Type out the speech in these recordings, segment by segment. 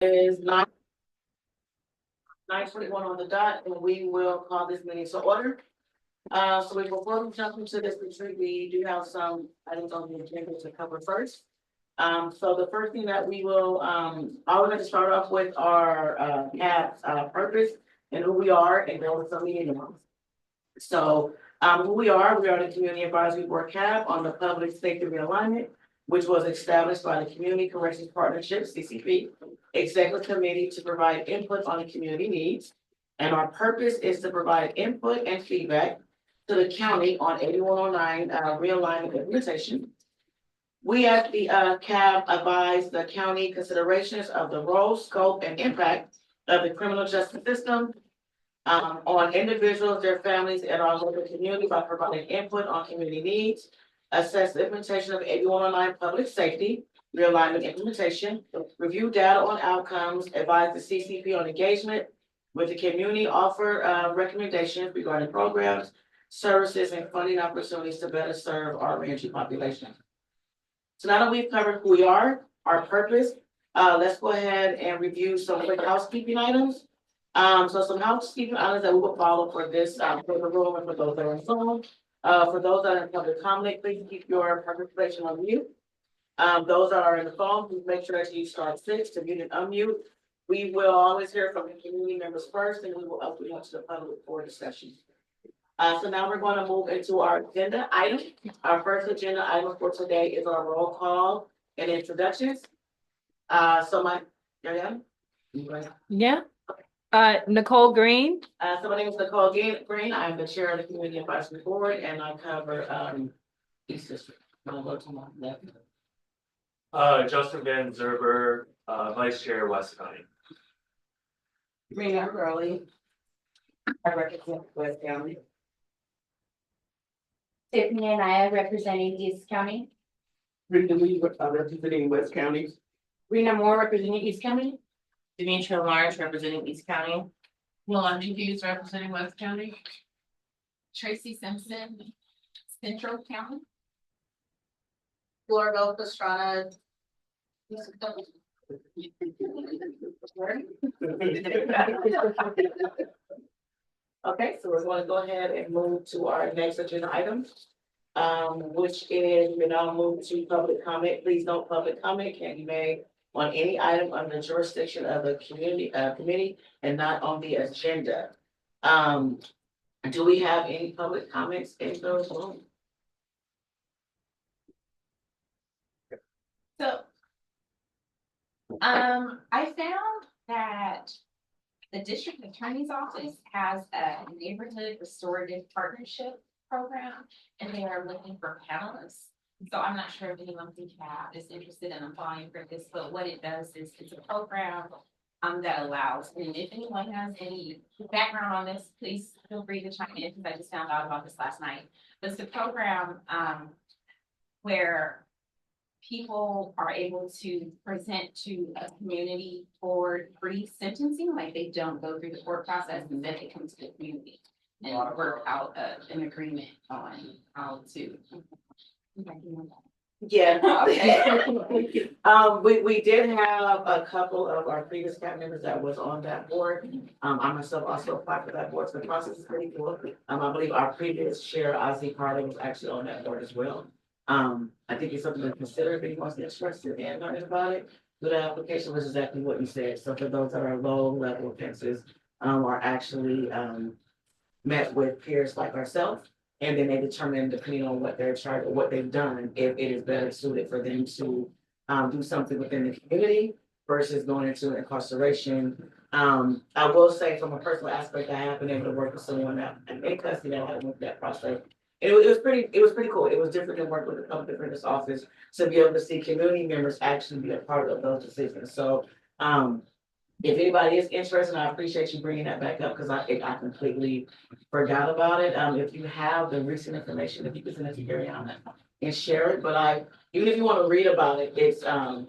Is 9:21 on the dot, and we will call this meeting to order. Before we jump into this retreat, we do have some items on the agenda to cover first. So the first thing that I would like to start off with our CAB's purpose and who we are, and go with some meeting. Who we are the Community Advisory Board CAB on the Public Safety Realignment, which was established by the Community Corrections Partnership, CCP, Executive Committee to provide input on the community needs. And our purpose is to provide input and feedback to the county on 8109 realignment implementation. We at the CAB advise the county considerations of the role, scope, and impact of the criminal justice system on individuals, their families, and our local community by providing input on community needs, assess the implementation of 8109 public safety, realignment implementation, review data on outcomes, advise the CCP on engagement with the community, offer recommendations regarding programs, services, and funding opportunities to better serve our reentry population. So now that we've covered who we are, our purpose, let's go ahead and review some quick housekeeping items. So some housekeeping items that we will follow for this, for the room and for those that are on phone. For those that are in public comment, please keep your participation on mute. Those that are in the phone, please make sure that you start 6 to mute and unmute. We will always hear from the community members first, and we will open up to the public for discussion. So now we're going to move into our agenda item. Our first agenda item for today is our roll call and introductions. Yeah. Nicole Green. So my name is Nicole Green. I am the chair of the Community Advisory Board, and I cover East District. Justin Van Zerber, Vice Chair, West County. Rena Gurley. I represent West County. Tiffany and I are representing East County. Rena Lee, representing West County. Rena Moore representing East County. Demetra Lawrence representing East County. Melanie Hughes representing West County. Tracy Simpson, Central County. Florville Pastrana. Okay, so we're going to go ahead and move to our next agenda item, which is we now move to public comment. Please note public comment can be made on any item under jurisdiction of the community committee and not on the agenda. Do we have any public comments in the room? So, I found that the district attorney's office has a neighborhood restorative partnership program, and they are looking for panelists. So I'm not sure if anyone from CAB is interested in applying for this, but what it does is it's a program that allows, and if anyone has any background on this, please feel free to chime in, because I just found out about this last night. But it's a program where people are able to present to a community for pre-sentencing, like they don't go through the court process, and then they come to the community and work out an agreement on how to. Yeah. We did have a couple of our previous CAB members that was on that board. I myself also applied for that board, so the process is pretty cool. I believe our previous chair, Ozzy Carter, was actually on that board as well. I think it's something to consider if anyone wants to interested in learning about it. But the application was exactly what you said. So for those that are low level offenses, are actually met with peers like ourselves. And then they determine, depending on what they're charged or what they've done, if it is better suited for them to do something within the community versus going into incarceration. I will say from a personal aspect, I have been able to work with someone that in custody that had went through that process. It was pretty cool. It was different than working with the public defender's office to be able to see community members actually be a part of those decisions. So if anybody is interested, I appreciate you bringing that back up, because I completely forgot about it. If you have the recent information, if you could send it to Ariana and share it. But even if you want to read about it, it's some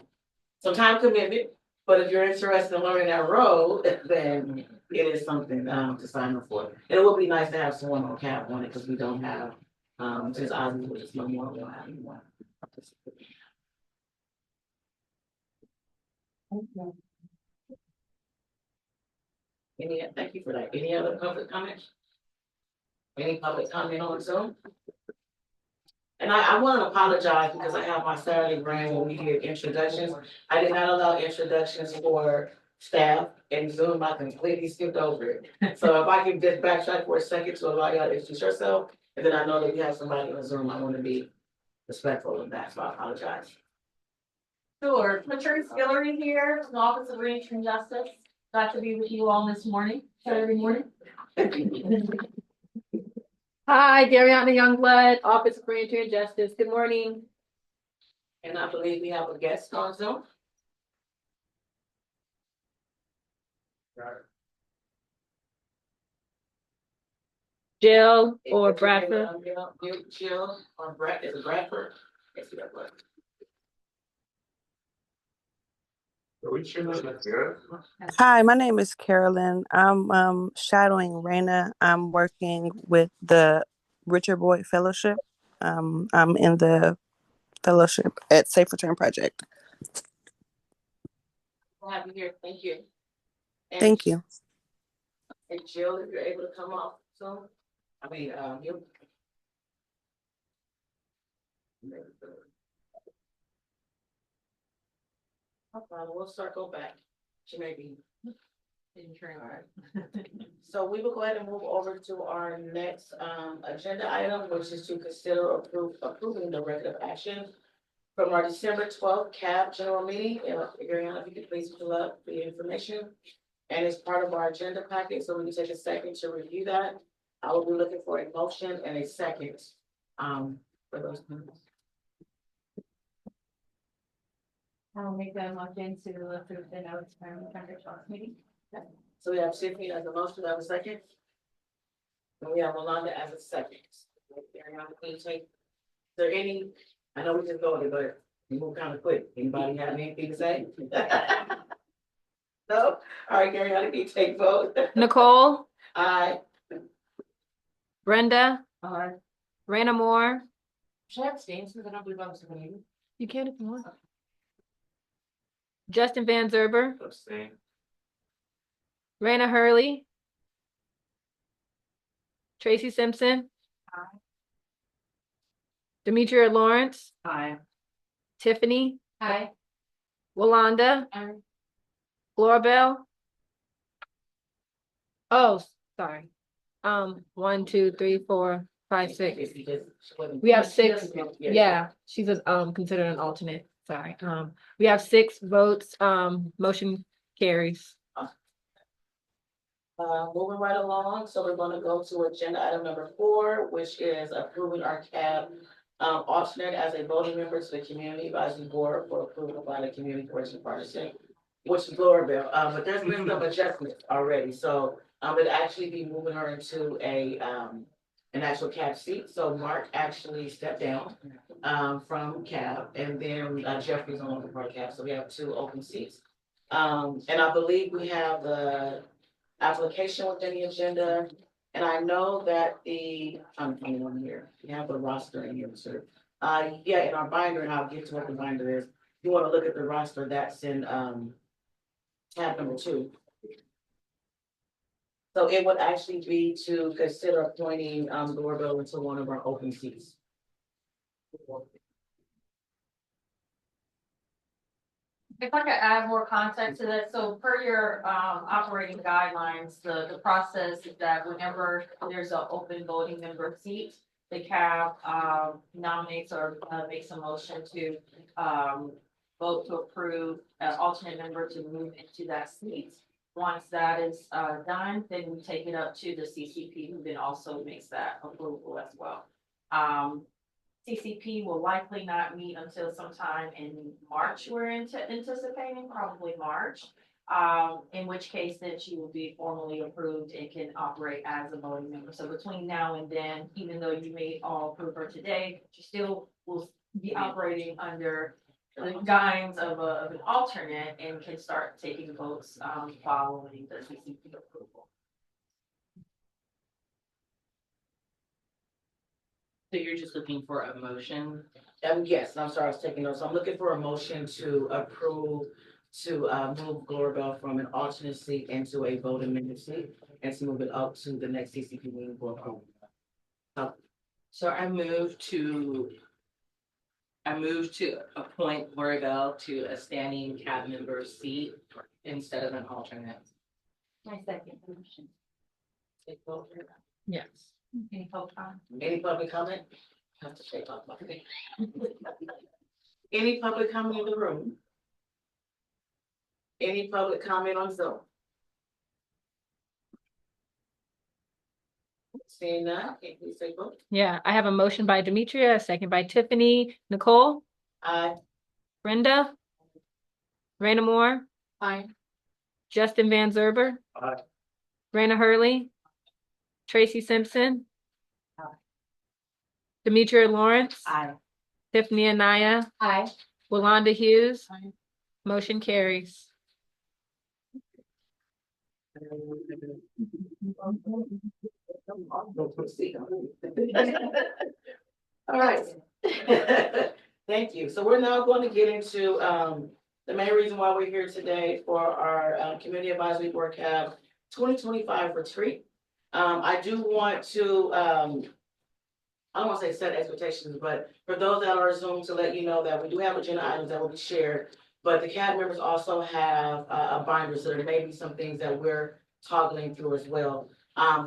time commitment. But if you're interested in learning that road, then it is something to sign up for. And it would be nice to have someone on CAB on it, because we don't have since Ozzy was no more, we don't have anyone. Thank you for that. Any other public comments? Any public comment on Zoom? And I want to apologize because I have my Saturday brain when we did introductions. I did not allow introductions for staff and Zoom. I completely skipped over it. So if I can just backtrack for a second to allow y'all to introduce yourself, and then I know that you have somebody on Zoom, I want to be respectful of that, so I apologize. Sure, Patrice Guillory here, from the Office of Reach and Justice. Glad to be with you all this morning, Saturday morning. Hi, Dariana Youngblood, Office of Reentry and Justice. Good morning. And I believe we have a guest on Zoom. Jill or Bradford. Jill or Brad, is it Bradford? Yes, you got Bradford. Are we sure that's good? Hi, my name is Carolyn. I'm shadowing Raina. I'm working with the Richard Boyd Fellowship. I'm in the fellowship at Safe Return Project. We'll have you here. Thank you. And- Thank you. And Jill, if you're able to come off Zoom, you. Okay, we'll circle back. She may be. So we will go ahead and move over to our next agenda item, which is to consider approving the record of action from our December 12th CAB general meeting. Ariana, if you could please pull up the information. And it's part of our agenda packet, so we can take a second to review that. I will be looking for a motion and a second for those minutes. I'll make that motion to approve the notes from the Contra Costa meeting. So we have Tiffany as a motion, do I have a second? And we have Rolanda as a second. Ariana, can you take, is there any, I know we just voted, but we move kind of quick. Anybody have anything to say? No? All right, Ariana, can you take vote? Nicole, Aye. Brenda. Raina Moore. Should I abstain since I don't believe I was in the meeting? You can if you want. Justin Van Zerber, Abstain. Raina Hurley. Tracy Simpson. Demetria Lawrence, Aye. Tiffany, Aye. Walanda, Glorabel. Oh, sorry. 1, 2, 3, 4, 5, 6. We have 6. Yeah, she's considered an alternate. Sorry. We have 6 votes. Motion carries. Moving right along, so we're gonna go to agenda item number 4, which is approving our CAB alternate as a voting member to the Community Advisory Board for approval by the Community Corrections Partnership, which is Glorabel, but there's been some adjustments already, so it'd actually be moving her into an actual CAB seat, so Mark actually stepped down from CAB, and then Jeffrey's on the part of CAB, so we have 2 open seats. And I believe we have the application within the agenda, and I know that I'm putting on here, we have the roster in here, sir. Yeah, in our binder, and I'll get to what the binder is. You wanna look at the roster that's in tab number 2. So it would actually be to consider appointing Glorabel into one of our open seats. If I could add more context to that, so per your operating guidelines, the process is that whenever there's an open voting member seat, the CAB nominates or makes a motion to vote to approve an alternate member to move into that seat. Once that is done, then we take it up to the CCP, who then also makes that approval as well. CCP will likely not meet until sometime in March, we're anticipating, probably March. In which case then she will be formally approved and can operate as a voting member. So between now and then, even though you may all approve her today, she still will be operating under the guise of an alternate and can start taking votes following the CCP approval. So you're just looking for a motion? Yes, I'm sorry, I was taking notes. I'm looking for a motion to approve to move Gloria Bell from an alternate seat into a voting member seat and to move it up to the next CCP meeting board. So I move to appoint Lori Bell to a standing cab member seat instead of an alternate. My second motion. Yes. Any public comment? Any public comment? Have to say public. Any public comment in the room? Any public comment on Zoom? Seeing none, can you say vote? Yeah, I have a motion by Demetria, a second by Tiffany. Nicole, Aye. Brenda, Raina Moore, Aye. Justin Van Zerber, Aye. Raina Hurley, Tracy Simpson, Demetria Lawrence, Aye. Tiffany Anaya, Aye. Walonda Hughes. Aye. Motion carries. All right. Thank you. So we're now going to get into the main reason why we're here today for our Community Advisory Board CAB 2025 retreat. I do want to, I don't want to say set expectations, but for those that are Zoom, to let you know that we do have agenda items that will be shared, but the CAB members also have a binder, so there may be some things that we're toggling through as well.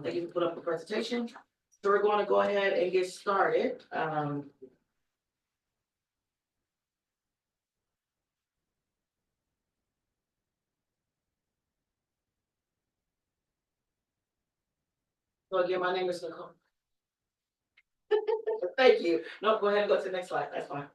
Thank you for putting up the presentation. So we're going to go ahead and get started. So again, my name is Nicole. Thank you. No, go ahead and go to the next slide. That's fine.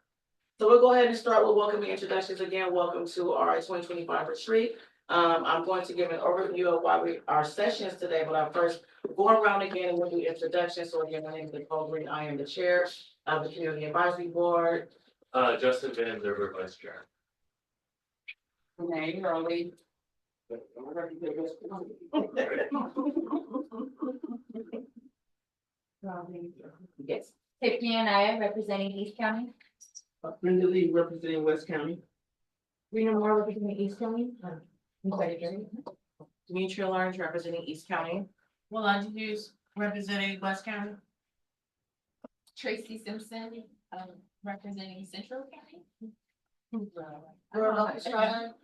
So we'll go ahead and start with welcoming introductions again. Welcome to our 2025 retreat. I'm going to give an overview of why our sessions today, but I'm first going around again and we'll do introductions. So again, my name is Nicole Green. I am the chair of the Community Advisory Board. Justin Van Zerber, Vice Chair. Renee Hurley. Yes. Tiffany and I representing East County. Brenda Lee representing West County. Rena Moore representing East County. Demetria Lawrence representing East County. Walonda Hughes representing West County. Tracy Simpson, representing Central County.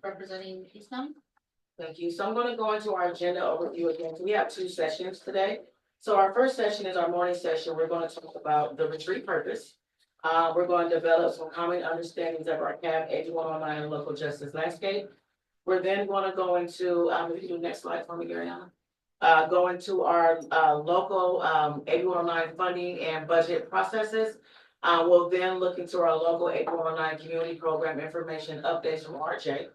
Representing East County. Thank you. So I'm going to go into our agenda overview again. So we have two sessions today. So our first session is our morning session. We're going to talk about the retreat purpose. We're going to develop some common understandings of our CAB 8109 and local justice landscape. We're then going to go into, if you do the next slide for me, Ariana. Go into our local 8109 funding and budget processes. We'll then look into our local 8109 community program information updates from RJ.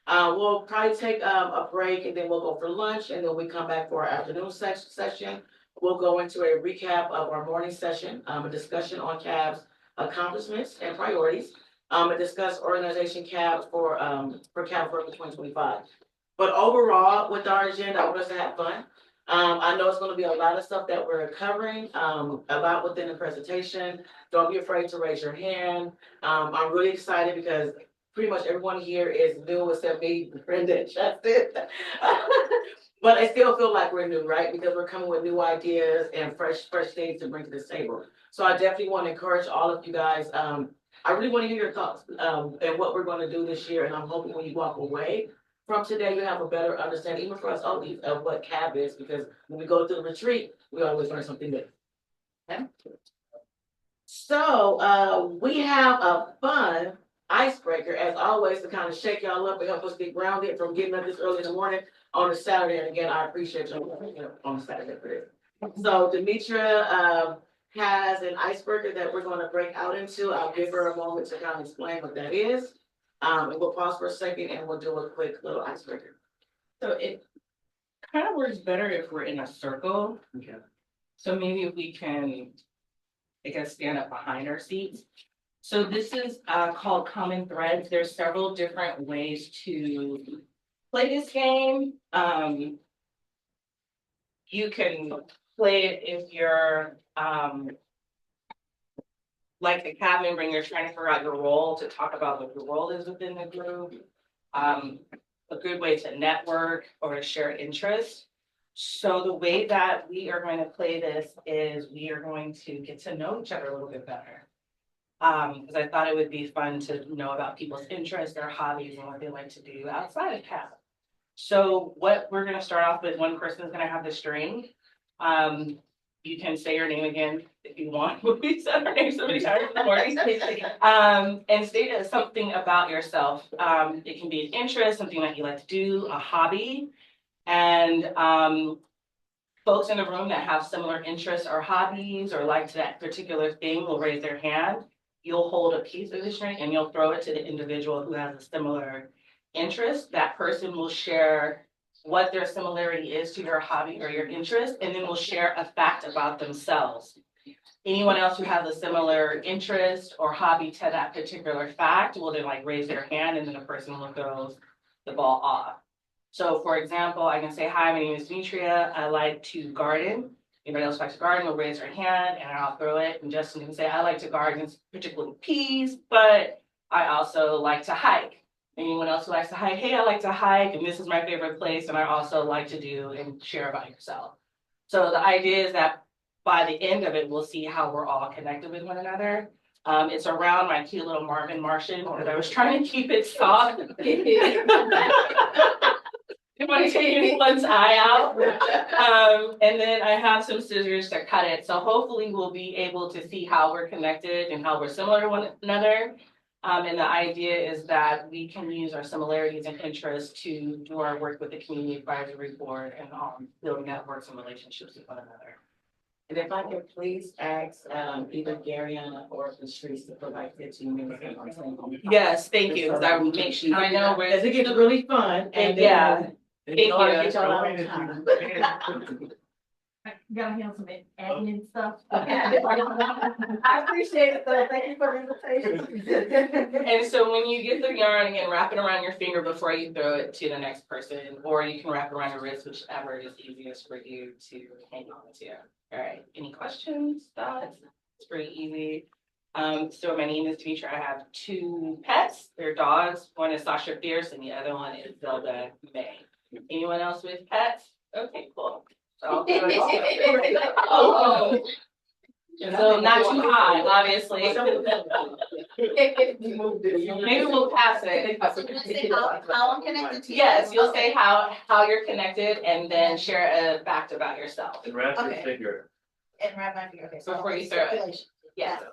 We'll probably take a break and then we'll go for lunch and then we come back for our afternoon session. We'll go into a recap of our morning session, a discussion on CAB's accomplishments and priorities, and discuss organization CAB for CAB for 2025. But overall, with our agenda, I want us to have fun. I know it's going to be a lot of stuff that we're covering, a lot within the presentation. Don't be afraid to raise your hand. I'm really excited because pretty much everyone here is new except me, Brenda, and Justin. But I still feel like we're new, right? Because we're coming with new ideas and fresh things to bring to this table. So I definitely want to encourage all of you guys. I really want to hear your thoughts and what we're going to do this year. And I'm hoping when you walk away from today, you have a better understanding, even for us oldies, of what CAB is. Because when we go to the retreat, we always learn something new. Okay? So we have a fun icebreaker, as always, to kind of shake y'all up and help us get grounded from getting up this early in the morning on a Saturday. And again, I appreciate you on Saturday for this. So Demetria has an icebreaker that we're going to break out into. I'll give her a moment to kind of explain what that is. And we'll pause for a second and we'll do a quick little icebreaker. So it kind of works better if we're in a circle. Okay. So maybe if we can, I guess, stand up behind our seats. So this is called Common Threads. There's several different ways to play this game. You can play it if you're like a CAB member and you're trying to figure out your role, to talk about what your role is within the group. a good way to network or to share interests. So the way that we are going to play this is we are going to get to know each other a little bit better. Because I thought it would be fun to know about people's interests, their hobbies, and what they like to do outside of CAP. So what we're gonna start off with, one person is gonna have the string. You can say your name again if you want. We said our name so many times in the morning. And state something about yourself. It can be an interest, something that you like to do, a hobby. And folks in the room that have similar interests or hobbies or like that particular thing will raise their hand. You'll hold a piece of the string and you'll throw it to the individual who has a similar interest. That person will share what their similarity is to your hobby or your interest, and then will share a fact about themselves. Anyone else who has a similar interest or hobby to that particular fact will then like raise their hand, and then the person will throw the ball off. So for example, I can say, hi, my name is Demetria. I like to garden. Anybody else likes to garden will raise their hand and I'll throw it. And Justin can say, I like to garden, particularly peas, but I also like to hike. Anyone else who likes to hike, hey, I like to hike and this is my favorite place and I also like to do, and share about yourself. So the idea is that by the end of it, we'll see how we're all connected with one another. It's around my cute little Marvin Martian, because I was trying to keep it soft. You want to take anyone's eye out. And then I have some scissors to cut it. So hopefully we'll be able to see how we're connected and how we're similar to one another. And the idea is that we can use our similarities and interests to do our work with the community advisory board and build networks and relationships with one another. And if I could please ask, either Gariana or Patrice to provide 15 minutes. Yes, thank you, because I will make sure, I know where. As it gets really fun. And Yeah. Thank you. Get y'all out on time. Gotta handle some admin stuff. I appreciate it though. Thank you for the invitation. And so when you get the yarn, again, wrap it around your finger before you throw it to the next person, or you can wrap it around your wrist, whichever is easiest for you to hang on to. All right, any questions, thoughts? It's pretty easy. So my name is Demetria. I have 2 pets. They're dogs. One is Sasha Fierce and the other one is Zelda May. Anyone else with pets? Okay, cool. So, oh. So not too high, obviously. Maybe we'll pass it. Say how I'm connected to you? Yes, you'll say how you're connected and then share a fact about yourself. And wrap your Okay. finger. And wrap my finger, okay. So Before you throw it. circulation. Yes.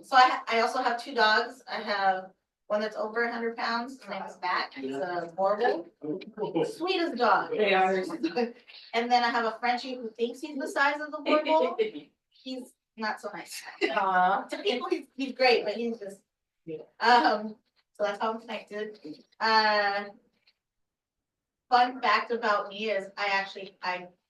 So I also have 2 dogs. I have one that's over 100 pounds. His name is Mac. He's a border. Sweetest dog. They are. And then I have a Frenchie who thinks he's the size of the Bordeaux. He's not so nice. To people, he's great, but he's just. So that's how I'm connected. Fun fact about me is I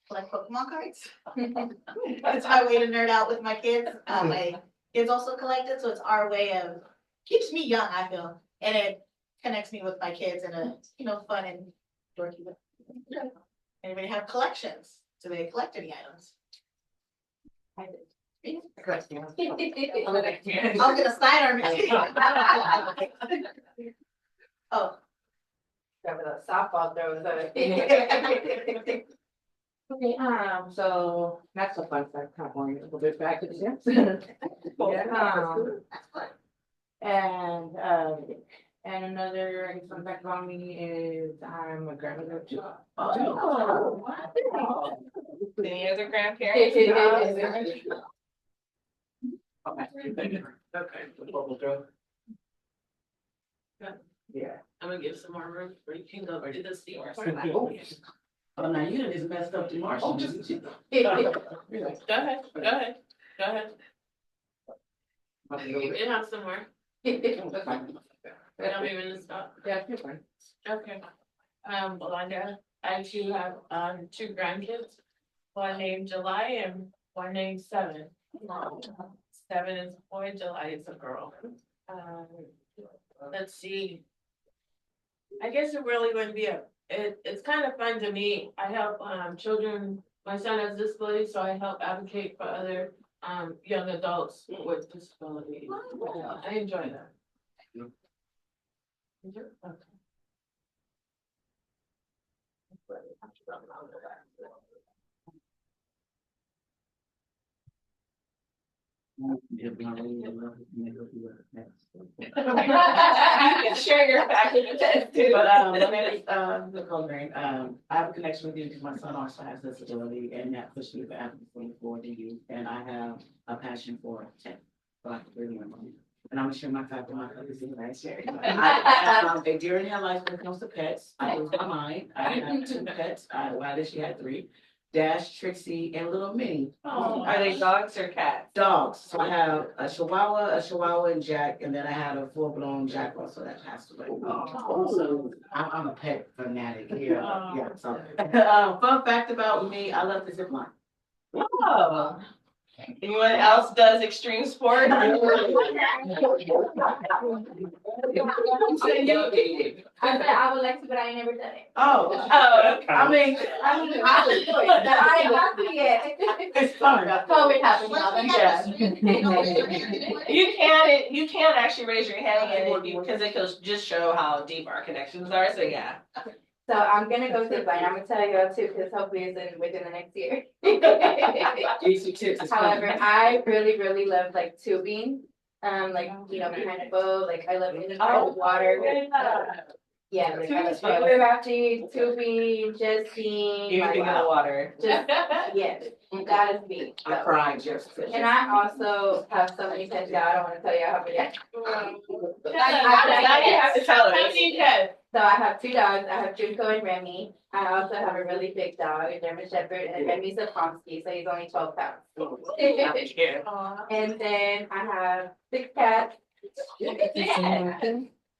collect Pokemon cards. It's my way to nerd out with my kids. My kids also collect it, so it's our way of, keeps me young, I feel, and it connects me with my kids in a, fun and dorky way. Anybody have collections? Do they collect any items? I do. I'll get a sidearm. Oh. Softball throws. Okay, so that's a fun fact, kind of boring, a little bit back to the gym. And another fun fact about me is I'm a grandmother of 2. Any other grandparents? Okay. Bubble throw. Yeah. I'm gonna give some more room for you can go to the steamer. Oh, now you done just messed up the Martian. Go ahead. You can have some more. I don't even stop. Yeah, you're fine. Okay. Belinda, I too have 2 grandkids. One named July and one named Seven. 7 is a boy, July is a girl. Let's see. I guess it really wouldn't be it's kind of fun to me. I help children. My son has disabilities, so I help advocate for other young adults with disabilities. I enjoy that. You can share your back in the test too. But, my name is, Nicole Green. I have a connection with you because my son also has this ability and that pushed me for advocacy for the youth. And I have a passion for tech, like really money. And I'm gonna share my fact with my cousins in last year. I have a deer in headlights when it comes to pets. I lose my mind. I have 2 pets. Well, this year I had 3. Dash, Trixie, and little Minnie. Are they dogs or cats? Dogs. So I have a Chihuahua, and Jack, and then I had a full-blown Jack Russell that passed away. So I'm a pet fanatic. Yeah, yeah. So, fun fact about me, I love to zip line. Oh. Anyone else does extreme sport? I said I would like to, but I ain't never done it. Oh, Okay. I mean, I would do it, but I ain't got to yet. it's fun. COVID happened now, then Yes. You can actually raise your hand because it will just show how deep our connections are, so yeah. So I'm gonna go zip line. I'm gonna tell you all too, because hopefully it's within the next year. Easy tips. It's fun. However, I really love like tubing. Like, behind a boat, like I love in the water. Yeah, like I love scuba rafting, tubing, jet skiing. Anything in the water. Just, yes, that is me. I cried just. And I also have so many pets that I don't wanna tell you how many. Now you have to tell us. How many pets? So I have 2 dogs. I have Junko and Remy. I also have a really big dog, a German Shepherd, and Remy's a Pomsky, so he's only 12 pounds. And then I have 6 cats.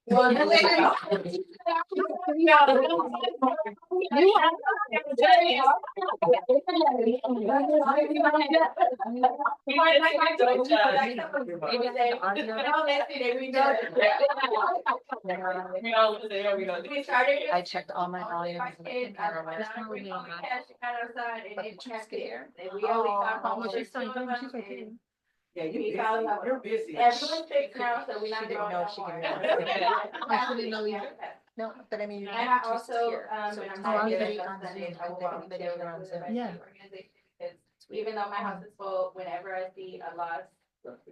Well, I checked all my volumes. We always got home. She's right there. Yeah, You're busy. Everyone's fixed now, so we're not. She didn't know she could. I didn't know either. No, but I mean. And I also, when I'm So not here anybody on Sundays, I will volunteer with the rescue Yeah. organization, because even though my house is full, whenever I see a loss,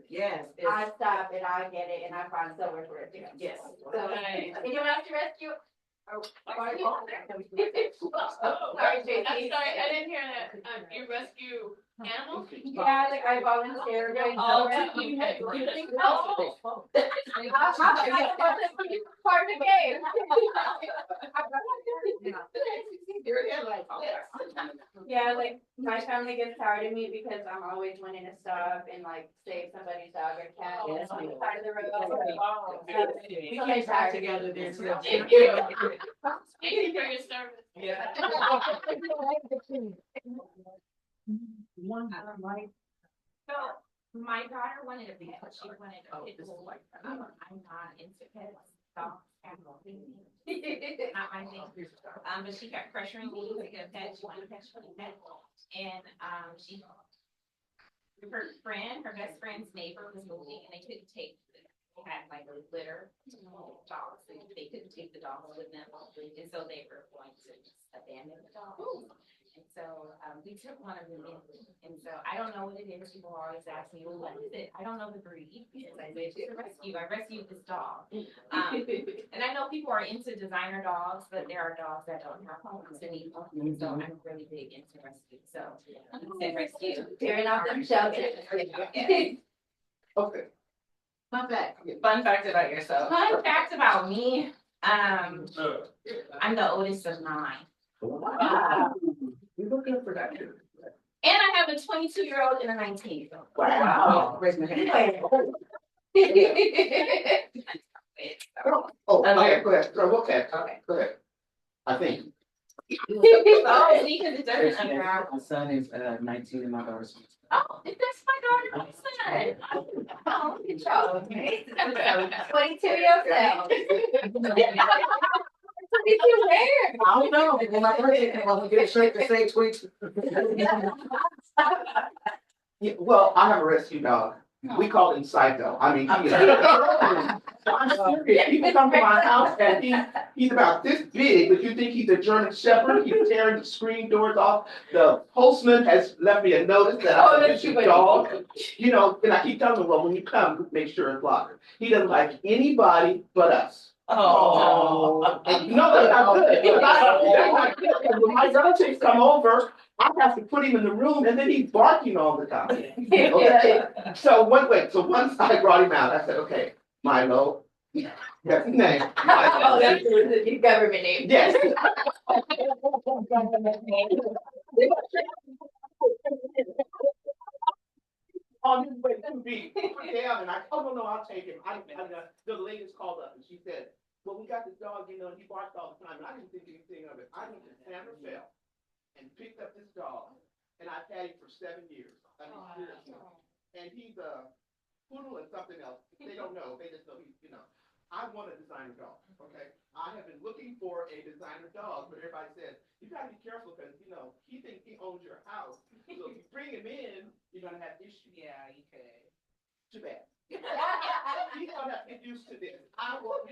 Yes. I stop and I get it and I find somewhere for it to go. Yes. So, anyone else to rescue? Oh, sorry. Sorry, JC. I'm sorry, I didn't hear that. You rescue animals? Yeah, like I volunteer. Oh, Part of the game. Yeah, like my family gets tired of me because I'm always wanting to stop and like save somebody's dog or cat on the side of the road. We can't tie together this. Thank you. Thank you for your service. Yeah. So my daughter wanted a pet, she wanted a pit bull. I'm not into pets, dogs, animals. Not my thing. But she kept pressuring me to get a pet, she wanted a pet, and, her best friend's neighbor was moving and they couldn't take, they had like a litter of dogs, they couldn't take the dogs with them, and so they were going to just abandon the dogs. And so, we took one of them in, and so I don't know what it is, people always ask me, well, what is it? I don't know the breed, because I said, it's a rescue, I rescued this dog. And I know people are into designer dogs, but there are dogs that don't have homes and need homes, and so I'm really big into rescue, so I said rescue. Tearing off them shelters. Okay. Fun fact about yourself. Fun fact about me, I'm the oldest of 9. Wow. You look good for that. And I have a 22-year-old and a 19. Wow. Raise my hand. Oh, Okay. go ahead, Okay. go ahead. I think. Oh, see, because it doesn't unwrap. My son is 19 and my daughter's. Oh, that's my daughter, my son. Oh, good job. 22 yourself. What did you wear? I don't know. When my birthday came, I'm gonna get a shirt to say 22. Yeah, well, I have a rescue dog. We call him Psycho. I mean, he is. I'm serious. People come to my house and he's about this big, but you think he's a German Shepherd. He's tearing the screen doors off. The postman has left me a notice that I'm a vicious dog. You know, and I keep telling him, well, when you come, make sure it's locked. He doesn't like anybody but us. Oh. No, that's not good. That's not good. Because when my relatives come over, I have to put him in the room and then he's barking all the time. Okay. So once I brought him out, I said, okay, Milo, that's his name. Oh, that's the government name. Yes. On his way to be put down, and I, oh, no, I'll take him. The ladies called up and she said, well, we got this dog, you know, and he barks all the time, and I didn't think anything of it. I went to San Rafael and picked up this dog, and I've had him for 7 years. I mean, seriously. And he's a poodle and something else. They don't know, they just know he's, you know. I want a designer dog, okay? I have been looking for a designer dog, but everybody says, you gotta be careful because, you know, he thinks he owns your house. So if you bring him in, you're gonna have issues. Yeah, you could. Too bad. He's gonna have to get used to this. I want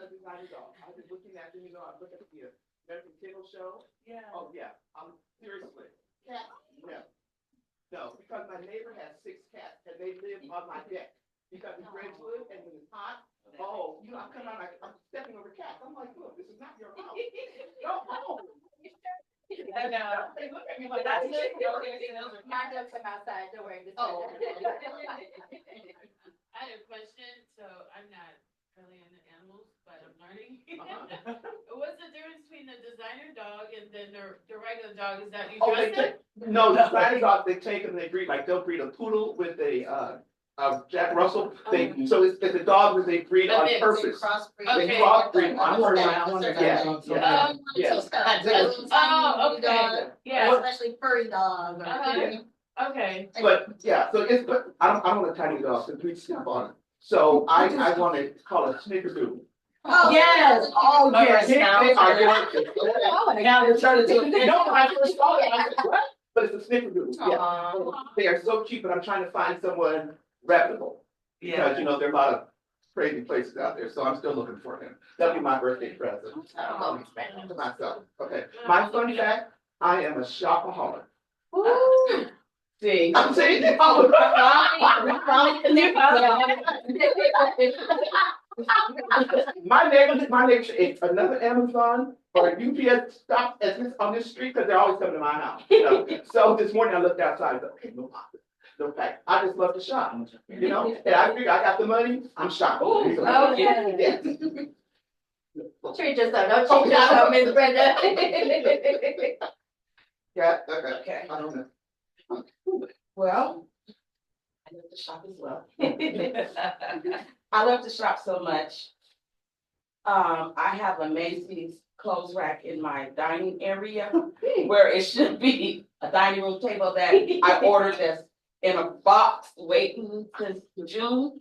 a designer dog. I've been looking at them, you know, I look at the American Kennel Show. Yeah. Oh, yeah, seriously. Cats, no. No, because my neighbor has 6 cats and they live on my deck. Because it's Ridgewood and when it's hot, oh, you know, I come out, I'm stepping over cats. I'm like, look, this is not your house. Go home. I know. They look at me like, That's that's it. My dogs come outside, don't worry. Oh, I have a question, so I'm not really into animals, but I'm learning. Uh-huh. What's the difference between the designer dog and then the regular dog? Is that you Oh, dress them? no, the designer dog, they take them, they breed, like they'll breed a poodle with a Jack Russell. So it's a dog that they breed A on mix. purpose. Crossbreed. They Okay. crossbreed. I want a Yeah, dog. yeah. Yeah. Oh, okay. Yeah. Especially furry dogs. or- Uh-huh. Okay. But, yeah, so but I don't want a tiny dog, so we snap on it. So I want to call it snickerdoodle. Oh, Yes, oh, yes. Oh, Now they turn it to. No, when I first saw it, I said, what? But it's a snickerdoodle, yeah. Aw. They are so cute, but I'm trying to find someone reputable. Because, you know, there are a lot of crazy places out there, so I'm still looking for him. That'll be my birthday present. To myself, okay. My fun fact, I am a shopaholic. See. I'm saying it. My neighbor, it's another Amazon or a UPS stop on this street because they're always coming to my house. You know? So this morning I looked outside, I said, okay, no fact. I just love to shop, you know? And I figure I got the money, I'm shopping. Oh, yeah. Yeah. Treat yourself, don't treat yourself, Miss Brenda. Yeah, okay. Okay. I don't know. Well, I love to shop as well. I love to shop so much. I have a Macy's clothes rack in my dining area where it should be a dining room table that I ordered this in a box waiting since June.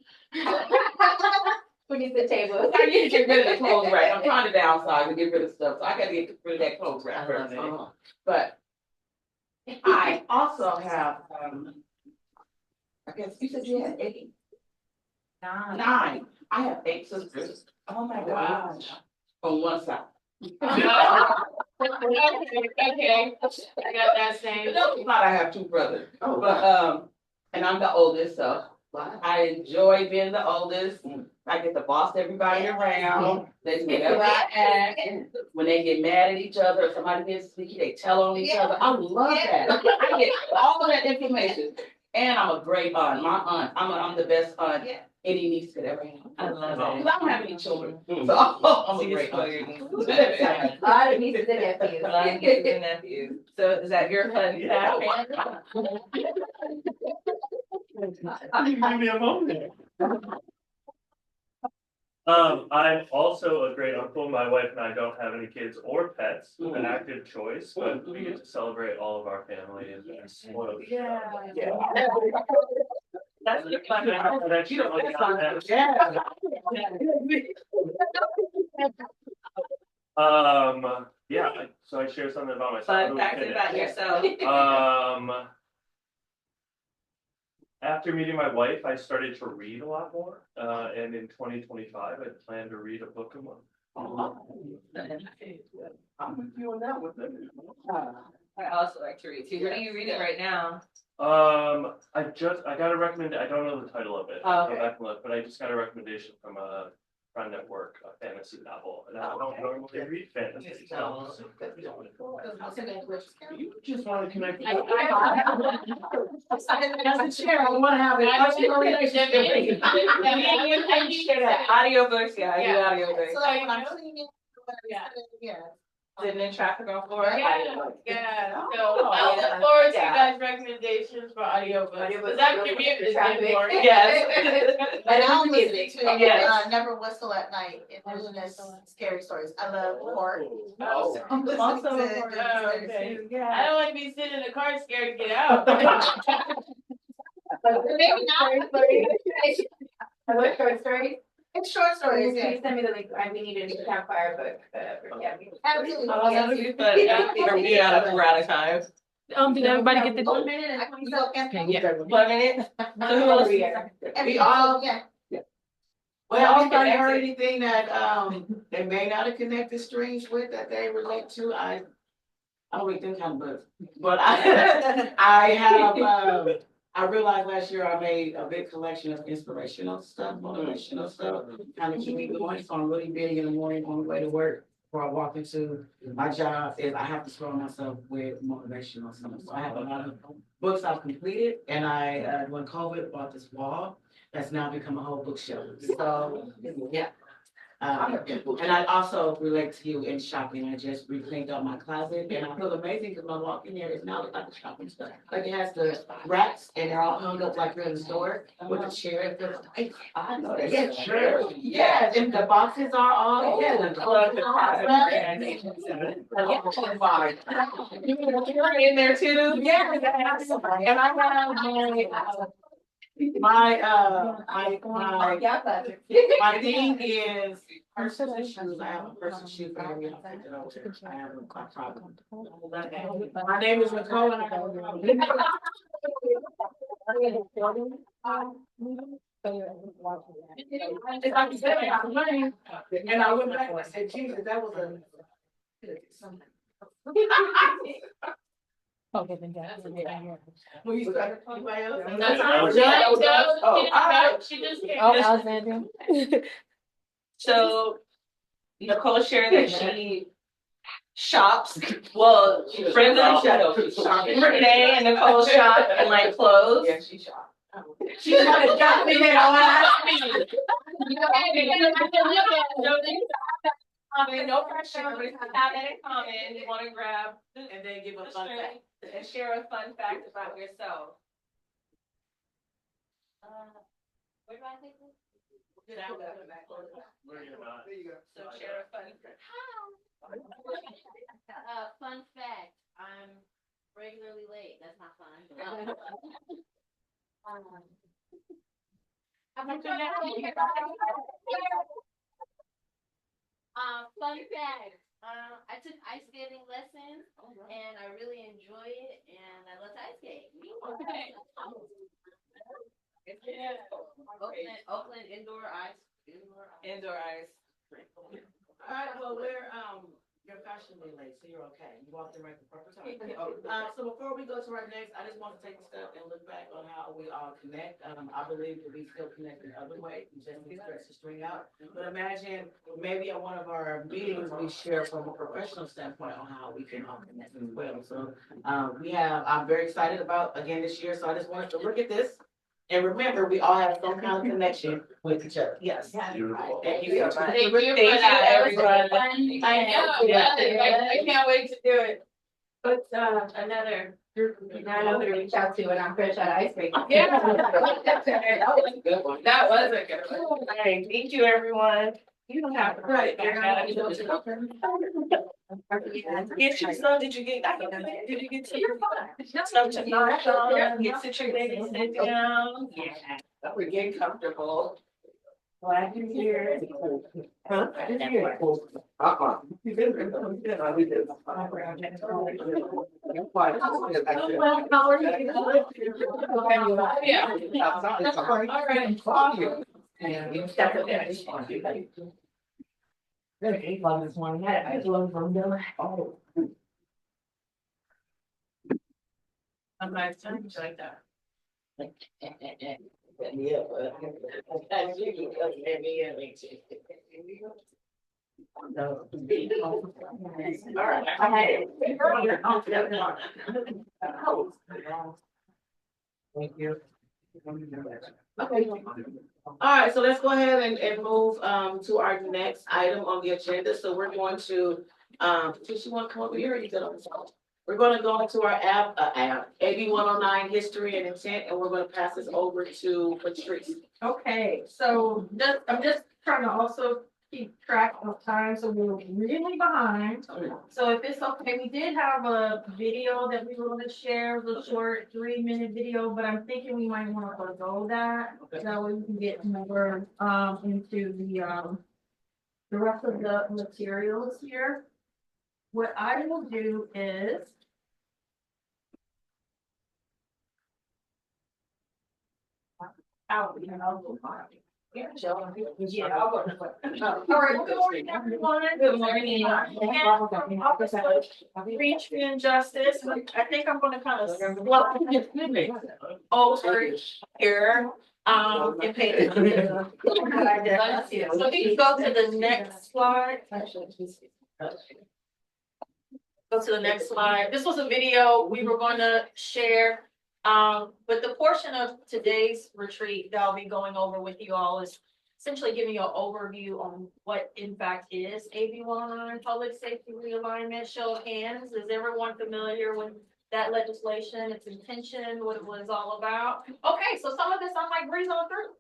Who needs the table? I need to get rid of the clothes rack. I'm trying to downsize and get rid of stuff, so I gotta get rid of that clothes rack first. But I also have, I guess you said you had 8. 9. I have 8 sisters. Oh my Wow. gosh. On one side. Okay, I got that same. Not I have 2 brothers, Oh, but, and I'm the oldest, so wow. I enjoy being the oldest. I get to boss everybody around. They do whatever I ask. When they get mad at each other, or somebody gets sneaky, they tell on each other. I love that. I get all of that information. And I'm a great aunt. My aunt, I'm the best aunt any niece could ever have. I love Because it. I don't have any children, so I'm a great aunt. A lot of nieces and nephews. A lot of nieces and nephews. So is that your fun fact? Give me a moment. I'm also a great uncle. My wife and I don't have any kids or pets, an active choice, but we get to celebrate all of our family and spoil. Yeah. That's the fun. Yeah, so I share something about myself. Fun facts about yourself. After meeting my wife, I started to read a lot more, and in 2025, I plan to read a book a month. I'm with you on that one. I also like to read too. What are you reading right now? I got a recommendation. I don't know the title of it. Oh, I'll go okay. back and look, but I just got a recommendation from a friend at work, a fantasy novel, and I don't normally read fantasy novels. You just want to connect. I- As a chair, I want to have a Audiobooks, yeah, I do Yeah. audiobooks. So like when I'm cleaning, Yeah. yeah. Sitting in traffic on floor. Yeah, so Oh, I'll yeah. look forward to you Yeah. guys' recommendations for audiobooks, because that commute is Traffic. important. Yes. And I'm listening to Yes. Never Whistle at Night, Indigenous Scary Stories. I love horror. Oh. So I'm listening Also, to horror. Indigenous Oh, Scary okay. Stories. Yeah. I don't want to be sitting in the car scared to get out. Maybe not. It's short stories, yeah. Send me the link, we need a new campfire book, yeah. Absolutely. Oh, that would be fun. Yeah, we're out of time. Did everybody get the? 1 minute and 20 seconds. Okay, yeah. 1 minute. So who else? And We all- yeah. Well, anybody heard anything that, they may not have connected strings with that they relate to? I don't read them kind of books, but I have, I realized last year I made a big collection of inspirational stuff, motivational stuff, kind of keep me going, so I'm really big in the morning on the way to work. Before I walk into my job, is I have to surround myself with motivational stuff, so I have a lot of books I've completed, and I, when COVID bought this wall, that's now become a whole bookshelf, so, yeah. And I also relate to you in shopping. I just recleaned out my closet and I feel amazing because when I walk in there, it's now like a shopping stuff. Like it has the racks and they're all hung up like you're in the store with a chair. It feels nice. I know that. Yeah, sure. Yes, and the boxes are all, yeah, the clothes are all. You're in there too? Yeah, and I have my thing is purses and shoes. I have a purse and shoe for every outfit that I wear. I have a problem. My name is Nicole and I have If I can say I have money, and I went back and I said, Jesus, that was a. Okay, then yeah. When you started, anybody else? That's Yeah, how that she just came Oh, back. Alexandria. So Nicole shared that she shops, well, friends of the shadow, Renee and Nicole shop and like clothes. Yeah, she shot. She got me there. No pressure, but if you have that in common, you wanna grab And then give a fun fact. and share a fun fact about yourself. Where do I take this? There you go. So share a fun fact. Fun fact, I'm regularly late, that's not fun. Fun fact, I took ice skating lessons and I really enjoy it and I love to ice skate. Oakland indoor ice. Indoor ice. All right, well, you're fashionably late, so you're okay. You walked in right the proper time. So before we go to our next, I just want to take a step and look back on how we all connect. I believe that we still connect in other ways, we just need to stretch the string out. But imagine maybe at one of our meetings, we share from a professional standpoint on how we can all connect as well. So I'm very excited about, again, this year, so I just wanted to look at this. And remember, we all have some kind of connection with each other. Yes. Beautiful. Thank you so much. Thank you for Thank you, that. everyone. I know, Yeah. I can't wait to do it. But, another group, I know who to reach out to when I'm fresh out of ice cream. Yeah. That was a good one. That was a good one. All right, thank you, everyone. You don't have to. Right. Get your son, did you get to your stuff to knock on, get situated, sit down? Yeah, we're getting comfortable. Glad you're here. Huh? Glad you're here. You did. I did. I'm not telling you like that. Thank you. All right, so let's go ahead and move to our next item on the agenda. So we're going to, does you want to come over here or you good on the phone? We're gonna go into our AB 109 history and intent, and we're gonna pass this over to Patrice. Okay, so I'm just trying to also keep track of time, so we're really behind. So if it's okay, we did have a video that we were gonna share, it was a short 3-minute video, but I'm thinking we might wanna forgo that. That way we can get more into the rest of the materials here. What I will do is I'll go find it. Yeah, I'll go. All right, good morning, everyone. Good morning. Reach me injustice. I think I'm gonna kind of slide over here. And pay. So we can go to the next slide. Go to the next slide. This was a video we were gonna share. But the portion of today's retreat that I'll be going over with you all is essentially giving you an overview on what in fact is AB 109 public safety realignment. Show of hands, is everyone familiar with that legislation, its intention, what it was all about? Okay, so some of this I might breeze on through.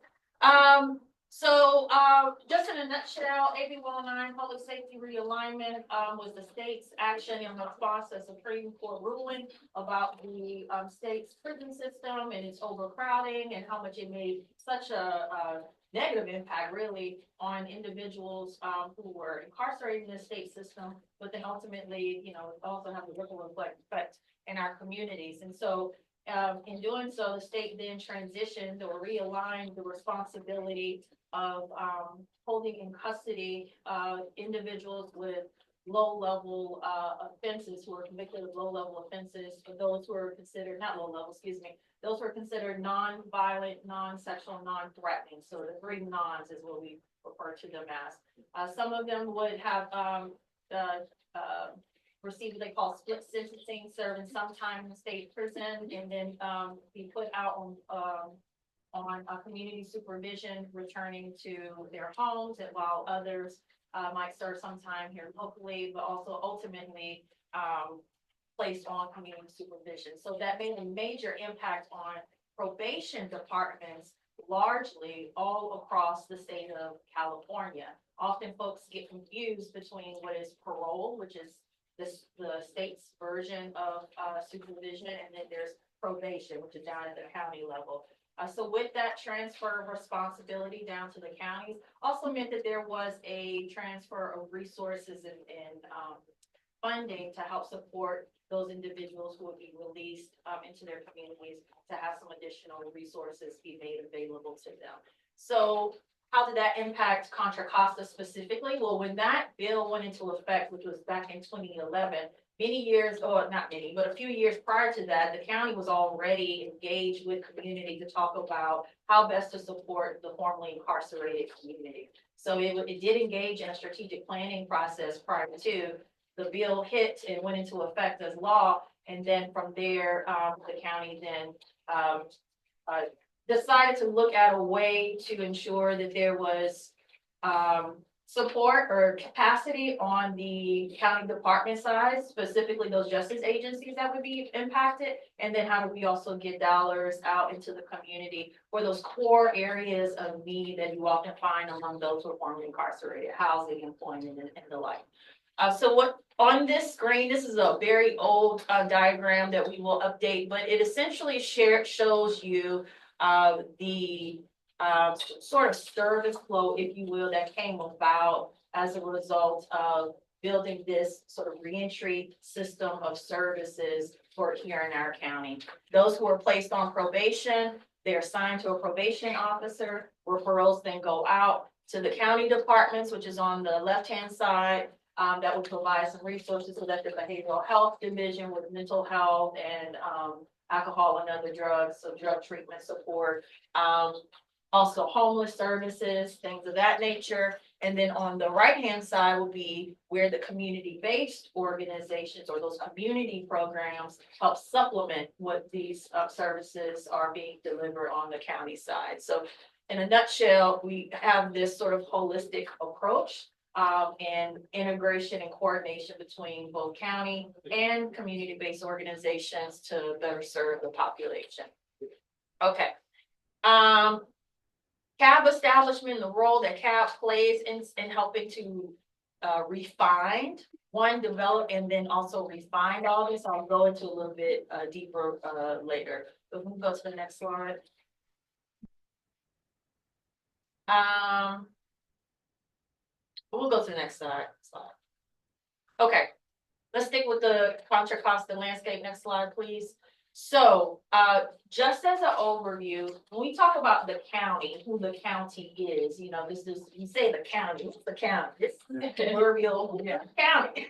Just in a nutshell, AB 109 public safety realignment was the state's action in response to Supreme Court ruling about the state's prison system and its overcrowding and how much it made such a negative impact really on individuals who were incarcerated in the state system, but then ultimately, also have a ripple effect in our communities. And so in doing so, the state then transitioned or realigned the responsibility of holding in custody individuals with low-level offenses who are convicted of low-level offenses, for those who are considered, not low-level, excuse me, those who are considered non-violent, non-sexual, non-threatening. So the 3 nons is what we refer to them as. Some of them would have receive what they call split sentencing, serving some time in state prison, and then be put out on community supervision, returning to their homes, and while others might serve some time here locally, but also ultimately placed on community supervision. So that made a major impact on probation departments, largely all across the state of California. Often folks get confused between what is parole, which is the state's version of supervision, and then there's probation, which is down at the county level. So with that transfer of responsibility down to the counties, also meant that there was a transfer of resources and funding to help support those individuals who would be released into their communities, to have some additional resources be made available to them. So how did that impact Contra Costa specifically? Well, when that bill went into effect, which was back in 2011, many years, or not many, but a few years prior to that, the county was already engaged with community to talk about how best to support the formerly incarcerated community. So it did engage in a strategic planning process prior to the bill hit and went into effect as law. And then from there, the county then decided to look at a way to ensure that there was support or capacity on the county department side, specifically those justice agencies that would be impacted. And then how do we also get dollars out into the community for those core areas of need that you often find among those who are formerly incarcerated: housing, employment, and the like. So what on this screen, this is a very old diagram that we will update, but it essentially shows you the sort of service flow, if you will, that came about as a result of building this sort of reentry system of services for here in our county. Those who are placed on probation, they're assigned to a probation officer. Referrals then go out to the county departments, which is on the left-hand side. That will provide some resources so that the behavioral health division with mental health and alcohol and other drugs, so drug treatment support. Also homeless services, things of that nature. And then on the right-hand side will be where the community-based organizations or those community programs help supplement what these services are being delivered on the county side. So in a nutshell, we have this sort of holistic approach and integration and coordination between both county and community-based organizations to better serve the population. Okay. CAB establishment, the role that CAB plays in helping to refine, develop, and then also refine all this. I'll go into a little bit deeper later. But we can go to the next slide. We'll go to the next slide. Okay, let's stick with the Contra Costa landscape. Next slide, please. So, just as an overview, when we talk about the county, who the county is, you know, this is, you say the county, it's the county, it's the proverbial county.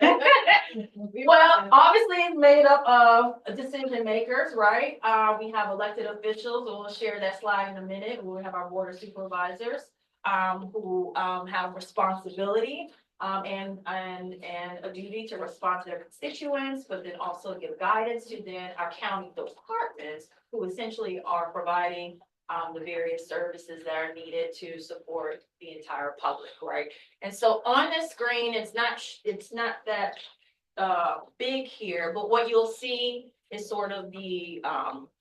Well, obviously it's made up of decision makers, right? We have elected officials, and we'll share that slide in a minute. We'll have our board of supervisors, who have responsibility and a duty to respond to their constituents, but then also give guidance to then our county departments, who essentially are providing the various services that are needed to support the entire public, right? And so on the screen, it's not that big here, but what you'll see is sort of the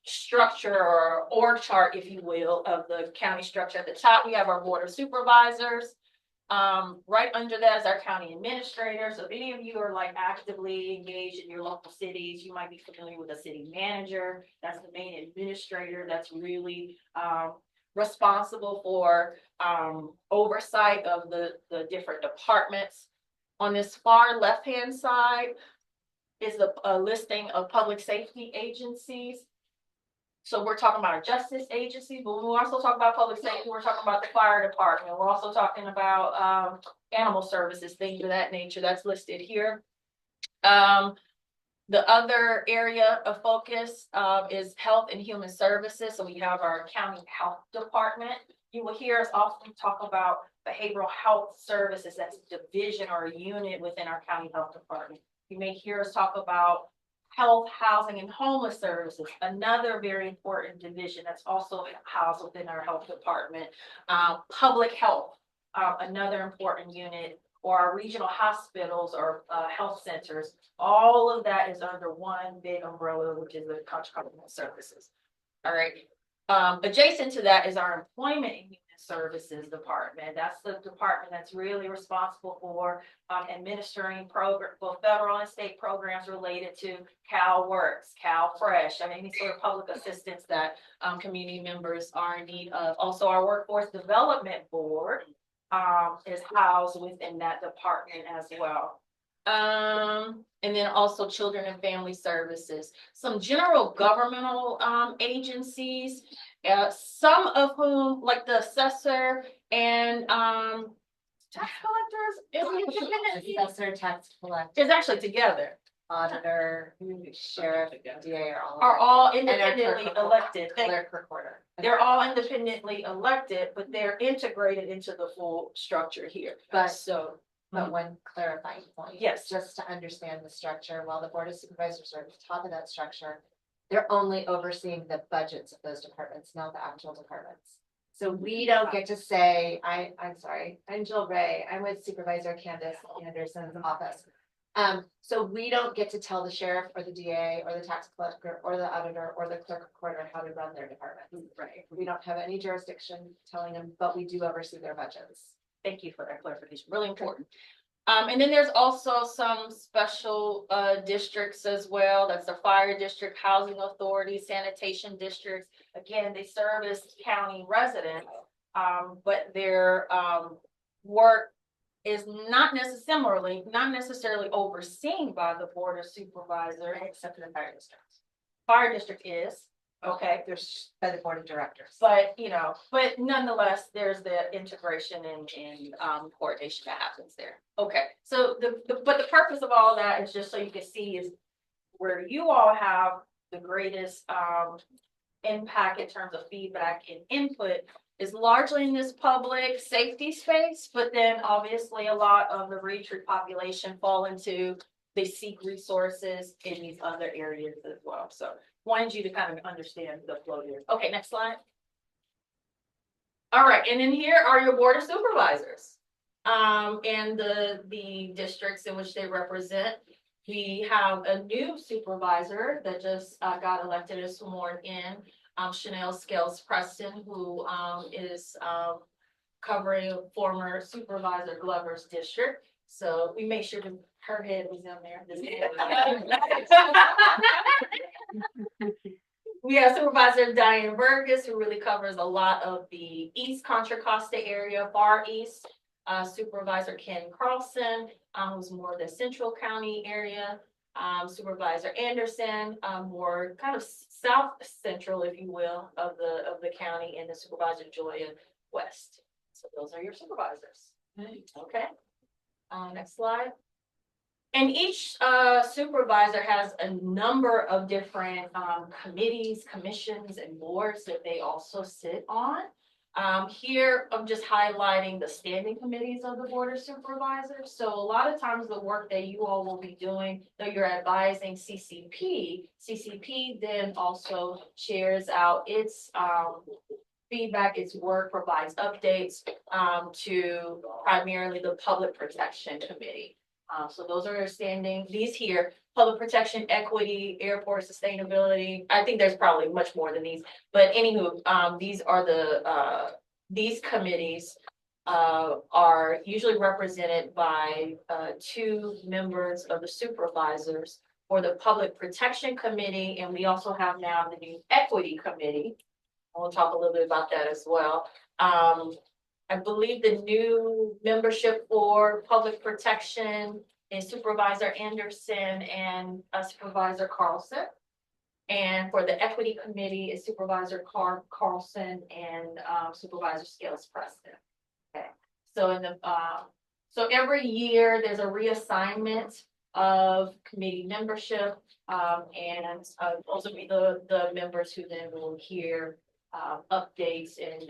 structure or org chart, if you will, of the county structure. At the top, we have our board of supervisors. Right under that is our county administrator. So if any of you are like actively engaged in your local cities, you might be familiar with a city manager. That's the main administrator that's really responsible for oversight of the different departments. On this far left-hand side is a listing of public safety agencies. So we're talking about our justice agencies, but we also talk about public safety. We're talking about the fire department. We're also talking about animal services, things of that nature. That's listed here. The other area of focus is health and human services. So we have our county health department. You will hear us often talk about behavioral health services. That's a division or a unit within our county health department. You may hear us talk about health, housing, and homeless services, another very important division that's also housed within our health department. Public health, another important unit, or our regional hospitals or health centers. All of that is under one big umbrella, which is the Contra Costa Services. All right. Adjacent to that is our employment and human services department. That's the department that's really responsible for administering program, both federal and state programs related to CalWorks, CalFresh, any sort of public assistance that community members are in need of. Also, our workforce development board is housed within that department as well. And then also children and family services, some general governmental agencies, some of whom, like the assessor and tax collectors, Assessor, tax collector, is actually together. auditor, sheriff, DA Are all independently elected. Clerk, recorder. They're all independently elected, but they're integrated into the full structure here. But But one clarifying point. Yes. Just to understand the structure, while the board of supervisors are at the top of that structure, they're only overseeing the budgets of those departments, not the actual departments. So we don't get to say, I'm sorry, I'm Jill Ray, I'm with Supervisor Candace Anderson's office. So we don't get to tell the sheriff or the DA or the tax collector or the auditor or the clerk recorder how to run their department. Right. We don't have any jurisdiction telling them, but we do oversee their budgets. thank you for that clarification, really important. And then there's also some special districts as well. That's the fire district, housing authority, sanitation districts. Again, they service county residents, but their work is not necessarily overseen by the board of supervisors. Except for the fire district. Fire district is, okay, There's by the board of directors. but, but nonetheless, there's the integration and, coordination that happens there. Okay, so but the purpose of all that is just so you can see is where you all have the greatest, impact in terms of feedback and input is largely in this public safety space, but then obviously a lot of the retreat population fall into, they seek resources in these other areas as well. So wanted you to kind of understand the flow here. Okay, next slide. All right, and then here are your board of supervisors. And the districts in which they represent. We have a new supervisor that just got elected and sworn in, Chanel Scales Preston, who is covering former Supervisor Glover's district. So we made sure her head was in there. We have Supervisor Diane Burgess, who really covers a lot of the East Contra Costa area, Far East. Supervisor Ken Carlson, who's more the Central County area. Supervisor Anderson, more kind of South Central, if you will, of the county, and the Supervisor Joya West. So those are your supervisors. Okay. Next slide. And each supervisor has a number of different committees, commissions, and boards that they also sit on. Here, I'm just highlighting the standing committees of the Board of Supervisors. So a lot of times the work that you all will be doing, though you're advising CCP then also shares out its feedback, its work, provides updates to primarily the Public Protection Committee. So those are standing, these here, public protection, equity, airport sustainability. I think there's probably much more than these, but anywho, these are these committees are usually represented by 2 members of the supervisors for the Public Protection Committee, and we also have now the new Equity Committee. We'll talk a little bit about that as well. I believe the new membership for public protection is Supervisor Anderson and Supervisor Carlson. And for the equity committee is Supervisor Carlson and Supervisor Scales Preston. Okay. So so every year there's a reassignment of committee membership, and those will be the members who then will hear updates and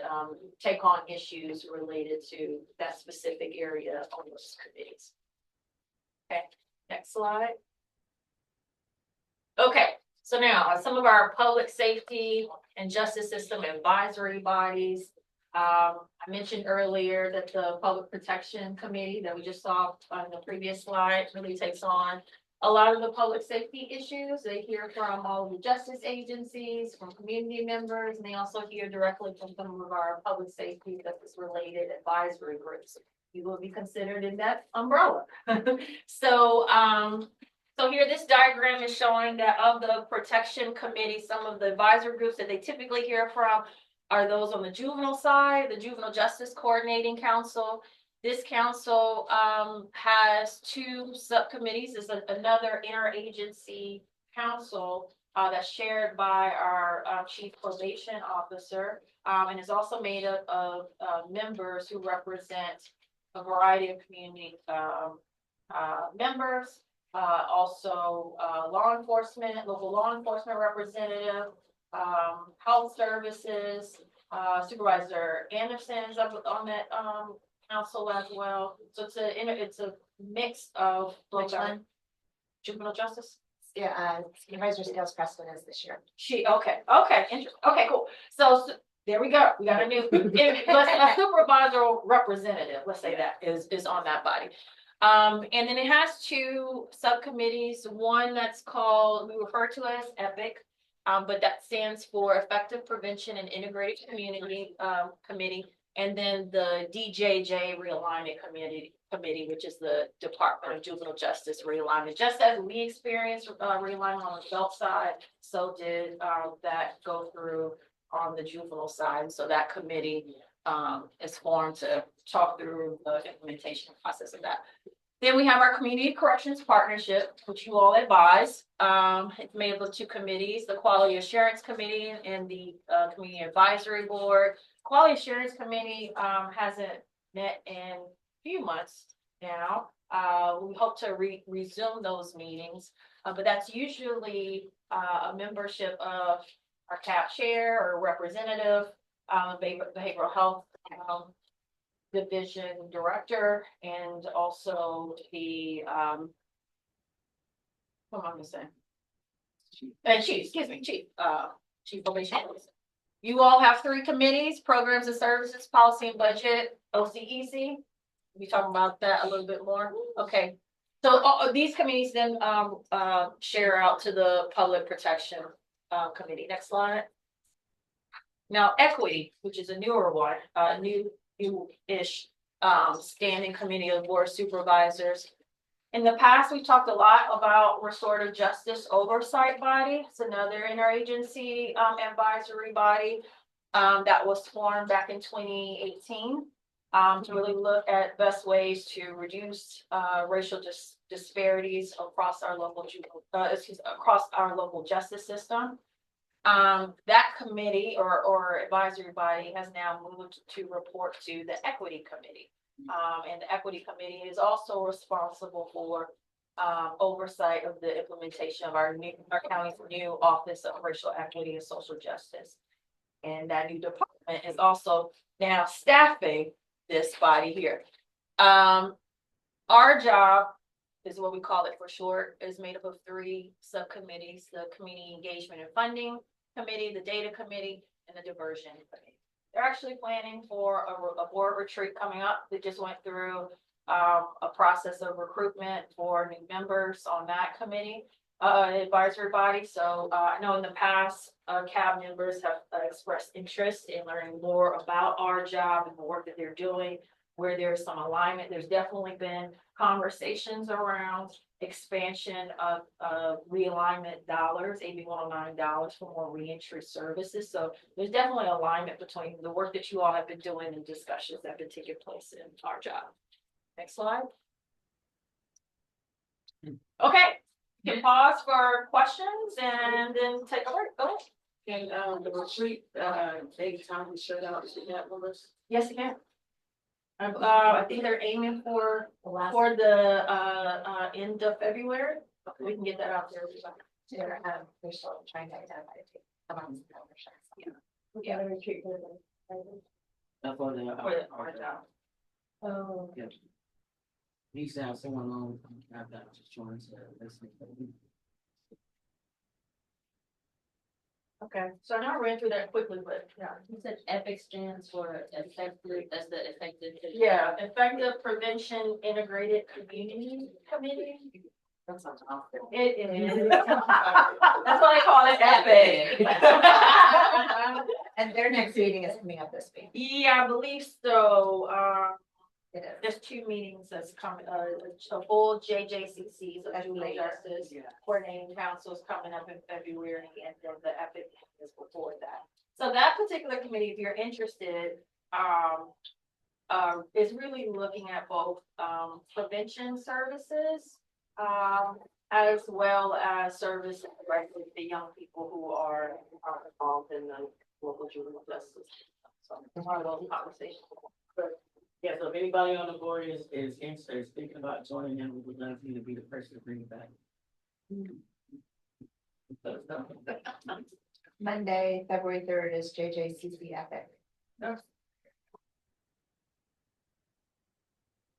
take on issues related to that specific area on those committees. Okay, next slide. Okay, so now some of our public safety and justice system advisory bodies. I mentioned earlier that the Public Protection Committee that we just saw on the previous slide really takes on a lot of the public safety issues. They hear from all of the justice agencies, from community members, and they also hear directly from some of our public safety justice related advisory groups. You will be considered in that umbrella. So here this diagram is showing that of the protection committee, some of the advisory groups that they typically hear from are those on the juvenile side, the Juvenile Justice Coordinating Council. This council has 2 subcommittees. It's another interagency council that's chaired by our chief probation officer, and is also made up of members who represent a variety of community members, also law enforcement, local law enforcement representative, health services, Supervisor Anderson's up on that council as well. So it's a mix of Which one? Juvenile justice. Yeah, Supervisor Scales Preston is this year. Okay, interesting. Okay, cool. So there we go. We got a new a supervisor representative. Let's say that is on that body. And then it has 2 subcommittees. One that's called, we refer to as EPIC, but that stands for Effective Prevention and Integrated Community Committee. And then the DJJ Realignment Committee, which is the Department of Juvenile Justice Realignment. Just as we experienced realignment on the adult side, so did that go through on the juvenile side. So that committee is formed to talk through the implementation process of that. Then we have our Community Corrections Partnership, which you all advise. It's made up of two committees, the Quality Assurance Committee and the Community Advisory Board. Quality Assurance Committee hasn't met in a few months now. We hope to resume those meetings, but that's usually a membership of our CAP chair or representative, behavioral health division director, and also the what am I missing? Chief probation officer. You all have three committees: programs and services, policy and budget, OCEC. We talk about that a little bit more. Okay. So these committees then share out to the public protection committee. Next slide. Now, equity, which is a newer one, new-ish standing committee of board of supervisors. In the past, we talked a lot about restorative justice oversight body. It's another interagency advisory body that was formed back in 2018 to really look at best ways to reduce racial disparities across our local justice system. That committee or advisory body has now moved to report to the equity committee. And the equity committee is also responsible for oversight of the implementation of our county's new Office of Racial Equity and Social Justice. And that new department is also now staffing this body here. Our job is what we call it for short, is made up of three subcommittees: the Community Engagement and Funding Committee, the Data Committee, and the Diversion Committee. They're actually planning for a board retreat coming up. They just went through a process of recruitment for new members on that committee, advisory body. So I know in the past, CAB members have expressed interest in learning more about our job and the work that they're doing, where there's some alignment. There's definitely been conversations around expansion of realignment dollars, AB 109 dollars for more reentry services. So there's definitely alignment between the work that you all have been doing and discussions that have been taking place in our job. Next slide. Okay, you can pause for questions and then take a break. Go ahead. And the retreat, date, time, we shut out, is that with us? Yes, you can. I think they're aiming for the end of February. We can get that out there. They're still trying to identify among the Yeah, retreat for For the, our job. Oh. yeah. He used to have someone on, have that just join to listen. Okay, so I know I ran through that quickly, but yeah. You said EPIC stands for effective, that's the effective. Yeah, Effective Prevention Integrated Community Committee. That sounds awful. It is. That's why they call it EPIC. And their next meeting is coming up this week. Yeah, I believe so. It is. There's two meetings that's coming, a full JJCC, so Juvenile Justice Coordinating Council is coming up in February, and then the EPIC is before that. So that particular committee, if you're interested, is really looking at both prevention services as well as service directly to the young people who are involved in the local juvenile justice. So part of those conversations. Yeah, so if anybody on the board is interested, thinking about joining them, we would love you to be the person to bring it back. Monday, February 3rd is JJCC EPIC.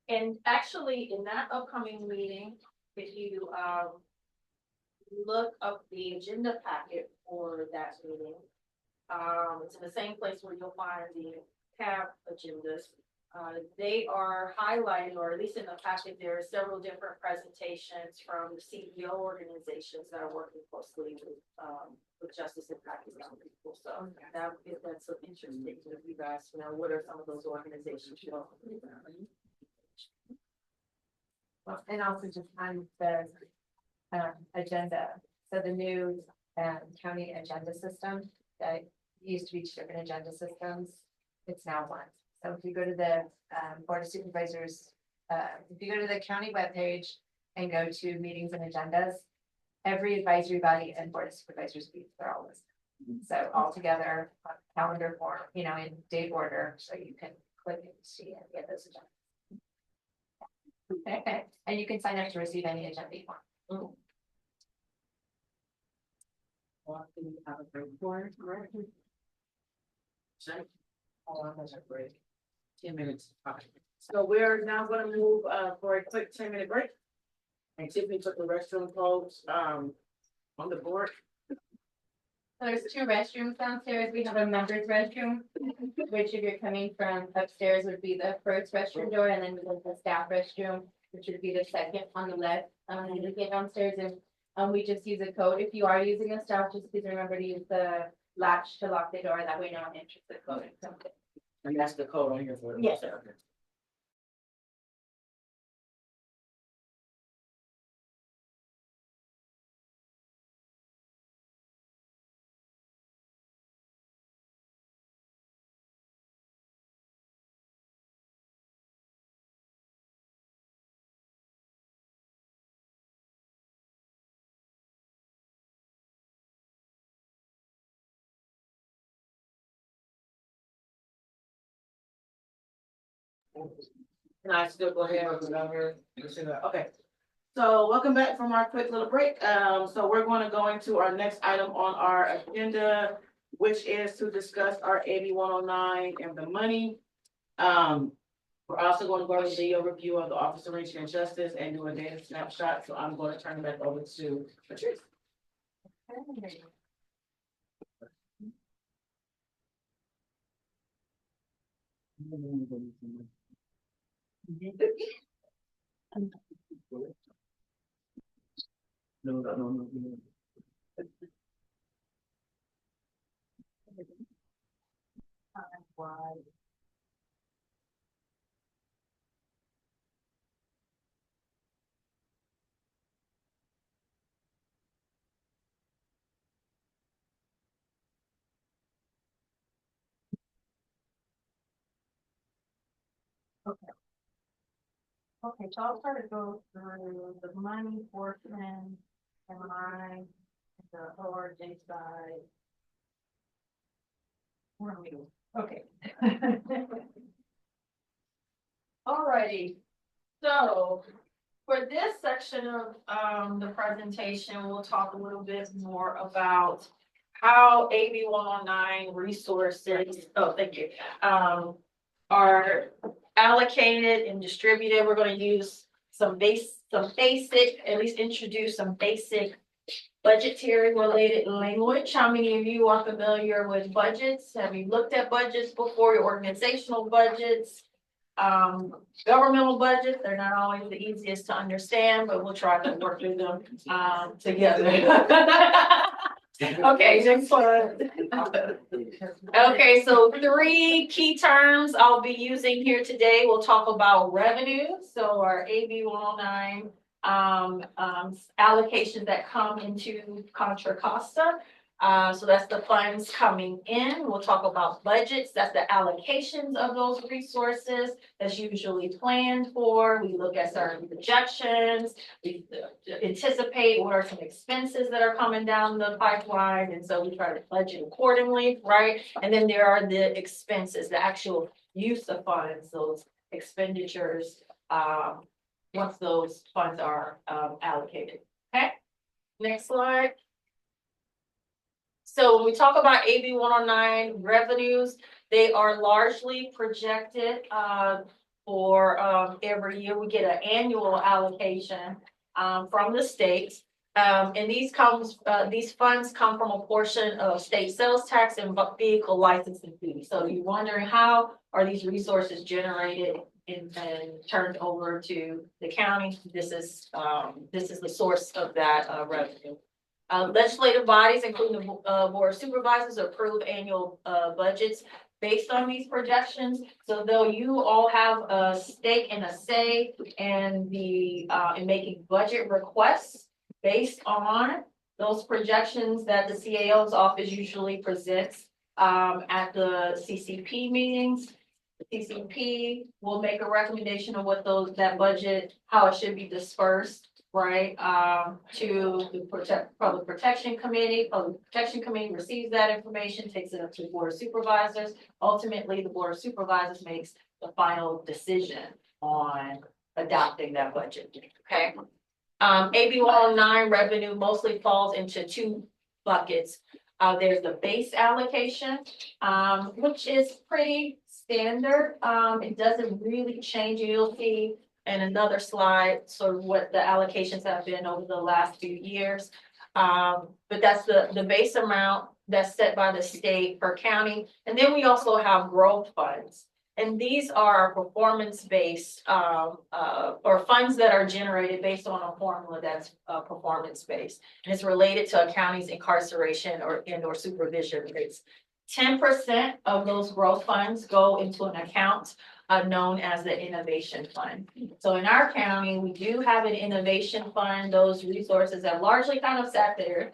And actually, in that upcoming meeting, if you look up the agenda packet for that meeting, it's in the same place where you'll find the CAB agendas. They are highlighting, or at least in the packet, there are several different presentations from the CEO organizations that are working closely with justice impacted young people. So that's of interest if you guys know what are some of those organizations. And also just on the agenda, so the new county agenda system that used to be two different agenda systems. it's now one. So if you go to the Board of Supervisors, if you go to the county webpage and go to meetings and agendas, every advisory body and Board of Supervisors meetings are all listed. So all together, on calendar form, you know, in date order, so you can click and see and get those agendas. Okay, and you can sign up to receive any agenda you want. Well, we have a break for it, right? How long was our break? 10 minutes. So we're now gonna move for a quick 10-minute break. And Tiffany took the restroom codes on the board. So there's two restrooms downstairs. We have a members restroom, which if you're coming from upstairs would be the first restroom door, and then there's the staff restroom, which would be the second on the left. You get downstairs and we just use a code. If you are using a staff, just please remember to use the latch to lock the door. That way no one enters the code. And that's the code on here for. Yes. Can I still go ahead with the number? Okay. So welcome back from our quick little break. So we're going to go into our next item on our agenda, which is to discuss our AB 109 and the money. We're also going to go over the review of the Office of Reaching and Justice and do a data snapshot. So I'm going to turn it back over to Patrice. No. Okay, so I'll try to go through the money portion, MI, the ORJ side. Where are we? Okay. Alrighty, so for this section of the presentation, we'll talk a little bit more about how AB 109 resources, thank you, are allocated and distributed. We're going to use some basic, at least introduce some basic budgetary related language. How many of you are familiar with budgets? Have you looked at budgets before, your organizational budgets? Governmental budgets, they're not always the easiest to understand, but we'll try to work through them together. Okay, next one. Okay, so 3 key terms I'll be using here today. We'll talk about revenue, so our AB 109 allocations that come into Contra Costa. So that's the funds coming in. We'll talk about budgets. That's the allocations of those resources that's usually planned for. We look at certain projections. We anticipate what are some expenses that are coming down the pipeline. And so we try to budget accordingly, right? And then there are the expenses, the actual use of funds, those expenditures, once those funds are allocated. Okay, next slide. So when we talk about AB 109 revenues, they are largely projected for every year. We get an annual allocation from the state. And these funds come from a portion of state sales tax and vehicle licensing fees. So you're wondering, how are these resources generated and turned over to the county? This is the source of that revenue. Legislative bodies, including the Board of Supervisors, approve annual budgets based on these projections. So though you all have a stake and a say in in making budget requests based on those projections that the CAO's office usually presents at the CCP meetings. The CCP will make a recommendation of what that budget, how it should be dispersed, right? To the Public Protection Committee. Public Protection Committee receives that information, takes it up to the Board of Supervisors. Ultimately, the Board of Supervisors makes the final decision on adopting that budget, okay? AB 109 revenue mostly falls into two buckets. There's the base allocation, which is pretty standard. It doesn't really change. You'll see in another slide sort of what the allocations have been over the last few years. But that's the base amount that's set by the state per county. And then we also have growth funds. And these are performance-based, or funds that are generated based on a formula that's performance-based. And it's related to a county's incarceration or supervision rates. 10% of those growth funds go into an account known as the innovation fund. So in our county, we do have an innovation fund. Those resources have largely kind of sat there.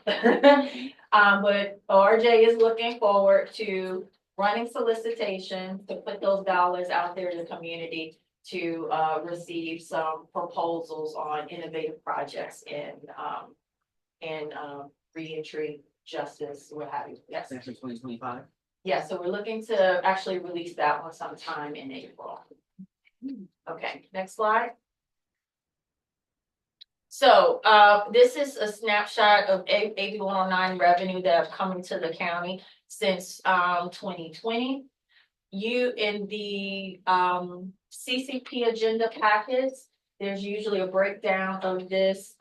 But ORJ is looking forward to running solicitation to put those dollars out there to the community to receive some proposals on innovative projects in reentry, justice, what have you. Yes. Section 2025. Yeah, so we're looking to actually release that one sometime in April. Okay, next slide. So this is a snapshot of AB 109 revenue that have come into the county since 2020. You in the CCP agenda packets, there's usually a breakdown of this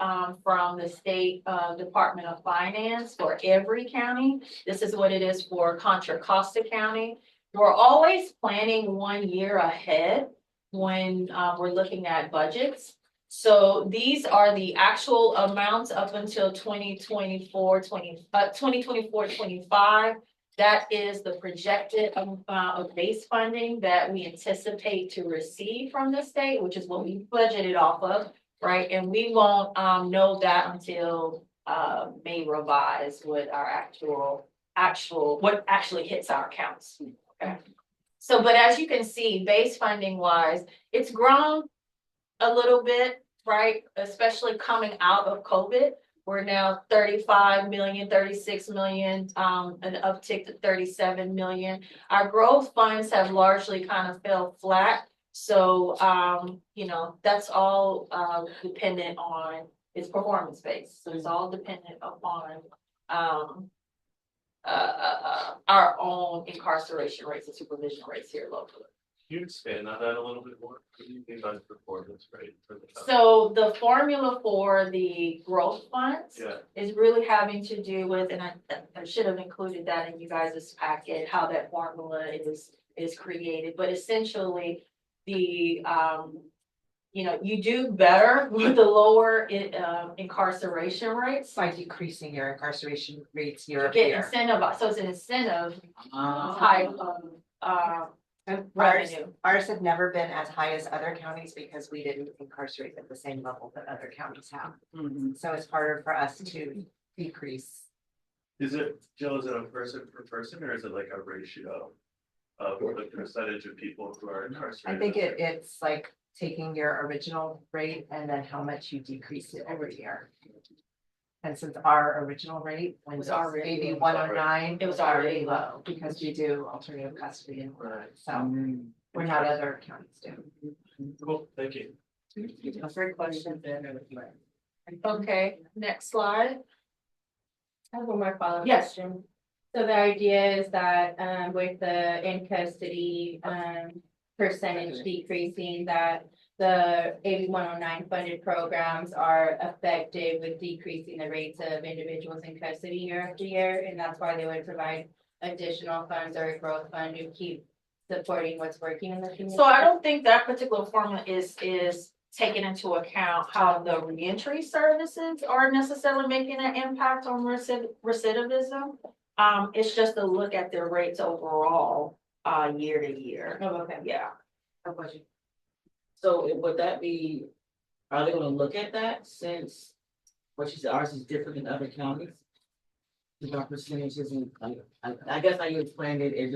from the state Department of Finance for every county. This is what it is for Contra Costa County. We're always planning 1 year ahead when we're looking at budgets. So these are the actual amounts up until 2024-25. That is the projected amount of base funding that we anticipate to receive from the state, which is what we budgeted off of, right? And we won't know that until May revise what our what actually hits our accounts. Okay. So, but as you can see, base funding wise, it's grown a little bit, right? Especially coming out of COVID. We're now 35 million, 36 million, an uptick to 37 million. Our growth funds have largely kind of fell flat. So, you know, that's all dependent on, it's performance based. So it's all dependent upon our own incarceration rates and supervision rates here locally. Can you expand on that a little bit more? What do you mean by performance rate for the company? So the formula for the growth funds Yeah. is really having to do with, and I should have included that in you guys' packet, how that formula is created. But essentially, the you know, you do better with the lower incarceration rates. By decreasing your incarceration rates year You over get year. incentive, so it's an incentive type of revenue. Ours have never been as high as other counties because we didn't incarcerate at the same level that other counties have. So it's harder for us to decrease. Is it, Jill, is it a person per person or is it like a ratio of the percentage of people who are I incarcerated? think it's like taking your original rate and then how much you decrease it every year. And since our original rate was maybe 109, It was already low because we do alternative custody and Right. so we're not other counties do. Cool, thank you. Great question. Okay, next slide. I have one more follow-up Yes. question. So the idea is that with the in custody percentage decreasing, that the AB 109 funded programs are effective with decreasing the rates of individuals in custody year after year, and that's why they would provide additional funds or a growth fund to keep supporting what's working in the community. So I don't think that particular formula is taking into account how the reentry services are necessarily making an impact on recidivism. It's just a look at their rates overall, year to year. Oh, okay. Yeah. So would that be, are they gonna look at that since what you said, ours is different than other counties? our percentages and, I guess how you explained it is,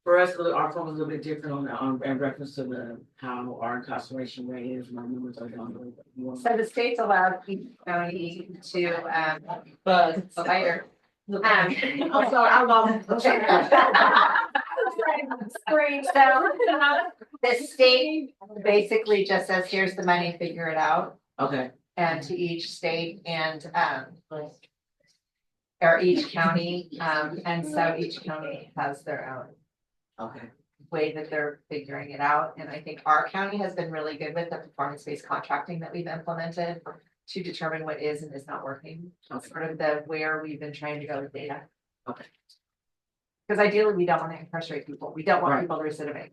for us, our phone is a little bit different in reference to how our incarceration rate is, my numbers are down. So the state's allowed each county to, hire. I'm sorry, I'm Screen, so the state basically just says, here's the money, figure it out. Okay, And to each state and, or each county, and so each county has their own okay. way that they're figuring it out. And I think our county has been really good with the performance-based contracting that we've implemented to determine what is and is not working. That's sort of where we've been trying to go with data. Okay. Because ideally, we don't want to incarcerate people. We don't want Right. people to recidivate.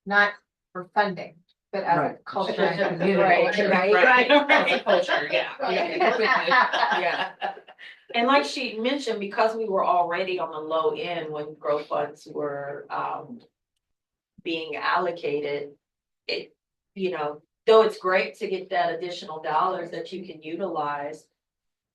Not for funding, but as a Right. culture and Right, community. right. As a culture, yeah. Yeah. And like she mentioned, because we were already on the low end when growth funds were being allocated, it, though it's great to get that additional dollars that you can utilize,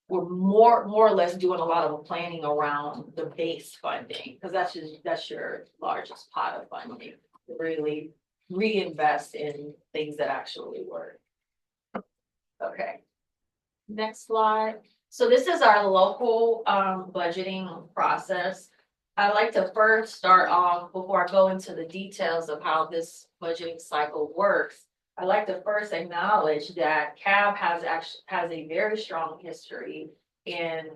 we're more or less doing a lot of planning around the base funding, because that's your largest pot of funding, to really reinvest in things that actually work. Okay. Next slide. So this is our local budgeting process. I'd like to first start off, before I go into the details of how this budgeting cycle works, I'd like to first acknowledge that CAB has a very strong history in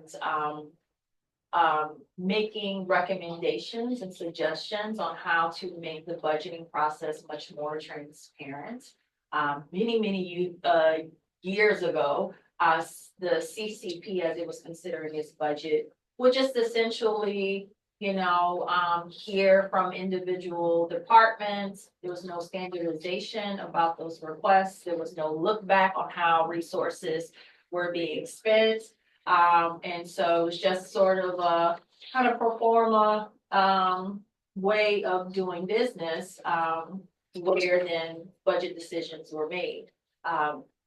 making recommendations and suggestions on how to make the budgeting process much more transparent. Many years ago, the CCP, as it was considering its budget, would just essentially, hear from individual departments. There was no standardization about those requests. There was no look back on how resources were being spent. And so it was just sort of a kind of pro forma way of doing business, where then budget decisions were made.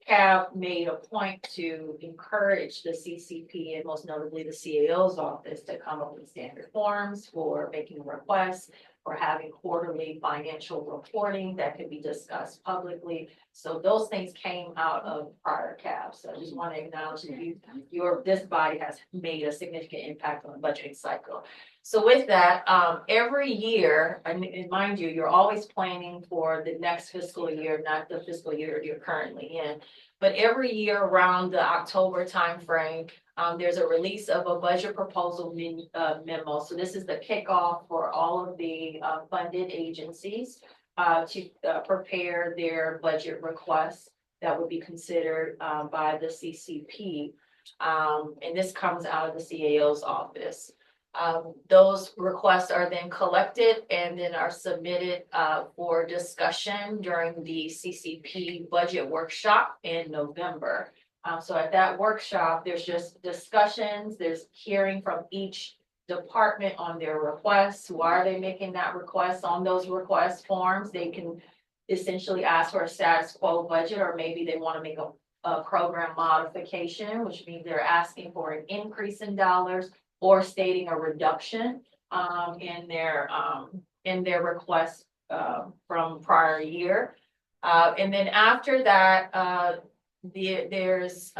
CAB made a point to encourage the CCP and most notably the CAO's office to come up with standard forms for making requests, for having quarterly financial reporting that could be discussed publicly. So those things came out of prior CAB. So I just want to acknowledge that this body has made a significant impact on the budgeting cycle. So with that, every year, and mind you, you're always planning for the next fiscal year, not the fiscal year you're currently in. But every year around the October timeframe, there's a release of a budget proposal memo. So this is the kickoff for all of the funded agencies to prepare their budget requests that would be considered by the CCP. And this comes out of the CAO's office. Those requests are then collected and then are submitted for discussion during the CCP budget workshop in November. So at that workshop, there's just discussions, there's hearing from each department on their requests. Why are they making that request? On those request forms, they can essentially ask for a status quo budget, or maybe they want to make a program modification, which means they're asking for an increase in dollars or stating a reduction in their request from prior year. And then after that, there's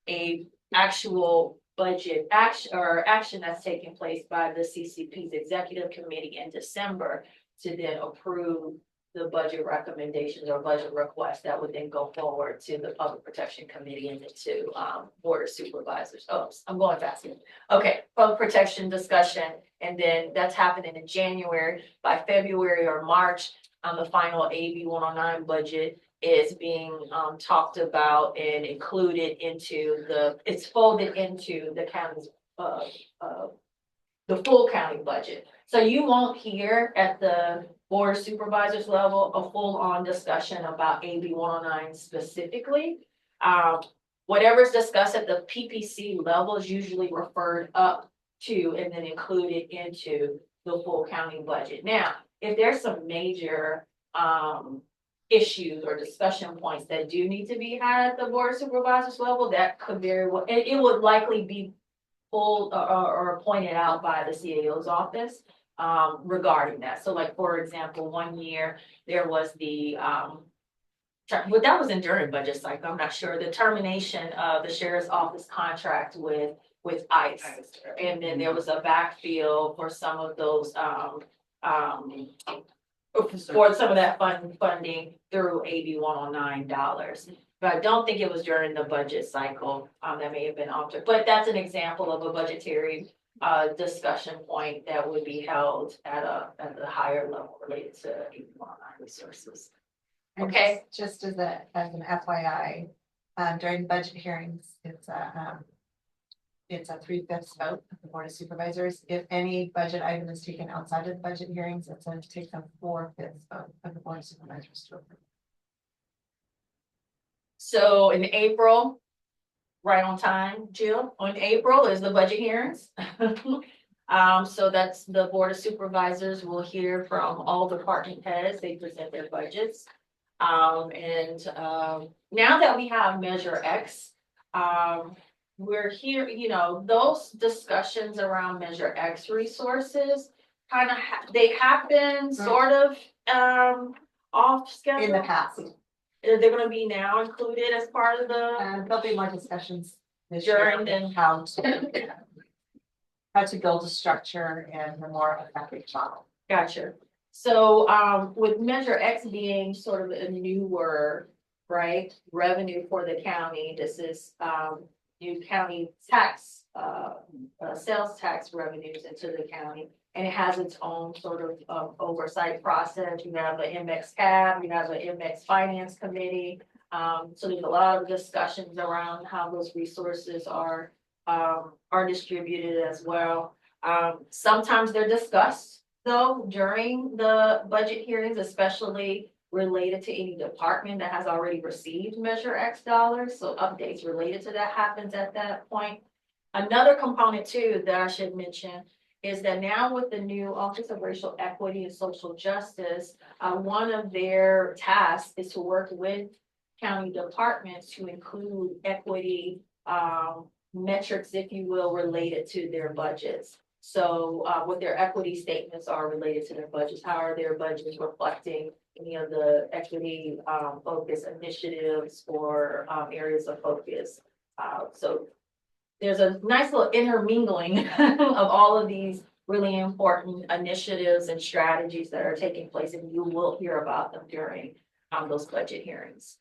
a actual budget action that's taking place by the CCP's executive committee in December to then approve the budget recommendations or budget requests that would then go forward to the Public Protection Committee and to Board of Supervisors. Oh, I'm going fast. Okay, Public Protection discussion, and then that's happening in January. By February or March, the final AB 109 budget is being talked about and included into it's folded into the county's the full county budget. So you won't hear at the Board of Supervisors level a full-on discussion about AB 109 specifically. Whatever's discussed at the PPC level is usually referred up to and then included into the full county budget. Now, if there's some major issues or discussion points that do need to be had at the board of supervisors level, that could very well, it would likely be pulled or pointed out by the CAO's office regarding that. So like, for example, one year there was the but that was in during budget cycle, I'm not sure, the termination of the sheriff's office contract with ICE. And then there was a backfill for some of those for some of that funding through AB $109. But I don't think it was during the budget cycle, that may have been altered, but that's an example of a budgetary discussion point that would be held at a higher level related to AB 109 resources. And Okay. Just as an FYI, during budget hearings, it's a 3/5 vote of the Board of Supervisors. If any budget item is taken outside of the budget hearings, it's going to take a 4/5 vote of the Board of Supervisors to approve. So in April, right on time, Jill, in April is the budget hearings. So that's the Board of Supervisors will hear from all department heads, they present their budgets. Now that we have Measure X, we're here, you know, those discussions around Measure X resources kind of they happen sort of off schedule. In the past, They're gonna be now included as part of the there'll be more discussions this During year the- on how to build a structure and a more effective model. Gotcha. So with Measure X being sort of a newer, right, revenue for the county, this is new county tax, sales tax revenues into the county. And it has its own sort of oversight process. You have the MX cab, you have the MX finance committee. So there's a lot of discussions around how those resources are distributed as well. Sometimes they're discussed though during the budget hearings, especially related to any department that has already received Measure X dollars. So updates related to that happens at that point. Another component too that I should mention is that now with the new Office of Racial Equity and Social Justice, one of their tasks is to work with county departments to include equity metrics, if you will, related to their budgets. So what their equity statements are related to their budgets, how are their budgets reflecting any of the equity focus initiatives or areas of focus. So there's a nice little intermingling of all of these really important initiatives and strategies that are taking place, and you will hear about them during those budget hearings.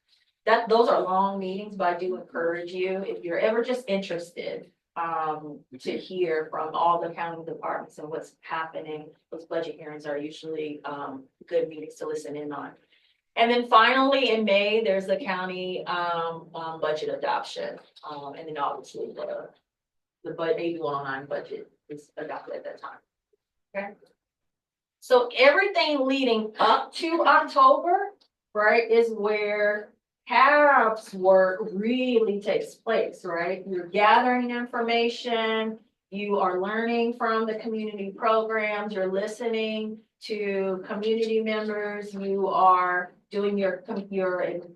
Those are long meetings, but I do encourage you, if you're ever just interested, to hear from all the county departments and what's happening. Those budget hearings are usually good meetings to listen in on. And then finally, in May, there's the county budget adoption. And then obviously the AB 109 budget is adopted at that time. Okay. So everything leading up to October, right, is where CAB's work really takes place, right? You're gathering information, you are learning from the community programs, you're listening to community members, you are doing your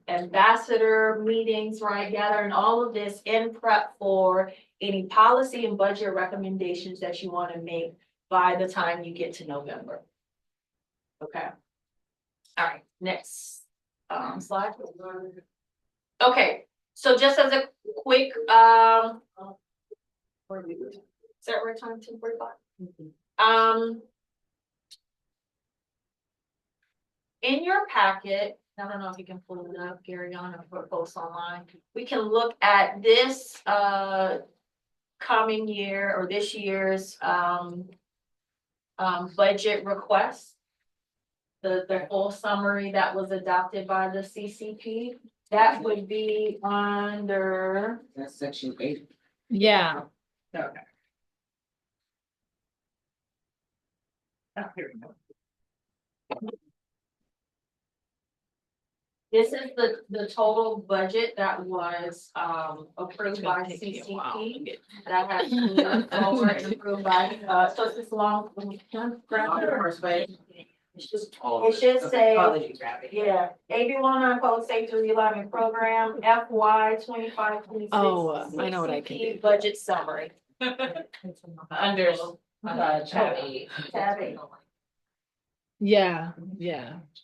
ambassador meetings, right? Gathering all of this in prep for any policy and budget recommendations that you want to make by the time you get to November. Okay. All right, next slide. Okay, so just as a quick, is that right time, 10:45? In your packet, I don't know if you can pull it up, Gary, on or for folks online, we can look at this coming year or this year's budget request. The full summary that was adopted by the CCP. That would be under. That's section 8. Yeah. Okay. Oh, here we go. This is the total budget that was approved by CCP. That has been over and approved by, so it's this long. On the first page. It should say, Apology, gravity. yeah, AB 109 Public Safety Realignment Program, FY 25-26. Oh, I know what I can do. Budget summary. Under, tab 8. Tab 8. Yeah,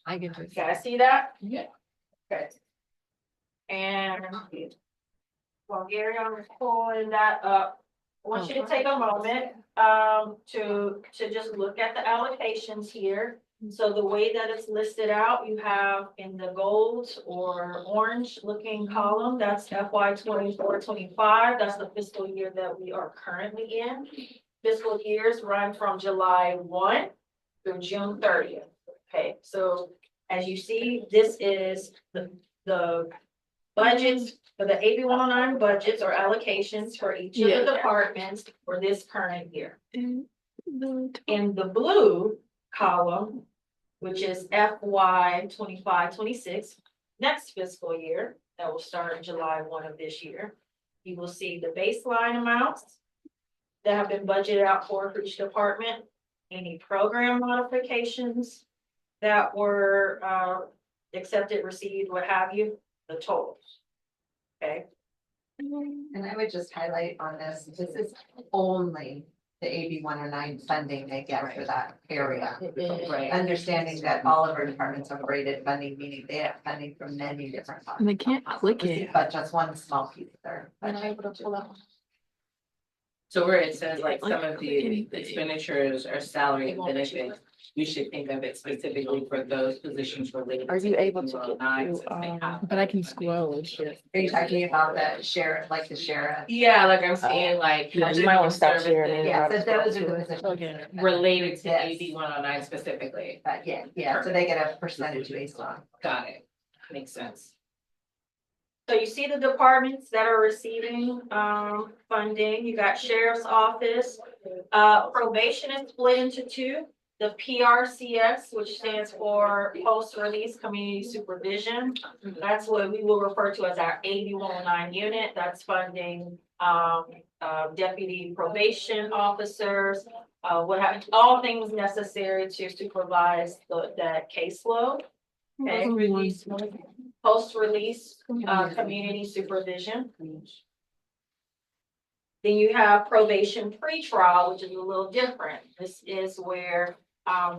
I get You this. guys see that? Yeah. Okay. And while Gary, I'm pulling that up, I want you to take a moment, to just look at the allocations here. So the way that it's listed out, you have in the gold or orange looking column, that's FY 24-25. That's the fiscal year that we are currently in. Fiscal years run from July 1 through June 30th. Okay, so as you see, this is the budgets for the AB 109 budgets or allocations for each of the departments for this current year. In the blue column, which is FY 25-26, next fiscal year, that will start July 1 of this year, you will see the baseline amounts that have been budgeted out for each department, any program modifications that were accepted, received, what have you, the totals. Okay. And I would just highlight on this is only the AB 109 funding they get for that area. Right. Understanding that all of our departments have rated funding, meaning they have funding from many different funds. And they can't click it. But just one small piece there. I'm able to pull out. So where it says like some of Like, the anything. expenditures are salary and benefits, you should think of it specifically for those positions related. Are you able to get 109, to, since they have- but I can scroll and shit. Are you talking about the sheriff, like the sheriff? Yeah, like I'm saying, like. Yeah, you might wanna stop services sharing it. Yeah, so those are the positions. Okay. Related to Yes. AB 109 specifically. Yeah, so they get a percentage based on. Got it. Makes sense. So you see the departments that are receiving funding. You got sheriff's office. Probation is split into two. The PRCS, which stands for post-release community supervision. That's what we will refer to as our AB 109 unit. That's funding deputy probation officers, all things necessary to supervise that caseload. Okay. Post-release community supervision. Then you have probation pretrial, which is a little different. This is where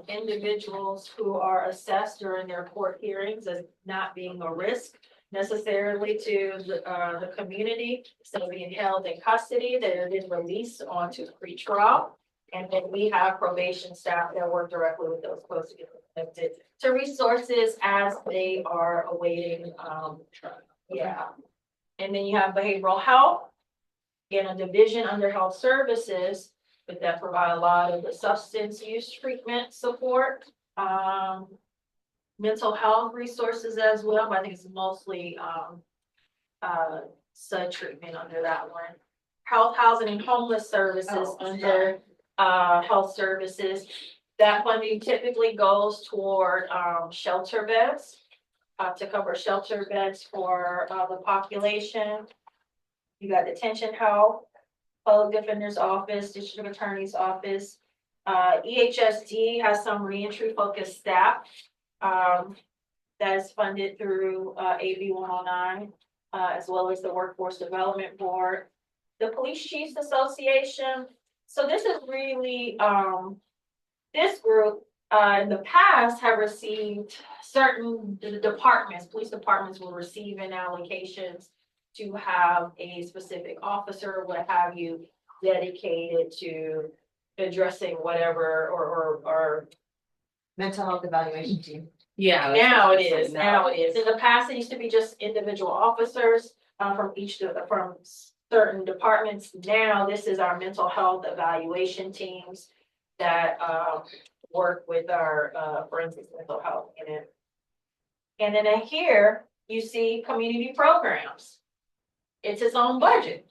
individuals who are assessed during their court hearings as not being a risk necessarily to the community, instead of being held in custody, they're then released onto pretrial. And then we have probation staff that work directly with those close to get connected to resources as they are awaiting yeah. And then you have behavioral health in a division under health services, but that provide a lot of the substance use treatment support, mental health resources as well, but I think it's mostly treatment under that one. Health, housing, and homeless services under health services. That funding typically goes toward shelter beds, to cover shelter beds for the population. You got detention health, public defender's office, district attorney's office. EHSD has some reentry focused staff that is funded through AB 109, as well as the Workforce Development Board. The Police Chiefs Association. So this is really, this group in the past have received certain departments, police departments were receiving allocations to have a specific officer, what have you, dedicated to addressing whatever or Mental health evaluation team. Yeah. now it is. In the past, it used to be just individual officers from certain departments. Now this is our mental health evaluation teams that work with our forensic mental health unit. And then here you see community programs. It's its own budget.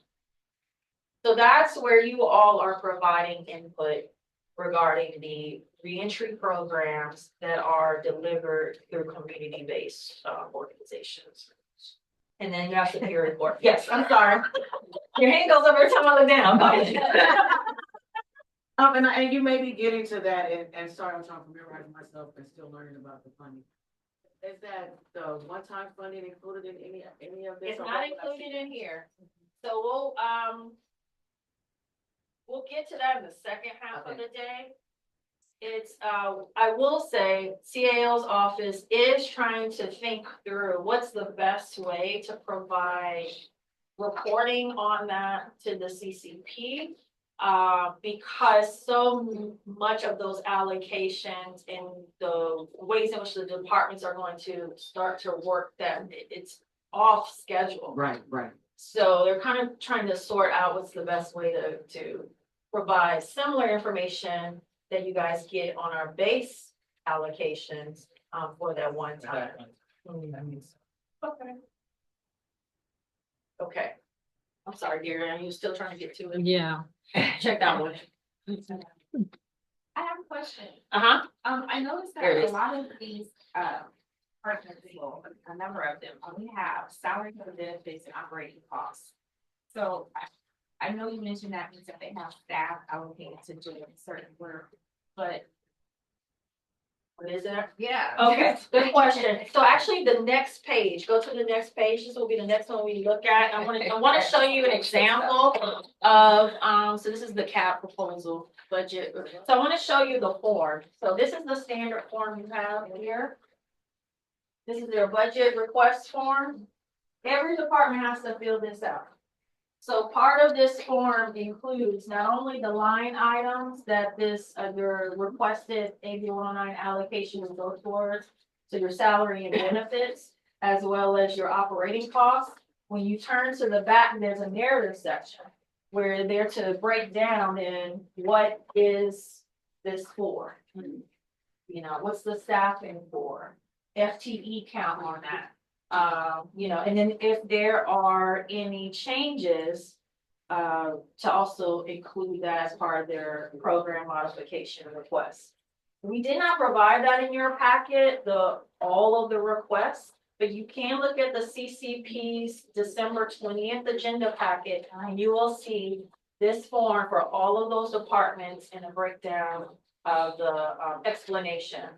So that's where you all are providing input regarding the reentry programs that are delivered through community-based organizations. And then you have Superior Court. Yes, I'm sorry. Your hand goes up every time I look down. Go ahead. And you may be getting to that, and sorry, I'm trying to familiarize myself and still learning about the funding. Is that the one-time funding included in any of this? It's not included in here. So we'll get to that in the second half of the day. It's, I will say, CAO's office is trying to think through what's the best way to provide reporting on that to the CCP. Because so much of those allocations and the ways in which the departments are going to start to work that it's off schedule. Right. So they're kind of trying to sort out what's the best way to provide similar information that you guys get on our base allocations, for that one time. Okay. Okay. I'm sorry, dear, are you still trying to get to it? Yeah. Check that one. I have a question. Uh-huh. I noticed There it that is. a lot of these, partners, well, a number of them only have salary and benefits and operating costs. So I know you mentioned that means that they have staff allocated to doing certain work, but. What is that? Yeah. Okay, good question. So actually, the next page, go to the next page. This will be the next one we look at. I want to show you an example of, so this is the CAP proposal budget. So I want to show you the form. So this is the standard form you have here. This is their budget request form. Every department has to fill this out. So part of this form includes not only the line items that this, your requested AB 109 allocation will go towards, so your salary and benefits, as well as your operating costs. When you turn to the back, there's a narrative section where they're to break down in what is this for? You know, what's the staffing for? FTE count on that. And then if there are any changes, to also include that as part of their program modification request. We did not provide that in your packet, all of the requests, but you can look at the CCP's December 20th agenda packet, and you will see this form for all of those departments and a breakdown of the explanation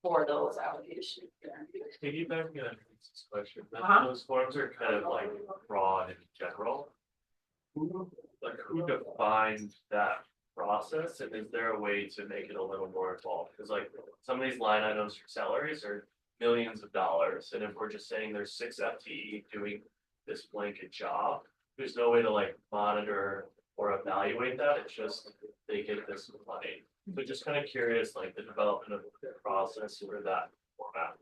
for those allocations. Piggybacking on this question, Uh-huh. those forms are kind of like broad in general. Who defined that process, and is there a way to make it a little more involved? Because like some of these line items for salaries are millions of dollars, and if we're just saying there's 6 FTE doing this blanket job, there's no way to like monitor or evaluate that. It's just they get this money. But just kind of curious, like the development of the process for that format.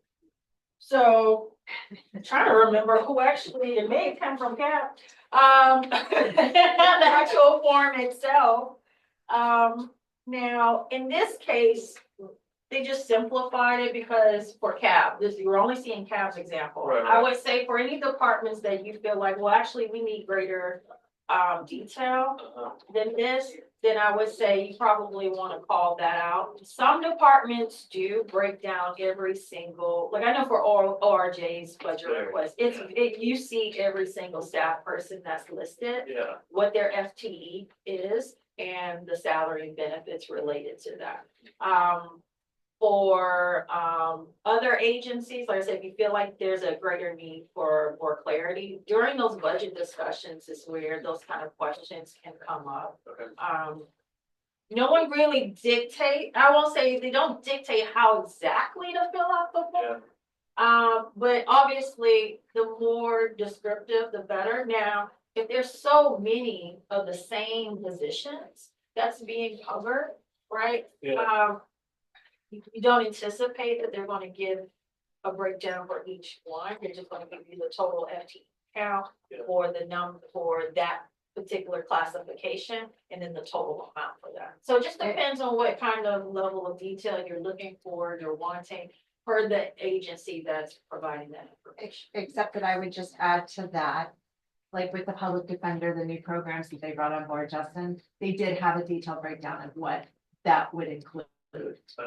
So, I'm trying to remember who actually, it may have come from CAP, the actual form itself. Now, in this case, they just simplified it because for CAP, you're only seeing CAP's example. Right. I would say for any departments that you feel like, well, actually, we need greater detail than this, then I would say you probably want to call that out. Some departments do break down every single, like I know for ORJ's budget request, you see every single staff person that's listed, Yeah. what their FTE is and the salary and benefits related to that. For other agencies, like I said, if you feel like there's a greater need for more clarity, during those budget discussions is where those kind of questions can come up. Okay. No one really I won't say they don't dictate how exactly to fill out the form. Yeah. But obviously, the more descriptive, the better. Now, if there's so many of the same positions that's being covered, right? Yeah. You don't anticipate that they're going to give a breakdown for each one. They're just going to give you the total FTE count for the number for that particular classification and then the total amount for that. So it just depends on what kind of level of detail you're looking for, you're wanting for the agency that's providing that information. Except that I would just add to that, like with the public defender, the new programs that they brought on board, Justin, they did have a detailed breakdown of what that would include.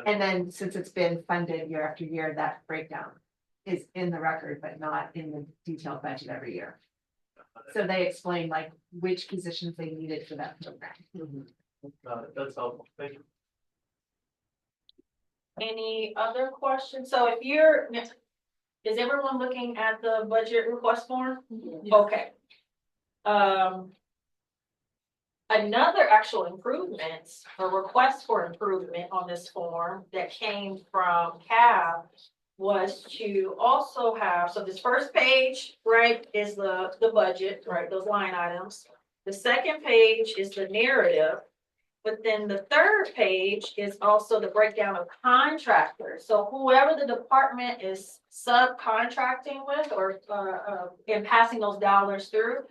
And then since it's been funded year after year, that breakdown is in the record, but not in the detailed budget every year. So they explain like which positions they needed for that program. That's helpful, thank you. Any other questions? So if you're, is everyone looking at the budget request form? Okay. Another actual improvements, a request for improvement on this form that came from CAB was to also have, so this first page, right, is the budget, right, those line items. The second page is the narrative, but then the third page is also the breakdown of contractors. So whoever the department is subcontracting with or in passing those dollars through,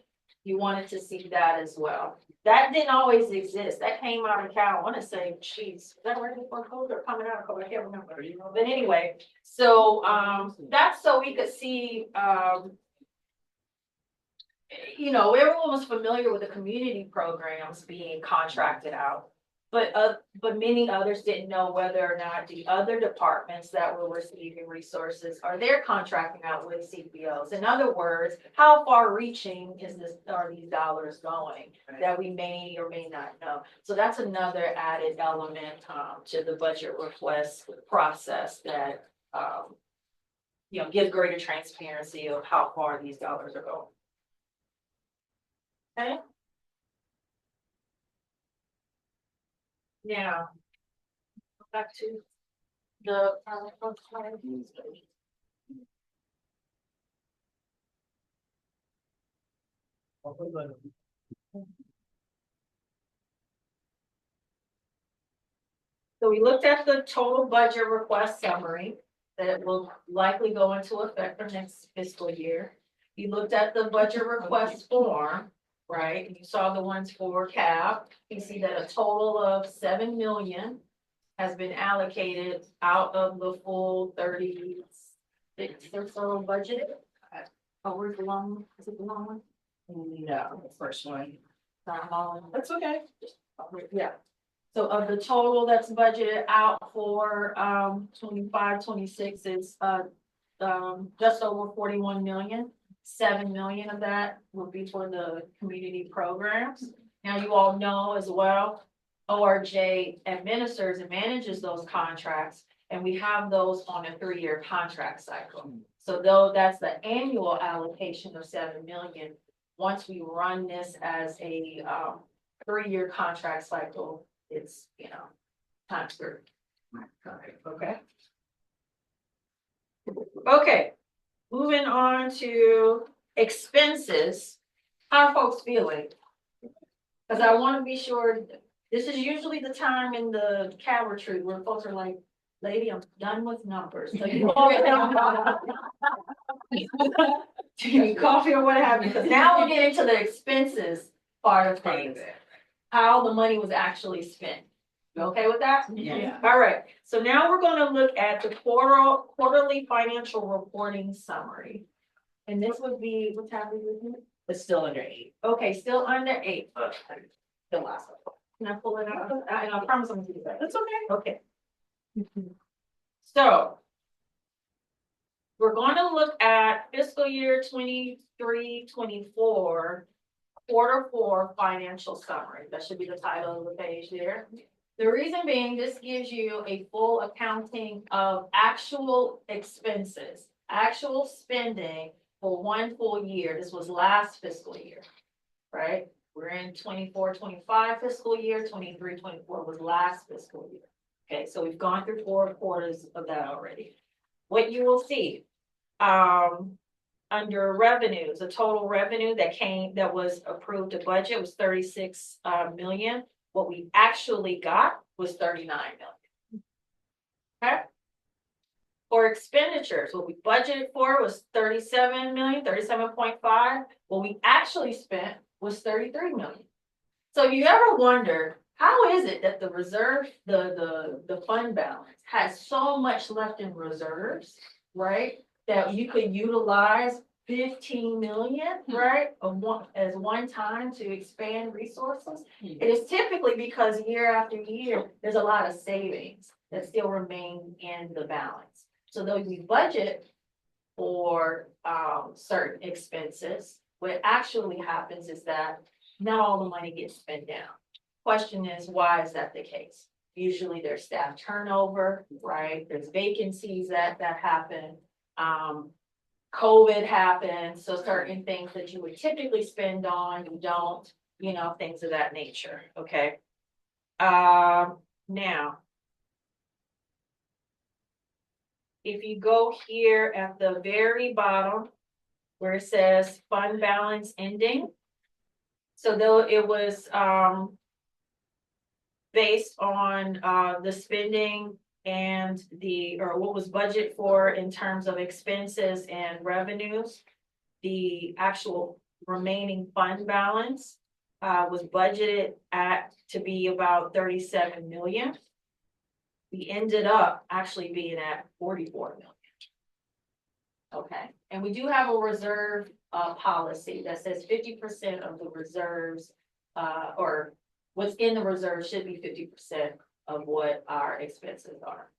you wanted to see that as well. That didn't always exist. That came out of Cal. I want to say, geez, is that right before COVID or coming out of COVID? I can't remember. But anyway, so that's so we could see you know, everyone was familiar with the community programs being contracted out. But many others didn't know whether or not the other departments that were receiving resources are they're contracting out with CPOs. In other words, how far reaching are these dollars going that we may or may not know. So that's another added element to the budget request process that you know, gives greater transparency of how far these dollars are going. Okay. Now, back to the. So we looked at the total budget request summary that will likely go into effect for next fiscal year. You looked at the budget request form, right? And you saw the ones for CAP. You see that a total of 7 million has been allocated out of the full 36 or so budget. Oh, where's the long one? Is it the long one? No, the first one. That's okay. Yeah. So of the total that's budgeted out for 25, 26 is just over 41 million. 7 million of that will be for the community programs. Now you all know as well, ORJ administers and manages those contracts, and we have those on a 3-year contract cycle. So though that's the annual allocation of 7 million, once we run this as a 3-year contract cycle, it's, you know, times 3. Okay. Okay, moving on to expenses. How are folks feeling? Because I want to be sure, this is usually the time in the Cal retreat where folks are like, lady, I'm done with numbers. So you do you need coffee or what have you? Because now we're getting to the expenses part of things. How the money was actually spent. You okay with that? Yeah. All right, so now we're gonna look at the quarterly financial reporting summary. And this would be, what's happening with me? It's still under 8. Okay, still under 8. The last one. Can I pull it out? And I promise I'm gonna do that. That's okay. Okay. So. We're gonna look at fiscal year 23-24. Quarter 4 financial summary. That should be the title of the page there. The reason being, this gives you a full accounting of actual expenses, actual spending for 1 full year. This was last fiscal year, right? We're in 24-25 fiscal year, 23-24 was last fiscal year. Okay, so we've gone through 4 quarters of that already. What you will see, under revenues, the total revenue that was approved to budget was 36 million. What we actually got was 39 million. Okay. For expenditures, what we budgeted for was 37 million, 37.5. What we actually spent was 33 million. So you ever wonder, how is it that the reserve, the fund balance has so much left in reserves, right? That you could utilize 15 million, right, as one time to expand resources. It is typically because year after year, there's a lot of savings that still remain in the balance. So though we budget for certain expenses, what actually happens is that not all the money gets spent down. question is, why is that the case? Usually there's staff turnover, right? There's vacancies that happen. COVID happens, so certain things that you would typically spend on, you don't, things of that nature, okay? Now, if you go here at the very bottom where it says fund balance ending. So though it was based on the spending and or what was budget for in terms of expenses and revenues, the actual remaining fund balance was budgeted to be about 37 million. We ended up actually being at 44 million. Okay, and we do have a reserve policy that says 50% of the reserves or what's in the reserve should be 50% of what our expenses are.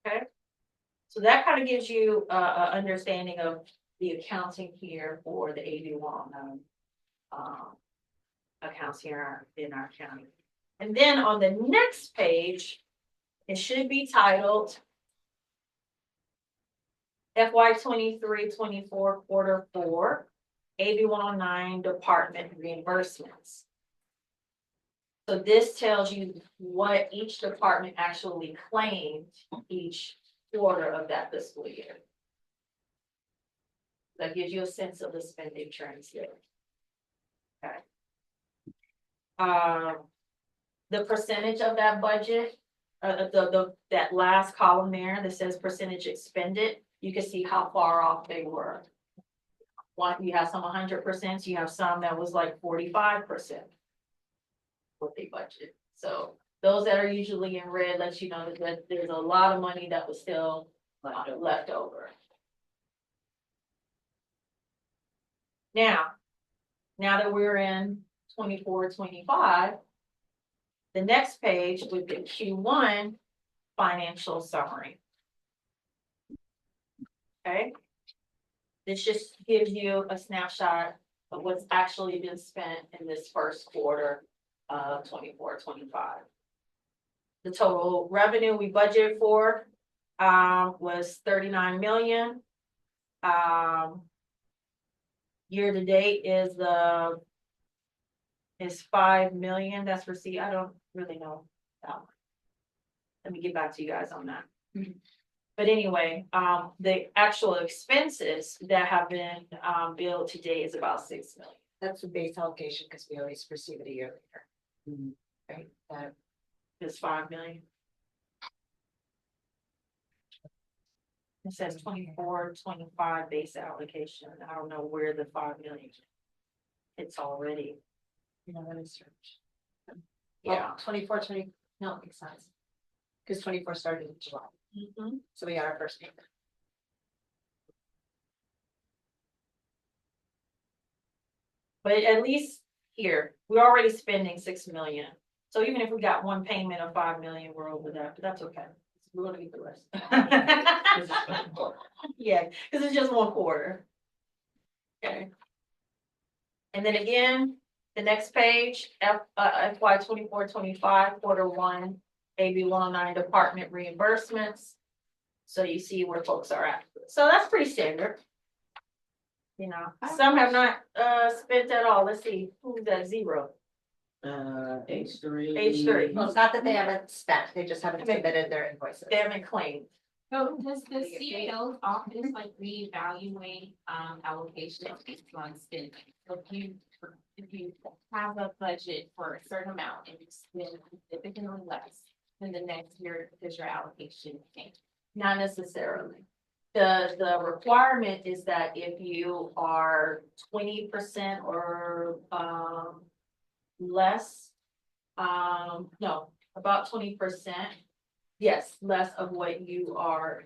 Okay, so that kind of gives you a understanding of the accounting here for the AB Walnut accounts here in our county. And then on the next page, it should be titled FY 23-24 quarter 4, AB 109 department reimbursements. So this tells you what each department actually claimed each quarter of that fiscal year. That gives you a sense of the spending trends here. Okay. The percentage of that budget, that last column there that says percentage expended, you can see how far off they were. One, you have some 100%, you have some that was like 45% what they budget. So those that are usually in red lets you know that there's a lot of money that was still left over. Now that we're in 24-25, the next page with the Q1 financial summary. Okay. This just gives you a snapshot of what's actually been spent in this first quarter of 24-25. The total revenue we budgeted for was 39 million. Year to date is 5 million. That's received. I don't really know that one. Let me get back to you guys on that. But anyway, the actual expenses that have been billed today is about 6 million. That's the base allocation because we always receive it a year later. Right, that is 5 million. It says 24-25 base allocation. I don't know where the 5 million. It's already. Let me search. Yeah. 24-20, no, makes sense. Because 24 started in July. So we got our first payment. But at least here, we're already spending 6 million. So even if we got one payment of 5 million, we're over that, but that's okay. We're gonna get the rest. Yeah, because it's just one quarter. Okay. And then again, the next page, FY 24-25, quarter 1, AB 109 department reimbursements. So you see where folks are at. So that's pretty standard. Some have not spent at all. Let's see, who's at 0? H3. H3. Well, it's not that they haven't spent, they just haven't submitted their invoices. They haven't claimed. So does the CAO's office like reevaluate allocations based on spending? So if you have a budget for a certain amount and you spend significantly less, then the next year does your allocation change? Not necessarily. The requirement is that if you are 20% or less, no, about 20%, yes, less of what you are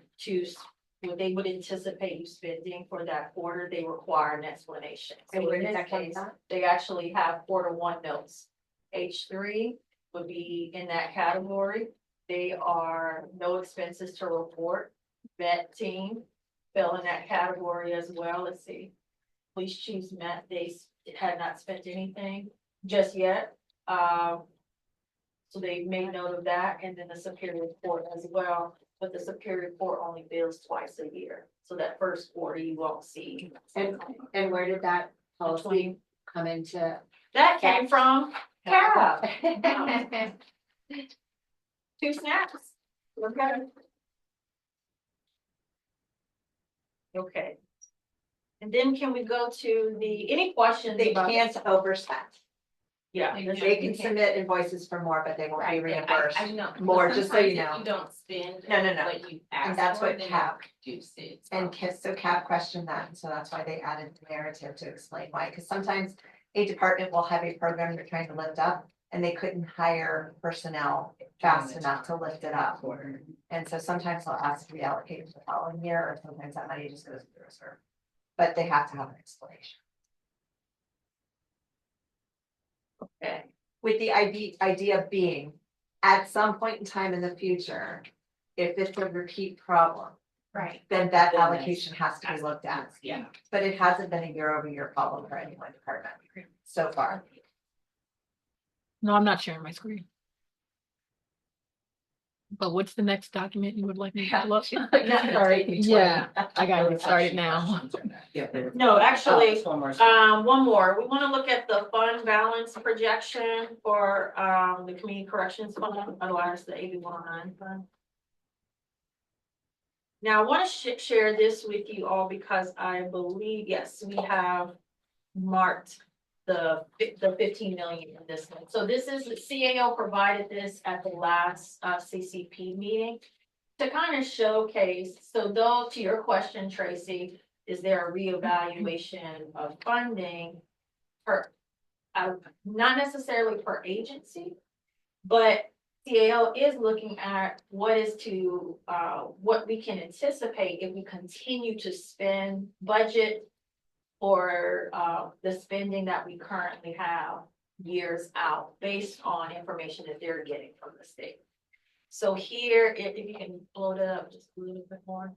what they would anticipate you spending for that quarter, they require an explanation. And So where in does this that come case, from? they actually have quarter 1 notes. H3 would be in that category. They are no expenses to report. Vet team fell in that category as well. Let's see. police chiefs met, they had not spent anything just yet. So they made note of that, and then the Superior Court as well, but the Superior Court only bills twice a year. So that first quarter you won't see. And where did that policy come into? That came from CAB. 2 snaps. Okay. Okay. And then can we go to any questions They about? can't overspend. Yeah. They can submit invoices for more, but they won't be reimbursed. I know. more, just so you Sometimes if know. You don't spend. No, no, no. What you And asked that's for, what then CAP you reduce it. And so CAP questioned that, and so that's why they added the narrative to explain why, because sometimes a department will have a program they're trying to lift up, and they couldn't hire personnel fast enough to lift it up. And so sometimes they'll ask to reallocate the following year, or sometimes that money just goes to the reserve. But they have to have an explanation. Okay. With the idea being, at some point in time in the future, if it's a repeat problem, Right. then that allocation has to be looked at. Yeah. But it hasn't been a year-over-year problem for any one department so far. No, I'm not sharing my screen. But what's the next document you would like me to look? Yeah, I gotta get started now. No, actually, One more. one more. We want to look at the fund balance projection for the community corrections fund, otherwise the AB 109 fund. Now, I want to share this with you all because I believe, yes, we have marked the 15 million in this one. So this is, the CAO provided this at the last CCP meeting to kind of showcase. So though, to your question, Tracy, is there a reevaluation of funding for, not necessarily per agency, but CAO is looking at what we can anticipate if we continue to spend budget for the spending that we currently have years out based on information that they're getting from the state. So here, if you can blow it up just a little bit more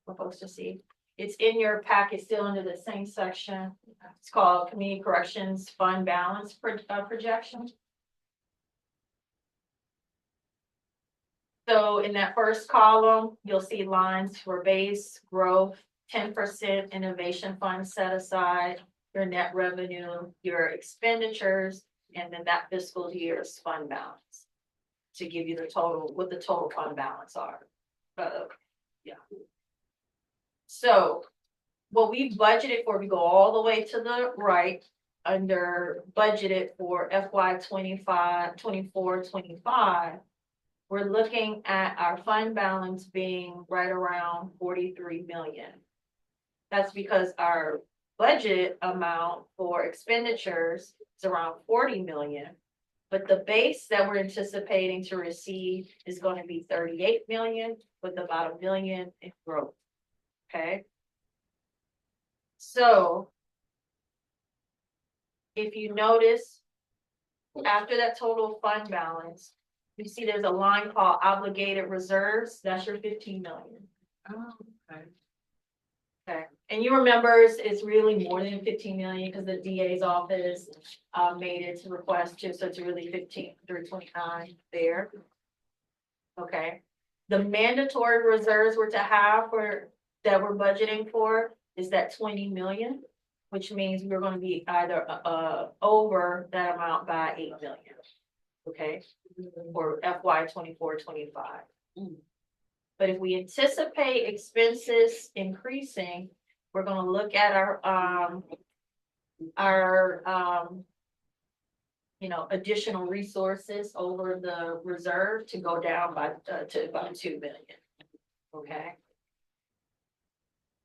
for folks to see. It's in your packet, still under the same section. It's called Community Corrections Fund Balance Projection. So in that first column, you'll see lines for base growth, 10% innovation fund set aside, your net revenue, your expenditures, and then that fiscal year's fund balance to give you the total, what the total fund balance are. Yeah. So what we budgeted for, we go all the way to the right under budgeted for FY 24, 25. We're looking at our fund balance being right around 43 million. That's because our budget amount for expenditures is around 40 million. But the base that we're anticipating to receive is going to be 38 million with about $1 million in growth. Okay. So if you notice, after that total fund balance, you see there's a line called obligated reserves. That's your 15 million. Oh, okay. Okay, and you remember it's really more than 15 million because the DA's office made it to request to, so it's really 15 through 29 there. Okay, the mandatory reserves we're to have that we're budgeting for is that 20 million, which means we're going to be either over that amount by 8 million. Okay, for FY 24, 25. But if we anticipate expenses increasing, we're going to look at our additional resources over the reserve to go down to about 2 million. Okay.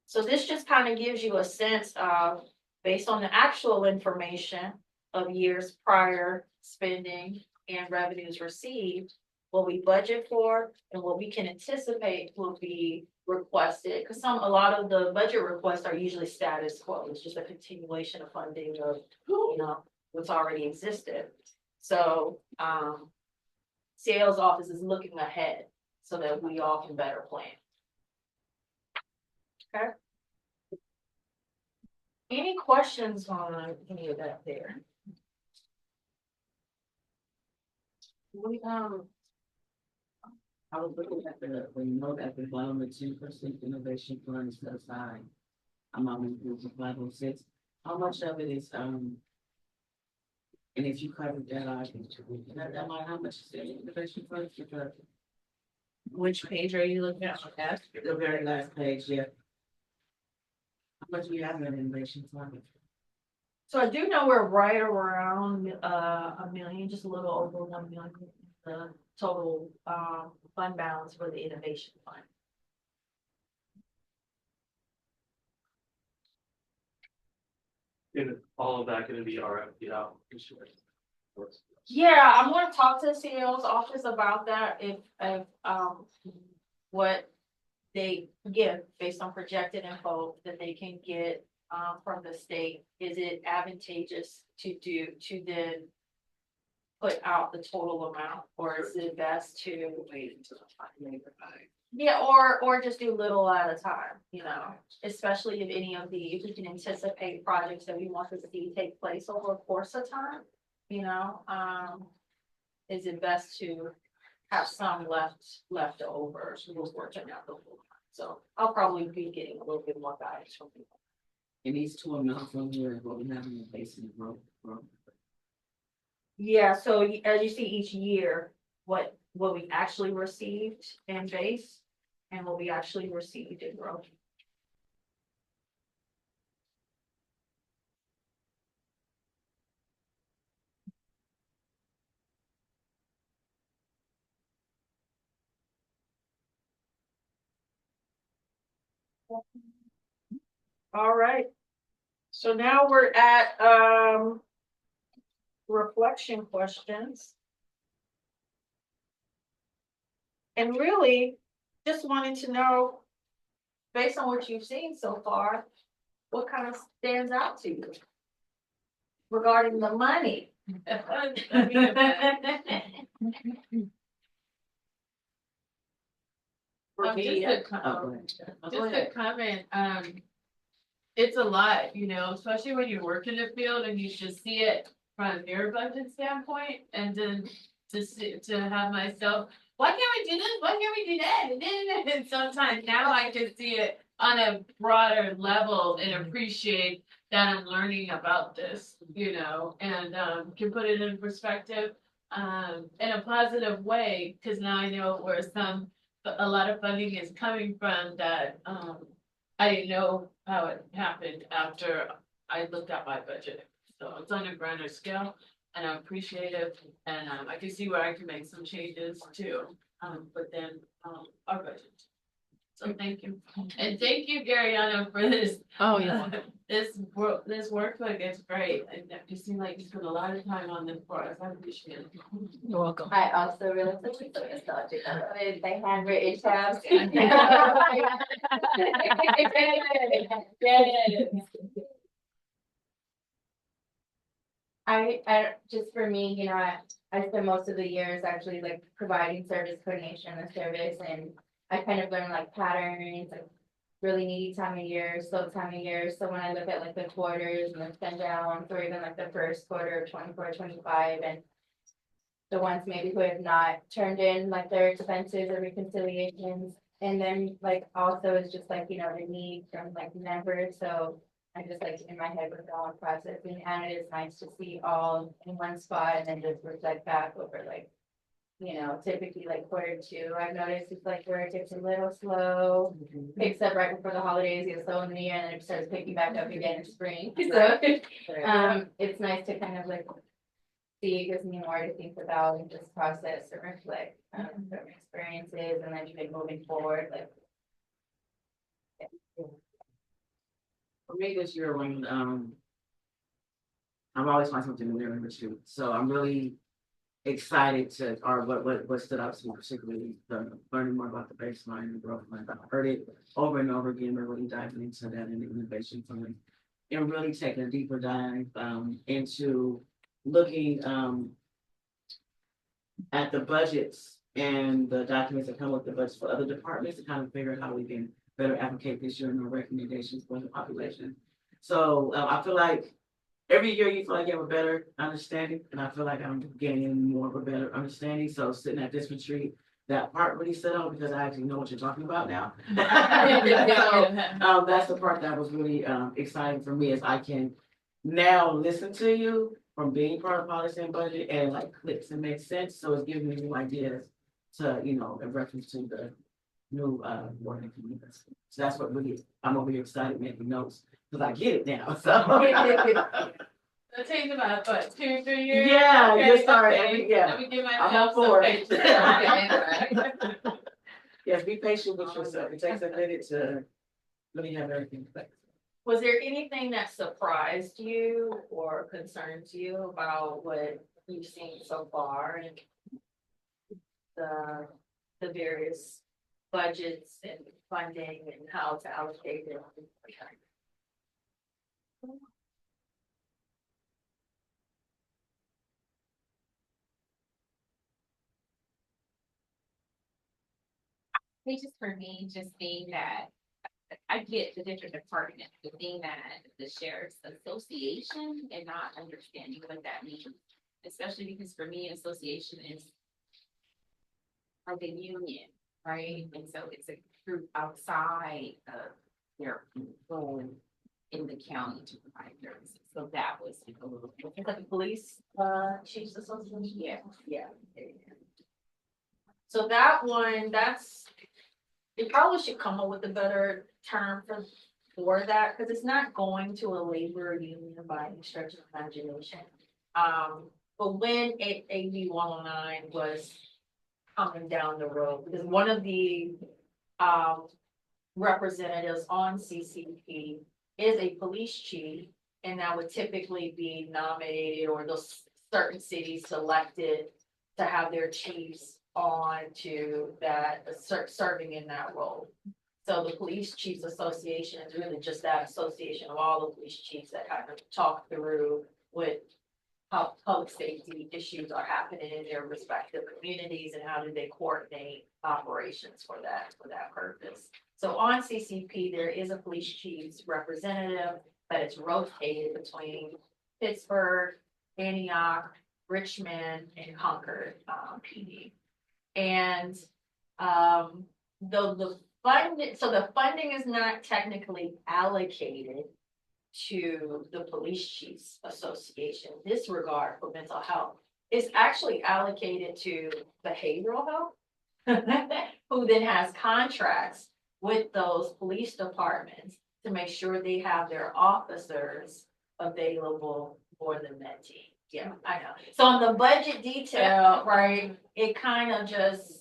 So this just kind of gives you a sense of, based on the actual information of years prior spending and revenues received, what we budget for and what we can anticipate will be requested. Because a lot of the budget requests are usually status quo. It's just a continuation of funding of what's already existed. So sales office is looking ahead so that we all can better plan. Okay. Any questions on any of that there? We, I was looking at the note at the bottom, the 10% innovation fund set aside. I'm on the 506. How much of it is, and if you covered that, that might, how much is the innovation fund? Which page are you looking at? The very last page, yeah. How much do you have in innovation fund? So I do know we're right around, a million, just a little over 1 million, the total, fund balance for the innovation fund. Is all of that gonna be RFP out this year? Yeah, I'm gonna talk to the CEO's office about that, if, what they give based on projected info that they can get, from the state. Is it advantageous to then put out the total amount, or is it best to wait until yeah, or just do little at a time, you know, especially if any of if we can anticipate projects that we want to see take place over a course of time, you know, is it best to have some left over, so we're working out the whole time. So I'll probably be getting a little bit more guidance from people. And these two amounts on here, what we have in the basic growth. Yeah, so as you see each year, what we actually received in base and what we actually received in growth. All right. So now we're at reflection questions. And really, just wanted to know, based on what you've seen so far, what kind of stands out to you regarding the money? Just a comment, it's a lot, you know, especially when you work in the field and you just see it from your budget standpoint, and then to have myself, why can't we do this? Why can't we do that? And sometimes now I can see it on a broader level and appreciate that I'm learning about this, you know, and can put it in perspective in a positive way, because now I know where a lot of funding is coming from that I didn't know how it happened after I looked at my budget. So it's on a grander scale, and I appreciate it, and I can see where I can make some changes too, within our budget. So thank you, and thank you, Garyana, for this. Oh, yeah. This workbook is great, and you seem like you spent a lot of time on this for us. I appreciate it. You're welcome. I also really appreciate the nostalgic of it, the handwritten tabs. I, just for me, you know, I spent most of the years actually like providing service coordination and service, and I kind of learned like patterns, like really needy time of year, slow time of year. So when I look at like the quarters and the spend downs, or even like the first quarter of 24, 25, and the ones maybe who have not turned in like their expenses or reconciliations. And then like also it's just like, you know, the need from like members. So I just like in my head with all on processing, and it is nice to see all in one spot and then just reflect back over like, you know, typically like Q2, I've noticed it's like where it gets a little slow, picks up right before the holidays, gets slow in the year, and then it starts picking back up again in spring. So it's nice to kind of like see, gives me more to think about and just process and reflect from experiences, and then even moving forward, like. For me this year, when I've always found something to learn with you, so I'm really excited to, or what stood out to me particularly, learning more about the baseline and growth plan. I've heard it over and over again, but really diving into that in the innovation plan, and really taking a deeper dive into looking at the budgets and the documents that come with the budgets for other departments to kind of figure out how we can better advocate this year and our recommendations for the population. So, I feel like every year you feel like you have a better understanding, and I feel like I'm gaining more of a better understanding. So sitting at this retreat, that part really stood out because I actually know what you're talking about now. So, that's the part that was really, exciting for me is I can now listen to you from being part of policy and budget and it like clicks and makes sense. So it's giving me new ideas to, in reference to the new, board and communities. So that's what really, I'm over here excited making notes because I get it now, so. It takes about, what, 2, 3 years? Yeah, Okay, you're sorry, okay. yeah. Let me give I'm on myself some board. patience. Yes, be patient with yourself. It takes a minute to really have everything fixed. Was there anything that surprised you or concerns you about what you've seen so far and the various budgets and funding and how to allocate it? It's just for me, just being that I get the different departments, but being that the sheriff's association and not understanding what that means. Especially because for me, association is like a union, right? And so it's a group outside of their role in the county to provide services. So that was a little. It's like a police, chiefs association? Yeah. Yeah. So that one, you probably should come up with a better term for that, because it's not going to a labor union by any stretch of imagination. But when AB 109 was coming down the road, because one of the representatives on CCP is a police chief, and that would typically be nominated or those certain cities selected to have their chiefs on to that, serving in that role. So the Police Chiefs Association is really just that association of all the police chiefs that kind of talk through what how public safety issues are happening in their respective communities and how do they coordinate operations for that purpose. So on CCP, there is a police chief's representative, but it's rotated between Pittsburgh, Antioch, Richmond, and Concord, PD. And the funding is not technically allocated to the Police Chiefs Association in this regard for mental health. It's actually allocated to behavioral health, who then has contracts with those police departments to make sure they have their officers available for the med team. Yeah, I know. So on the budget detail, right, it kind of just.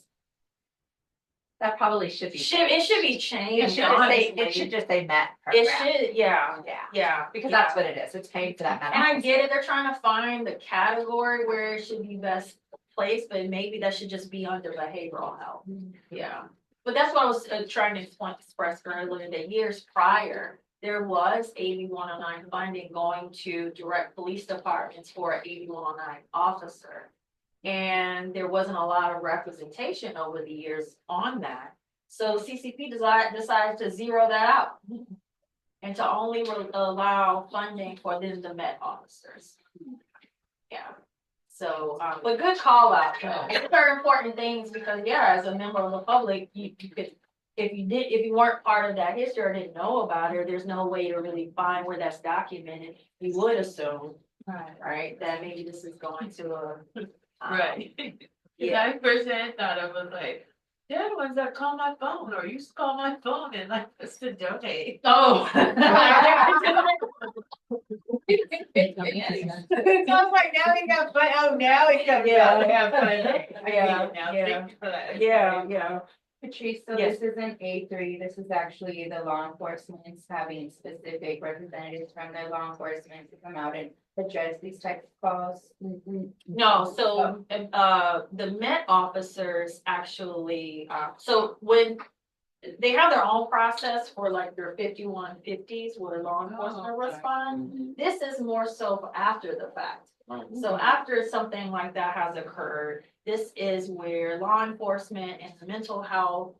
That probably should be. It should be changed, It honestly. should just say MET It program. should, yeah, Yeah, yeah. because that's what it is. It's paid for that MET. And I get it, they're trying to find the category where it should be best placed, but maybe that should just be under behavioral health. Yeah, but that's what I was trying to express earlier, that years prior, there was AB 109 funding going to direct police departments for an AB 109 officer. And there wasn't a lot of representation over the years on that. So CCP decided to zero that out and to only allow funding for them to Met officers. Yeah. So, but good call out, though. It's very important things because, yeah, as a member of the public, you could, if you weren't part of that history or didn't know about it, there's no way to really find where that's documented. You would assume, right, that maybe this is going to a. Right. Yeah. I first thought it was like, they're the ones that call my phone or used to call my phone and like us to donate. Oh. So I was like, now we got fun. Oh, now it comes out. Yeah. Patrice, so Yes. this isn't A3, this is actually the law enforcement having specific representatives from the law enforcement to come out and address these types of calls. No, so, the Met officers actually, so when they have their own process for like their 5150s where law enforcement respond. This is more so for after the fact. So after something like that has occurred, this is where law enforcement and the mental health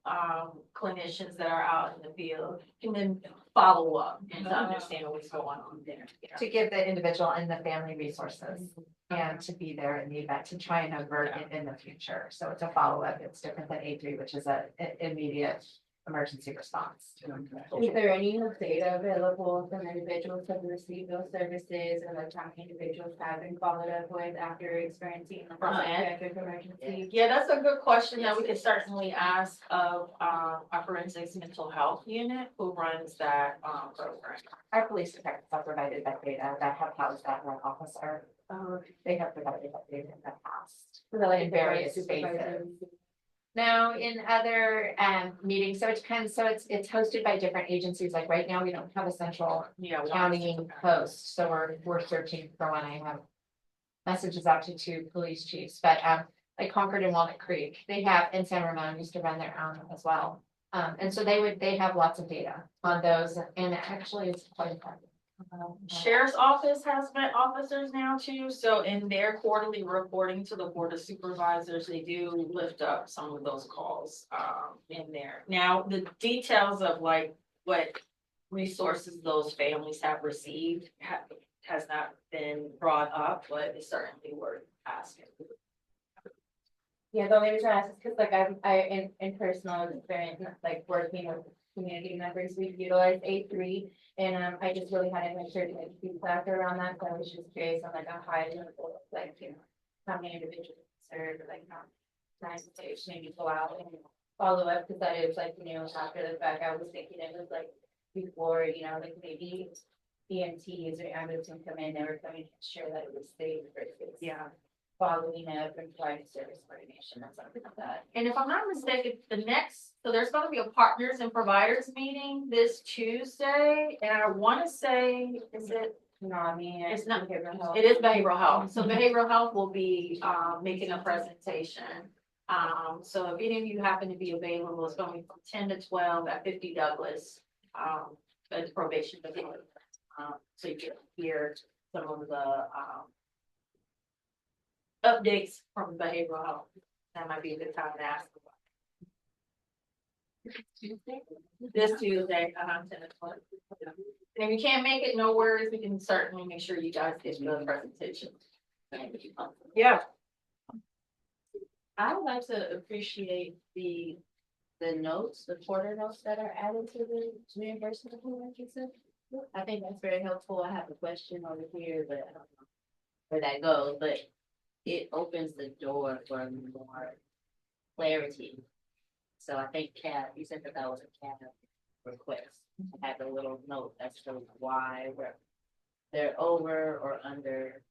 clinicians that are out in the field can then follow up and to understand what's going on there. Yeah. To give the individual and the family resources and to be there in the event to try and avert it in the future. So it's a follow-up. It's different than A3, which is a immediate emergency response. Is there any data available from individuals who have received those services and like how many individuals have been followed up with after experiencing a traffic emergency? Yeah, that's a good question that we could certainly ask of, our forensics mental health unit who runs that, program. Our police detectives have provided that data that have housed that one officer. They have provided that data in the past. In various spaces. Now, in other meetings, so it depends, so it's hosted by different agencies, like right now, we don't have a central Yeah. county host, so we're searching for one. I have messages out to two police chiefs, but like Concord and Walnut Creek, they have, and San Ramon used to run their own as well. And so they have lots of data on those, and actually it's quite important. Sheriff's office has met officers now too, so in their quarterly reporting to the board of supervisors, they do lift up some of those calls in there. Now, the details of like what resources those families have received has not been brought up, but it's certainly worth asking. Yeah, the only reason I ask is because like in personal experience, like working with community members, we've utilized A3. And I just really had to make sure to get feedback around that, so I was just curious on like a high level, like, you know, how many individuals served, like how nice to maybe go out and follow up, because that is like, you know, after the fact, I was thinking it was like before, you know, like maybe EMTs or ambulance can come in, they were coming to ensure that it was safe versus following up and providing service coordination and something like that. And if I'm not mistaken, so there's gonna be a partners and providers meeting this Tuesday, and I wanna say, is it? No, I mean, It's not, behavioral health. it is behavioral health, so behavioral health will be, making a presentation. So if any of you happen to be available, it's going from 10 to 12 at 50 Douglas, at the probation facility. So you can hear some of the, updates from behavioral health. That might be a good time to ask. This Tuesday, 10 to 12. And if you can't make it, no worries, we can certainly make sure you guys get the presentation. Yeah. I would like to appreciate the notes, the quarter notes that are added to the reimbursement plan. I think that's very helpful. I have a question over here, but I don't know where that goes, but it opens the door for more clarity. So I think Kat, you said that was a Kat request. I have a little note that shows why they're over or under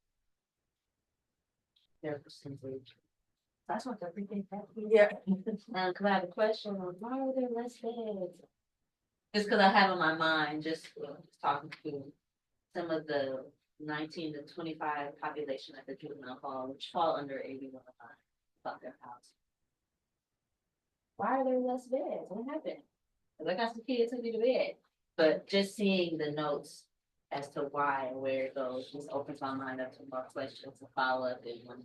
their percentage. That's what they're freaking. Yeah. Cause I have a question of why are there less beds? Just cause I have on my mind, just talking to some of the 19 to 25 population at the juvenile hall, which fall under 81 about their house. Why are there less beds? What happened? Cause I got some kids who need a bed, but just seeing the notes as to why and where it goes just opens my mind up to more questions and follow up and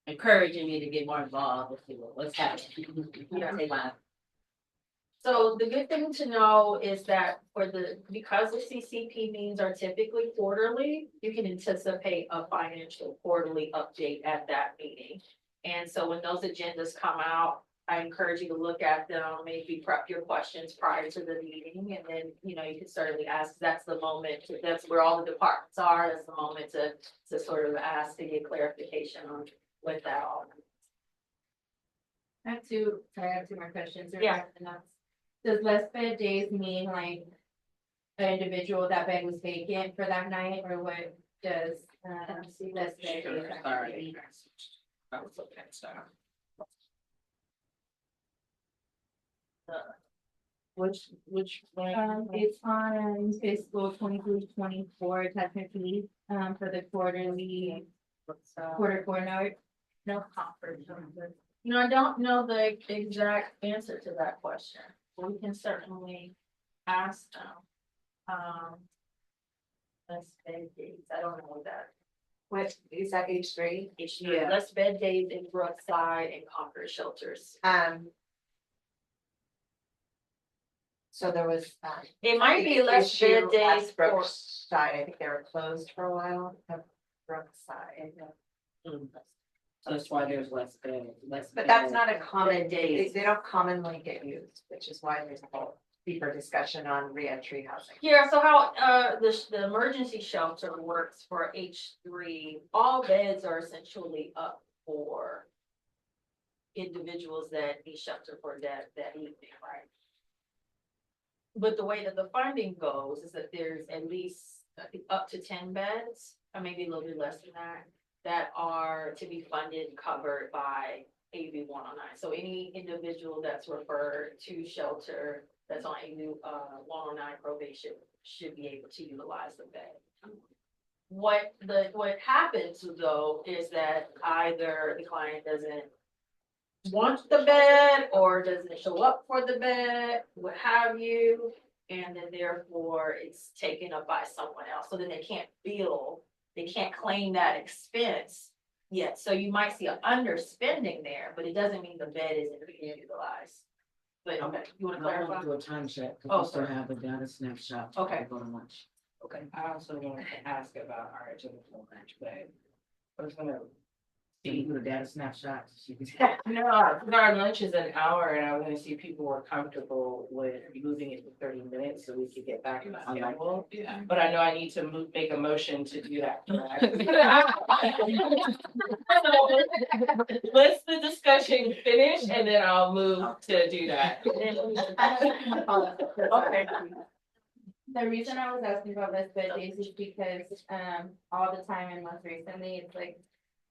encouraging me to get more involved with what's happening. Yeah. So the good thing to know is that because the CCP meetings are typically quarterly, you can anticipate a financial quarterly update at that meeting. And so when those agendas come out, I encourage you to look at them, maybe prep your questions prior to the meeting, and then, you know, you can certainly ask, that's the moment, that's where all the departments are, that's the moment to sort of ask to get clarification on what that all means. I have two more questions. Yeah. Does less bed days mean like an individual that bed was vacant for that night, or what does less bed days actually mean? Which It's on fiscal 23-24 technically, for the quarterly, quarter note. No comfort. You know, I don't know the exact answer to that question. We can certainly ask them. Less bed days, I don't know that. What is that H3? Yeah. Less bed days in Brookside and Concord shelters. So there was, It might be less issue bed at days for, Brookside. I think they were closed for a while, at Brookside. So that's why there's less bed, less. But that's not a Bed common, days. they don't commonly get used, which is why there's a whole deeper discussion on reentry housing. yeah, so how, the emergency shelter works for H3, all beds are essentially up for individuals that need shelter for that evening, right? But the way that the funding goes is that there's at least, I think, up to 10 beds, or maybe a little bit less than that are to be funded and covered by AB 109. So any individual that's referred to shelter that's on AB 109 probation should be able to utilize the bed. What happens though is that either the client doesn't want the bed or doesn't show up for the bed, what have you, and then therefore it's taken up by someone else. So then they can't claim that expense yet. So you might see an underspending there, but it doesn't mean the bed isn't being utilized. But okay, you wanna I clarify? want to do a time check, Oh, because we still sorry. have a data snapshot. Okay. Go to lunch. Okay, I also wanted to ask about our agenda for lunch, but I was gonna Can you do a data snapshot? no, our lunch is an hour and I was gonna see if people were comfortable with moving it to 30 minutes so we could get back in the schedule. Yeah. But I know I need to make a motion to do that. correct? Let's the discussion finish and then I'll move to do that. Okay. The reason I was asking about less bed days is because, all the time and most recently, it's like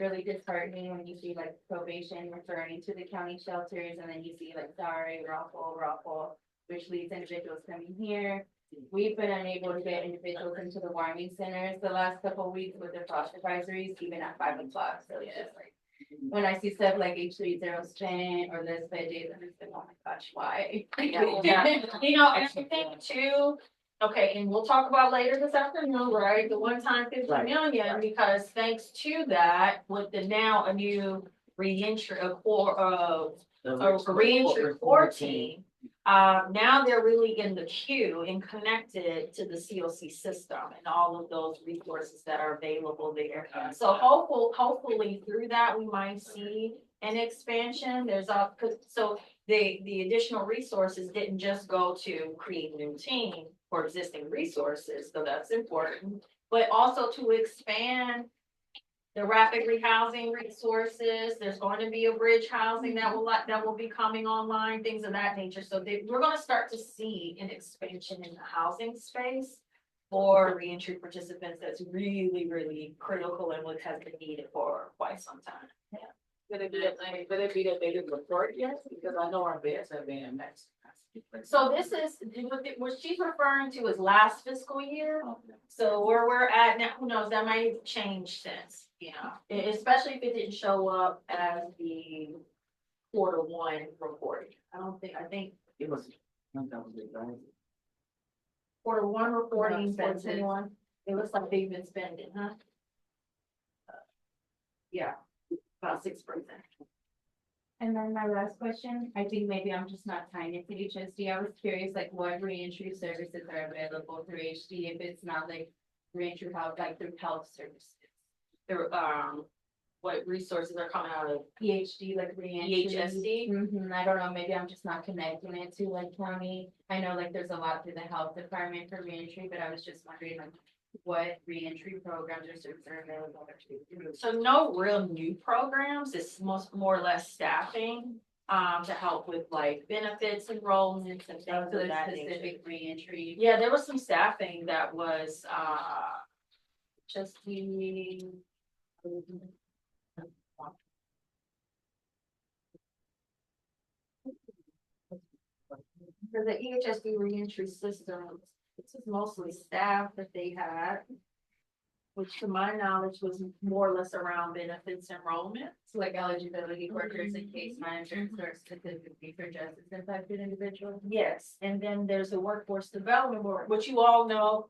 really disheartening when you see like probation referring to the county shelters and then you see like, sorry, Rockville, which leads individuals coming here. We've been unable to get individuals into the warming centers the last couple of weeks with the frost advisories, even at 5 o'clock. So it's just like, when I see stuff like H30 spent or less bed days, I'm just like, oh my gosh, why? Yeah. You know, and I think too, okay, and we'll talk about later this afternoon, right, the one-time 50 Right, million, right. because thanks to that, with the now a new reentry, reentry core team. Now they're really in the queue and connected to the COC system and all of those resources that are available there. So hopefully through that, we might see an expansion. So the additional resources didn't just go to create a new team for existing resources, so that's important, but also to expand the rapid rehousing resources. There's going to be a bridge housing that will be coming online, things of that nature. So we're gonna start to see an expansion in the housing space for reentry participants that's really, really critical and what has been needed for quite some time. Yeah. Could it be that they didn't report yet? Because I know our beds have been maxed. So this is, what she's referring to is last fiscal year. So where we're at now, who knows, that might change since, you know, especially if it didn't show up as the Q1 reporting. I think It was, that was it, right? Q1 reporting, No expenses. 2021, it looks like they've been spending, huh? Yeah, about 6%. And then my last question, I think maybe I'm just not tying it to HSD. I was curious, like what reentry services are available through HD if it's not like reentry health, like through health services. There, what resources are coming out of PhD, like reentry. EHSD? I don't know, maybe I'm just not connecting it to like county. I know like there's a lot through the health department for reentry, but I was just wondering like what reentry programs or services are available to. So no real new programs, it's more or less staffing, to help with like benefits, enrollments and things So of there's that nature. specific reentry. Yeah, there was some staffing that was, just the. For the EHSD reentry system, this is mostly staff that they had, which to my knowledge was more or less around benefits enrollment. So like eligibility workers and case managers or specifically for justice impacted individuals. Yes, and then there's the workforce development board, which you all know,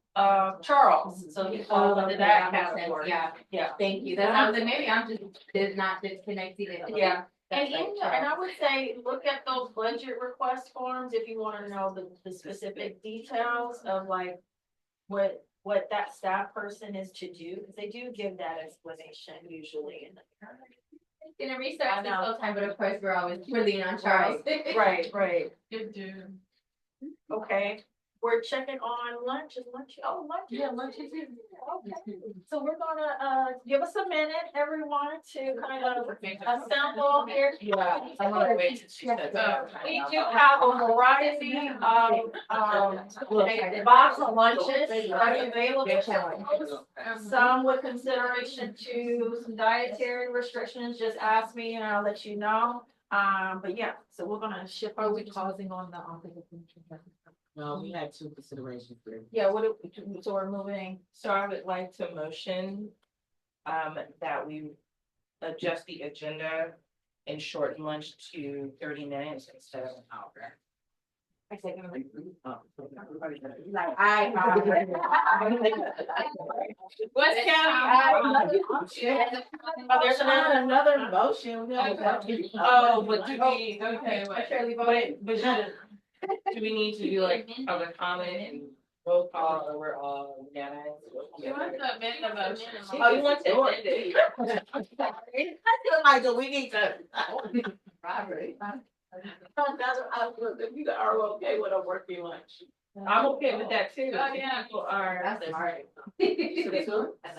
Charles, so he falls under that makes sense. category. Yeah, Yeah. thank you. That's something, maybe I'm just not disconnected. Yeah, And I would say, look at those budget request forms if you wanna know the specific details of like what that staff person is to do, because they do give that explanation usually in the. Gonna research this whole time, but of course, we're leaning on Charles. Right. Good dude. Okay, we're checking on lunch, is lunch, oh, lunch. Yeah, lunch is here. Okay, so we're gonna, give us a minute, everyone, to kind of assemble here. Yeah, I'm gonna wait till she says that. We do have a variety of, box of lunches that are available. Some with consideration to some dietary restrictions, just ask me and I'll let you know. But yeah, so we're gonna shift. Are we pausing on the office of interest? No, we had two considerations there. Yeah, so we're moving. So I would like to motion, that we adjust the agenda and shorten lunch to 30 minutes instead of an hour. West County. Oh, there's another motion. Oh, but do we, Okay, do we need to do like public comment and roll call, or we're all unanimous? You want to amend the motion? Oh, you want to amend it? I feel like we need to. Robert. If you are okay with a working lunch. I'm okay with that too. Oh, yeah. People are. That's smart.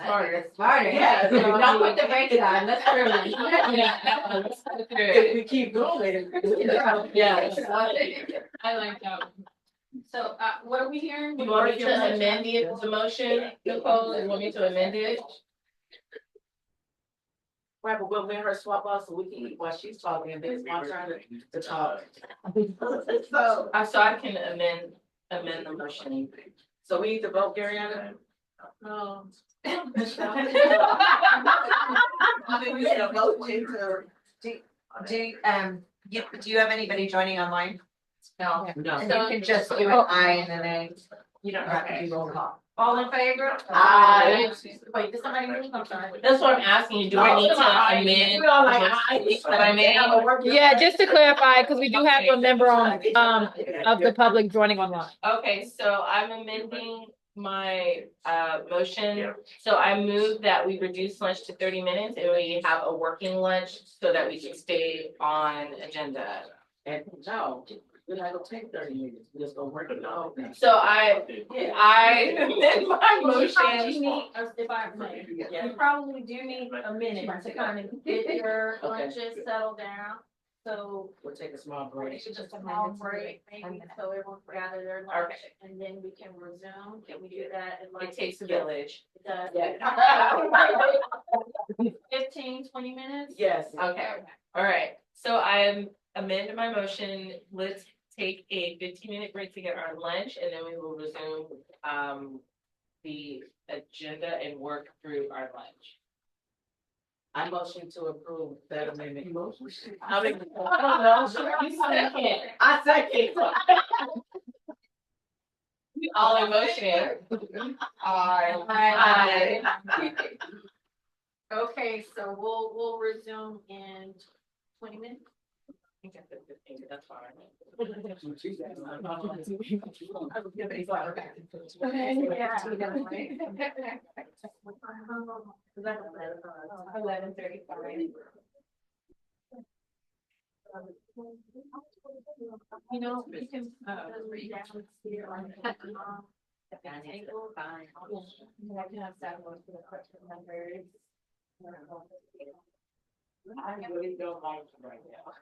Smarter. Smarter, Yeah. Don't put the brakes on, let's really. If we keep going. Yeah. I like that. So, what are we hearing? You want me to amend the motion, Nicole? You want me to amend it? Right, but we'll let her swap out so we can eat while she's talking, and then it's my turn to talk. So, So I can amend the motion. so we need to vote, Garyana? No. We need a motion to. Do you have anybody joining online? No. No. And you can just do an I and an A. You don't have to do roll call. All in favor? Aye. Wait, did somebody move? I'm sorry. That's what I'm asking you. Do I need to amend? We all like, aye. That I made? Yeah, just to clarify, because we do have a member on, of the public joining online. Okay, so I'm amending my motion. So I move that we reduce lunch to 30 minutes and we have a working lunch so that we can stay on agenda. And no, we're not gonna take 30 minutes, we're just gonna work it out. So I amend my motion. If I may, you probably do need a minute to kind of get your lunches settled down. So We'll take a small break. it's just a small break, maybe, so everyone can gather their lunch, and then we can resume. Can we do that in like? It takes a village. 15, 20 minutes? Yes. Okay, all right. So I amend my motion. Let's take a 15-minute break to get our lunch, and then we will resume the agenda and work through our lunch. I motion to approve that amendment. I mean, I don't know. You second. I second. All in motion. Aye. Okay, so we'll resume in 20 minutes. That's fine. Yeah. 11:35. You know, we can, read down here on the, Table, fine. I can have that one for the question numbers. I really don't like it right now.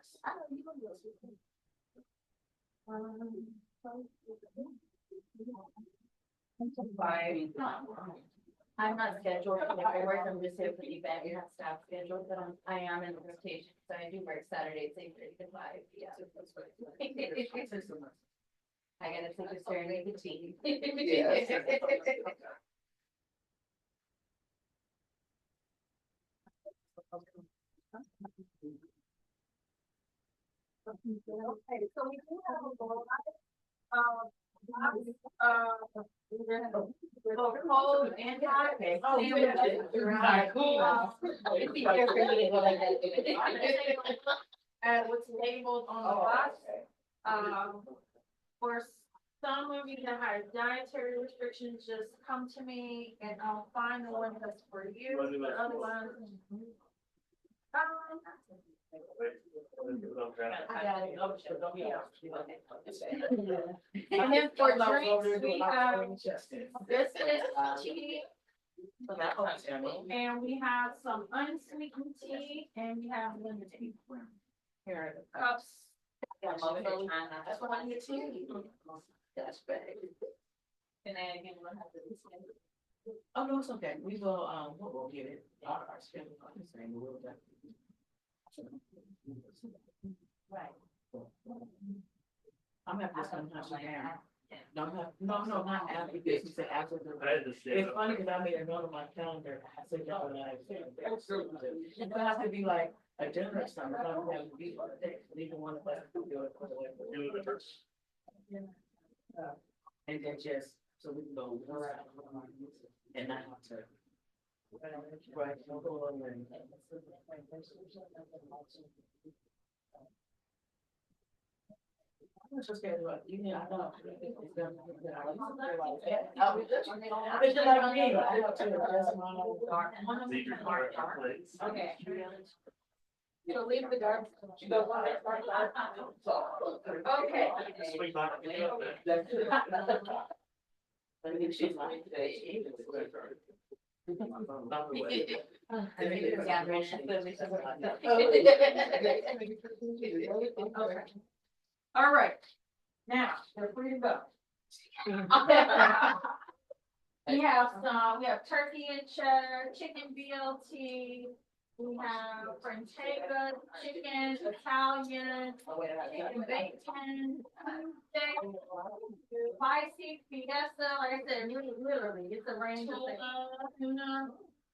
I'm not scheduled for the work, I'm just here for the event, we have staff scheduled, but I am in the rotation, so I do work Saturdays, 8:30 to 5, yeah. I gotta take a turn in between. okay, so we do have a goal. Code and. Oh, Right. It'd be here for you to go like that. at what's labeled on the box. For some of you that have dietary restrictions, just come to me and I'll find the one that's for you, but otherwise. And then for drinks, we have biscuits, tea, and we have some unsweetened tea, and we have lemon tea. Cups. That's what I get to you. That's bad. And then again, we'll have to. Oh, no, it's okay. We'll get it. Our schedule is the same. We'll definitely. Right. I'm happy to come down. No, not after this. You said after the. I had to say It's that. funny because I made a note on my calendar. I said that when I said it. It have to be like a dinner or something. I don't have to be like that. Neither one of us can do it. Do the first. And then just, so we can go around and not have to. Right, don't go on there. I'm just scared about, I know. It's just like me. I have to adjust my own dark. Leave your car in place. Okay. So leave the dark. The one that's dark. Okay. Swing back and get up there. I think she's like, she is. All right, now, we're free to go. We have turkey and cheddar, chicken BLT, we have Frantega, chicken, Italian, chicken bacon, steak, spicy fiesta, like I said, literally, it's a range of things. Tuna,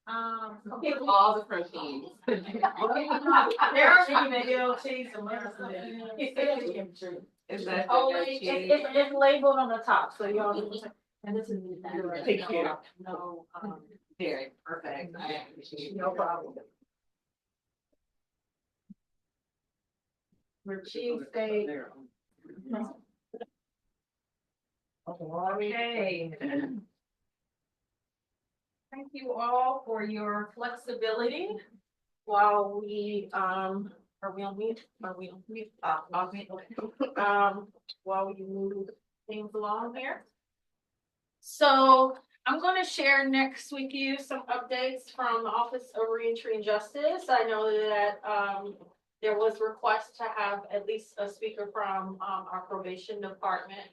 All the proteins. there are Chicken and BLT, some other. Is that only, it's labeled on the top, so y'all. And this is. Take care. No, very perfect? I appreciate it. no problem. We're cheesesteak. Okay. Thank you all for your flexibility while we, are we on mute? Are we on mute? Off mute, okay. While we move things along here. So I'm gonna share next with you some updates from the Office of Reentry and Justice. I know that, there was request to have at least a speaker from, our probation department.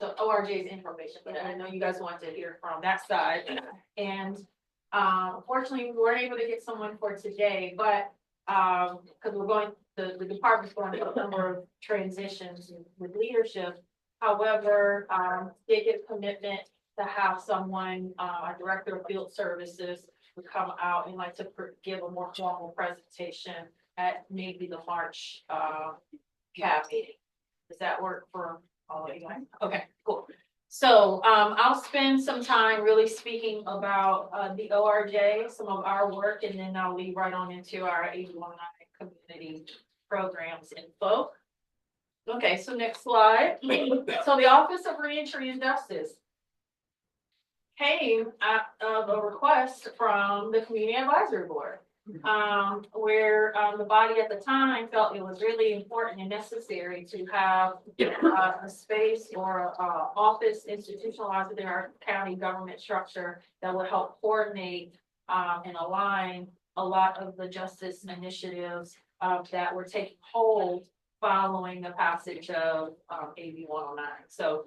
So ORJ's information, but I know you guys want to hear from that side. And, unfortunately, we weren't able to get someone for today, but, because the department's going through a number of transitions with leadership. However, they get commitment to have someone, our director of field services would come out and like to give a more formal presentation at maybe the March, CAB meeting. Does that work for all of you guys? Okay, cool. So, I'll spend some time really speaking about, the ORJ, some of our work, and then I'll lead right on into our 8119 community programs info. Okay, so next slide. So the Office of Reentry and Justice came out of a request from the Community Advisory Board. Where the body at the time felt it was really important and necessary to have a space or office institutionalized within our county government structure that would help coordinate and align a lot of the justice initiatives that were taking hold following the passage of AB 109. So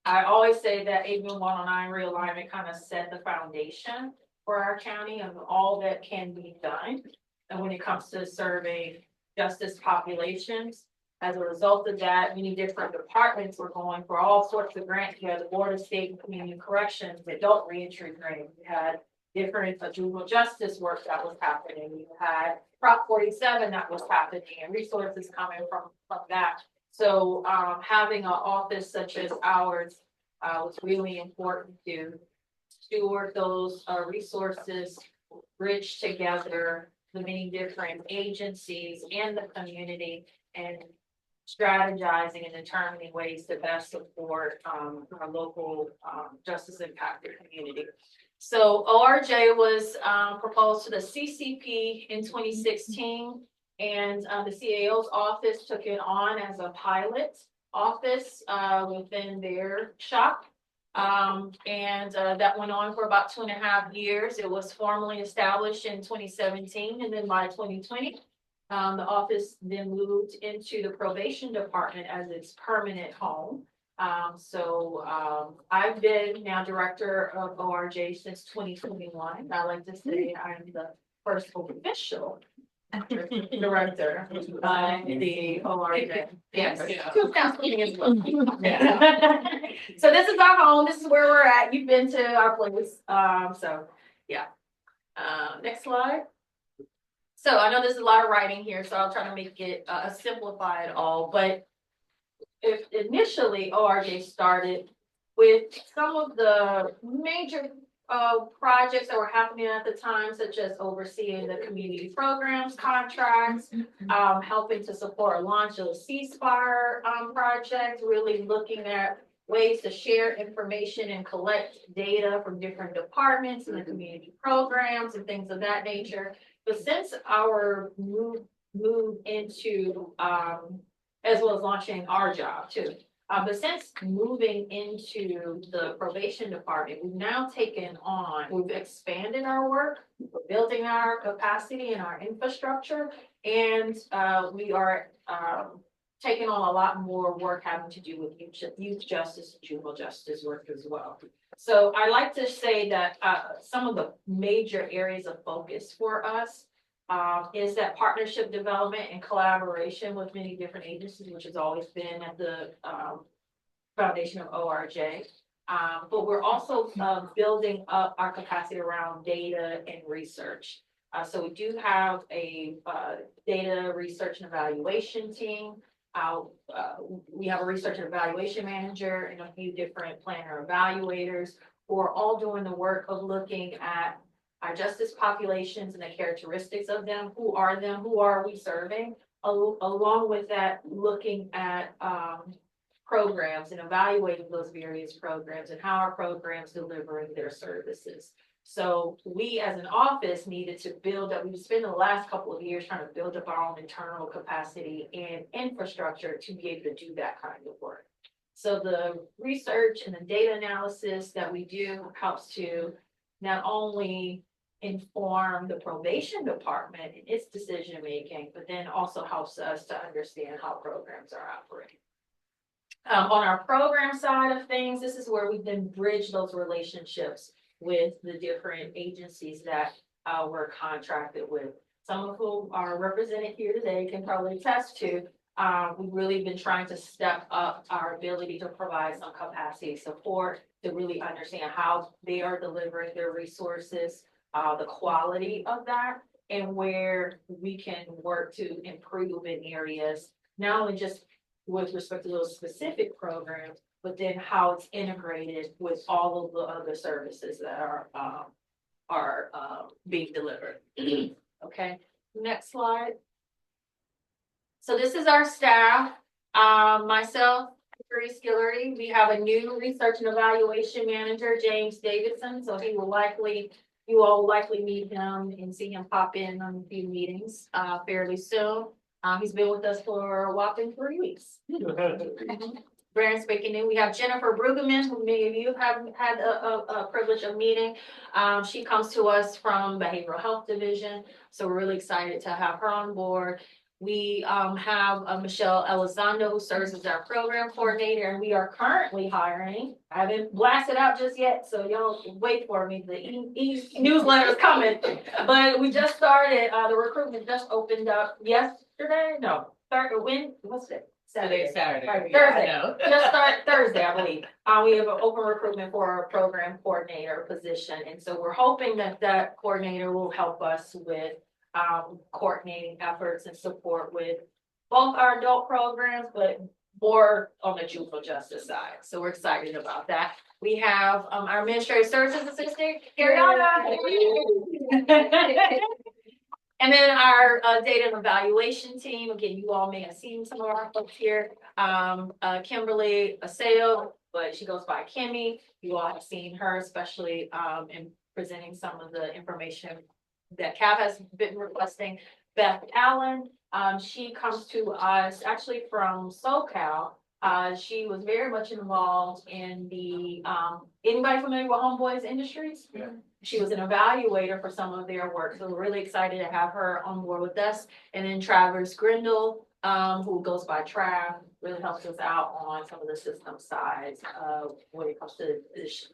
I always say that AB 109 realignment kind of set the foundation for our county and all that can be done. And when it comes to serving justice populations, as a result of that, many different departments were going for all sorts of grants. You had the Board of State and Community Corrections, adult reentry grant. You had different juvenile justice work that was happening. You had Prop 47 that was happening and resources coming from that. So having an office such as ours was really important to steward those resources, bridge together the many different agencies and the community and strategizing and determining ways to best support, our local, justice impacted community. So ORJ was, proposed to the CCP in 2016. And the CAO's office took it on as a pilot office within their shop. And that went on for about 2.5 years. It was formally established in 2017, and then by 2020, the office then moved into the probation department as its permanent home. I've been now director of ORJ since 2021. I like to say I'm the first official director in the ORJ. Yes. As well. So this is our home. This is where we're at. You've been to our place. Next slide. So I know there's a lot of writing here, so I'll try to make it simplify it all. But if initially ORJ started with some of the major projects that were happening at the time, such as overseeing the community programs, contracts, helping to support a launch of the ceasefire project, really looking at ways to share information and collect data from different departments and the community programs and things of that nature. But since our move into, as well as launching our job too, but since moving into the probation department, we've now we've expanded our work, we're building our capacity and our infrastructure, and we are taking on a lot more work having to do with youth justice and juvenile justice work as well. So I like to say that some of the major areas of focus for us is that partnership development and collaboration with many different agencies, which has always been at the foundation of ORJ. But we're also building up our capacity around data and research. So we do have a data research and evaluation team. We have a research and evaluation manager and a few different planner evaluators who are all doing the work of looking at our justice populations and the characteristics of them. Who are we serving? Along with that, looking at programs and evaluating those various programs and how our programs delivering their services. So we as an office needed to build up, we've spent the last couple of years trying to build up our own internal capacity and infrastructure to be able to do that kind of work. So the research and the data analysis that we do helps to not only inform the probation department in its decision making, but then also helps us to understand how programs are operating. On our program side of things, this is where we then bridge those relationships with the different agencies that we're contracted with. Some of whom are represented here today can probably attest to. We've really been trying to step up our ability to provide some capacity support to really understand how they are delivering their resources, the quality of that, and where we can work to improve in areas, not only just with respect to those specific programs, but then how it's integrated with all of the other services that are being delivered. Okay, next slide. So this is our staff. Myself, Grace Gillerty. We have a new research and evaluation manager, James Davidson. So you all will likely meet him and see him pop in on a few meetings fairly soon. He's been with us for a whopping 3 weeks. Brand speaking new. We have Jennifer Brueggemann, who many of you have had a privilege of meeting. She comes to us from Behavioral Health Division, so we're really excited to have her on board. We have Michelle Elizondo, who serves as our program coordinator, and we are currently hiring. I haven't blasted out just yet, so y'all wait for me. The newsletter is coming, but we just started. The recruitment just opened up yesterday. No, what's it? Saturday. Right, Thursday. Just started Thursday, I believe. We have an open recruitment for our program coordinator position, and so we're hoping that that coordinator will help us with coordinating efforts and support with both our adult programs, but more on the juvenile justice side. So we're excited about that. We have our administrative services assistant, Ariana. And then our data and evaluation team, again, you all may have seen some of our folks here. Kimberly Aseo, but she goes by Kimmy. You all have seen her, especially in presenting some of the information that Cav has been requesting. Beth Allen, she comes to us actually from SoCal. She was very much involved in the, anybody familiar with Homeboys Industries? Yeah. She was an evaluator for some of their work, so we're really excited to have her on board with us. And then Travis Grindle, who goes by Trav, really helps us out on some of the system sides, when it comes to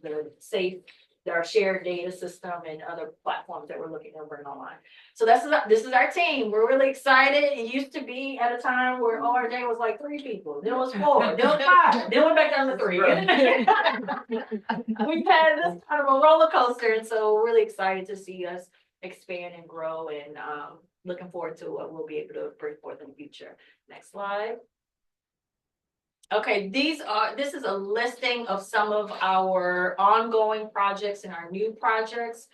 the safe, our shared data system and other platforms that we're looking to bring online. So this is our team. We're really excited. It used to be at a time where ORJ was like 3 people, then it was 4, then it was 5, then went back down to 3. We've had this kind of a roller coaster, and so we're really excited to see us expand and grow, and looking forward to what we'll be able to bring forth in the future. Next slide. Okay, this is a listing of some of our ongoing projects and our new projects.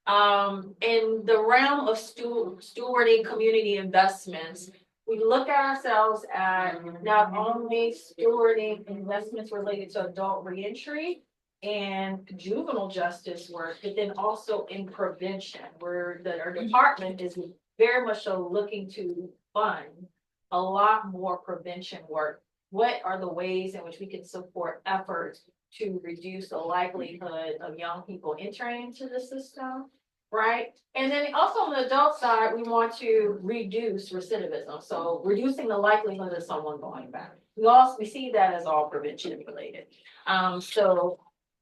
In the realm of stewarding community investments, we look at ourselves at not only stewarding investments related to adult reentry and juvenile justice work, but then also in prevention, where our department is very much so looking to fund a lot more prevention work. What are the ways in which we can support efforts to reduce the likelihood of young people entering into the system, right? And then also on the adult side, we want to reduce recidivism. So reducing the likelihood of someone going back. We see that as all prevention related. So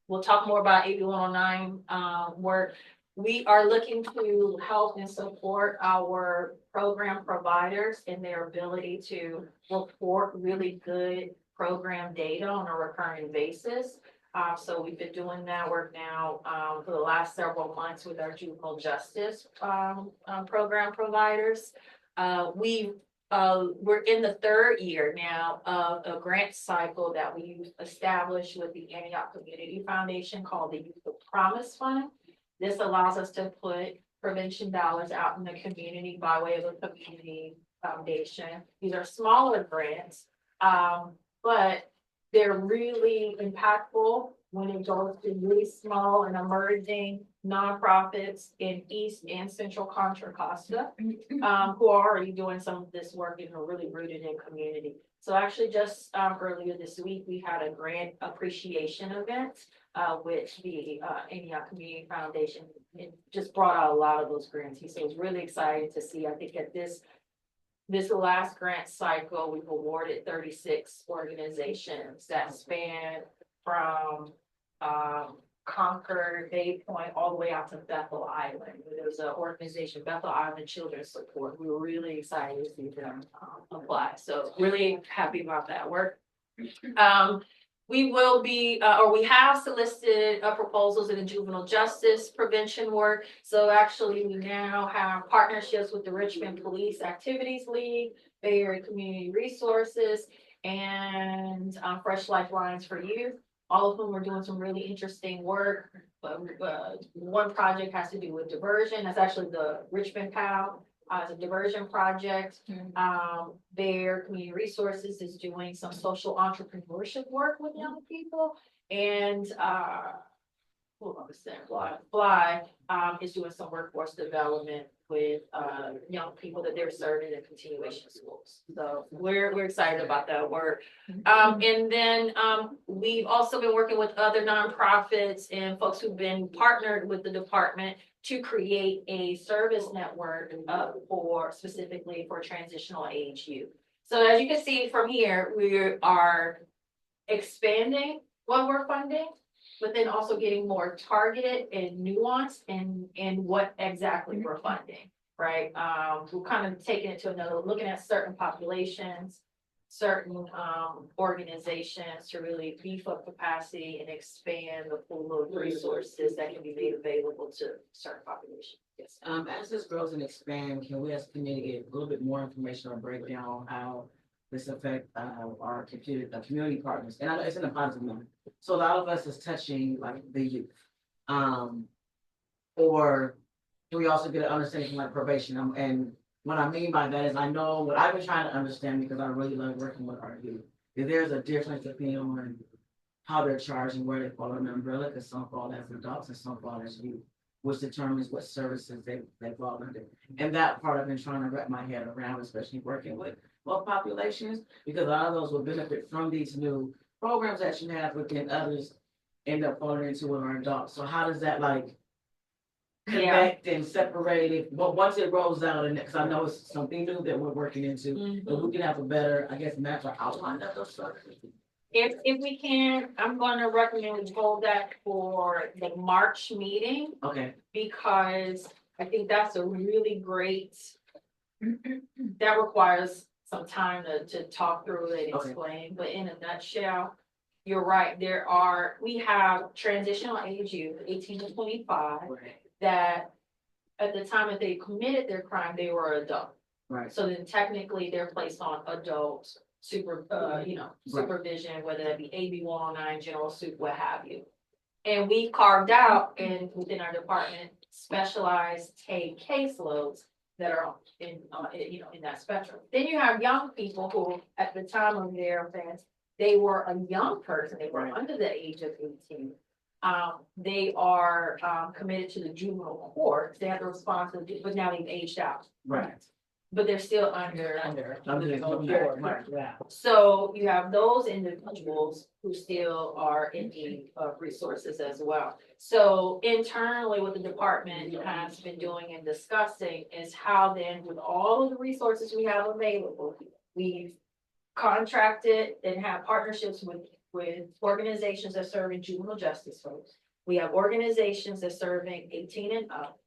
we'll talk more about AB 109 work. We are looking to help and support our program providers in their ability to report really good program data on a recurring basis. So we've been doing that work now for the last several months with our juvenile justice program providers. We're in the 3rd year now of a grant cycle that we established with the Antioch Community Foundation called the Youth of Promise Fund. This allows us to put prevention dollars out in the community by way of a community foundation. These are smaller grants, but they're really impactful when it goes to really small and emerging nonprofits in East and Central Contra Costa, who are already doing some of this work and are really rooted in community. So actually just earlier this week, we had a grant appreciation event, which the Antioch Community Foundation, it just brought out a lot of those grantees. So it was really exciting to see. I think at this last grant cycle, we've awarded 36 organizations that span from Concord, Bay Point, all the way out to Bethel Island. There's an organization, Bethel Island Children's Support. We were really excited to see them apply. So really happy about that work. We will be, or we have solicited proposals in the juvenile justice prevention work. So actually we now have partnerships with the Richmond Police Activities League, Bay Area Community Resources, and Fresh Lifelines for Youth. All of them are doing some really interesting work. One project has to do with diversion. That's actually the Richmond PAL. It's a diversion project. Their community resources is doing some social entrepreneurship work with young people. And Fly is doing some workforce development with young people that they're serving in continuation schools. So we're excited about that work. And then we've also been working with other nonprofits and folks who've been partnered with the department to create a service network specifically for transitional age youth. So as you can see from here, we are expanding what we're funding, but then also getting more targeted and nuanced in what exactly we're funding, right? We're kind of taking it to another, looking at certain populations, certain organizations to really beef up capacity and expand the pool of resources that can be made available to certain populations. Yes. As this grows and expands, can we as a community get a little bit more information or breakdown on how this affect our community partners? And I know it's in a positive manner. So a lot of us is touching like the youth, or we also get an understanding from like probation, and what I mean by that is I know what I've been trying to understand because I really love working with our youth. Is there's a difference depending on how they're charged and where they fall under umbrella, because some fall as adults and some fall as youth, which determines what services they fall under. And that part I've been trying to wrap my head around, especially working with both populations, because a lot of those will benefit from these new programs that you have, but then others end up falling into what are adults. So how does that like connect and separate it, but once it rolls out, and because I know it's something new that we're working into, but we can have a better, I guess, map or outline of those services. If we can, I'm gonna recommend we hold that for the March meeting, Okay, because I think that's a really great. That requires some time to talk through it and Okay. explain, but in a nutshell, you're right, we have transitional age youth, 18 to 25, that at the time that they committed their crime, they were adult. right, So then technically they're placed on adult supervision, whether that be AB 109, general sup, what have you. And we carved out within our department, specialized take caseloads that are in that spectrum. Then you have young people who, at the time of their offense, they were a young person, they were Right. under the age of 18. They are committed to the juvenile court, they have the responsibility, but now they've aged out, right. but they're still under Okay, right, yeah. so you have those individuals who still are in need of resources as well. So internally, what the department has been doing and discussing is how then with all of the resources we have available, we've contracted and have partnerships with organizations that serve in juvenile justice folks. We have organizations that serving 18 and up.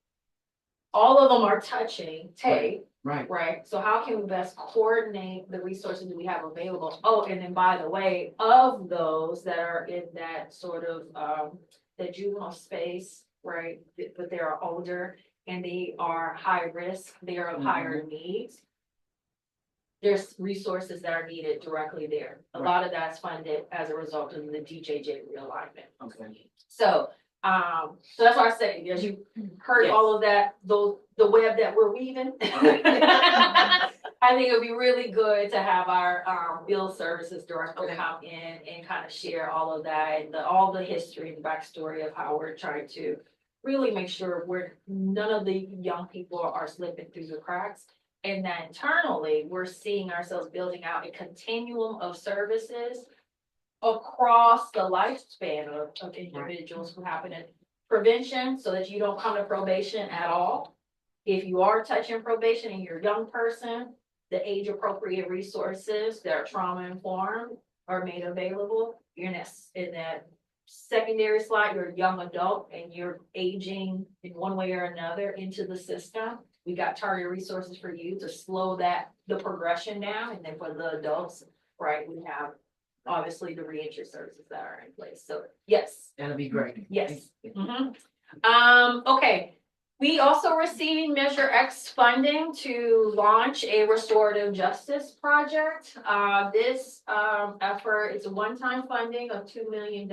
All of them are touching TAY. Right, Right, so how can we best coordinate the resources that we have available? Oh, and then by the way, of those that are in that sort of, the juvenile space, right? But they are older and they are high risk, they are of higher needs. There's resources that are needed directly there. A lot of that's funded as a result of the DJJ realignment. okay. So that's why I say, as you heard all of that, the web that we're weaving. I think it would be really good to have our field services director come in and kind of share all of that, and all the history and backstory of how we're trying to really make sure none of the young people are slipping through the cracks. And that internally, we're seeing ourselves building out a continuum of services across the lifespan of individuals who happen in prevention, so that you don't come to probation at all. If you are touching probation and you're a young person, the age appropriate resources that are trauma informed are made available. You're in that secondary slide, you're a young adult and you're aging in one way or another into the system. We got targeted resources for you to slow the progression down, and then for the adults, right, we have obviously the reentry services that are in place. So yes. That'll be great. Yes. Okay. We also received Measure X funding to launch a restorative justice project. This effort is a one-time funding of $2 million.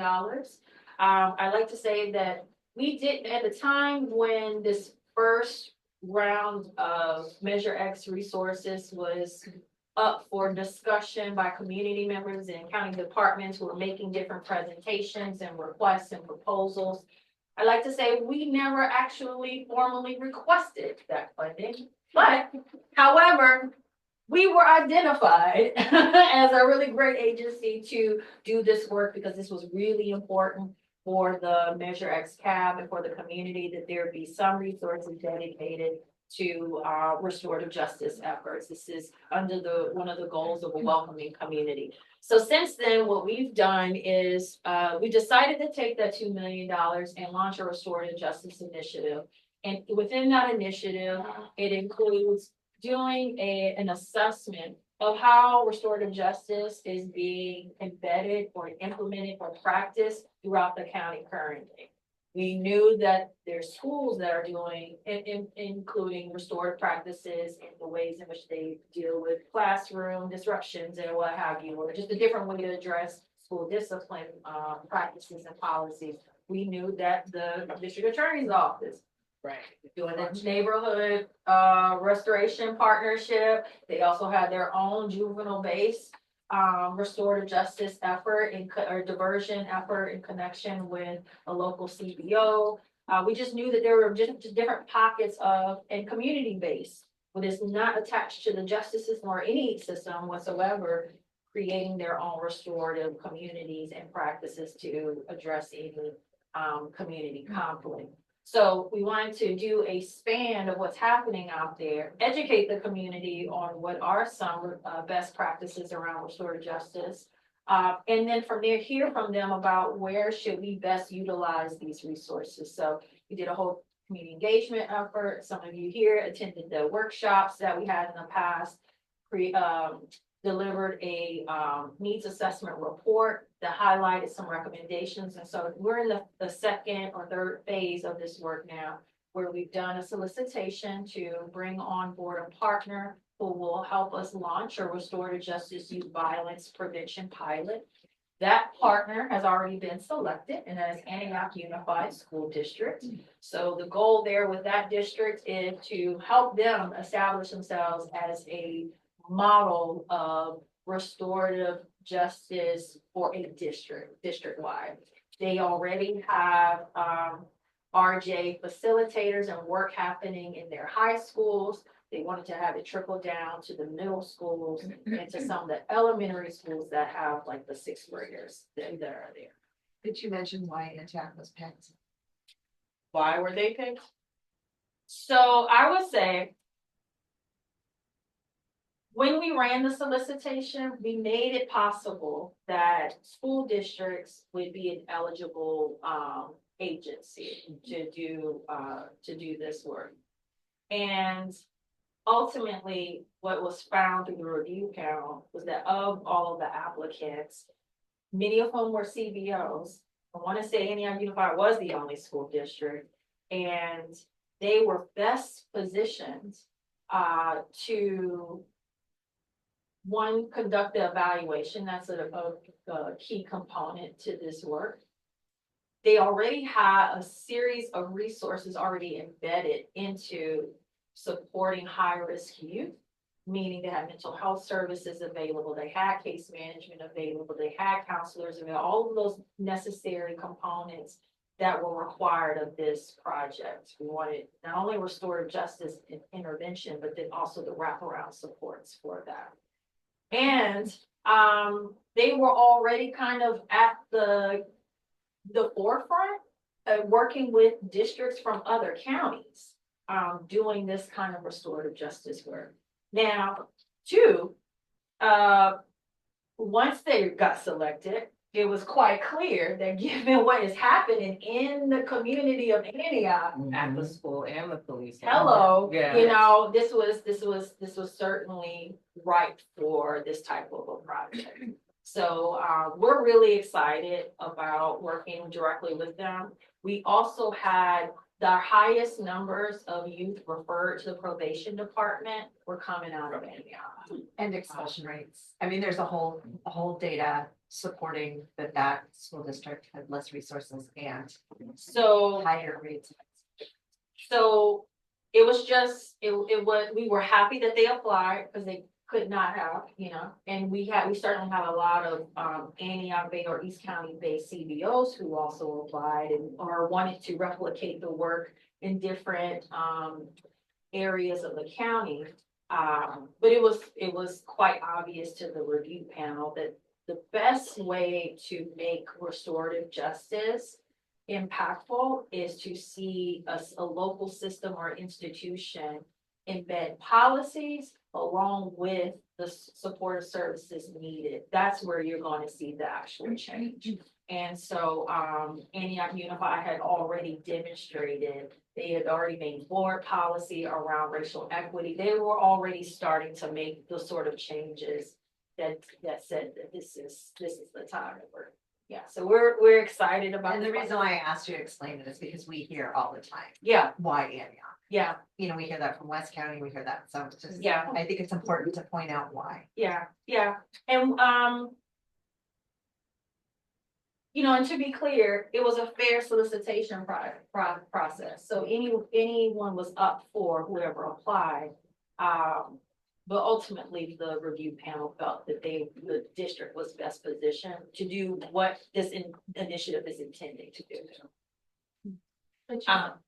I'd like to say that we did, at the time when this first round of Measure X resources was up for discussion by community members and county departments who were making different presentations and requests and proposals. I like to say we never actually formally requested that funding, but however, we were identified as a really great agency to do this work because this was really important for the Measure X CAB and for the community, that there be some resources dedicated to restorative justice efforts. This is under one of the goals of a welcoming community. So since then, what we've done is we decided to take that $2 million and launch a restorative justice initiative. And within that initiative, it includes doing an assessment of how restorative justice is being embedded or implemented or practiced throughout the county currently. We knew that there's schools that are doing, including restorative practices and the ways in which they deal with classroom disruptions and what have you, or just a different way to address school discipline practices and policies. We knew that the district attorney's office Right. Doing the neighborhood, restoration partnership. They also had their own juvenile base, restorative justice effort or diversion effort in connection with a local CBO. We just knew that there were just different pockets of, and community based, but it's not attached to the justice system or any system whatsoever, creating their own restorative communities and practices to address any, community conflict. So we wanted to do a span of what's happening out there, educate the community on what are some best practices around restorative justice. And then from there, hear from them about where should we best utilize these resources. So we did a whole community engagement effort. Some of you here attended the workshops that we had in the past, delivered a needs assessment report that highlighted some recommendations. And so we're in the second or third phase of this work now, where we've done a solicitation to bring on board a partner who will help us launch a restorative justice youth violence prevention pilot. That partner has already been selected, and that is Antioch Unified School District. So the goal there with that district is to help them establish themselves as a model of restorative justice for a district-wide. They already have RJ facilitators and work happening in their high schools. They wanted to have it trickle down to the middle schools and to some of the elementary schools that have like the sixth graders that are there. Did you mention why Antioch was picked? Why were they picked? So I would say, when we ran the solicitation, we made it possible that school districts would be an eligible agency to do this work. And ultimately, what was found through the review panel was that of all of the applicants, many of whom were CBOs, I want to say Antioch Unified was the only school district, and they were best positioned to one, conduct the evaluation. That's a key component to this work. They already had a series of resources already embedded into supporting high-risk youth, meaning they had mental health services available, they had case management available, they had counselors available, all of those necessary components that were required of this project. We wanted not only restorative justice intervention, but then also the wraparound supports for that. And they were already kind of at the forefront of working with districts from other counties, doing this kind of restorative justice work. Now, two, once they got selected, it was quite clear that given what is happening in the community of Antioch, At the school and the police. hello, Yeah. you know, this was certainly right for this type of a project. So we're really excited about working directly with them. We also had the highest numbers of youth referred to the probation department were coming out of Antioch. And expulsion rates. I mean, there's a whole data supporting that school district had less resources and So higher rates. So it was just, it was, we were happy that they applied because they could not have, you know, and we certainly have a lot of Antioch Bay or East County based CBOs who also applied and or wanted to replicate the work in different areas of the county. But it was quite obvious to the review panel that the best way to make restorative justice impactful is to see a local system or institution embed policies along with the supportive services needed. That's where you're going to see the actual change. And so Antioch Unified had already demonstrated, they had already made board policy around racial equity. They were already starting to make the sort of changes that said that this is the time that we're. Yeah, so we're excited about. And the reason why I asked you to explain it is because we hear all the time. Yeah. Why Antioch? Yeah. You know, we hear that from West County, we hear that, so it's just, Yeah. I think it's important to point out why. Yeah, and and to be clear, it was a fair solicitation process, so anyone was up for whoever applied. But ultimately, the review panel felt that the district was best positioned to do what this initiative is intending to do.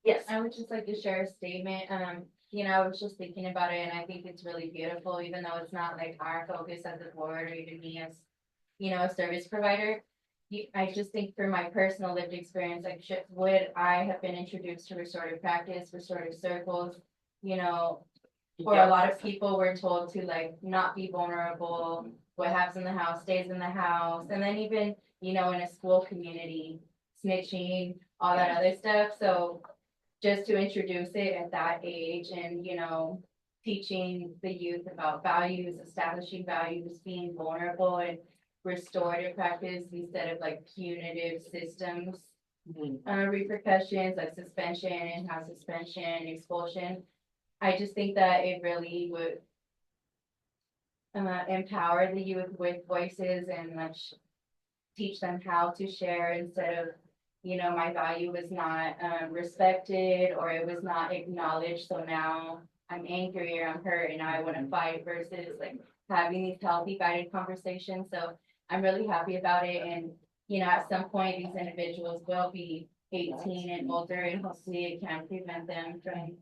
Yes. I would just like to share a statement. I was just thinking about it and I think it's really beautiful, even though it's not like our focus as a board or even me as, a service provider. I just think for my personal lived experience, like would I have been introduced to restorative practice, restorative circles, or a lot of people were told to like not be vulnerable, what happens in the house stays in the house, and then even, in a school community, snitching, all that other stuff. So just to introduce it at that age and, teaching the youth about values, establishing values, being vulnerable and restorative practice instead of like punitive systems. Repercussions like suspension, in-house suspension, expulsion. I just think that it really would empower the youth with voices and like teach them how to share instead of, my value was not respected or it was not acknowledged. So now I'm angry or I'm hurt and now I want to fight versus like having these healthy guided conversations. So I'm really happy about it. And, at some point these individuals will be 18 and older and hopefully it can prevent them from,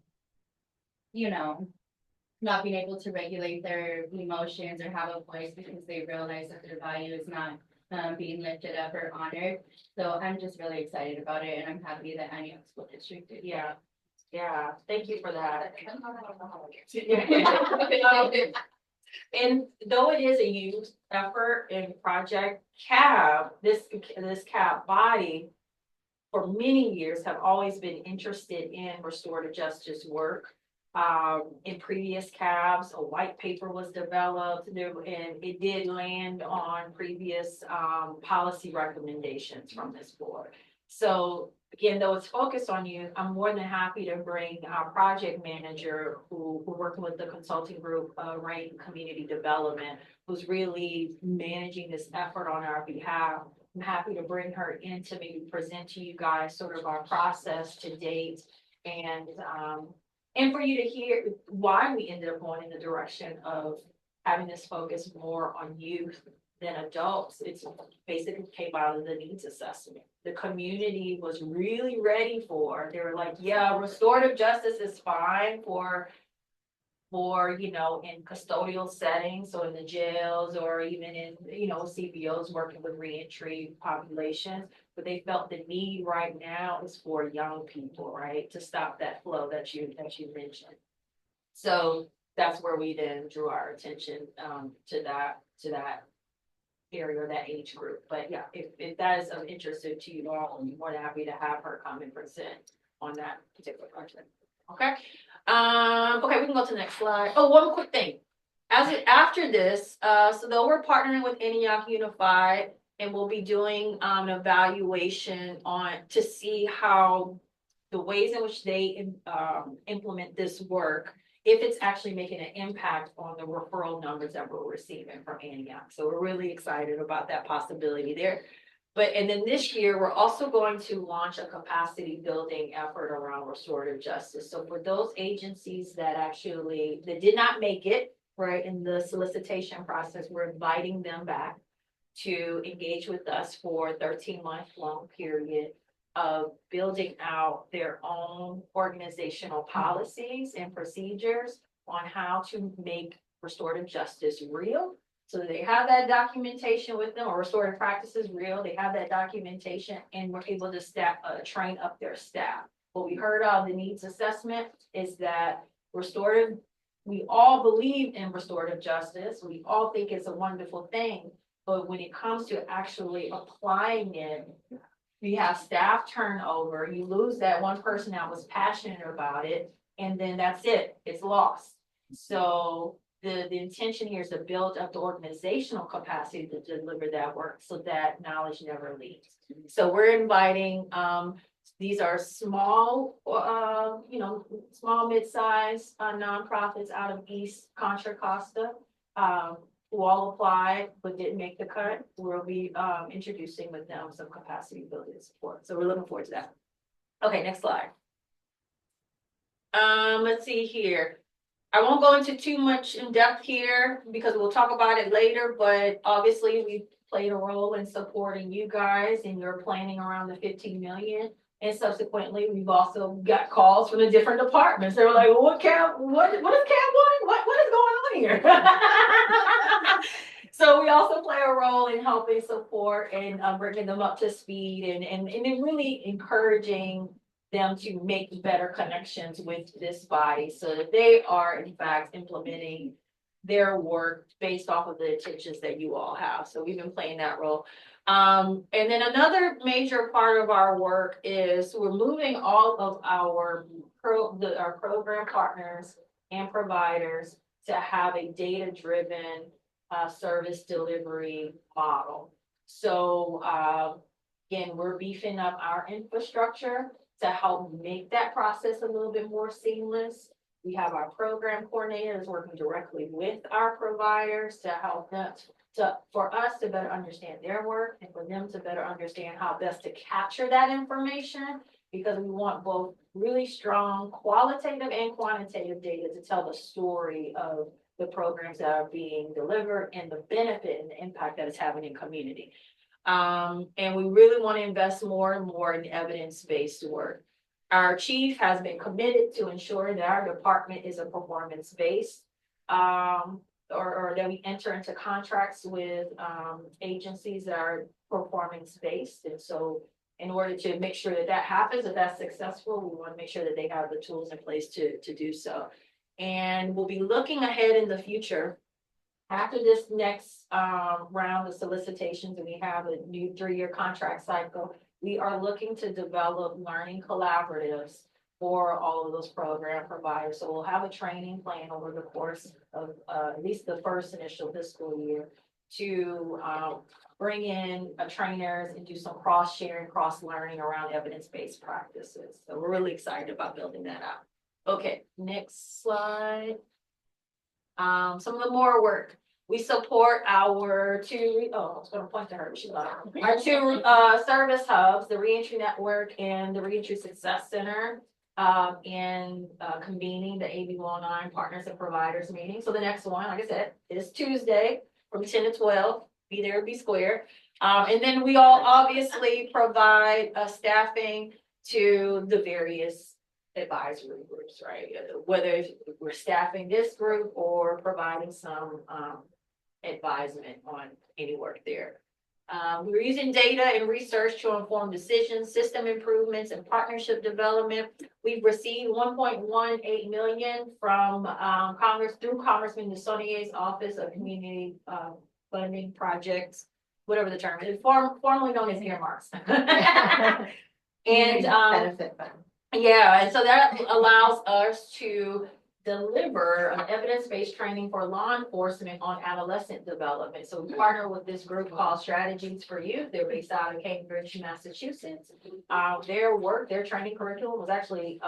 not being able to regulate their emotions or have a voice because they realize that their value is not being lifted up or honored. So I'm just really excited about it and I'm happy that Antioch School District did. Yeah, thank you for that. And though it is a youth effort and project, this CAB body for many years have always been interested in restorative justice work. In previous CABs, a white paper was developed and it did land on previous policy recommendations from this board. So again, though it's focused on youth, I'm more than happy to bring our project manager who working with the consulting group, Rain Community Development, who's really managing this effort on our behalf. I'm happy to bring her in to maybe present to you guys sort of our process to date and for you to hear why we ended up going in the direction of having this focus more on youth than adults. It's basically came out of the needs assessment. The community was really ready for, they were like, yeah, restorative justice is fine for in custodial settings, so in the jails or even in, CBOs working with reentry populations. But they felt the need right now is for young people, right, to stop that flow that you mentioned. So that's where we then drew our attention to that area, that age group. But yeah, if that is of interest to you all, I'm more than happy to have her come and present on that particular project. Okay. Okay, we can go to the next slide. Oh, one quick thing. After this, so though we're partnering with Antioch Unified and we'll be doing an evaluation to see how the ways in which they implement this work, if it's actually making an impact on the referral numbers that we're receiving from Antioch. So we're really excited about that possibility there. And then this year, we're also going to launch a capacity building effort around restorative justice. So for those agencies that did not make it, right, in the solicitation process, we're inviting them back to engage with us for a 13-month long period of building out their own organizational policies and procedures on how to make restorative justice real. So they have that documentation with them, or restorative practices real, they have that documentation, and we're able to train up their staff. What we heard of the needs assessment is that we all believe in restorative justice, we all think it's a wonderful thing, but when it comes to actually applying it, we have staff turnover, you lose that one person that was passionate about it, and then that's it, it's lost. So the intention here is to build up the organizational capacity to deliver that work so that knowledge never leaves. So we're inviting, these are small, small, mid-sized nonprofits out of East Contra Costa. who all applied but didn't make the cut, we'll be introducing with them some capacity building support. So we're looking forward to that. Okay, next slide. Let's see here. I won't go into too much in depth here because we'll talk about it later, but obviously we played a role in supporting you guys in your planning around the 15 million. And subsequently, we've also got calls from the different departments. They were like, well, what is CAB wanting? What is going on here? So we also play a role in helping support and bringing them up to speed and really encouraging them to make better connections with this body so that they are in fact implementing their work based off of the intentions that you all have. So we've been playing that role. And then another major part of our work is we're moving all of our program partners and providers to have a data-driven service delivery model. So again, we're beefing up our infrastructure to help make that process a little bit more seamless. We have our program coordinators working directly with our providers to help them for us to better understand their work and for them to better understand how best to capture that information, because we want both really strong qualitative and quantitative data to tell the story of the programs that are being delivered and the benefit and the impact that it's having in community. And we really want to invest more and more in evidence-based work. Our chief has been committed to ensuring that our department is a performance-based, or that we enter into contracts with agencies that are performance-based. And so in order to make sure that that happens, that that's successful, we want to make sure that they have the tools in place to do so. And we'll be looking ahead in the future. After this next round of solicitations, and we have a new 3-year contract cycle, we are looking to develop learning collaboratives for all of those program providers. So we'll have a training plan over the course of at least the first initial fiscal year to bring in trainers and do some cross-sharing, cross-learning around evidence-based practices. So we're really excited about building that out. Okay, next slide. Some of the more work. We support our I was gonna point to her, she's not. Our 2 service hubs, the Reentry Network and the Reentry Success Center, and convening the AB 109 Partners and Providers meeting. So the next one, like I said, is Tuesday from 10 to 12. Be there, be square. And then we all obviously provide staffing to the various advisory groups, right? Whether we're staffing this group or providing some advisement on any work there. We're using data and research to inform decisions, system improvements, and partnership development. We've received 1.18 million from Congress through Congressman DeSaulnier's Office of Community Funding Projects, whatever the term is, formerly known as earmarks. And Benefit fund. yeah, and so that allows us to deliver an evidence-based training for law enforcement on adolescent development. So we partner with this group called Strategies for Youth. They're based out of Cambridge, Massachusetts. Their training curriculum was actually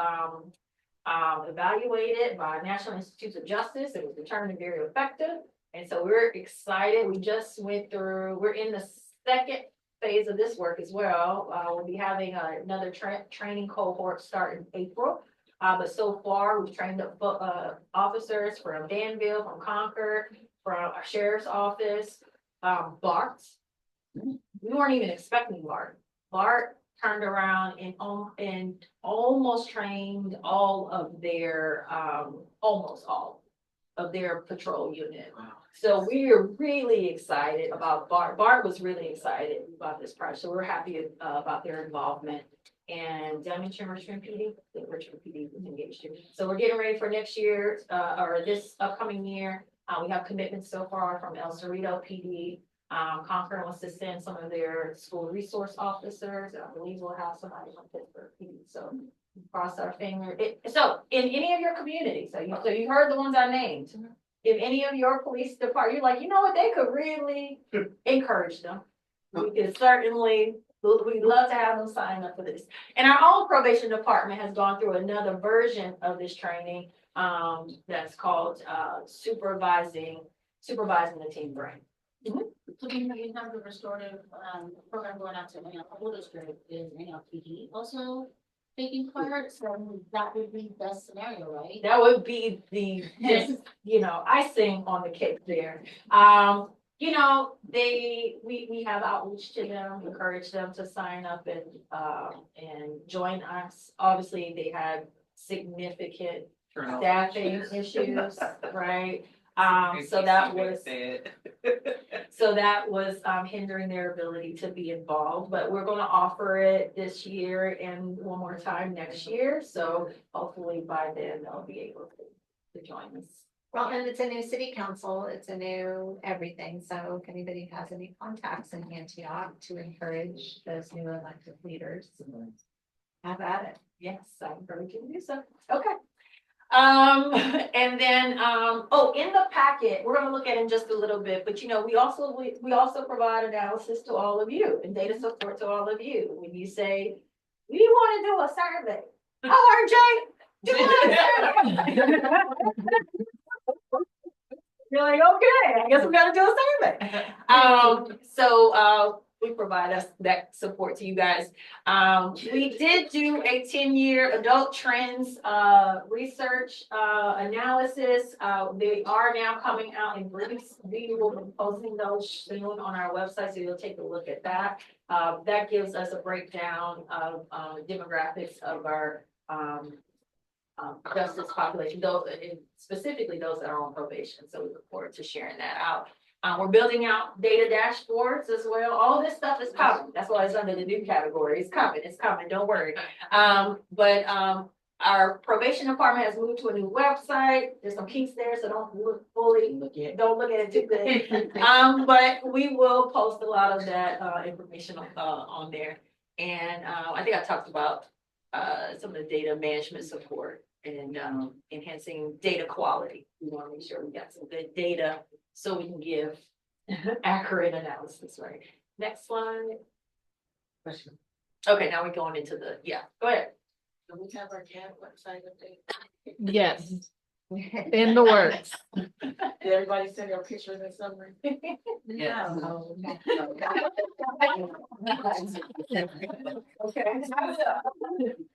evaluated by National Institutes of Justice. It was determined very effective. And so we're excited. We're in the second phase of this work as well. We'll be having another training cohort start in April. But so far, we've trained up officers from Danville, from Concord, from our sheriff's office, BART. We weren't even expecting BART. BART turned around and almost trained almost all of their patrol unit. So we are really excited about BART. BART was really excited about this project. So we're happy about their involvement. And Richmond PD was engaged in. So we're getting ready for next year, or this upcoming year. We have commitments so far from El Cerrito PD. Concord wants to send some of their school resource officers. I believe we'll have somebody from Pittsburgh PD. So cross our fingers. So in any of your communities, so you heard the ones I named. If any of your police department, you're like, you know what, they could really encourage them. We could certainly. We'd love to have them sign up for this. And our own probation department has gone through another version of this training that's called supervising supervising the team bring. So you have the restorative, program going out to school district, is NLPD also taking part, so that would be the best scenario, right? That would be the, just, icing on the cake there. We have outreach to them, encourage them to sign up and join us. Obviously, they had significant staffing issues, right? So that was hindering their ability to be involved, but we're gonna offer it this year and one more time next year. So hopefully by then they'll be able to join us. Well, and it's a new city council, it's a new everything, so if anybody has any contacts in Antioch to encourage those new elected leaders, have at it. Yes, I encourage you to do so. Okay. And then, in the packet, we're gonna look at it in just a little bit, but we also provide analysis to all of you and data support to all of you. When you say, we wanna do a survey. Oh, RJ, do a survey. You're like, okay, I guess we gotta do a survey. We provide us that support to you guys. We did do a 10-year adult trends research analysis. They are now coming out in briefs. We will be posting those soon on our website, so you'll take a look at that. That gives us a breakdown of demographics of our justice population, those, and specifically those that are on probation. So we look forward to sharing that out. We're building out data dashboards as well. All this stuff is coming. That's why it's under the new category. It's coming, don't worry. But our probation department has moved to a new website. There's some kinks there, so don't look at it too big. But we will post a lot of that information on there. And I think I talked about some of the data management support and enhancing data quality. We want to make sure we got some good data so we can give accurate analysis, right? Next slide. Question. Okay, now we're going into go ahead. Do we have our CAD website update? Yes, in the works. Did everybody send their pictures and summary? Yes. Okay.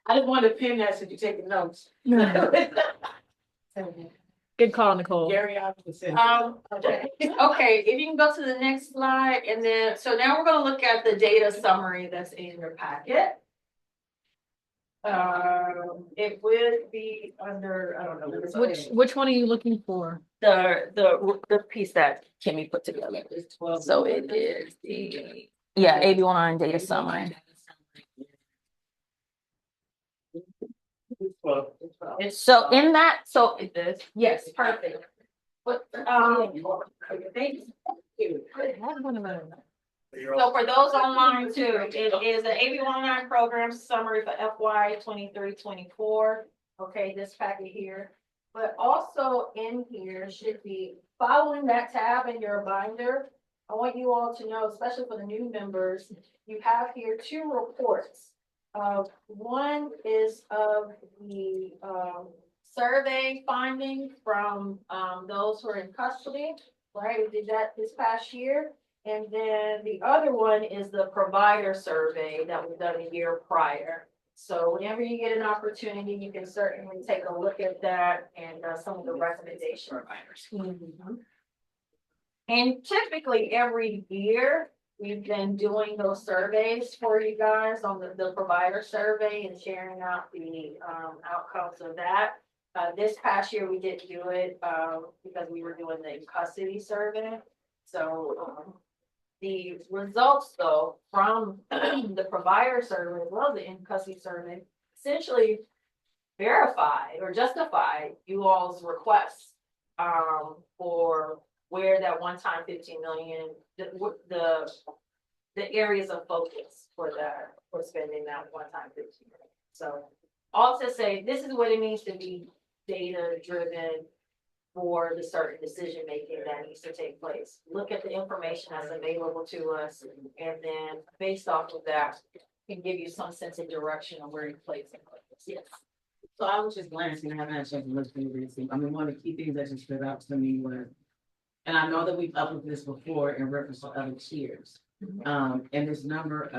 I just wanted to pin that so you take the notes. Good call, Nicole. Gary, okay. Okay, if you can go to the next slide, and then, so now we're gonna look at the data summary that's in your packet. It would be under, I don't know. Which one are you looking for? The piece that Kimmy put together. So it is the, AB19 data summary. So in that, yes, perfect. But, so for those online too, it is an AB19 program summary for FY 23-24. Okay, this packet here. But also in here should be, following that tab in your binder, I want you all to know, especially for the new members, you have here 2 reports. One is of the survey findings from those who are in custody, right? We did that this past year. And then the other one is the provider survey that was done a year prior. So whenever you get an opportunity, you can certainly take a look at that and some of the recommendations. And typically every year, we've been doing those surveys for you guys on the provider survey and sharing out the outcomes of that. This past year, we didn't do it because we were doing the custody survey. So the results, though, from the provider survey as well as the in-custody survey, essentially verified or justified you all's requests for where that one-time 15 million, the areas of focus for spending that one-time 15 million. So all to say, this is what it means to be data-driven for the certain decision making that needs to take place. Look at the information that's available to us, and then based off of that, can give you some sense of direction on where you place it. Yes. So I was just glancing, I haven't had a chance to look through this. I mean, one of the key things that just stood out to me was And I know that we've uploaded this before in reference to other tiers. And this number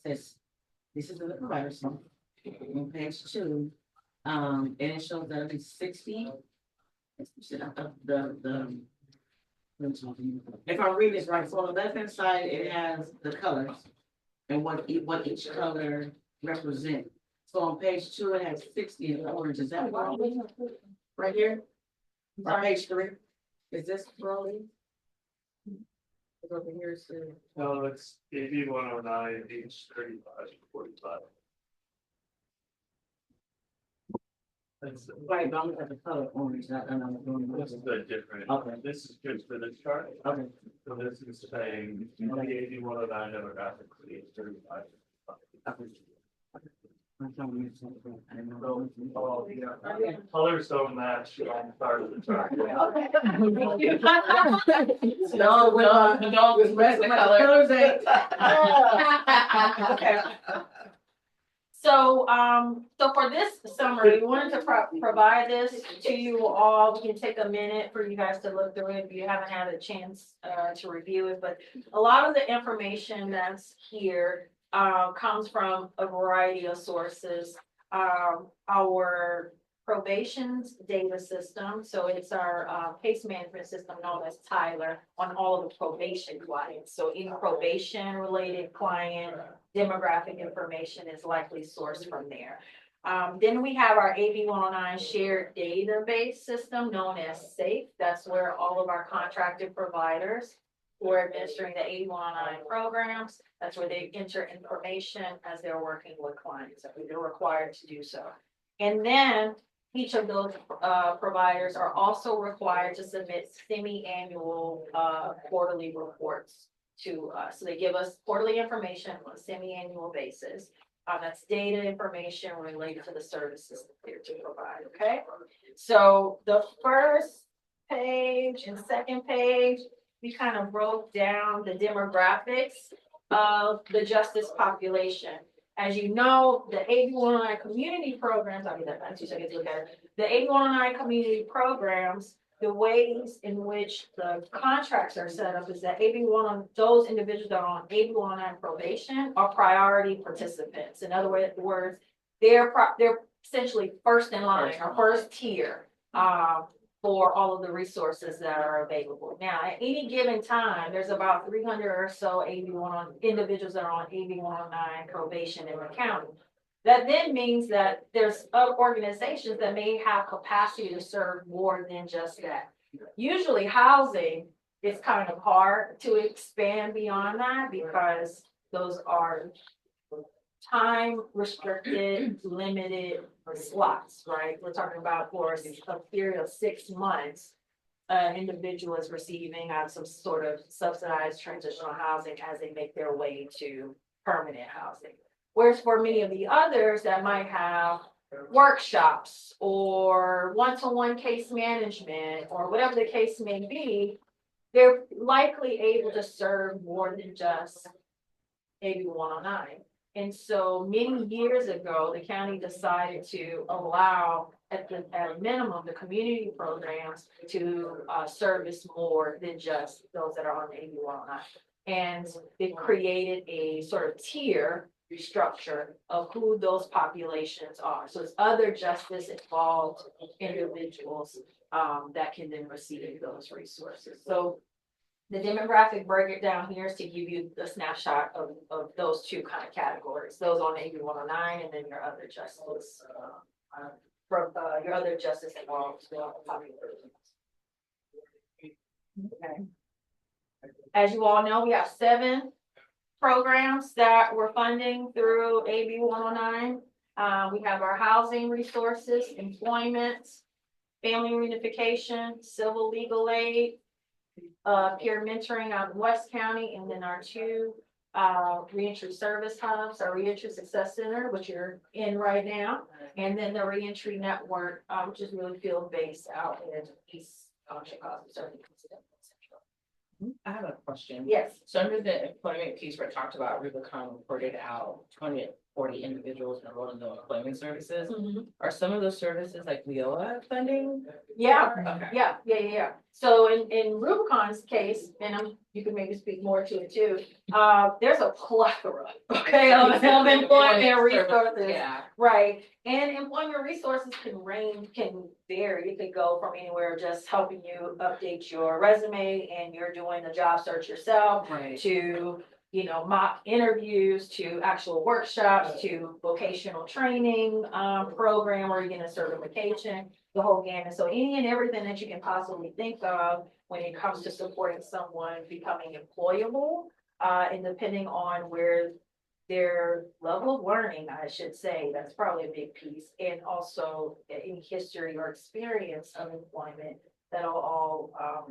says, this is the provider sum on page 2. And it shows that it's 60. If I read this right, so on the left hand side, it has the colors and what each color represents. So on page 2, it has 60 in orange. Is that right here? Or page 3? Is this Broly? Over here, so. No, it's AB 109, H 35, 45. That's, Right, but I'm looking at the color orange, not, and I'm doing this is a different, Okay. this is good for this chart. Okay. So this is saying, the AB 109 demographics, age 35. I'm trying to make something. I don't So, know. oh, yeah, colors don't match on part of the chart. No, with red, the colors ain't. Okay. So, so for this summary, we wanted to provide this to you all. We can take a minute for you guys to look through it if you haven't had a chance, to review it, but a lot of the information that's here, comes from a variety of sources. Our probation's data system, so it's our, case management system known as Tyler on all of the probation clients. So any probation related client demographic information is likely sourced from there. Then we have our AB 109 shared database system known as SAFE. That's where all of our contracted providers who are administering the AB 109 programs, that's where they enter information as they're working with clients. They're required to do so. And then each of those providers are also required to submit semi-annual quarterly reports to us. So they give us quarterly information on a semi-annual basis. That's data information related to the services that they're to provide, okay? So the first page and second page, we kind of broke down the demographics of the justice population. As you know, the AB 109 community programs, I'll get that back 2 seconds to look at it. The AB 109 community programs, the ways in which the contracts are set up is that those individuals that are on AB 109 probation are priority participants. In other words, they're essentially first in line or first tier for all of the resources that are available. Now, at any given time, there's about 300 or so individuals that are on AB 109 probation in the county. That then means that there's other organizations that may have capacity to serve more than just that. Usually housing is kind of hard to expand beyond that because those are time restricted, limited slots, right? We're talking about for a period of 6 months, individual is receiving some sort of subsidized transitional housing as they make their way to permanent housing. Whereas for many of the others that might have workshops or one-to-one case management or whatever the case may be, they're likely able to serve more than just AB 109. And so many years ago, the county decided to allow at a minimum, the community programs to service more than just those that are on AB 109. And it created a sort of tier structure of who those populations are. So it's other justice involved individuals that can then receive those resources. So the demographic breakdown here is to give you the snapshot of those two kind of categories, those on AB 109 and then your other justice, your other justice involved populations. Okay. As you all know, we have 7 programs that we're funding through AB 109. We have our housing resources, employment, family reunification, civil legal aid, peer mentoring out in West County, and then our 2 reentry service hubs, our reentry success center, which you're in right now, and then the reentry network, which is really field based out in East Chicago. I have a question. Yes. So under the employment piece where it talked about Rubicon reported out 40 individuals enrolled in the employment services. Mhm. Are some of those services like WIOA funding? Yeah, Okay. yeah. So in Rubicon's case, and you can maybe speak more to it too, there's a plethora, okay, of employment resources. Yeah. Right, and employment resources can vary, it could go from anywhere, just helping you update your resume and you're doing the job search yourself, Right. to, you know, mock interviews, to actual workshops, to vocational training, program where you get a certification, the whole gamut. So any and everything that you can possibly think of when it comes to supporting someone becoming employable, and depending on where their level of learning, I should say, that's probably a big piece, and also any history or experience of employment, that'll all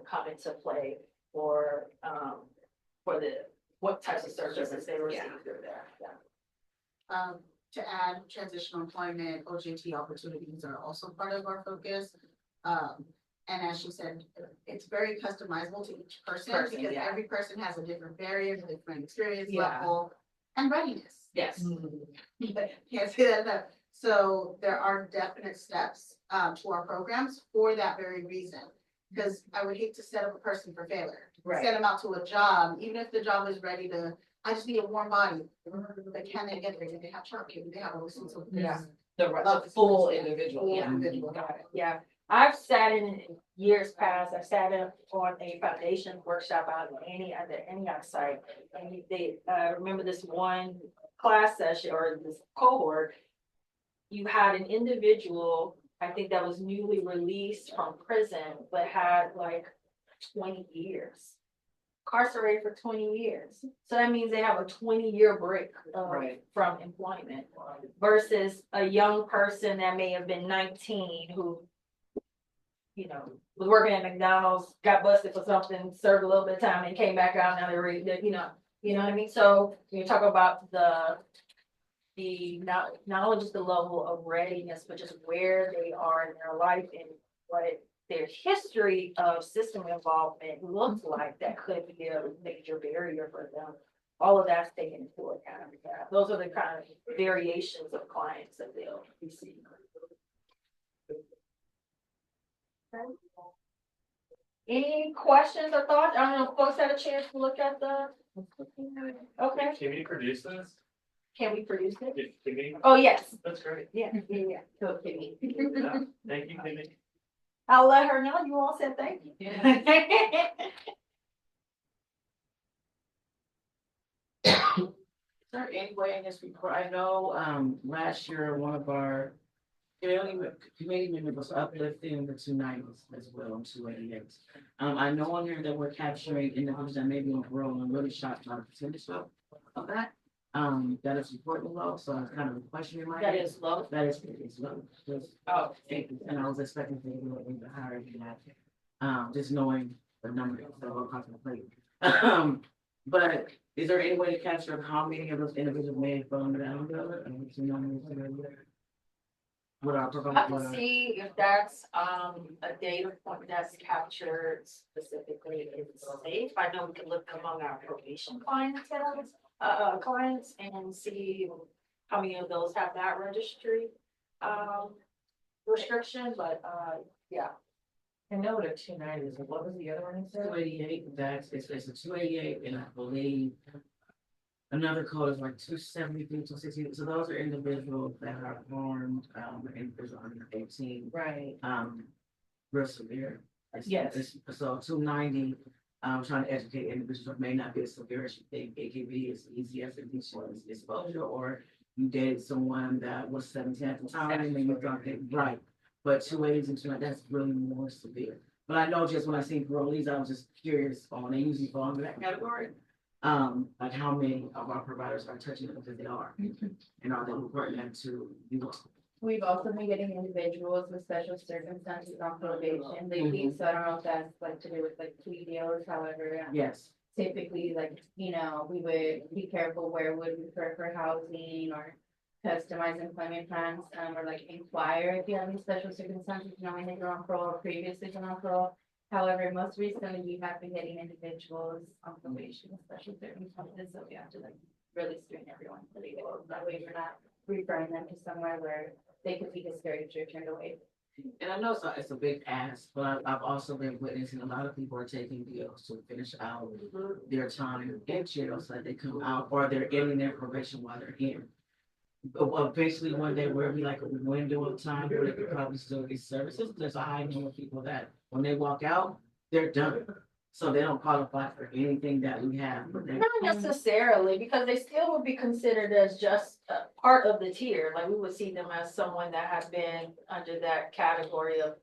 come into play for what types of services they receive through there, yeah. To add, transitional employment, OJT opportunities are also part of our focus. And as she said, it's very customizable to each person because yeah. every person has a different barrier, a different experience Yeah. level and readiness. Yes. Can't say that enough. So there are definite steps to our programs for that very reason. Because I would hate to set up a person for failure. Right. Send them out to a job, even if the job is ready to, I just need a warm body. But can they get there? Do they have childcare? Do they have a license? Yeah. The full individual. Full Yeah. individual. Yeah, I've sat in years past, I sat in on a foundation workshop out of any other site. And they, remember this one class session or this cohort, you had an individual, I think that was newly released from prison, but had like 20 years. Incarcerated for 20 years. So that means they have a 20-year break Right. from employment versus a young person that may have been 19 who, you know, was working at McDonald's, got busted for something, served a little bit of time and came back out, now they're ready, you know what I mean? So when you talk about the not only just the level of readiness, but just where they are in their life and what their history of system involvement looks like, that could be a major barrier for them. All of that's taken into account. Yeah. Those are the kind of variations of clients that they'll receive. Okay. Any questions or thoughts? I don't know if folks had a chance to look at the. Okay, Can we produce this? can we produce it? Can we? Oh, yes, That's great. yeah. So, can we? Yeah. Thank you, Kimmy. I'll let her know you all said thank you. Is there any way in this report, I know, last year, one of our committee members was uplifting the 290s as well, and 288s. I know on here that we're capturing individuals that may be on parole, and I'm really shocked by the percentage of that. That is important low, so it's kind of a question in my That head. is low. That is low. Oh. And I was expecting to be a little bit higher than that. Just knowing the number that we're contemplating. But is there any way to capture how many of those individuals may have fallen down the other? Would our I provide? can see if that's a data point that's captured specifically in safe. I know we can look among our probation clients and see how many of those have that registry restriction, but yeah. I know the 290s, what was the other one you said? 288, it's a 288, and I believe another code is like 273, 260. So those are individuals that are harmed, individuals under 18. Right. Real severe. Yes. So 290, trying to educate individuals that may not be as severe as you think. It can be as easy as exposure, or you dated someone that was 17 at the time and you dropped it. Right. But 280s and 290, that's really more severe. But I know just when I see parolees, I was just curious on, they usually fall into that category. Like how many of our providers are touching them because they are, and are they reporting that to you? We've also been getting individuals with special circumstances on probation lately, so I don't know if that's like to do with like plea deals, however. Yes. Typically, like, you know, we would be careful where would we refer for housing or customize employment plans, or like inquire if you have any special circumstances, knowing that you're on parole or previously been on parole. However, most recently, we have been getting individuals on probation with special circumstances, so we have to like really screen everyone for the goals. That way we're not referring them to somewhere where they could be discouraged or turned away. And I know it's a big ask, but I've also been witnessing a lot of people are taking deals to finish out their time in jail so that they come out, or they're ending their probation while they're in. But eventually one day where we like a window of time where they could probably still get services. There's a high number of people that when they walk out, they're done. So they don't qualify for anything that we have. But they, Not necessarily, because they still would be considered as just a part of the tier, like we would see them as someone that has been under that category of,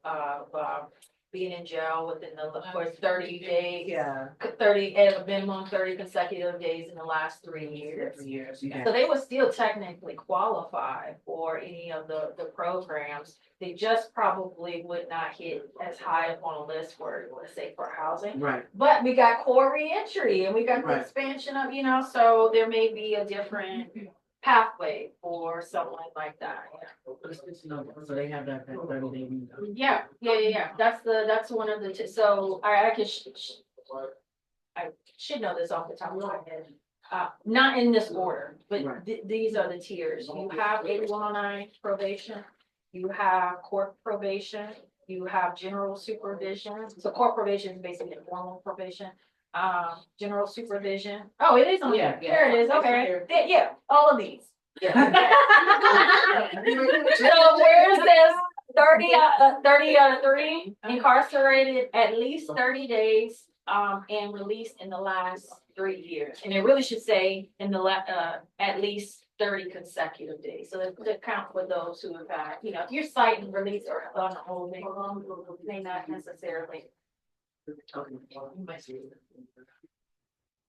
being in jail within the, of course, 30 days. yeah, 30, at a minimum 30 consecutive days in the last 3 years. for years, yeah. So they would still technically qualify for any of the programs. They just probably would not hit as high up on a list for, let's say, for housing. Right. But we got core reentry and we got the Right. expansion of, so there may be a different pathway for someone like that. But it's good to know, so they have that 30-day window. Yeah, that's one of the, so I can, I should know this off the top of my head. Not in this order, but Right. these are the tiers. You have 8109 probation, you have court probation, you have general supervision. So court probation is basically informal probation. General supervision. Oh, it is on Yeah, here. yeah. There it is. Okay. Yeah, all of these. Yeah. So where's this 30 out of 3 incarcerated at least 30 days, and released in the last 3 years. And it really should say in the at least 30 consecutive days. So that count for those who have had, if you're citing release or on holding, may not necessarily.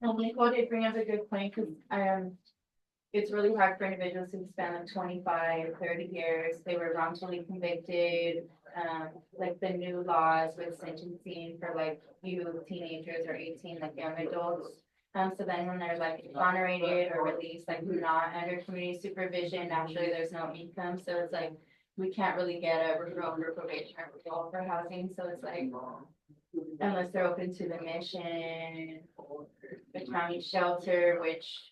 Nicole did bring up a good point, because it's really hard for individuals who spend 25, 30 years, they were wrongfully convicted. Like the new laws with sentencing for like you teenagers or 18, like young adults. So then when they're like exonerated or released, like not under community supervision, naturally there's no income, so it's like we can't really get a referral for probation or referral for housing, so it's like unless they're open to the mission or the county shelter, which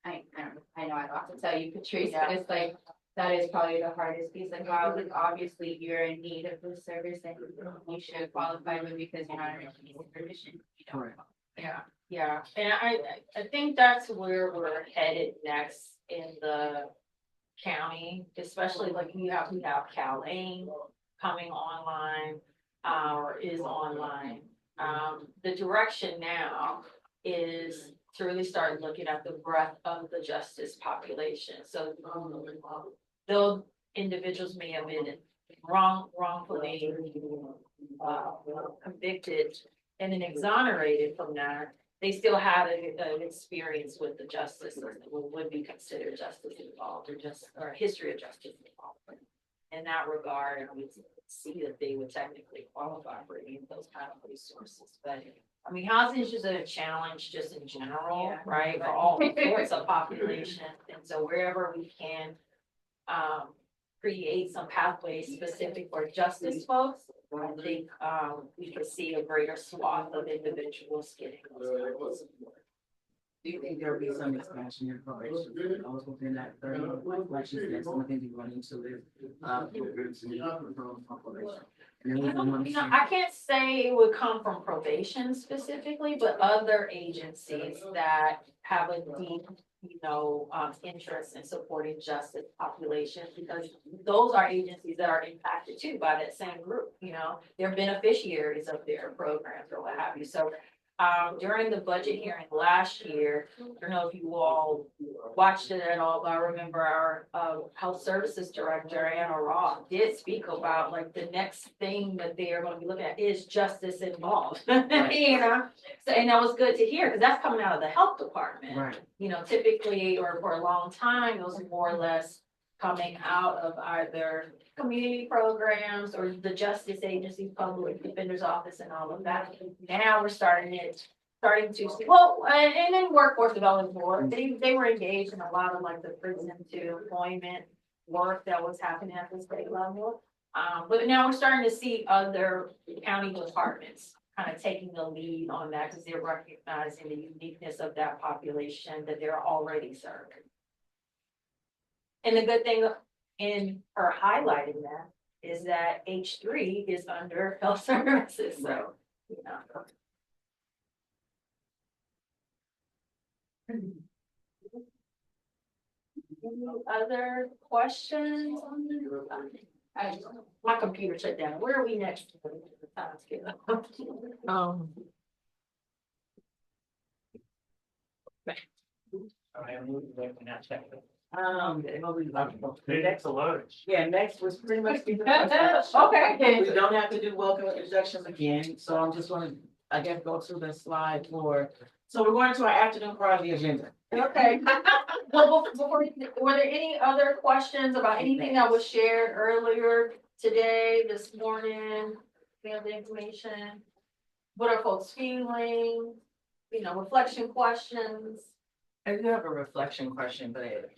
I know I don't have to tell you, Patrice, but it's like that is probably the hardest piece. Like, wow, like obviously you're in need of this service and you should qualify, but because you're not under community supervision, you don't. Yeah, and I think that's where we're headed next in the county, especially like we have CalAIM coming online, or is online. The direction now is to really start looking at the breadth of the justice population. So though individuals may have been wrongfully convicted and then exonerated from that, they still had an experience with the justice system, would be considered justice involved, or history of justice involved. In that regard, and we see that they would technically qualify for any of those kind of resources. But I mean, housing is just a challenge just in general, right, for all sorts of population. And so wherever we can create some pathways specific for justice folks, I think we could see a greater swath of individuals getting those. Do you think there'll be some expansion in probation? I was within that 30, like she said, some of the things you run into with programs and referral from probation. And then we want I can't say it would come from probation specifically, but other agencies that have a deep, interest in supporting justice populations, because those are agencies that are impacted too by that same group, they're beneficiaries of their programs or what have you. So during the budget hearing last year, I don't know if you all watched it at all, but I remember our health services director, Anna Roth, did speak about like the next thing that they are going to be looking at is justice involved. So, and that was good to hear, because that's coming out of the health department. Right. Typically, or for a long time, it was more or less coming out of either community programs or the justice agency, public defender's office, and all of that. Now we're starting to see, well, and then workforce development board, they were engaged in a lot of like the prison to employment work that was happening at the state level. But now we're starting to see other county departments kind of taking the lead on that because they're recognizing the uniqueness of that population that they're already serving. And the good thing in her highlighting that is that H3 is under health services, so, you know. Any other questions? My computer shut down. Where are we next? Next alone. Yeah, next was pretty much. Okay. We don't have to do welcome introductions again, so I'm just gonna, I guess, go to the slide for, so we're going to our afternoon part of the agenda. Okay. Well, before, were there any other questions about anything that was shared earlier today, this morning? Any other information? What are folks feeling? You know, reflection questions? I do have a reflection question, but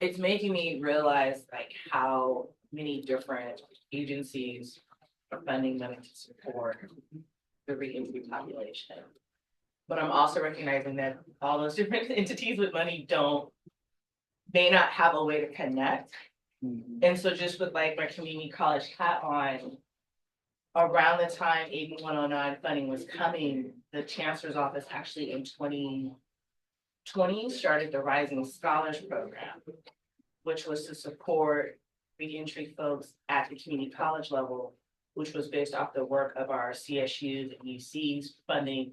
it's making me realize like how many different agencies are funding money to support the reentry population. But I'm also recognizing that all those different entities with money may not have a way to connect. And so just with like my community college hat on, around the time AB 109 funding was coming, the chancellor's office actually in 2020 started the Rising Scholars Program, which was to support reentry folks at the community college level, which was based off the work of our CSUs and UCs funding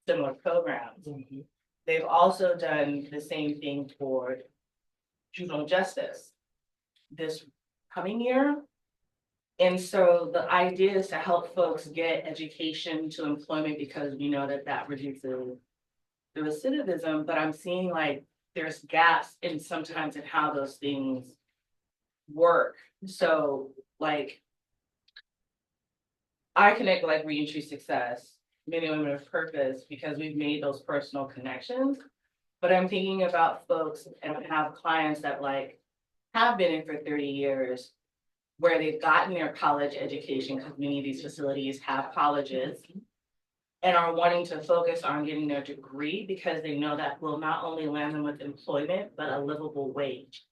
similar programs. They've also done the same thing for juvenile justice this coming year. And so the idea is to help folks get education to employment because we know that that reduces the recidivism, but I'm seeing like there's gaps in sometimes in how those things work. So like I connect with like reentry success, men and women of purpose, because we've made those personal connections. But I'm thinking about folks and have clients that like have been in for 30 years where they've gotten their college education, because many of these facilities have colleges, and are wanting to focus on getting their degree because they know that will not only land them with employment, but a livable wage.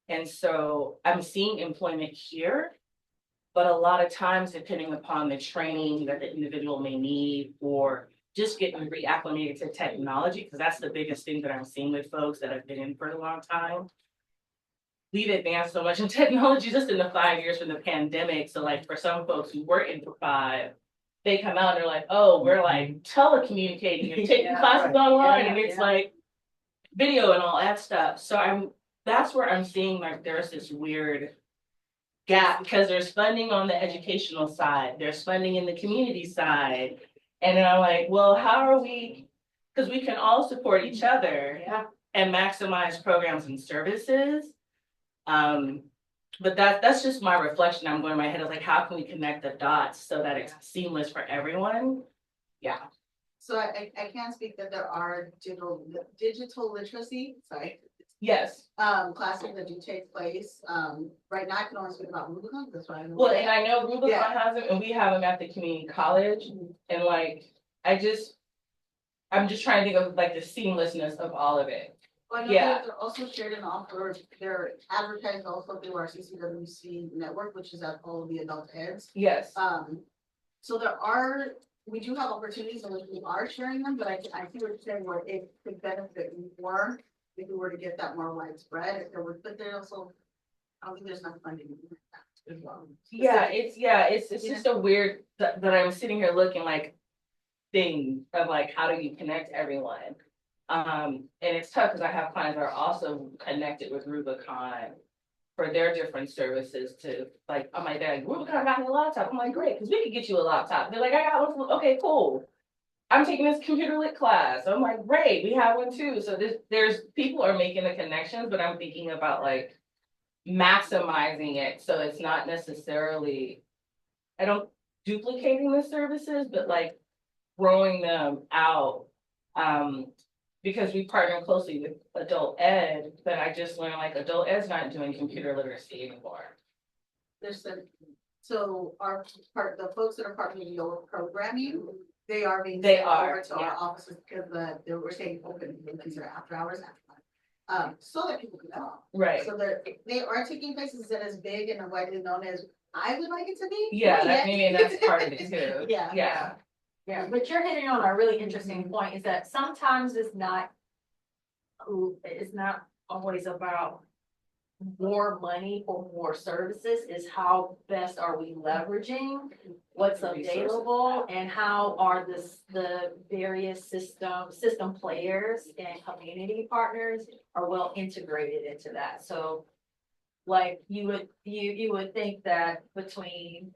And so I'm seeing employment here, but a lot of times, depending upon the training that the individual may need, or just getting reacclimated to technology, because that's the biggest thing that I'm seeing with folks that have been in for a long time. We've advanced so much in technology just in the 5 years from the pandemic. So like for some folks who were in for 5, they come out and they're like, oh, we're like telecommunicating and taking classes online, and it's like video and all that stuff. So that's where I'm seeing like there's this weird gap because there's funding on the educational side, there's funding in the community side. And then I'm like, well, how are we, because we can all support each other and maximize programs and services. But that's just my reflection. I'm going in my head of like, how can we connect the dots so that it's seamless for everyone? Yeah. So I can't speak that there are digital literacy, sorry. Yes. Classes that do take place. Right now I can only speak about Rubicon, that's why I know. Well, and I know Rubicon Yeah. has them, and we have them at the community college. And like, I'm just trying to think of like the seamlessness of all of it. Well, I know Yeah. they're also shared and offered, they're advertised also through our CCWC network, which is at all of the adult eds. Yes. So we do have opportunities in which we are sharing them, but I see what you're saying, where it could benefit more if we were to get that more widespread, if there were, but there also, I don't think there's enough funding as well. It's just a weird that I'm sitting here looking like thing of like, how do you connect everyone? And it's tough because I have clients that are also connected with Rubicon for their different services to like, I'm like, Rubicon got me a laptop. I'm like, great, because we could get you a laptop. They're like, I got one. Okay, cool. I'm taking this computer lit class. I'm like, great, we have one too. So there's people are making the connections, but I'm thinking about like maximizing it. So it's not necessarily, I don't duplicating the services, but like growing them out. Because we partner closely with adult ed, but I just learned like adult ed's not doing computer literacy anymore. There's So the folks that are part of your programming, they are being They sent are, over to our yeah. offices because we're saying open, because they're after hours. So that people can come. Right. So they are taking places that is big and widely known as I would like it to be. Yeah, Not yet. maybe that's part of it too. Yeah. Yeah. Yeah, but you're hitting on a really interesting point, is that sometimes it's not always about more money or more services, is how best are we leveraging what's available and how are the various system players and community partners are well integrated into that. So like you would think that between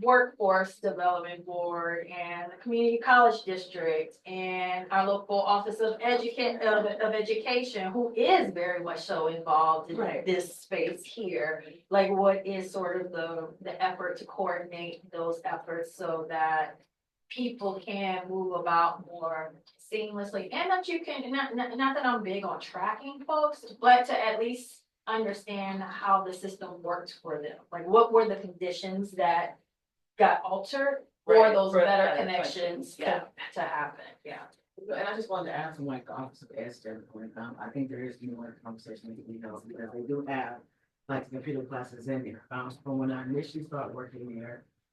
workforce development board and the community college district and our local office of education, who is very much so involved in Right. this space here. Like what is sort of the effort to coordinate those efforts so that people can move about more seamlessly, and that you can, not that I'm big on tracking folks, but to at least understand how the system worked for them. Like what were the conditions that got altered for Right, those for better better connections yeah. to happen, yeah. And I just wanted to add from like the Office of Ed standpoint, I think there is more conversation that we know, because they do have like computer classes in there. From when I initially started working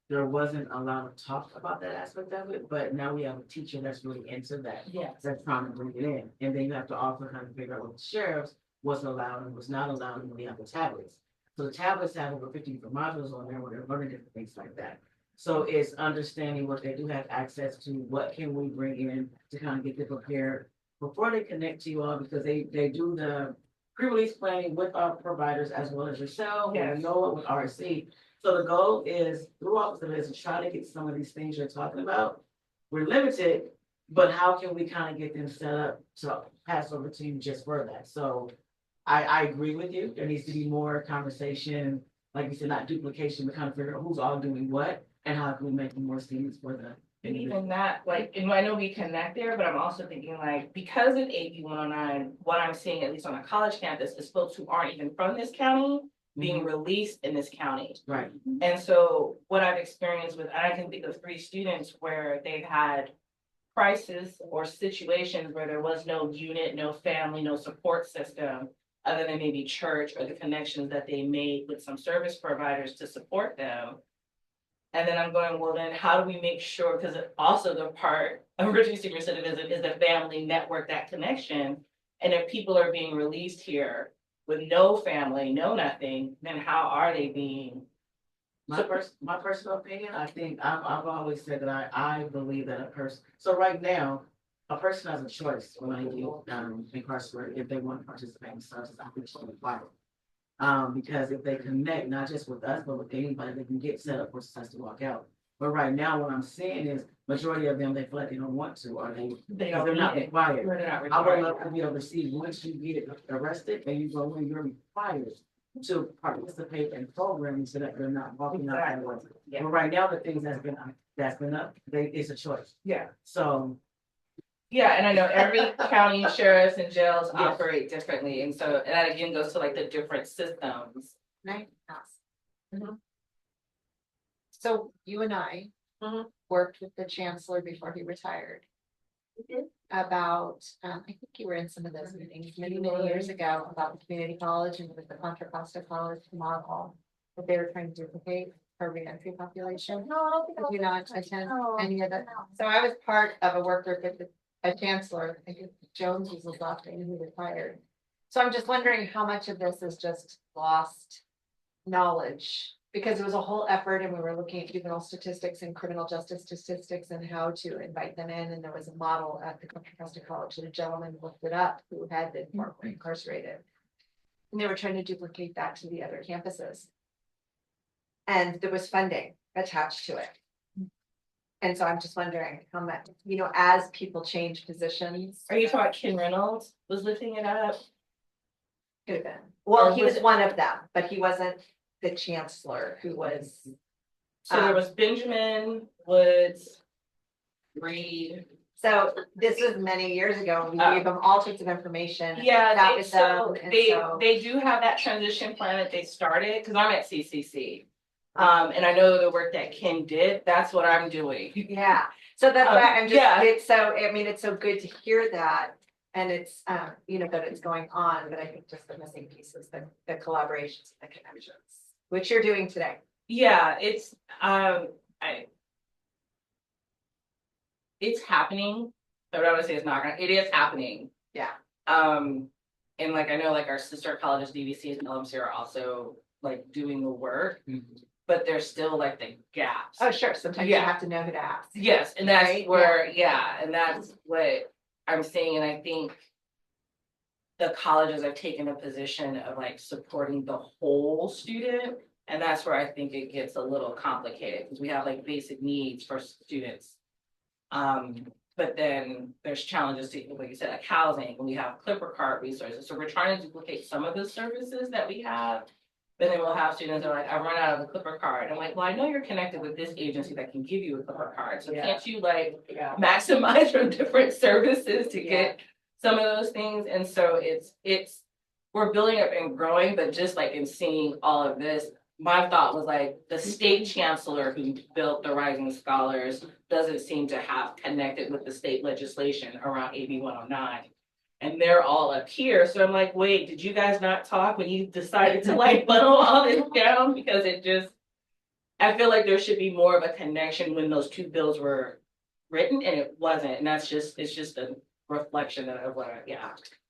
there wasn't a lot of talk about that aspect of it, but now we have a teacher that's really into that. Yes. That's trying to bring it in, and then you have to also kind of figure out with the sheriffs, what's allowed and what's not allowed, and we have the tablets. So the tablets have over 50 different modules on there where they're learning different things like that. So it's understanding what they do have access to, what can we bring in to kind of get them prepared before they connect to you all, because they do the pre-release planning with our providers as well as yourself, and NOAA with RC. So the goal is through Office of Ed to try to get some of these things you're talking about. We're limited, but how can we kind of get them set up to pass over to you just for that? So I agree with you. There needs to be more conversation, like you said, not duplication, but kind of figure out who's all doing what and how can we make it more seamless for them. And even that, like, and I know we connect there, but I'm also thinking like, because of AB 109, what I'm seeing, at least on a college campus, is folks who aren't even from this county being released in this county. Right. And so what I've experienced with, I can think of 3 students where they've had crisis or situations where there was no unit, no family, no support system, other than maybe church or the connections that they made with some service providers to support them. And then I'm going, well, then how do we make sure, because also the part of reducing recidivism is the family network, that connection. And if people are being released here with no family, no nothing, then how are they being? My personal opinion, I think I've always said that I believe that a person, so right now, a person has a choice when they get incarcerated if they want to participate in services. I think it's required. Because if they connect, not just with us, but with anybody, they can get set up for success to walk out. But right now, what I'm seeing is majority of them, they feel like they don't want to, or they're not required. I would love to be able to see once you get arrested and you go in, you're required to participate in programs so that they're not walking out that way. Yeah. But right now, the things that's been up, it's a choice. Yeah. So. Yeah, and I know every county sheriffs and jails Yes. operate differently, and so, and that again goes to like the different systems. Can I ask? So you and I worked with the chancellor before he retired. About, I think you were in some of those meetings many years ago about the community college and with the Contra Costa college model that they were trying to duplicate for reentry population. Did you not attend any of that? So I was part of a work group with a chancellor, I think Jones was the last name, who retired. So I'm just wondering how much of this is just lost knowledge, because it was a whole effort and we were looking at juvenile statistics and criminal justice statistics and how to invite them in. And there was a model at the Contra Costa College that a gentleman looked it up who had been formerly incarcerated. And they were trying to duplicate that to the other campuses. And there was funding attached to it. And so I'm just wondering how much, as people change positions. Are you talking about Ken Reynolds was lifting it up? Could have been. Well, Or he was one of them, but he wasn't the chancellor who was. So there was Benjamin, Woods, Reed. So this was many years ago. We gave them all sorts of information. Yeah, That they, was so them, and they, so- they do have that transition plan that they started, because I'm at CCC. And I know the work that Kim did, that's what I'm doing. Yeah, so that's why I'm just, yeah. it's so, I mean, it's so good to hear that. And it's, you know, that it's going on, but I think just the missing piece is the collaborations and the connections, which you're doing today. Yeah, it's happening. I don't want to say it's not gonna, it is happening. Yeah. And like, I know like our sister colleges, DVC and LMC are also like doing the work, but there's still like the gaps. Oh, sure, sometimes you Yeah. have to know who to ask. Yes, and that's Right? where, and that's what I'm seeing, and I think the colleges have taken a position of like supporting the whole student, and that's where I think it gets a little complicated, because we have like basic needs for students. But then there's challenges to, like you said, like housing, and we have Clipper cart resources, so we're trying to duplicate some of the services that we have. But then we'll have students that are like, I run out of the Clipper card. I'm like, well, I know you're connected with this agency that can give you a Clipper card. So can't you like maximize from different services to get some of those things? And so we're building up and growing, but just like in seeing all of this, my thought was like the state chancellor who built the Rising Scholars doesn't seem to have connected with the state legislation around AB 109. And they're all up here, so I'm like, wait, did you guys not talk when you decided to like funnel all this down? Because I feel like there should be more of a connection when those two bills were written, and it wasn't, and it's just a reflection of what,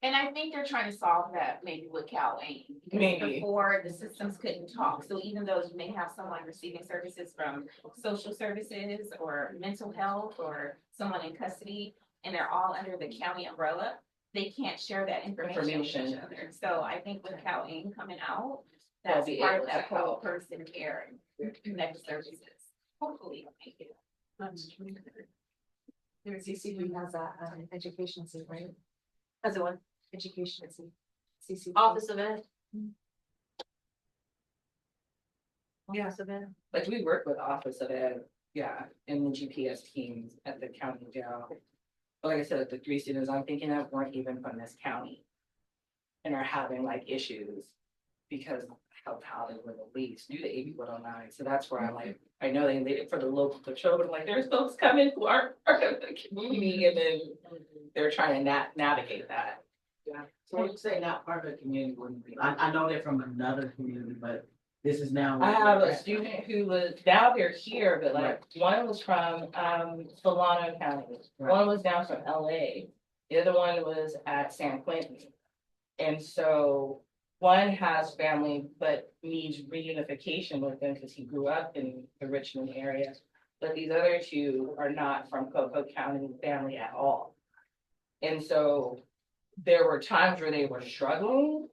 And I think they're trying to solve that maybe with CalAIM. Because Maybe. before, the systems couldn't talk, so even though you may have someone receiving services from social services or mental health or someone in custody, and they're all under the county umbrella, they can't share that information with each other. So I think with CalAIM coming out, that's They'll be part able of that to whole help. person care and connect services. Hopefully it'll make it. CCP has a, education seat, right? As a one, education seat. CCP. Office of Ed. Yeah, so then, like, we work with Office of Ed, and the GPS teams at the county jail. But like I said, the 3 students I'm thinking of weren't even from this county. And are having like issues because of how they were the least due to AB 109. So that's where I'm like, I know they made it for the local patrol, but I'm like, there's folks coming who aren't part of the community, and then they're trying to navigate that. Yeah, so when you say not part of the community, wouldn't be, I know they're from another community, but this is now. I have a student who was, now they're here, but like, one was from, Solano County. One was down from LA. The other one was at San Quentin. And so one has family, but needs reunification with them because he grew up in the Richmond area. But these other 2 are not from Cocoa County family at all. And so there were times where they were struggling,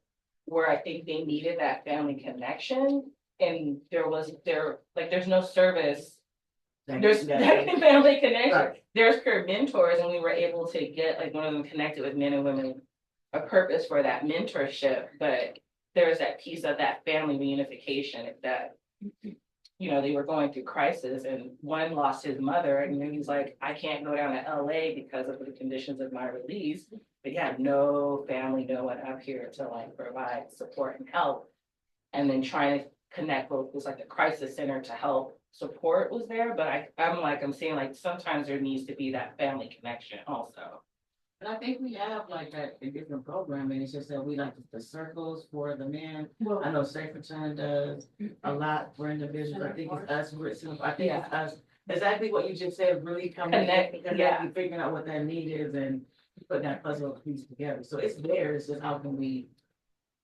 where I think they needed that family connection. And there's no service. There's family connection. Right. There's peer mentors, and we were able to get like one of them connected with men and women, a purpose for that mentorship. But there's that piece of that family reunification that, they were going through crisis, and one lost his mother, and then he's like, I can't go down to LA because of the conditions of my release. But he had no family, no one up here to like provide support and help. And then trying to connect with like the crisis center to help support was there. But I'm seeing like sometimes there needs to be that family connection also. And I think we have like that in different programming, it's just that we like the circles for the men. I know Safe Return does a lot for individuals, I think it's us, I think it's us. Exactly what you just said, really coming in, figuring out what that need is and putting that puzzle piece together. So it's there, it's just how can we.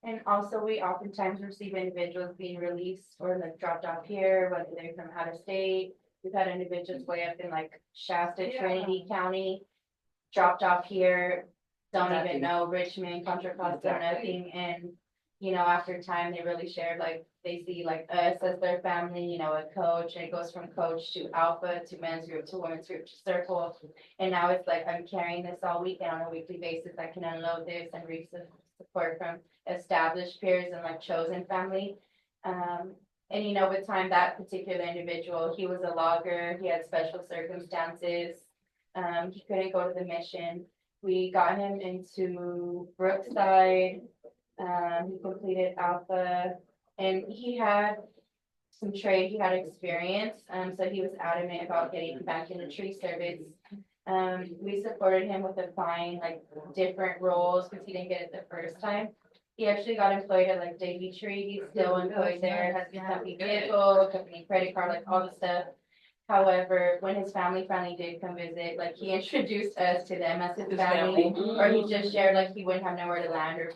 And also, we oftentimes receive individuals being released or like dropped off here, whether they're from out of state. We've had individuals way up in like Shasta, Trinity County, dropped off here, don't even know Richmond, Contra Costa, nothing. And, after time, they really shared, like, they see like us as their family, a coach, and it goes from coach to alpha to men's group to women's group to circle. And now it's like, I'm carrying this all weekend on a weekly basis. I can unload this and reap support from established peers and like chosen family. And with time, that particular individual, he was a logger, he had special circumstances. He couldn't go to the mission. We got him into Brookside. He completed Alpha, and he had some trade, he had experience, so he was adamant about getting back into tree service. We supported him with applying like different roles because he didn't get it the first time. He actually got employed at like Davy Tree, he's still employed there, has a company vehicle, company credit card, like all the stuff. However, when his family finally did come visit, like he introduced us to them as his family, or he just shared like he wouldn't have nowhere to land or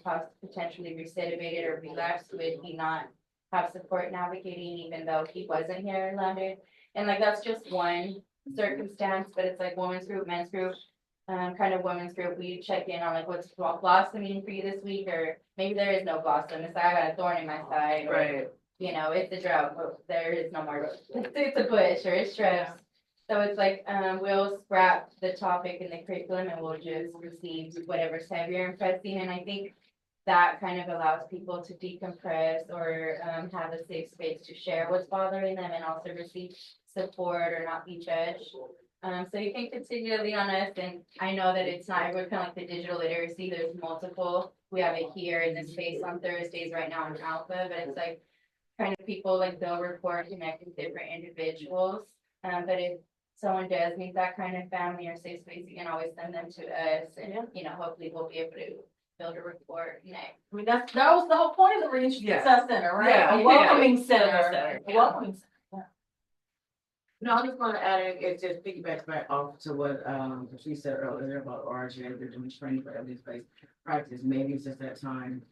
potentially recidivated or relapsed would he not have support navigating, even though he wasn't here in London. And like that's just one circumstance, but it's like women's group, men's group, kind of women's group. We check in on like what's blossoming for you this week, or maybe there is no blossom. It's like I got a thorn in my side, or Right. you know, it's a drought, but there is no more. It's a bush or it's shrubs. So it's like, we'll scrap the topic in the curriculum and we'll just receive whatever's heavier and pressing. And I think that kind of allows people to decompress or, have a safe space to share what's bothering them and also receive support or not be judged. So you can continue to lean on us, and I know that it's not, we're kind of like the digital literacy, there's multiple. We have it here in this space on Thursdays right now in Alpha, but it's like, kind of people like they'll report connect with different individuals. But if someone does need that kind of family or safe space, you can always send them to us, and you know, hopefully we'll be able to build a report next. I mean, that was the whole point of the Reentry Yeah. Success Center, right? Yeah. A welcoming Center. center, a welcoming center. No, I'm just gonna add in, it just piggybacks back off to what, she said earlier about RJ, they're doing training for evidence-based practice. Maybe it's just that time,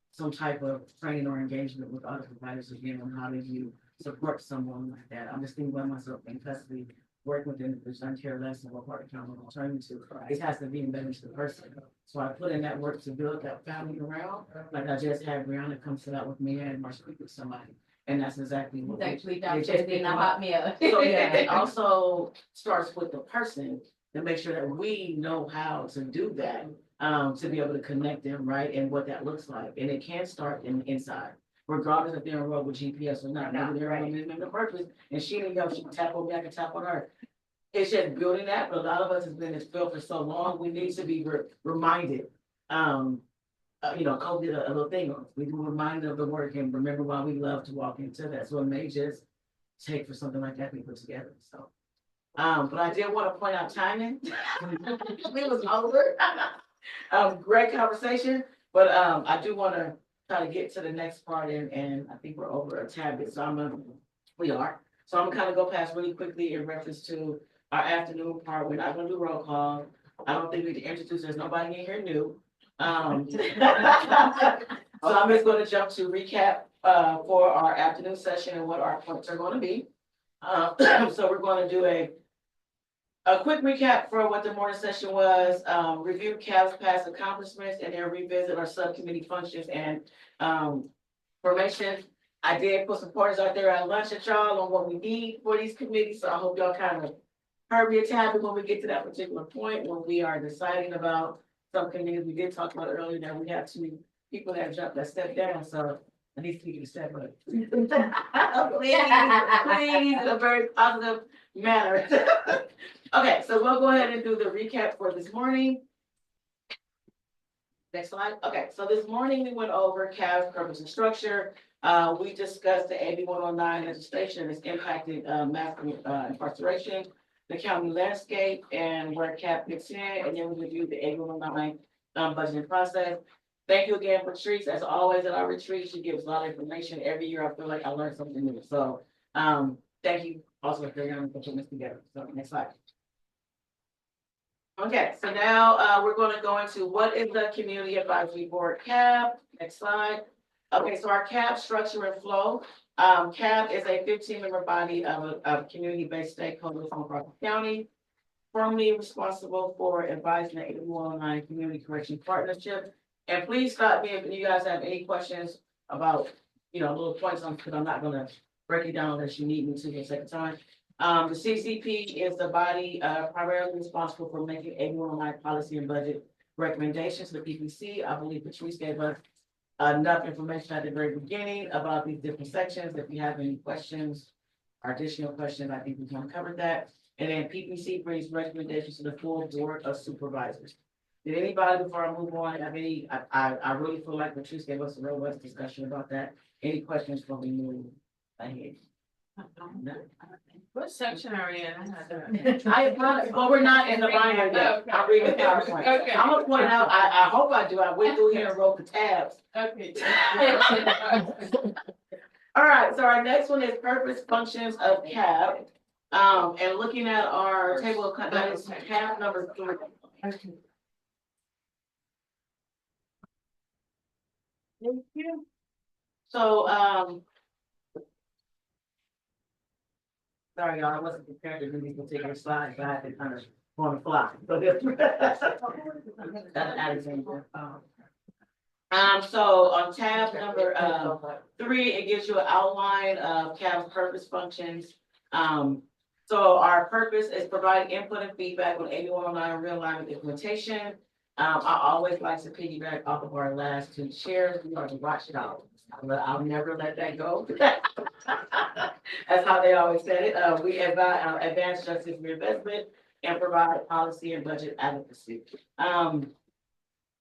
some type of training or engagement with other providers again on how do you support someone like that. I'm just thinking about myself in custody, working with individuals, I care less of what part of town I'm turning to. It has to be embedded to the person. So I put in that work to build that family around, like I just had Brianna come sit out with me and or speak with somebody. And that's exactly what. It's actually they downstairs just in pick the them hot up. meal. So yeah, it also starts with the person to make sure that we know how to do that, to be able to connect them, right, and what that looks like. And it can start in inside, regardless if they're enrolled with GPS or not. Maybe they're on the purpose, and she didn't go, she can tap on me, I can tap on her. It's just building that, but a lot of us has been in this field for so long, we need to be reminded. You know, Cole did a little thing on it. We were reminded of the work and remember why we love to walk into that. So it may just take for something like that to be put together, so. But I did want to point out timing. It was over. Great conversation, but, I do want to try to get to the next part and I think we're over a tad bit, so we are. So I'm gonna kind of go past really quickly in reference to our afternoon part. We're not gonna do roll call. I don't think we need to introduce, there's nobody in here new. So I'm just gonna jump to recap, for our afternoon session and what our points are gonna be. So we're gonna do a quick recap for what the morning session was, review CAB's past accomplishments and then revisit our subcommittee functions and, formation. I did put some pointers out there at lunch at y'all on what we need for these committees, so I hope y'all kind of heard me a tad bit when we get to that particular point, when we are deciding about subcommittees. We did talk about earlier that we have two people that stepped down, so I need to speak to step up. Please, in a very positive manner. Okay, so we'll go ahead and do the recap for this morning. Next slide. Okay, so this morning we went over CAB's purpose and structure. We discussed the AB 109 legislation that's impacted mass incarceration, the county landscape, and where CAB fits in, and then we reviewed the AB 109 budgeting process. Thank you again, Patrice. As always at our retreat, she gives a lot of information every year. I feel like I learned something new. So thank you also for putting this together. So next slide. Okay, so now we're going to go into what is the Community Advisory Board CAB. Next slide. Okay, so our CAB structure and flow. CAB is a 15-member body of community-based stakeholders from Contra County, formally responsible for advising the 8109 Community Correction Partnership. And please stop me if you guys have any questions about, you know, little points on, because I'm not going to break it down unless you need me to the second time. The CCP is the body primarily responsible for making 8109 policy and budget recommendations to the PPC. I believe Patrice gave us enough information at the very beginning about these different sections. If you have any questions or additional questions, I think we kind of covered that. And then PPC brings recommendations to the full board of supervisors. Did anybody, before I move on, have any, I really feel like Patrice gave us a robust discussion about that. Any questions before we move ahead? What section are we in? Well, we're not in the binder yet. Okay. I'll read the PowerPoint. Okay. I'm gonna point out, I hope I do. I went through here and wrote the tabs. Okay. All right, so our next one is purpose functions of CAB. And looking at our table of contents, CAB number 3. Thank you. So, Sorry, y'all, I wasn't prepared to do these particular slides, but I had to kind of on the fly. So that's Alexander. So on tab number 3, it gives you an outline of CAB's purpose functions. So our purpose is providing input and feedback on 8109 realignment implementation. I always like to piggyback off of our last 2 shares. We are to watch it out. I'll never let that go. That's how they always said it. We advance justice reinvestment and provide policy and budget advocacy. I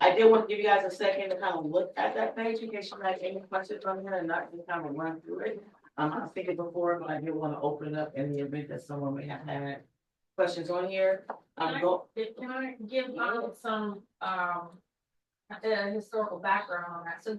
did want to give you guys a second to kind of look at that page in case you had any questions on here and not just kind of run through it. I was thinking before, but I did want to open it up in the event that someone may have had questions on here. Can I give some historical background on that? So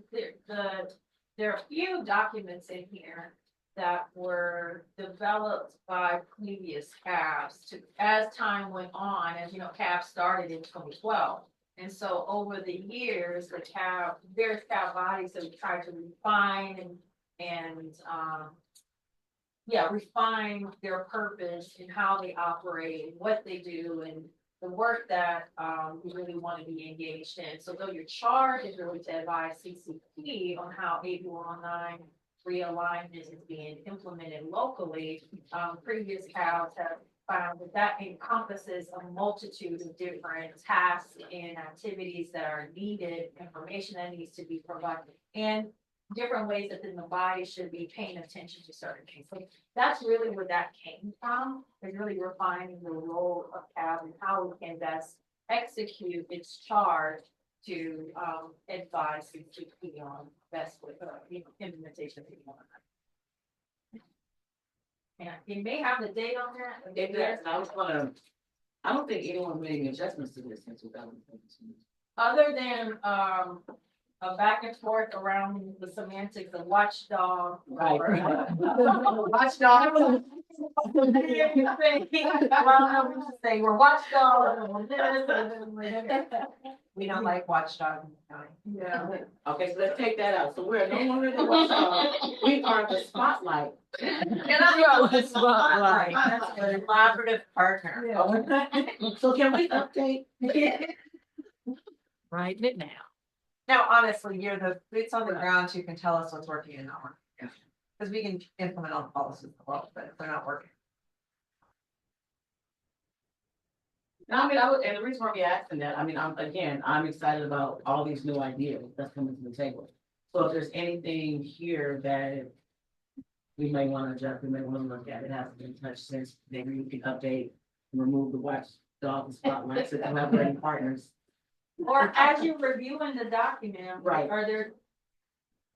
there are a few documents in here that were developed by previous CABs as time went on, as you know, CAB started in 2012. And so over the years, the various CAB bodies have tried to refine refine their purpose and how they operate and what they do and the work that we really want to be engaged in. So though your charge is really to advise CCP on how 8109 realignment is being implemented locally, previous CABs have found that encompasses a multitude of different tasks and activities that are needed, information that needs to be provided, and different ways that the body should be paying attention to certain things. So that's really where that came from, is really refining the role of CAB and how we can best execute its charge to advise CCP on best with implementation of 8109. And you may have the date on that. It does. I don't think anyone made any adjustments to this since 2017. Other than a back and forth around the semantics of watchdog. Right. Watchdog. Say we're watchdog. We don't like watchdog in the county. Yeah. Okay, so let's take that out. So we're no longer the watchdog. We are the spotlight. The spotlight. That's a collaborative partner. So can we update? Writing it now. No, honestly, you're the boots on the ground who can tell us what's working and not working. Because we can implement all the policies in the world, but if they're not working. No, and the reason why we're asking that, I'm excited about all these new ideas that's coming to the table. So if there's anything here that we may want to adjust, we may want to look at, it hasn't been touched since, maybe we can update and remove the watchdog spotlight to collaborating partners. Or as you're reviewing the document, Right.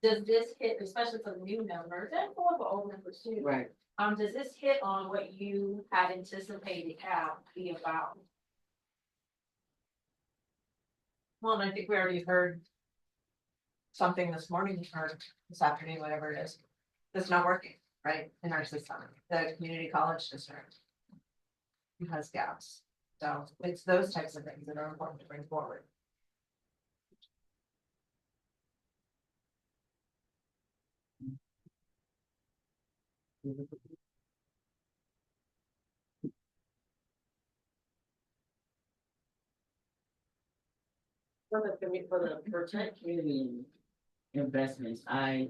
Does this hit, especially for the new members and for old members too? Right. Does this hit on what you had anticipated CAB be about? Well, and I think we already heard something this morning or this afternoon, whatever it is, that's not working, right, in our system. The community college district has gaps. So it's those types of things that are important to bring forward. For the protect community investments, I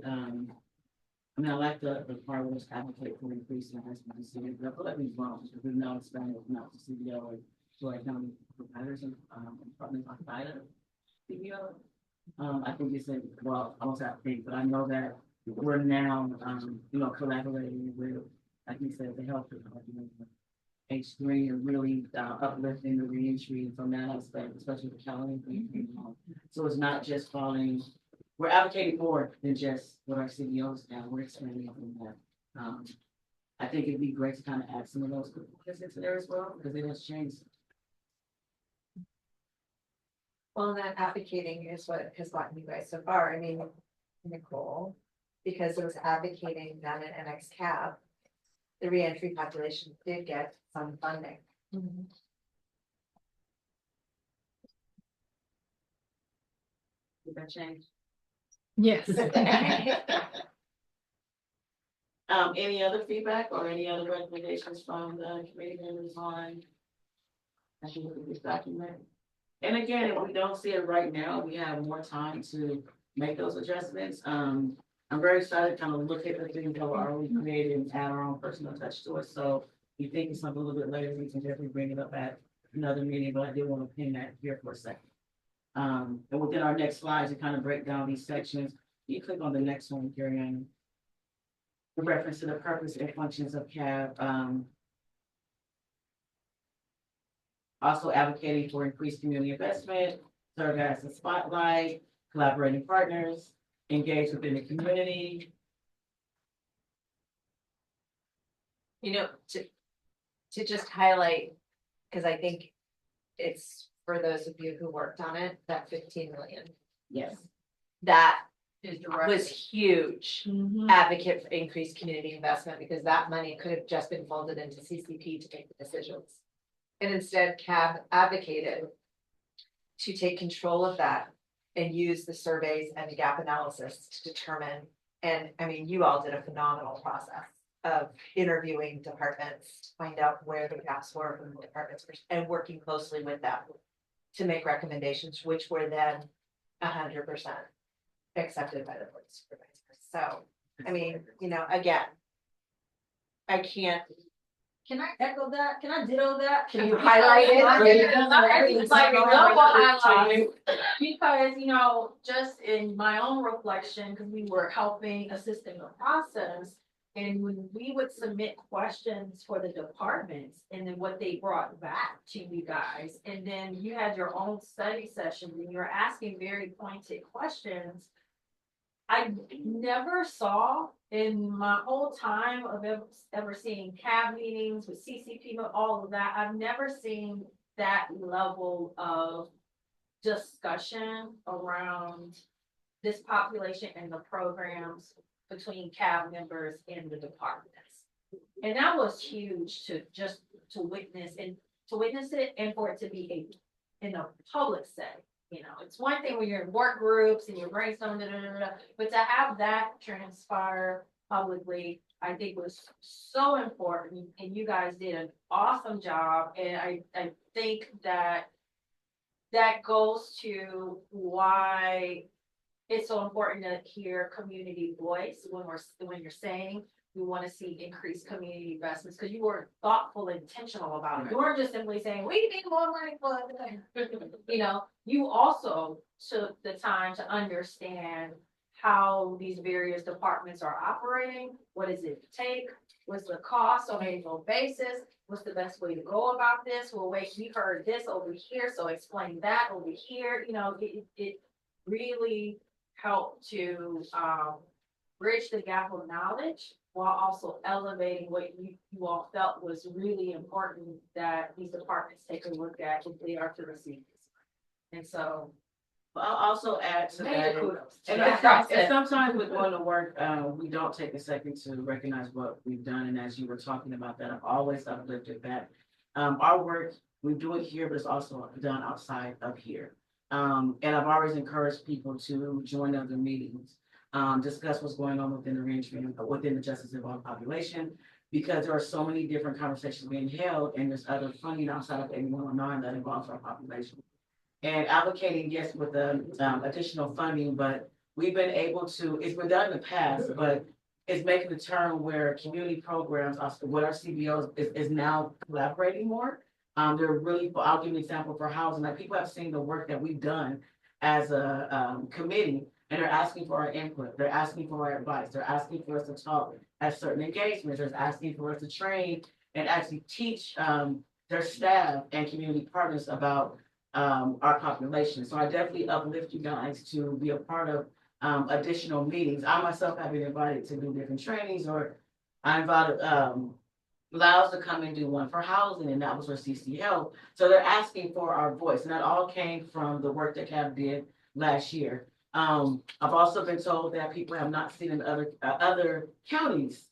like the part where it's advocate for increasing investment in city. I feel like we've grown, so we've now expanded not to CBO or to our county providers and partners outside of CBO. I think it's almost that thing, but I know that we're now collaborating with, like you said, the health department, H3, and really uplifting the reentry from that aspect, especially the county. So it's not just falling. We're advocating more than just what our CEOs now. We're expanding from that. I think it'd be great to kind of add some of those components into there as well, because it has changed. Well, that advocating is what has gotten you guys so far. I mean, Nicole, because it was advocating that at NX Cab, the reentry population did get some funding. Did that change? Yes. Any other feedback or any other recommendations from the committee members on? I should look at this document. And again, if we don't see it right now, we have more time to make those adjustments. I'm very excited to kind of look at the things that were already created and add our own personal touch to it. So if you think it's something a little bit later, we can definitely bring it up at another meeting, but I did want to pin that here for a second. And within our next slides, to kind of break down these sections, you click on the next one, Carrie Ann. The reference to the purpose and functions of CAB, also advocating for increased community investment, serve as a spotlight, collaborating partners, engage within the community. You know, to just highlight, because I think it's for those of you who worked on it, that 15 million. Yes. That Is was huge. Advocate for increased community investment, because that money could have just been folded into CCP to make the decisions. And instead, CAB advocated to take control of that and use the surveys and the gap analysis to determine. And I mean, you all did a phenomenal process of interviewing departments to find out where the gaps were from the departments and working closely with them to make recommendations, which were then 100% accepted by the board of supervisors. So, I mean, you know, again, I can't. Can I echo that? Can I ditto that? Can you highlight it? Because, you know, just in my own reflection, because we were helping assist in the process. And when we would submit questions for the departments and then what they brought back to you guys, and then you had your own study sessions and you're asking very pointed questions. I never saw in my whole time of ever seeing CAB meetings with CCP, all of that, I've never seen that level of discussion around this population and the programs between CAB members and the departments. And that was huge to witness it and for it to be in a public setting. You know, it's one thing when you're in work groups and you're brainstorming, but to have that transpire publicly, I think was so important. And you guys did an awesome job. And I think that goes to why it's so important to hear community voice when you're saying we want to see increased community investments, because you were thoughtful and intentional about it. You weren't just simply saying, we need more money for it. You know, you also took the time to understand how these various departments are operating. What does it take? What's the cost on an annual basis? What's the best way to go about this? Well, wait, we heard this over here, so explain that over here. You know, it really helped to bridge the gap of knowledge while also elevating what you all felt was really important that these departments take a look at if they are to receive this. And so But I'll also add to major that. kudos to And that process. sometimes with going to work, we don't take a second to recognize what we've done. And as you were talking about that, I've always uplifted that. Our work, we do it here, but it's also done outside of here. And I've always encouraged people to join other meetings, discuss what's going on within the reentry, within the justice involved population, because there are so many different conversations being held, and there's other funding outside of 8109 that involves our population. And advocating, yes, with the additional funding, but we've been able to, it's been done in the past, but it's making a turn where community programs, what our CBOs is now collaborating more. They're really, I'll give you an example for housing, like people have seen the work that we've done as a committee, and they're asking for our input, they're asking for our advice, they're asking for us to talk at certain engagements, they're asking for us to train and actually teach their staff and community partners about our population. So I definitely uplift you guys to be a part of additional meetings. I myself have been invited to do different trainings or I invited, Laos to come and do one for housing, and that was for CCL. So they're asking for our voice, and that all came from the work that CAB did last year. I've also been told that people have not seen in other counties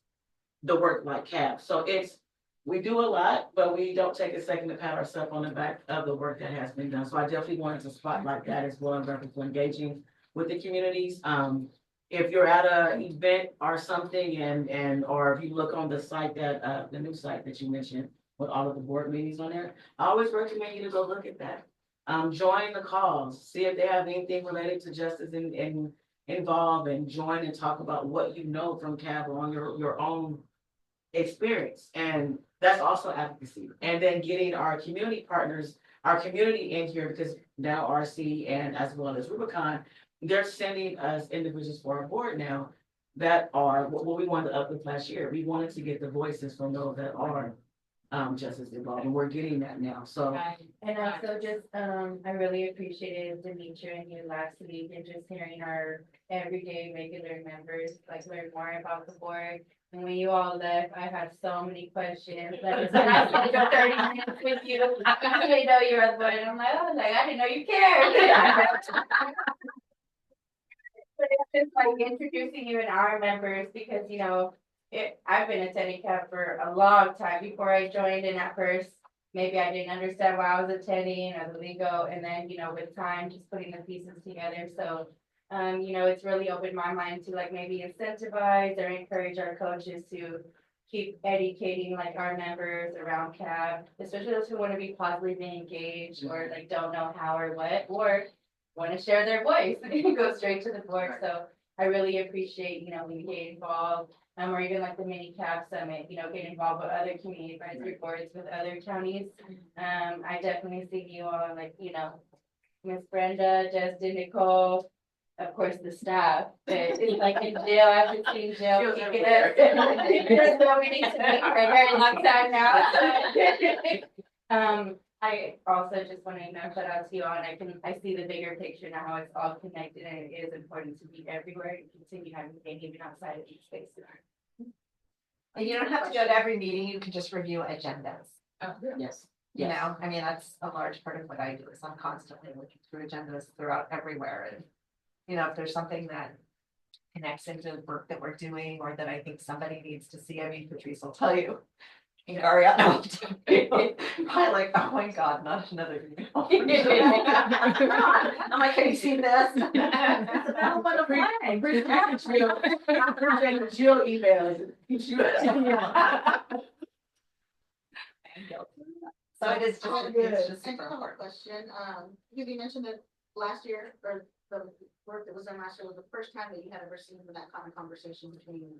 the work like CAB. So we do a lot, but we don't take a second to pat ourselves on the back of the work that has been done. So I definitely wanted to spotlight that as well in reference to engaging with the communities. If you're at an event or something or if you look on the site that, the new site that you mentioned with all of the board meetings on there, I always recommend you to go look at that. Join the calls, see if they have anything related to justice and involve and join and talk about what you know from CAB on your own experience. And that's also advocacy. And then getting our community partners, our community in here, because now RC and as well as Rubicon, they're sending us individuals for our board now that are what we wanted to uplift last year. We wanted to get the voices from those that are justice involved, and we're getting that now. So And also just, I really appreciated Demetra and you last week and just hearing our everyday regular members, like learn more about the board. And when you all left, I had so many questions. Like I said, I was gonna go 30 minutes with you. I didn't know you were on the board. And I'm like, oh, like, I didn't know you cared. But it's just like introducing you and our members because, you know, I've been attending CAP for a long time before I joined, and at first, maybe I didn't understand why I was attending or the lingo, and then, you know, with time, just putting the pieces together, so, you know, it's really opened my mind to like maybe incentivize or encourage our coaches to keep educating like our members around CAP, especially those who want to be positively engaged or like don't know how or what, or want to share their voice and go straight to the board, so I really appreciate, you know, when you get involved. Or even like the mini CAP summit, you know, get involved with other community advisory boards with other counties. I definitely see you all like, you know, Miss Brenda, Justin, Nicole, of course, the staff. It's like in jail, I've been seeing jail. There's no meeting to meet for a very long time now. I also just want to shout out to you all, and I see the bigger picture now, how it's all connected, and it is important to be everywhere and continue having even outside of these spaces. And you don't have to go to every meeting, you can just review agendas. yes. You know, I mean, that's a large part of what I do, is I'm constantly looking through agendas throughout everywhere, and you know, if there's something that connects into the work that we're doing, or that I think somebody needs to see, I mean, Patrice will tell you. You know, Ariana, probably like, oh my God, not another email. I'm like, have you seen this? It's about what a flag. Jill emails. So it is just, it's just And super one more important. question, you mentioned that last year, or the work that was done last year was the first time that you had ever seen that kind of conversation between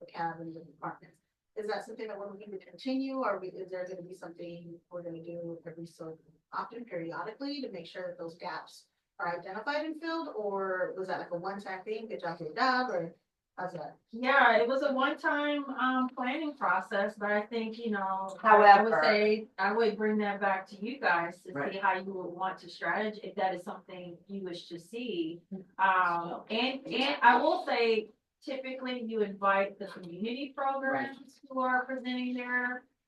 the CAB and the departments. Is that something that we're looking to continue, or is there gonna be something we're gonna do every so often periodically to make sure that those gaps are identified and filled, or was that like a one-time thing, good job, or how's that? Yeah, it was a one-time, planning process, but I think, you know, I would However- say, I would bring that back to you guys to Right. see how you would want to strategize, if that is something you wish to see. And I will say, typically you invite the community programs who are presenting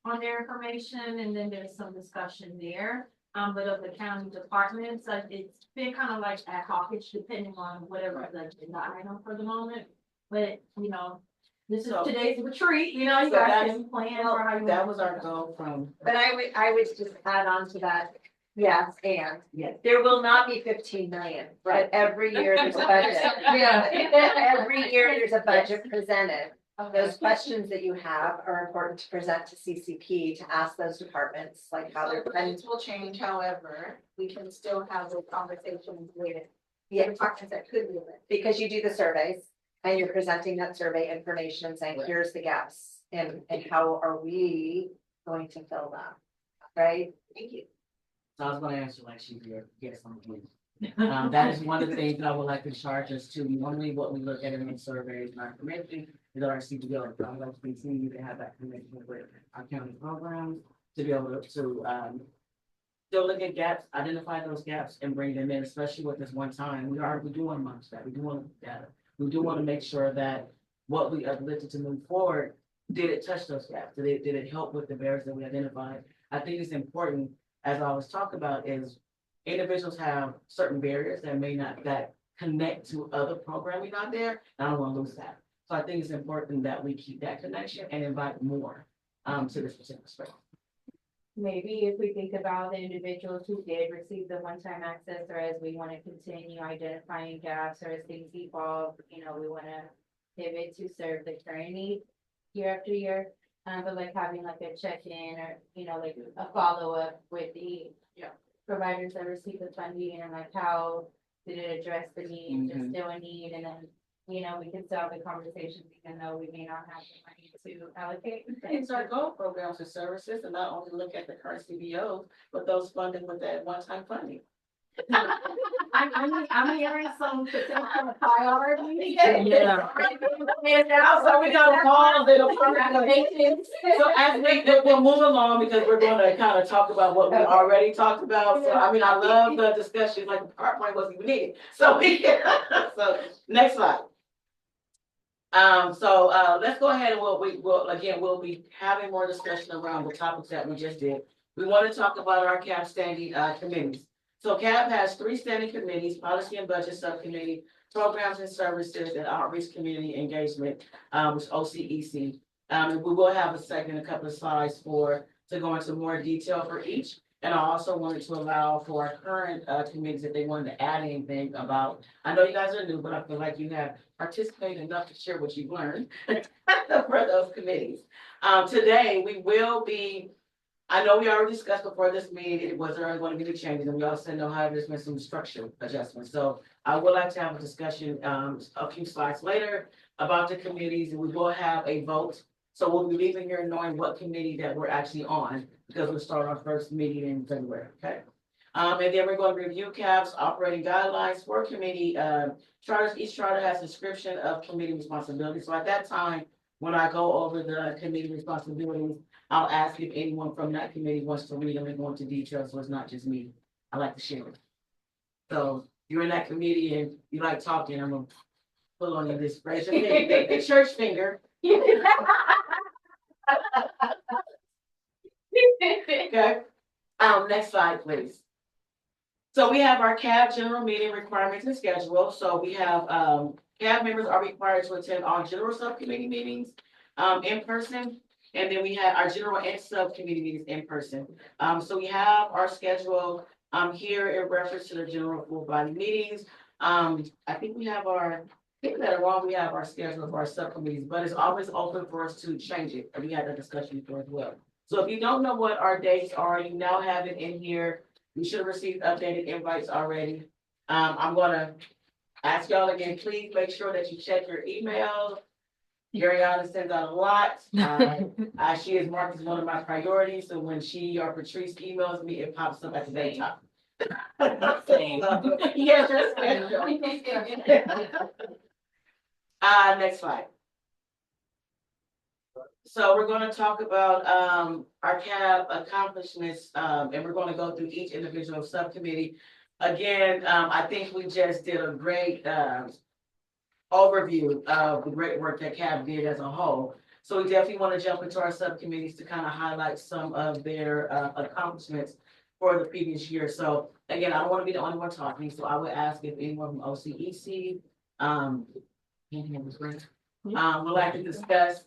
on their information, and then there's some discussion there. But of the county departments, it's been kind of like ad hoc, depending on whatever the agenda item for the moment. But, you know, this is today's retreat, you know, you So guys can plan for how you. That was our goal from. But I would just add on to that, yes, and Yes. there will not be 15 million, Right. but every year there's a budget. Every year there's a budget presented. Those questions that you have are important to present to CCP, to ask those departments, like how So they're. the budgets will change, however, we can still have those conversations with the Yeah, departments that could be in it. because you do the surveys and you're presenting that survey information and saying, here's the gaps, and how are we going to fill them? Right? Thank you. So I was gonna answer like she's here, yes, I'm here. That is one of the things that I would like to charge us to. Normally, what we look at in the surveys and our committee is our CBO. I would like to continue to have that connection with our county programs to be able to still look at gaps, identify those gaps and bring them in, especially with this one time. We do want to monitor that. We do want to data. We do want to make sure that what we uplifted to move forward did it touch those gaps? Did it help with the barriers that we identified? I think it's important, as I was talking about, is individuals have certain barriers that may not, that connect to other programming out there. And I don't want to lose that. So I think it's important that we keep that connection and invite more to this particular space. Maybe if we think about the individuals who did receive the one-time access, or as we want to continue identifying gaps, or as things evolve, you know, we want to pivot to serve the current need year after year. But like having like a check-in, or, you know, like a follow-up with the providers that receive the funding, and like how did it address the need, is still a need, and then, you know, we can still have the conversations even though we may not have the money to allocate. Things are goal programs and services, and not only look at the current CBO, but those funded with that one-time funding. I'm hearing some potential priority. Yeah. So we gotta pause it. So as we'll move along, because we're gonna kind of talk about what we already talked about. So I mean, I love the discussion, like the PowerPoint wasn't even needed. So so next slide. Let's go ahead and we'll be having more discussion around the topics that we just did. We want to talk about our CAP standing committees. So CAP has 3 standing committees: Policy and Budget Subcommittee, Programs and Services, and Outreach Community Engagement, which is OCEC. And we will have a couple of slides to go into more detail for each. And I also wanted to allow for our current committees, if they wanted to add anything about, I know you guys are new, but I feel like you have participated enough to share what you've learned for those committees. Today, we will be, I know we already discussed before this meeting, it was there going to be any changes, and we also know how there's been some structure adjustments. So I would like to have a discussion a few slides later about the committees, and we will have a vote. So we'll be leaving here knowing what committee that we're actually on, because we'll start our first meeting in February, okay? And then we're going to review CAP's operating guidelines for committee charters. Each charter has a description of committee responsibilities. So at that time, when I go over the committee responsibilities, I'll ask if anyone from that committee wants to read them and go into detail, so it's not just me. I like to share it. So you're in that committee and you like talking, I'm gonna pull on you this, raise your finger, the church finger. Okay, next slide, please. So we have our CAB general meeting requirements and schedule. So we have, CAB members are required to attend all general subcommittee meetings, in person. And then we have our general and subcommittee meetings in person. So we have our schedule, here in reference to the general full body meetings. I think we have we have our schedule for our subcommittees, but it's always open for us to change it. And we had that discussion before as well. So if you don't know what our dates are, you now have it in here. You should have received updated invites already. I'm gonna ask y'all again, please make sure that you check your emails. Ariana sends out a lot. She is marked as one of my priorities, so when she or Patrice emails me, it pops up at the very top. Same. Yes, next slide. So we're gonna talk about our CAB accomplishments, and we're gonna go through each individual subcommittee. Again, I think we just did a great overview of the great work that CAB did as a whole. So we definitely want to jump into our subcommittees to kind of highlight some of their accomplishments for the previous year. So again, I don't want to be the only one talking, so I would ask if anyone from OCEC would like to discuss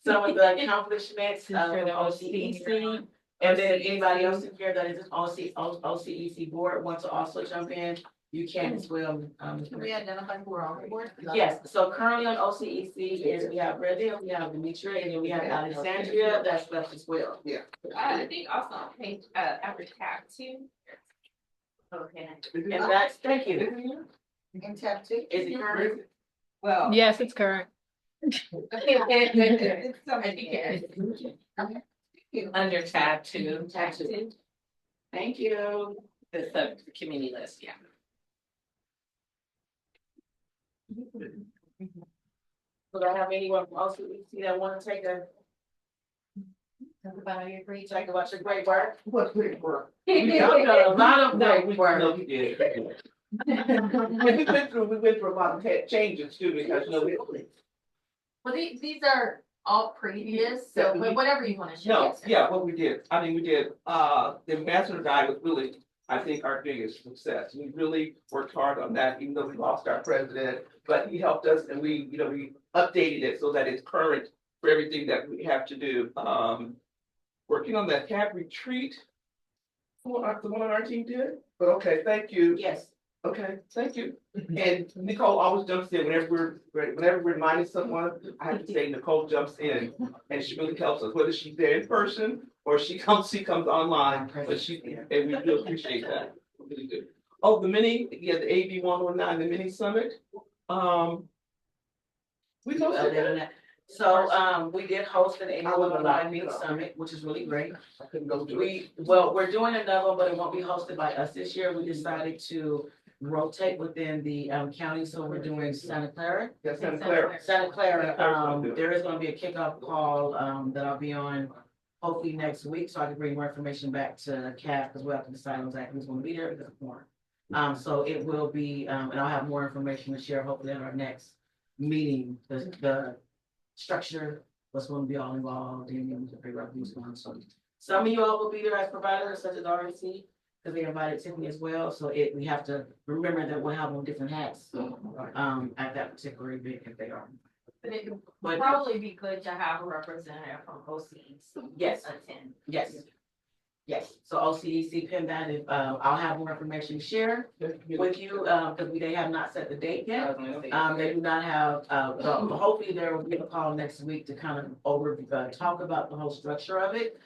some of the accomplishments of OCEC. And then if anybody else in here that is OCEC board wants to also jump in, you can as well. Can we identify who are on the board? Yes, so currently on OCEC is we have Brenda, we have Demetria, and then we have Alexandria that's left as well. Yeah. I think also on page, after tab 2. Okay. And that's, thank you. In tab 2? Is it current? Well. Yes, it's current. Under tab 2. Tab 2. Thank you. The subcommittee list, yeah. Do I have anyone from OCEC that want to Talk about your great. talk about your great work? What great work. Y'all done a lot of great work. No, we did. We went through a lot of changes too, because, Well, these are all previous, so, but whatever you wanna share. No, Yes, sir. yeah, what we did, I mean, we did, the ambassador guy was really, I think, our biggest success. We really worked hard on that, even though we lost our president, but he helped us and we updated it so that it's current for everything that we have to do. Working on that cat retreat, the one on our team did, but okay, thank you. Yes. Okay, thank you. And Nicole always jumps in whenever we're reminding someone, I have to say Nicole jumps in and she really helps us, whether she's there in person or she comes online, but and we do appreciate that. We really do. Oh, the AB 119, the mini summit. We hosted that. So, we did host an I wasn't allowed annual to meeting go. summit, which is really great. I couldn't go to it. We're doing another, but it won't be hosted by us this year. We decided to rotate within the county, so we're doing Santa Clara. Yeah, Santa Clara. Santa Clara, there is gonna be a kickoff call, that I'll be on hopefully next week, so I can bring more information back to CAF, because we'll have to decide on exactly who's gonna be there because of more. So it will be, and I'll have more information to share hopefully at our next meeting, the structure, what's gonna be all involved, and the figure out who's going, so. Some of you all will be there as providers, such as RNC, because they invited Tiffany as well, so we have to remember that we'll have on different hats, at that particular event if they are. But it would But- probably be good to have a representative from OCs. Yes. Attend. Yes. Yes, so OCEC pin that, if, I'll have more information to share with you, because they have not set the date yet. They do not have, hopefully there will be a call next week to kind of talk about the whole structure of it.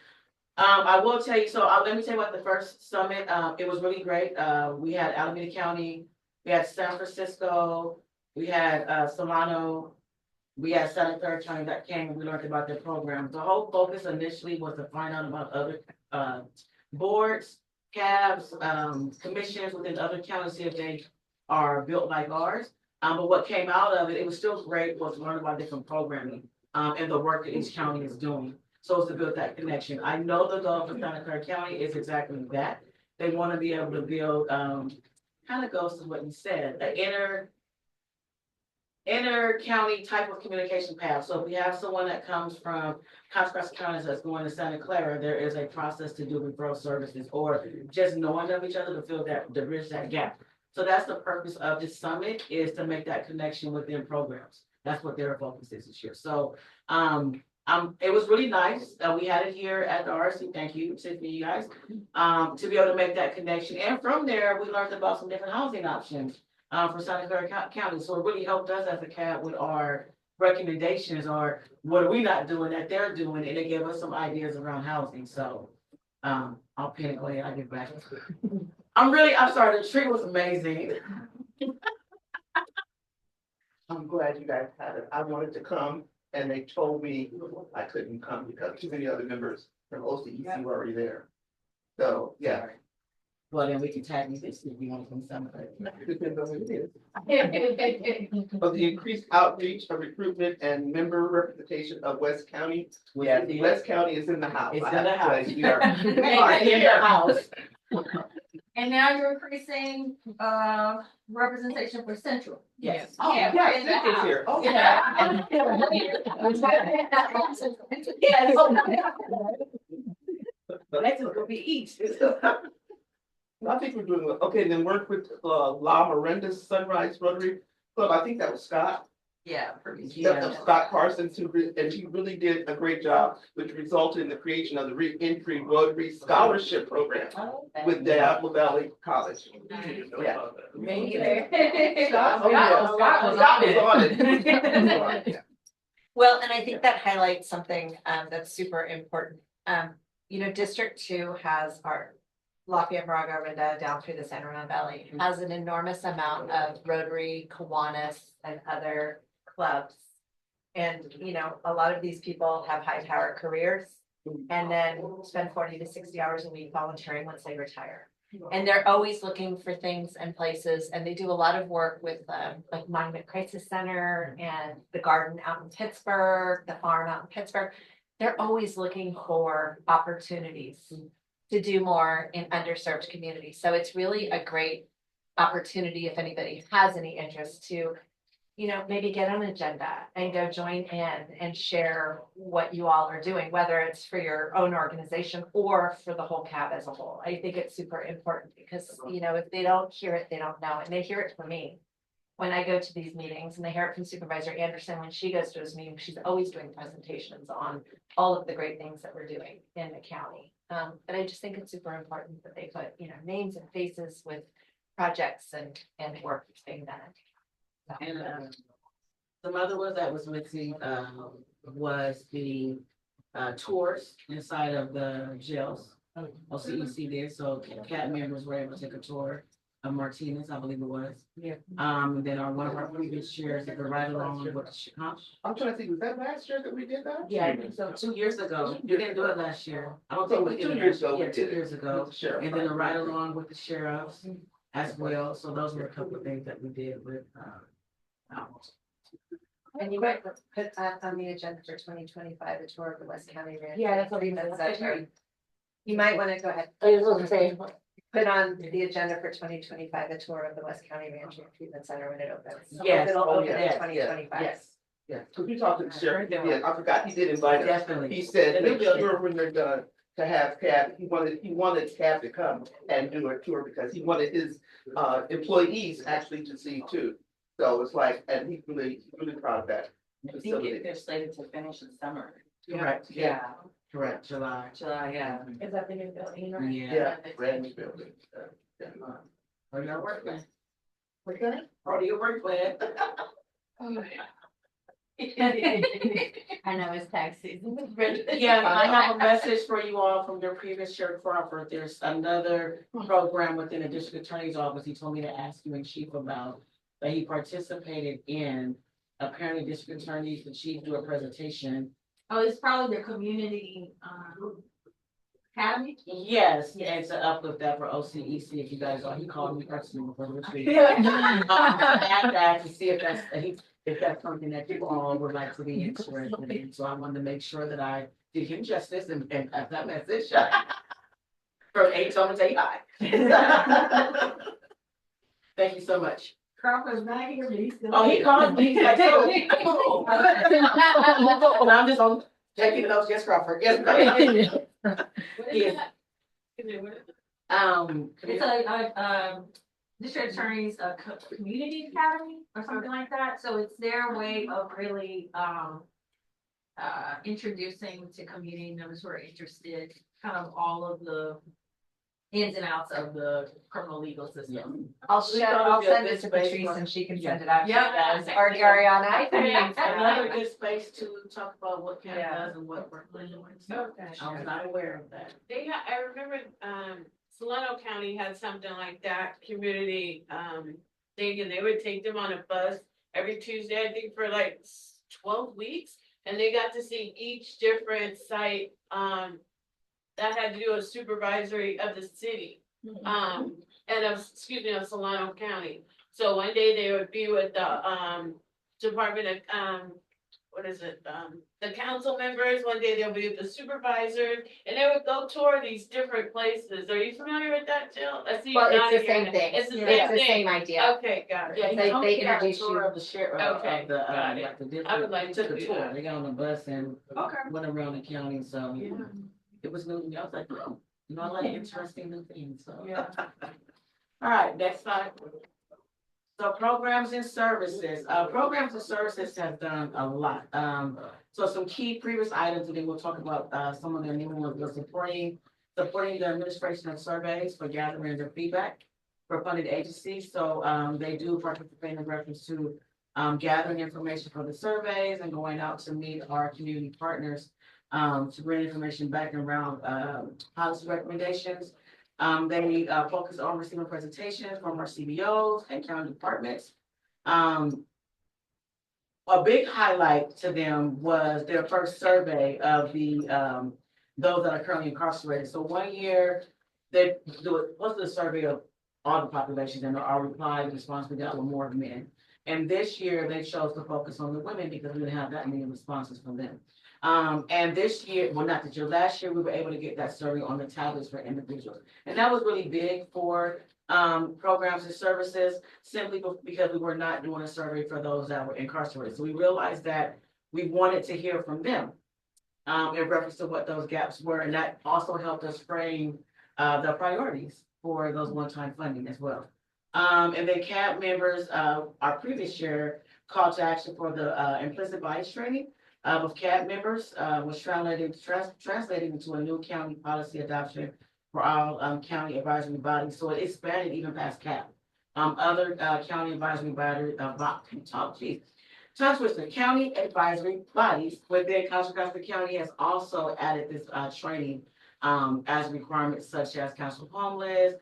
I will tell you, so let me tell you about the first summit, it was really great, we had Alameda County, we had San Francisco, we had, Solano, we had Santa Clara County that came and we learned about their program. The whole focus initially was to find out about other boards, cabs, commissions within other counties, see if they are built like ours. But what came out of it, it was still great, was to learn about different programming, and the work that each county is doing. So it's to build that connection. I know the goal for Santa Clara County is exactly that. They want to be able to build, kind of goes to what you said, an inner county type of communication path. So if we have someone that comes from Contra Costa County that's going to Santa Clara, there is a process to do referral services or just knowing of each other to fill to bridge that gap. So that's the purpose of this summit, is to make that connection within programs. That's what their focus is this year. So, it was really nice. We had it here at the RC. Thank you, Tiffany, you guys, to be able to make that connection. And from there, we learned about some different housing options for Santa Clara County. So it really helped us as a CAB with our recommendations, or what are we not doing that they're doing, and it gave us some ideas around housing. So I'll pin it when I get back. I'm sorry, the tree was amazing. I'm glad you guys had it. I wanted to come and they told me I couldn't come because too many other members from OCEC were already there. So, yeah. Well, then we can tag you this if you want from somewhere. Depends on who it is. Of the increased outreach of recruitment and member representation of West County. Yeah, West County is in the house. It's I in have the to tell house. you, we are. We are in the house. And now you're increasing, representation for Central. Yes. Oh, Yeah, yeah, we're in the Cynthia's house. here. Oh, That's gonna be each. I think we're doing well. Okay, then work with La Miranda Sunrise Rotary Club. I think that was Scott. Yeah. Scott Parsons, and he really did a great job, which resulted in the creation of the Re-Entry Rotary Scholarship Program with the Apple Valley College. Yeah. Me Scott was on it. Yeah. Well, and I think that highlights something that's super important. District 2 has our Lafayette, Moraga, Orinda, down through the San Ramon Valley, has an enormous amount of Rotary, Kiwanis, and other clubs. And, a lot of these people have high power careers and then spend 40 to 60 hours a week volunteering once they retire. And they're always looking for things and places, and they do a lot of work with like Monument Crisis Center and the garden out in Pittsburgh, the farm out in Pittsburgh. They're always looking for opportunities to do more in underserved communities. So it's really a great opportunity if anybody has any interest to you know, maybe get an agenda and go join in and share what you all are doing, whether it's for your own organization or for the whole CAB as a whole. I think it's super important because, you know, if they don't hear it, they don't know, and they hear it from me. When I go to these meetings, and they hear it from Supervisor Anderson, when she goes to his meetings, she's always doing presentations on all of the great things that we're doing in the county. But I just think it's super important that they put, you know, names and faces with projects and work that's being done. And some other ones that was missing was the tours inside of the jails. OCEC did, so CAT members were able to take a tour of Martinez, I believe it was. Yeah. Then one of our previous chairs did the ride along with, huh? I'm trying to think, was that last year that we did that? Yeah, I think so, 2 years ago. You didn't do it last year. I don't think we did it. 2 years ago. Yeah, 2 years ago. Sure. And then a ride along with the sheriffs as well. So those were a couple of things that we did with, And you might put that on the agenda for 2025, a tour of the West County Ranch. Yeah, that's what we That's said. actually- You might want to go ahead. I was gonna say, Put on the agenda for 2025, a tour of the West County Ranch Treatment Center when it opens. Yes. It'll Oh, open yeah. in Yes, 2025. yes, yes. Cause we talked to the sheriff, yeah, I forgot, he did invite us. Definitely. He said, And make they'll be sure when you're done to have Cab, he wanted Cab to come and do a tour because he wanted his employees actually to see too. So it's like, and he's really proud of that. I think facility. they're slated to finish in summer. Correct, Yeah, correct, July. July, yeah. Is that the new building, right? Yeah, brand new building. Or your work plan. Okay. Or your work plan. I know it's tax season. Yeah, I have a message for you all from your previous Sheriff Crawford. There's another program within the district attorney's office. He told me to ask you and chief about that he participated in. Apparently district attorneys, the chief do a presentation. Oh, it's probably the community, academy. Yes, and to uplift that for OCEC, if you guys are, he called me personally before the retreat. That to see if that's something that you all would like to be interested in, so I wanted to make sure that I did him justice and have that message. From A, told him to say hi. Thank you so much. Crawford's not here, but he's still. Oh, he called me, he's like, oh, and I'm just on checking those, yes, Crawford, yes. Yes. It's a district attorney's, community academy or something like that, so it's their way of really, introducing to community members who are interested, kind of all of the ins and outs of the criminal legal system. I'll We thought I'll it'd be a send good it to space Patrice for- and she can Yeah. send it out to you Yeah. guys, or Ariana. Another good space to talk about what Ken Yeah. does and what we're planning on. So I was not aware of that. I remember, Solano County had something like that, community, thing, and they would take them on a bus every Tuesday, I think, for like 12 weeks. And they got to see each different site, that had to do with supervisory of the city, and of Solano County. So one day they would be with the, Department of, what is it, the council members, one day they'll be with the supervisors, and they would go tour these different places. Are you familiar with that, Jill? I see you Well, it's nodding the your same head. thing. It's the It's same the thing. same idea. Okay, got it. Yeah, he They- told they me he had a introduce tour you. of the sheriff, Okay, of the, got it. like the district. I would like They to took a do tour. that. They got on a bus and Okay. went around the county, so it was new. to me. I was like, oh, you know, I like interesting new things, so. Yeah. All right, next slide. So programs and services, programs and services have done a lot. So some key previous items, and then we'll talk about, some of their new ones, but supporting the administration of surveys for gathering their feedback for funded agencies. So, they do participate in reference to, gathering information for the surveys and going out to meet our community partners, to bring information back around, policy recommendations. They focus on receiving presentations from our CBOs and county departments. A big highlight to them was their first survey of the, those that are currently incarcerated. So 1 year, they was the survey of all the populations, and our reply and response we got were more men. And this year, they chose to focus on the women because we didn't have that many responses from them. And this year, well, not this year, last year, we were able to get that survey on the tablets for individuals. And that was really big for programs and services simply because we were not doing a survey for those that were incarcerated. So we realized that we wanted to hear from them in reference to what those gaps were, and that also helped us frame the priorities for those one-time funding as well. And then CAB members, our previous chair called to action for the implicit bias training of CAB members was translated into a new county policy adoption for all county advisory bodies. So it expanded even past CAB. Other county advisory bodies, tongue twister, county advisory bodies, within Contra Costa County has also added this training as requirements such as council homeless,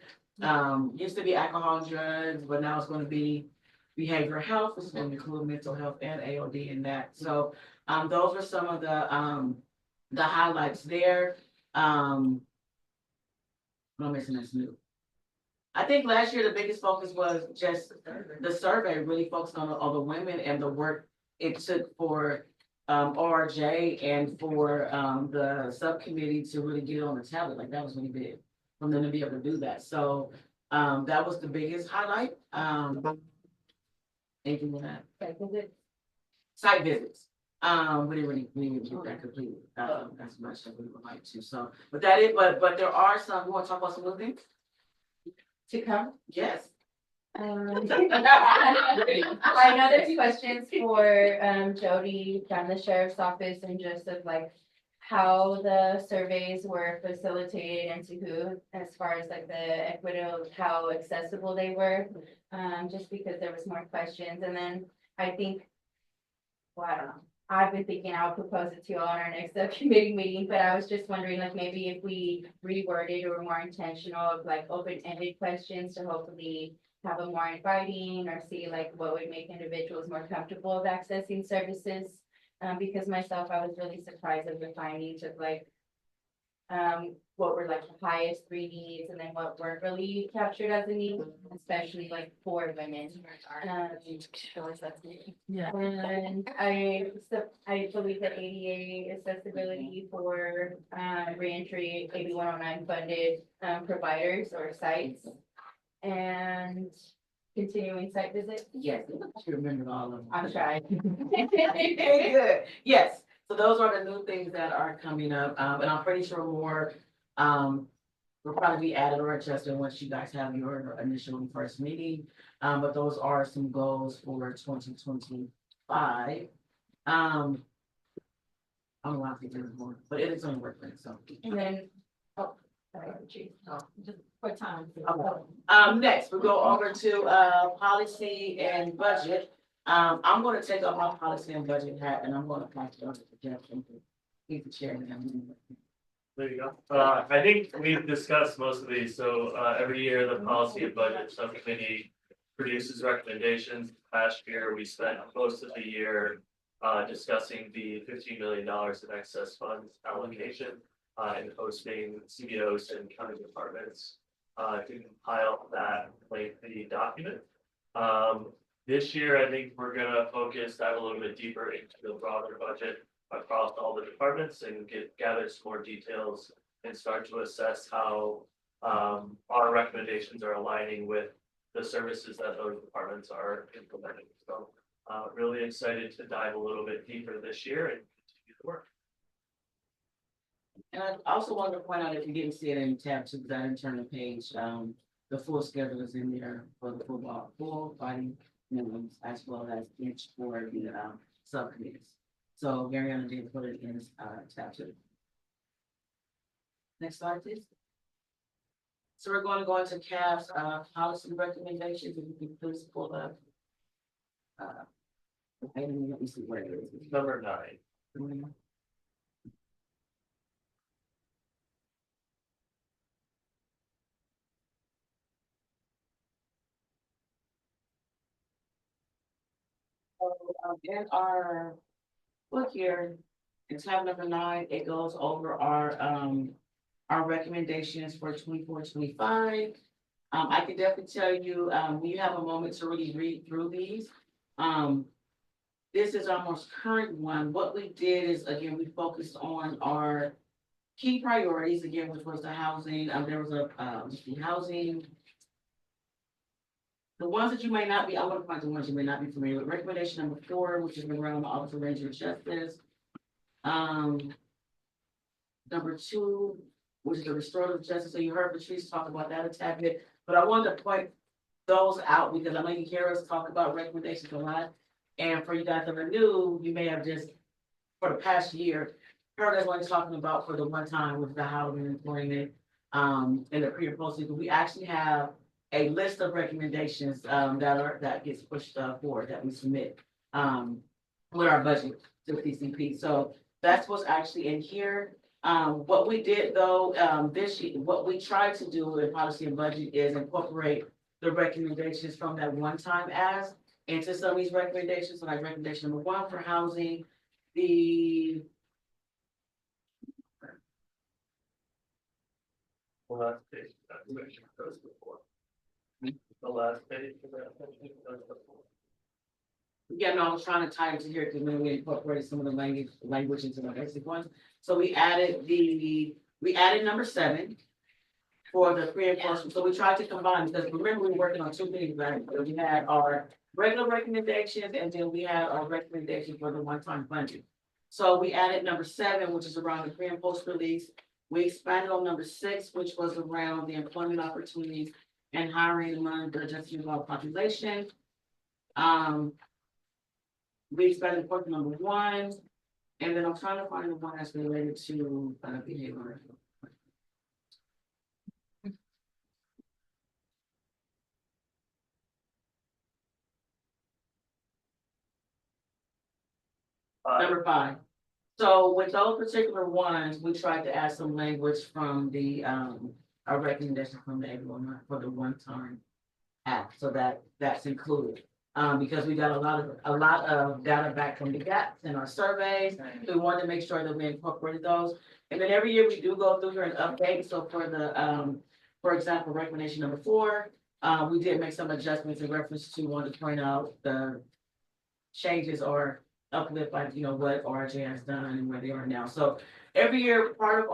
used to be alcohol and drugs, but now it's going to be behavioral health, which is going to include mental health and AOD in that. So those are some of the highlights there. I'm missing that's new. I think last year the biggest focus was just the survey really focused on all the women and the work it took for ORJ and for the subcommittee to really get it on the tablet. Like that was really big for them to be able to do that. So that was the biggest highlight. Anything with that? Site visits. We didn't really get that completed. That's much as we would like to. So, but that is, but there are some. We want to talk about some new things To come. Yes. I know there's questions for Jody from the sheriff's office and just of like how the surveys were facilitated and to who, as far as like the equity of how accessible they were. Just because there was more questions. And then I think, well, I don't know. I've been thinking I'll propose it to you all on our next subcommittee meeting, but I was just wondering, like, maybe if we reworded or were more intentional of like open-ended questions to hopefully have a more inviting or see like what would make individuals more comfortable of accessing services. Because myself, I was really surprised at the findings of like what were like the highest 3 needs and then what weren't really captured as a need, especially like for women. Yeah. And I believe that ADA accessibility for reentry, AB 109 funded providers or sites. And continuing site visits. Yes, you remember all of them. I'm trying. Good. Yes. So those are the new things that are coming up, and I'm pretty sure more will probably be added or adjusted once you guys have your initial first meeting. But those are some goals for 2025. I don't know why I think there's more, but it is on the work plan, so. And then, oh, sorry, Chief. Just for time. Okay. Next, we'll go over to policy and budget. I'm gonna take up my policy and budget hat and I'm gonna pass it over to Jeff. He's the chairman. There you go. I think we've discussed most of these. So every year, the policy and budget subcommittee produces recommendations. Last year, we spent most of the year discussing the $15 million in excess funds allocation and hosting CBOs and county departments to compile that lengthy document. This year, I think we're gonna dive a little bit deeper into the broader budget across all the departments and gather some more details and start to assess how our recommendations are aligning with the services that those departments are implementing. So really excited to dive a little bit deeper this year and continue the work. And I also wanted to point out, if you didn't see it in tab 2, that internal page, the full schedule is in there for the full body minimums as well as each for the subcommittees. So Mariana did put it in tab 2. Next slide, please. So we're going to go into CAB's policy recommendations. If you can please pull up. Let me see where it is. Number 9. So in our book here, in tab number 9, it goes over our recommendations for 24-25. I can definitely tell you, when you have a moment to really read through these. This is our most current one. What we did is, again, we focused on our key priorities, again, which was the housing. There was the housing The ones that you may not be, I want to find the ones you may not be familiar with. Recommendation number 4, which is around the Office of Ranger of Justice. Number 2, which is the restorative justice. So you heard Patrice talk about that a tad bit, but I wanted to point those out because I know you hear us talk about recommendations a lot. And for you guys that are new, you may have just, for the past year, heard us only talking about for the one time with the housing and employment, and the pre and post. We actually have a list of recommendations, that gets pushed forward that we submit, with our budget to CCP. So that's what's actually in here. What we did though, this year, what we tried to do in policy and budget is incorporate the recommendations from that one-time ask into some of these recommendations. So like recommendation number 1 for housing, the last page, that section goes before. The last page of that section goes before. yeah, no, I was trying to tie it to here because then we incorporated some of the language into the basic ones. So we added number 7 for the pre and post. So we tried to combine, because remember, we were working on 2 things, right? So we had our regular recommendations and then we had our recommendation for the one-time funding. So we added number 7, which is around the pre and post release. We expanded on number 6, which was around the employment opportunities and hiring among the adjusted population. We expanded point number 1, and then I'm trying to find the one that's related to behavior. Number 5. So with those particular ones, we tried to add some language from the, our recommendation from the everyone for the one-time act, so that's included. Because we got a lot of data back from the gaps in our surveys. We wanted to make sure that we incorporated those. And then every year we do go through here and update. So for the, for example, recommendation number 4, we did make some adjustments in reference to wanting to point out the changes or uplift by, what RJ has done and where they are now. So every year, part of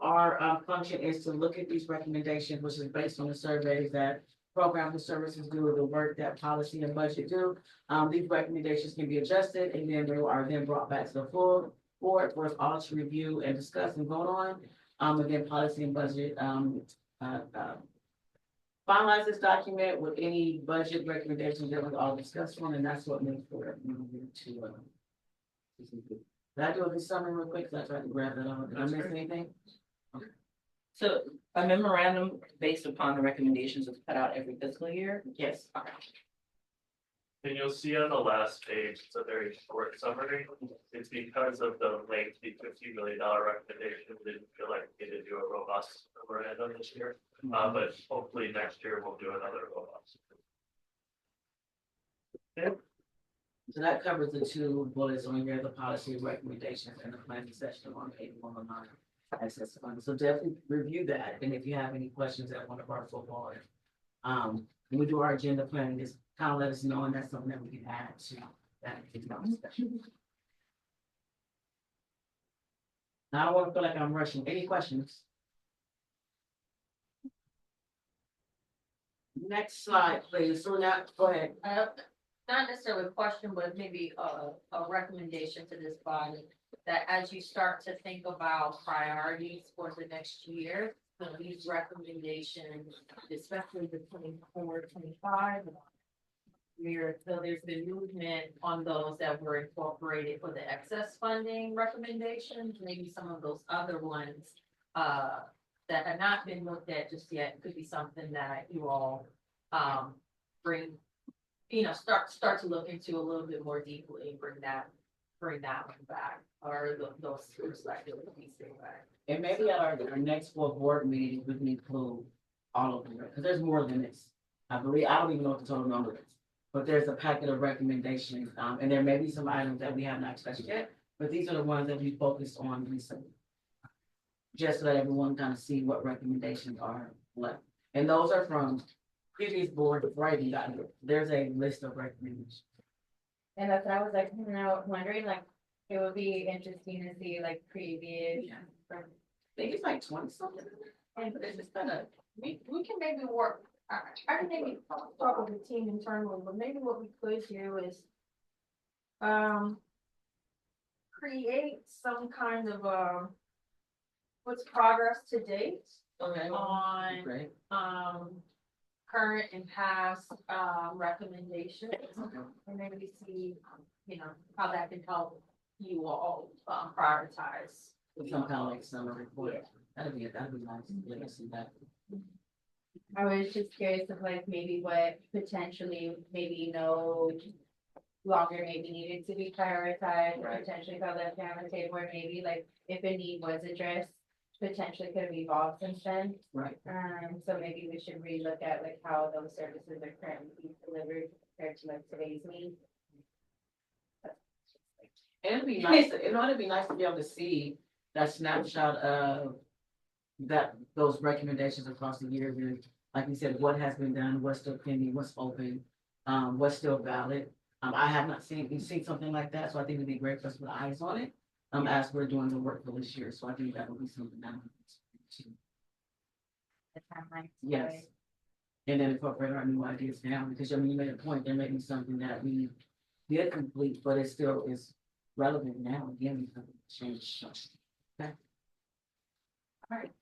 our function is to look at these recommendations, which is based on the surveys that programs and services do, the work that policy and budget do. These recommendations can be adjusted and then they are then brought back to the full board for us all to review and discuss and vote on. Again, policy and budget, finalize this document with any budget recommendations that was all discussed on, and that's what makes for it. Did I do a good summary real quick? Cause I tried to grab that on. Did I miss anything? Okay. So a memorandum based upon the recommendations is put out every fiscal year? Yes. Okay. And you'll see on the last page, it's a very short summary. It's because of the lengthy $50 million recommendation, we didn't feel like we needed to do a robust memorandum this year. But hopefully next year we'll do another robust. So that covers the 2 bullets on here, the policy recommendations and the planning section on page 109. Access funds. So definitely review that. And if you have any questions at one of our football, when we do our agenda planning, just kind of let us know, and that's something that we can add to that discussion. Now, I don't want to feel like I'm rushing. Any questions? Next slide, please. So now, go ahead. Not necessarily a question, but maybe a recommendation to this body, that as you start to think about priorities for the next year, so these recommendations, especially the 24, 25, so there's been movement on those that were incorporated for the excess funding recommendations, maybe some of those other ones that have not been looked at just yet, could be something that you all bring, start to look into a little bit more deeply and bring that one back, or those respective pieces back. And maybe at our next full board meeting, we can include all of them, because there's more than this. I believe, I don't even know what the total number is, but there's a packet of recommendations, and there may be some items that we have not touched yet, but these are the ones that we focused on recently. Just so that everyone kind of see what recommendations are left. And those are from previous board before I even got here. There's a list of recommendations. And that's what I was like, wondering, like, it would be interesting to see like previous. I think it's like 20 something. And it's just we can maybe work I can maybe talk with the team internally, but maybe what we could do is create some kind of, what's progress to date Okay. on, Great. current and past, recommendations. And maybe see, how that can help you all, prioritize. With some kind of like summer report. That'd be nice. Let me see that. I was just curious of like maybe what potentially, maybe longer maybe needed to be prioritized, or Right. potentially got left down the table, or maybe like if a need was addressed, potentially could have evolved since then. Right. So maybe we should relook at like how those services are currently being delivered compared to like today's needs. And it'd be nice, it'd be nice to be able to see that snapshot of those recommendations across the years, and like you said, what has been done, what's still pending, what's open, what's still valid. I have not seen something like that, so I think it'd be great for us to put eyes on it, as we're doing the work for this year, so I think that would be something that. The timeline. Yes. And then incorporate our new ideas now, because I mean, you made a point, there may be something that we did complete, but it still is relevant now, again, because of change. Okay. All right.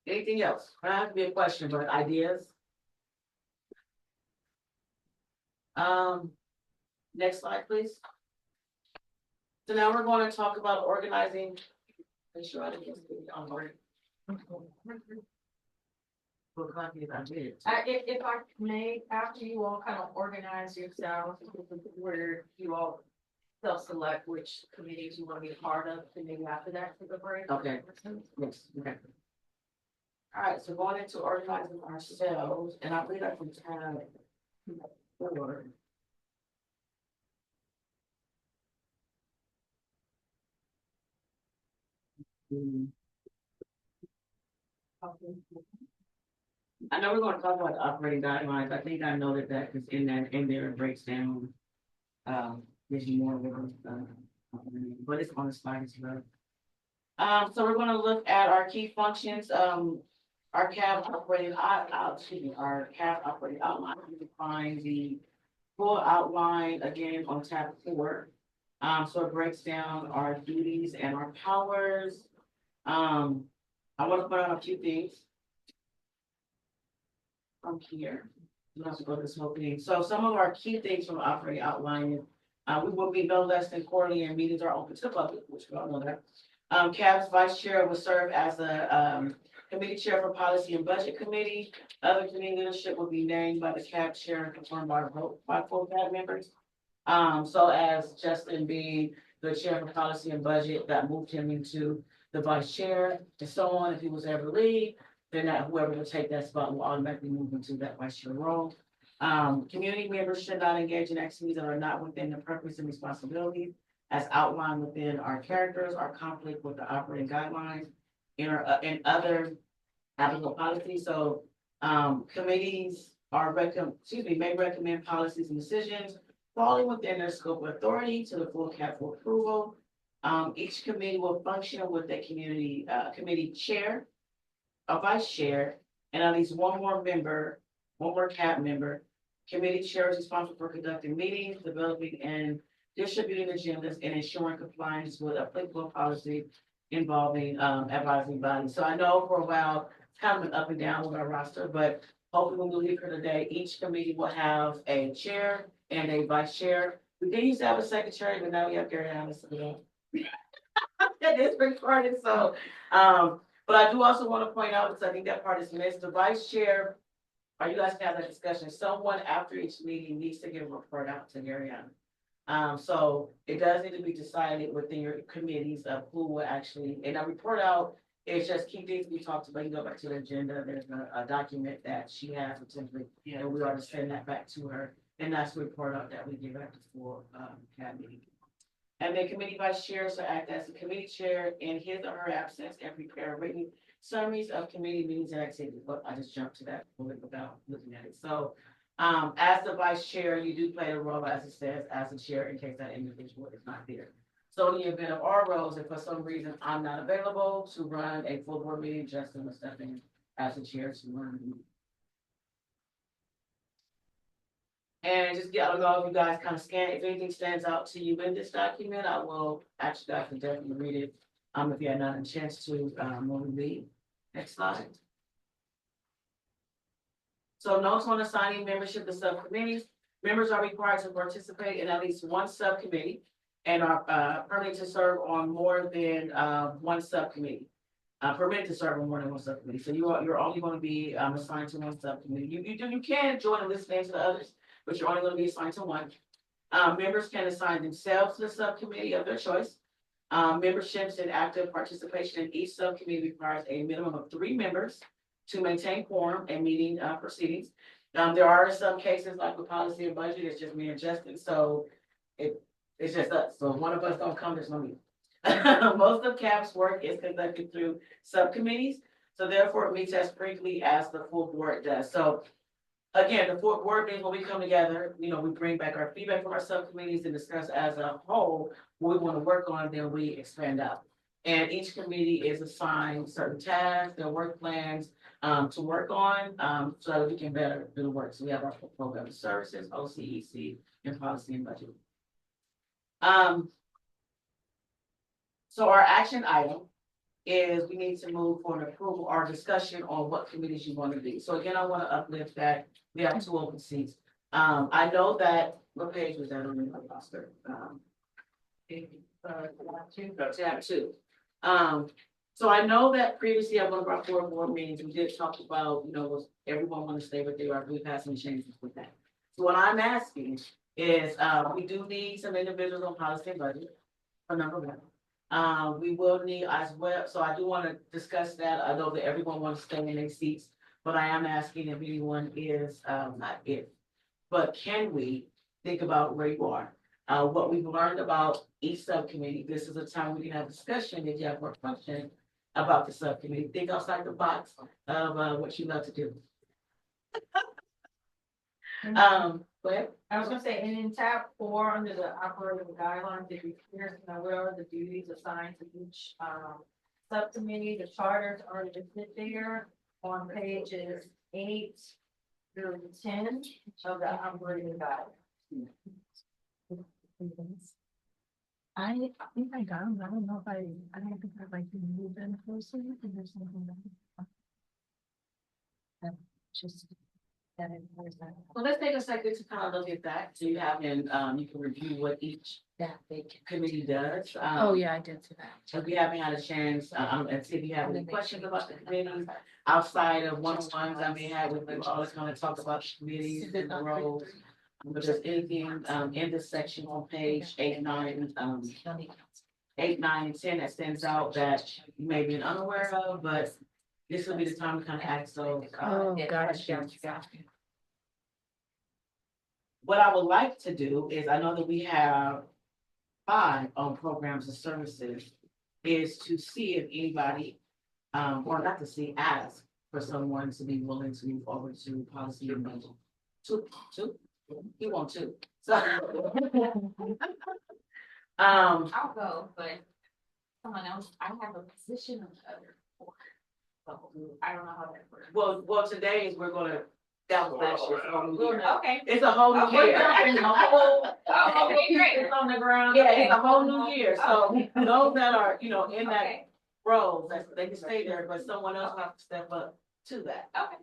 Anything else? I don't have to be a question, but ideas? Next slide, please. So now we're going to talk about organizing. Make sure I didn't get it on board. What copy I did? If I may, after you all kind of organize yourselves, where you all self-select which committees you want to be a part of, and maybe after that, take a break. Okay. Yes, okay. All right, so going into organizing ourselves, and I believe I can tab 4. I know we're going to talk about the operating guidelines. I think I noted that because in there it breaks down, gives you more of but it's on the slide as well. So we're going to look at our key functions. Our CAB operating our CAB operating outline. You can find the full outline again on tab 4. So it breaks down our duties and our powers. I want to put out a few things from here. You have to go to this whole thing. So some of our key things from operating outline, we will be no less than quarterly, and meetings are open to the public, which we all know that. CAB's vice chair will serve as a committee chair for policy and budget committee. Other committee leadership will be named by the CAB chair and confirmed by vote by full CAB members. So as Justin being the chair for policy and budget, that moved him into the vice chair and so on. If he was ever to leave, then whoever will take that spot will automatically move into that vice chair role. Community members should not engage in activities that are not within the purpose and responsibilities as outlined within our characters, our conflict with the operating guidelines, and other applicable policies. So committees may recommend policies and decisions falling within their scope of authority to the full CAB for approval. Each committee will function with a committee chair, a vice chair, and at least one more CAB member. Committee chair is responsible for conducting meetings, developing and distributing agendas, and ensuring compliance with applicable policy involving advisory bodies. So I know for a while it's kind of been up and down with our roster, but hopefully when we leave here today, each committee will have a chair and a vice chair. We did used to have a secretary, but now we have Gary Allen. That is recorded, so but I do also want to point out, because I think that part is missed, the vice chair, or you guys can have that discussion, someone after each meeting needs to give a report out to Gary Allen. So it does need to be decided within your committees of who will actually, and a report out is just key things we talked about. You go back to the agenda, there's a document that she has potentially, and we ought to send that back to her. And that's the report out that we give back for CAB meeting. And then committee vice chairs will act as the committee chair in his or her absence and prepare written summaries of committee meetings and activities. But I just jumped to that without looking at it. So as the vice chair, you do play a role, as it says, as a chair in case that individual is not there. So in the event of our roles, if for some reason I'm not available to run a full board meeting, Justin will step in as the chair to run the meeting. And just, I don't know if you guys kind of scan, if anything stands out to you in this document, I will, actually, I can definitely read it. If you had not a chance to, when we leave. Next slide. So notes on assigning membership to subcommittees. Members are required to participate in at least one subcommittee and are permitted to serve on more than one subcommittee. Permitted to serve on more than one subcommittee. So you're only going to be assigned to one subcommittee. You can join and listen to the others, but you're only going to be assigned to one. Members can assign themselves to the subcommittee of their choice. Memberships and active participation in each subcommittee requires a minimum of 3 members to maintain quorum and meeting proceedings. There are some cases like with policy and budget, it's just me and Justin, so it's just us. So if one of us don't come, there's no meeting. Most of CAP's work is conducted through subcommittees, so therefore it meets as frequently as the full board does. So again, the full board meetings, when we come together, we bring back our feedback from our subcommittees and discuss as a whole what we want to work on, then we expand out. And each committee is assigned certain tasks, their work plans to work on so that we can better do the work. So we have our program services, OCEC, and policy and budget. So our action item is we need to move for an approval or discussion on what committees you want to be. So again, I want to uplift that we have 2 open seats. I know that, what page was that on the roster? Tab 2. So I know that previously at one of our 4 board meetings, we did talk about, was everyone want to stay where they are, we passed some changes with that. So what I'm asking is, we do need some individuals on policy and budget for number 1. We will need as well, so I do want to discuss that. I know that everyone wants to stay in their seats, but I am asking if anyone is, not if, but can we think about where you are? What we've learned about each subcommittee, this is a time we can have discussion if you have more questions about the subcommittee. Think outside the box of what you love to do. Go ahead. I was gonna say, and in tab 4, under the operating guidelines, if you clear, what are the duties assigned to each subcommittee? The charters are listed there on pages 8 through 10 of the operating guidelines. I think I got them. I don't know if I don't think I like to move them closer. And there's something that just that I Well, let's take a second to kind of look at that. So you have you can review what each committee does. Oh, yeah, I did see that. If you haven't had a chance, and see if you have any questions about the committees outside of one-on-ones I may have with you, always kind of talk about the committees and the roles. If there's anything in this section on page 8, 9, 8, 9, and 10 that stands out that you may be unaware of, but this will be the time to kind of ask those. Questions. What I would like to do is, I know that we have 5 on programs and services, is to see if anybody, or not to see, ask for someone to be willing to move over to policy and budget. 2, you want 2. So, I'll go, but someone else, I have a position on the other 4. So I don't know how that works. well, today is we're gonna, that was last year, so I'm gonna- Okay. it's a whole new year. Oh, okay, great. It's on the ground. Yeah, it's a whole new year, so Okay. those that are, in that Okay. roles, they can stay there, but someone else will have to step up to that. Okay.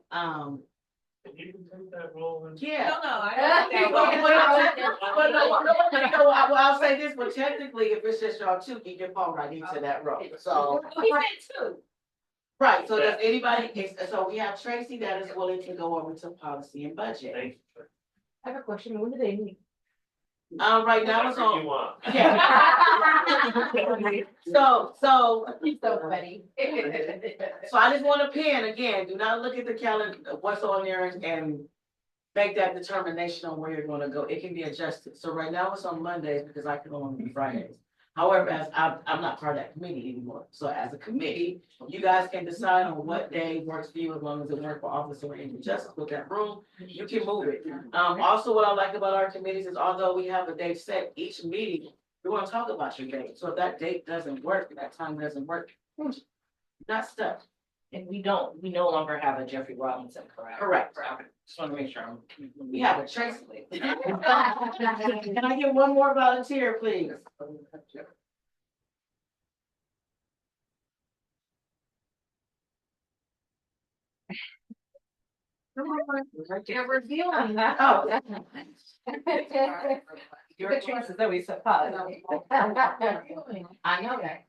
Can you take that role and? Yeah. No, I don't But no, I'll say this, but technically, if it's just y'all 2, you can fall right into that role, so. He said 2. Right, so does anybody, so we have Tracy that is willing to go over to policy and budget. Thank you. I have a question, when do they meet? Right now it's Whatever on. you want. Yeah. So He's so funny. So I just want to pin again, do not look at the calendar, what's on there and make that determination on where you're gonna go. It can be adjusted. So right now it's on Mondays because I can only do Fridays. However, as I'm not part of that committee anymore. So as a committee, you guys can decide on what day works for you as long as it works for Officer and Justice with that room. You can move it. Also what I like about our committees is although we have a date set, each meeting, we want to talk about your date. So if that date doesn't work, that time doesn't work, you're not stuck. And we no longer have a Jeffrey Robinson, correct? Correct. Okay, just wanna make sure. We have a Tracy. Can I get one more volunteer, please? You're revealing that. Oh. Your chances that we surprise. I know that.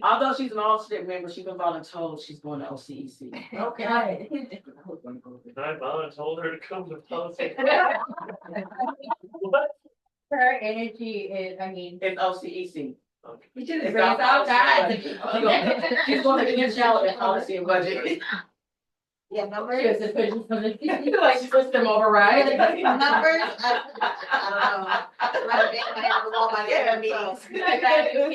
Although she's an alternate member, she's been voluntold she's going to OCEC. Okay. And I told her to come to policy. Her energy is, I mean. It's OCEC. You should have It's raised our our policy. guys. She's going to finish out in policy and budget. Yeah, numbers. She was just pushing something. Like she pushed them over, right? Numbers, I don't know. I'm big man with all my other meetings. Where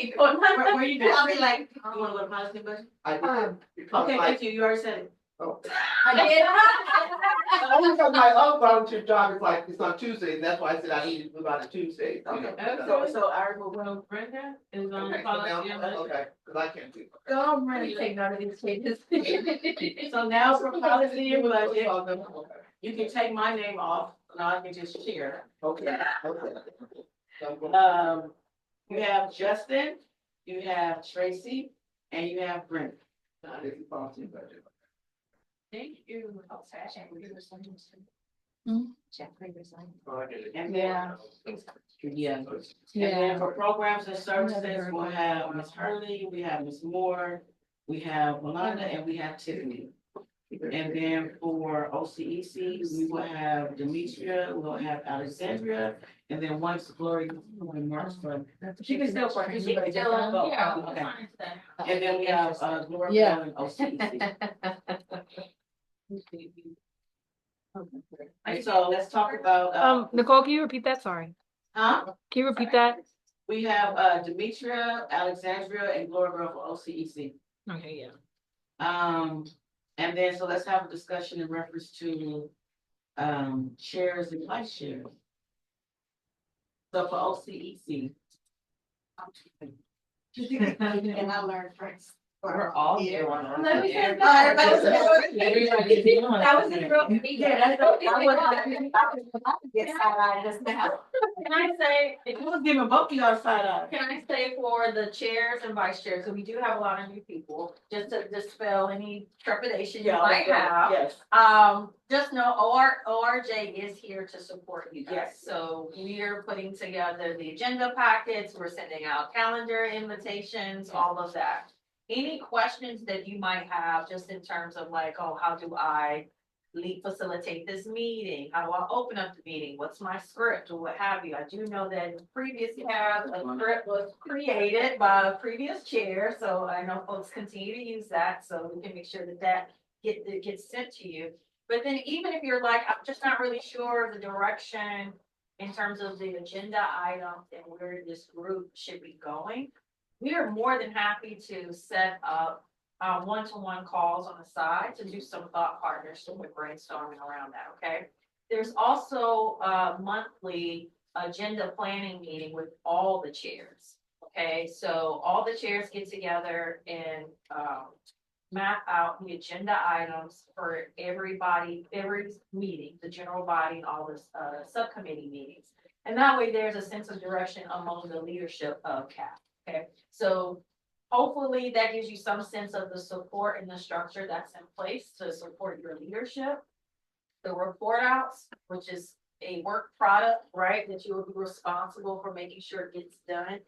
you going? I'll be like, You wanna go to policy and budget? I did. Okay, thank you, you already said it. I did. Only because my other volunteer job is like, it's on Tuesdays, and that's why I said I needed to move out on Tuesdays. you know, So I remove one. Well, Brenda is on Okay, so policy now, and budget. okay, because I can't do. Go, I'm ready to take none of these changes. So now for policy and budget, Okay, you can take my name off, now I can just share. okay. So I'm going- You have Justin, you have Tracy, and you have Brent. This is policy and budget. Thank you. And then, Yeah. yeah. And then for programs and services, we'll have Ms. Hurley, we have Ms. Moore, we have Yolanda, and we have Tiffany. And then for OCEC, we will have Demetria, we'll have Alexandria, and then once Glory marks for. She can still work. She can still vote. Yeah. Okay. And then we have, Gloria Yeah. and OCEC. And so let's talk about, Nicole, can you repeat that? Sorry. huh? Can you repeat that? We have, Demetria, Alexandria, and Gloria Girl for OCEC. Okay, yeah. And then, so let's have a discussion in reference to, chairs and vice chairs. So for OCEC. and I learned first. We're all here on. Let me say that. That was a real. Yeah, Get side-eye just now. Can I say, It was giving both of y'all side eye. can I say for the chairs and vice chairs, so we do have a lot of new people, just to dispel any trepidation you might have. Yes. Just know ORJ is here to support you guys. Yes. So we are putting together the agenda packets, we're sending out calendar invitations, all of that. Any questions that you might have, just in terms of like, oh, how do I facilitate this meeting? How do I open up the meeting? What's my script or what have you? I do know that in previous years, a script was created by a previous chair, so I know folks continue to use that, so we can make sure that gets sent to you. But then even if you're like, I'm just not really sure of the direction in terms of the agenda items and where this group should be going, we are more than happy to set up one-to-one calls on the side to do some thought partnership with brainstorming around that, okay? There's also a monthly agenda planning meeting with all the chairs, okay? So all the chairs get together and map out the agenda items for everybody, every meeting, the general body and all the subcommittee meetings. And that way there's a sense of direction among the leadership of CAP. Okay, so hopefully that gives you some sense of the support and the structure that's in place to support your leadership. The report outs, which is a work product, right, that you will be responsible for making sure it gets done.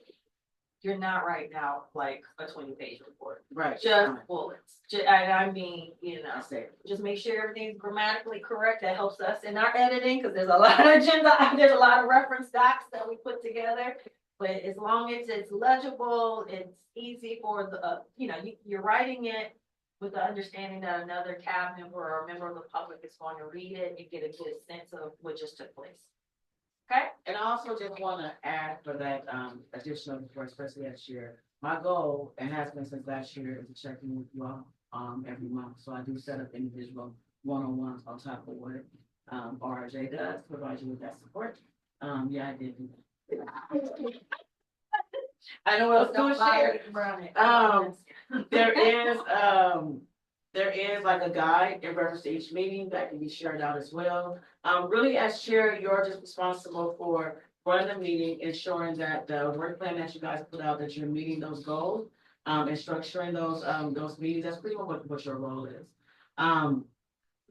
You're not right now like a 20-page report, Right. just bullets. I mean, you know, just make sure everything's grammatically correct. That helps us in our editing because there's a lot of agenda, there's a lot of reference docs that we put together. But as long as it's legible, it's easy for the, you're writing it with the understanding that another CAB member or a member of the public is going to read it and get a good sense of what just took place. Okay? And I also just want to add for that, additional, for especially last year, my goal, and has been since last year, is to check in with you all, every month. So I do set up individual one-on-ones on top of what, RJ does, provide you with that support. Yeah, I did. I know what else to share. There is like a guide in reference to each meeting that can be shared out as well. Really as chair, you're just responsible for running the meeting, ensuring that the work plan that you guys put out, that you're meeting those goals, and structuring those meetings. That's pretty much what your role is.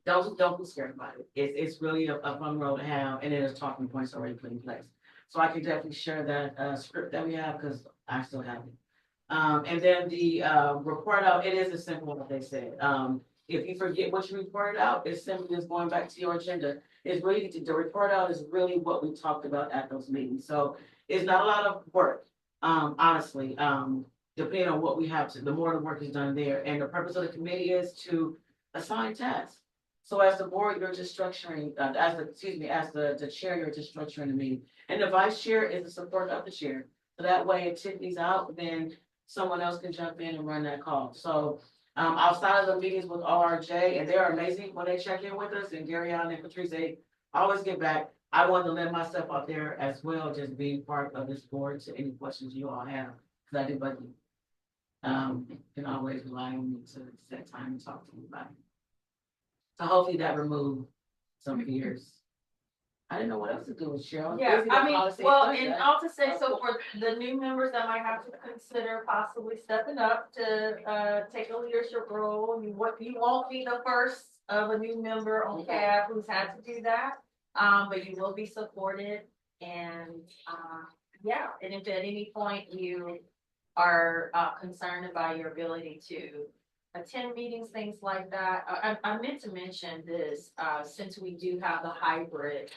Don't be scared about it. It's really a fun role to have, and there's talking points already put in place. So I can definitely share that, script that we have, because I still have it. And then the, report out, it is as simple as they said. If you forget what you reported out, it's simply just going back to your agenda. It's really, the report out is really what we talked about at those meetings. So it's not a lot of work, honestly, depending on what we have to, the more the work is done there. And the purpose of the committee is to assign tasks. So as the board, you're just structuring, as the chair, you're just structuring the meeting. And the vice chair is the support of the chair. So that way, if Tiffany's out, then someone else can jump in and run that call. So outside of the meetings with ORJ, and they're amazing when they check in with us, and Gary Allen and Patrice, they always get back. I wanted to let myself out there as well, just being part of this board to any questions you all have, because I do budget. You can always rely on me to set time and talk to anybody. So hopefully that removed some fears. I didn't know what else to do with Cheryl. Yeah, I mean, Policy well, and and budget. also say, so for the new members that might have to consider possibly stepping up to, take a leadership role, you won't be the first of a new member on CAB who's had to do that. But you will be supported and, yeah, and if at any point you are, concerned about your ability to attend meetings, things like that. I meant to mention this, since we do have the hybrid,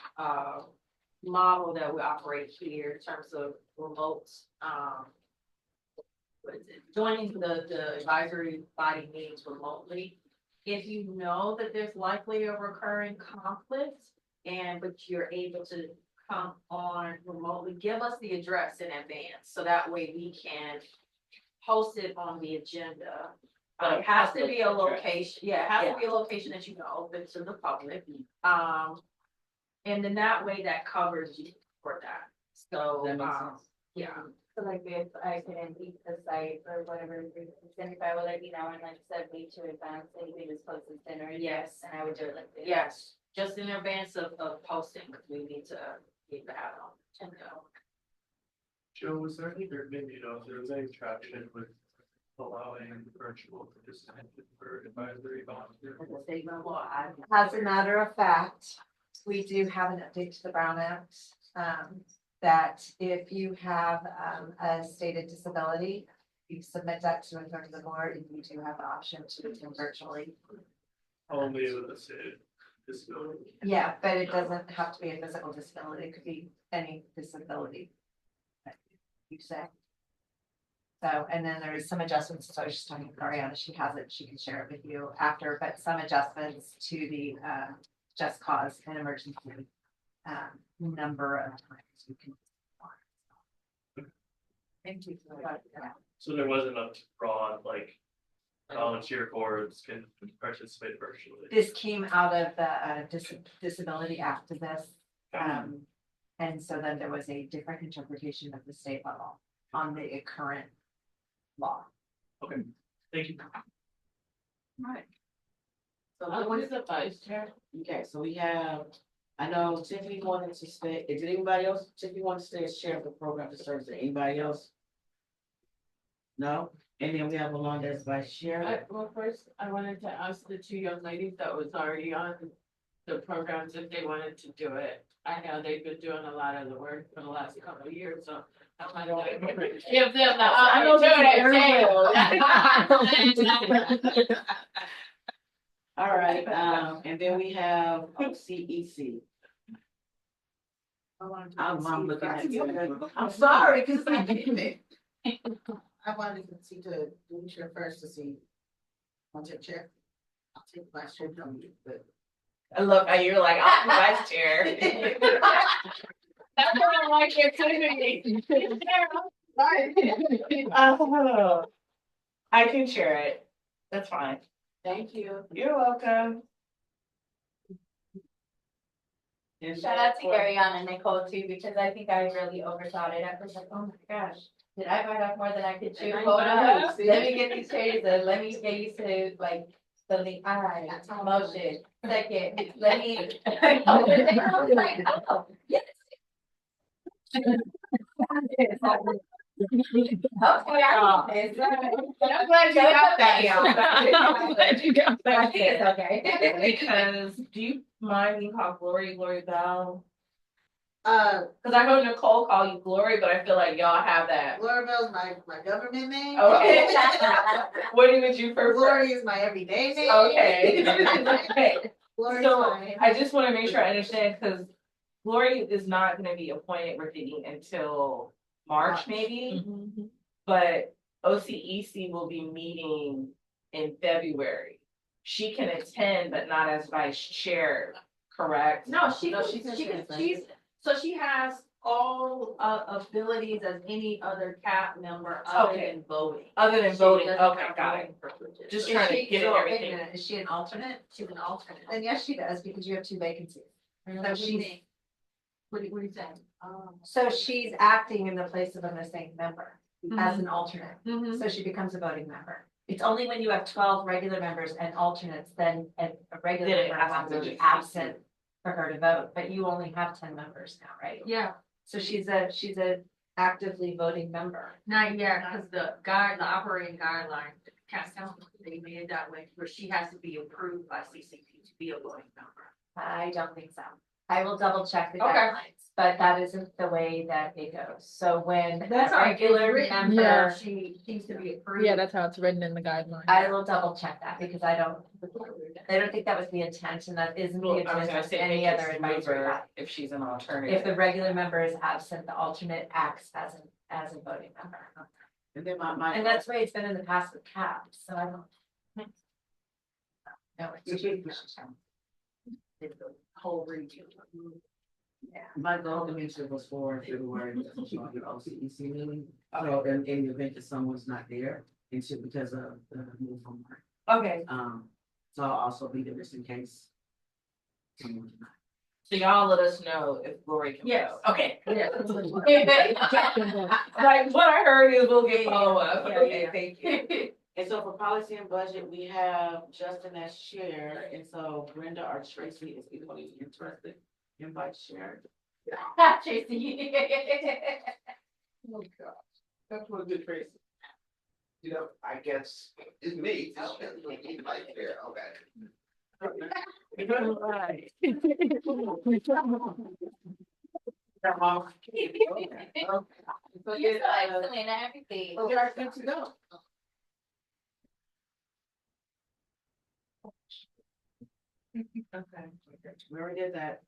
model that we operate here in terms of remote, what is it, joining the advisory body meetings remotely. If you know that there's likely a recurring conflict but you're able to come on remotely, give us the address in advance, so that way we can post it on the agenda. It has to be a location, yeah, it has to be a location that you can open to the public. And then that way that covers you for that. So, That makes sense. yeah. So like if I couldn't leave the site or whatever, then if I would let you know and like said week to advance, and you can just post this dinner. Yes. And I would do it like this. Yes, just in advance of posting, because we need to keep that on. Joe, was there any, or maybe, if there was any traction with allowing virtual participation for advisory volunteer? As a matter of fact, we do have an update to the Brown Act, that if you have, a stated disability, you submit that to a third of the board, and you do have the option to attend virtually. Only with a stated disability. Yeah, but it doesn't have to be a physical disability, it could be any disability. that You say. So, and then there's some adjustments, so I was just talking to Ariana, she has it, she can share it with you after, but some adjustments to the, just cause and emergency, number of times you can. Thank you for that. So there wasn't a broad, like, volunteer boards can participate virtually. This came out of the, disability act of this. And so then there was a different interpretation of the state level on the current law. Okay, thank you. Right. So what is the vice chair? Okay, so we have, I know Tiffany wanted to stay, did anybody else, Tiffany wanted to stay as chair of the program to serve, anybody else? No, and then we have Alonda as vice chair. Well, first, I wanted to ask the two young ladies that was already on the programs if they wanted to do it. I know they've been doing a lot of the work for the last couple of years, so I might give them the opportunity. All right, and then we have CEC. I'm looking at you. I'm sorry, because I didn't it. I wanted to see the chair first to see. Want to chair? I'll take vice chair from you, but. Look, you're like, I'm vice chair. That's what I like your activity. I can share it. That's fine. Thank you. You're welcome. Shout out to Ariana and Nicole too, because I think I really overthought it. I was like, oh my gosh, Did I bite off more than I could chew? And I Hold know, on, see? let me get these changes and let me get used to like the lead, alright, motion, second, let me. I was like, oh, yes. Okay, I get this. But I'm glad you got that. Glad you got that. Okay. Because, do you mind being called Glory Bell? Uh, Cause I heard Nicole call you Glory, but I feel like y'all have that. Laura Bell's my government name. Okay. What would you prefer? Glory is my everyday name. Okay. Okay. Glory's So fine. I just wanna make sure I understand, cause Glory is not gonna be appointed, we're thinking until March maybe, but OCEC will be meeting in February. She can attend, but not as vice chair, correct? No, she has all abilities as any other CAP member other Okay. than voting. Other than She voting, doesn't okay, have got it. voting privileges. Just Is trying to she- get so, wait a everything. minute, Is she an alternate? She's an alternate. Then yes, she does, because you have two vacancies. So What do you she's, think? What do you think? so she's acting in the place of a missing member as an alternate. So she becomes a voting member. It's only when you have 12 regular members and alternates, then a regular Then it member has has to to be be absent for her to vote, but you only have 10 members now, right? Yeah, So she's a actively voting member. not yet, because the operating guideline, council, they made it that way, where she has to be approved by CCP to be a voting member. I don't think so. I will double check the Okay. guidelines, but that isn't the way that it goes. So when That's a how it's regular written, Yeah. member, she needs to be approved. Yeah, that's how it's written in the guidelines. I will double check that because I don't think that was the intent, and that isn't the Well, I was intent gonna of say, any make it other advisory smoother body. if she's an alternative. If the regular member is absent, the alternate acts as a voting member. And then my. And that's the way it's been in the past with CAP, so I don't. No, it's Whole region. My goal to meet was for February, the OCEC meeting. So in the event that someone's not there, it's just because of the move from work. Okay, So I'll also be there just in case. someone's not. so y'all let us know if Glory can Yes. go. Okay. Yeah. Like, what I heard is we'll get follow up. Yeah, Okay, yeah. thank you. And so for policy and budget, we have Justin as chair, and so Brenda or Tracy is equally interested in vice chair. Tracy. Oh, gosh. That's what a good Tracy. You know, I guess it's me. It's like there, okay. So You're get, so excellent at everything. get our good to go. Okay. We already did that.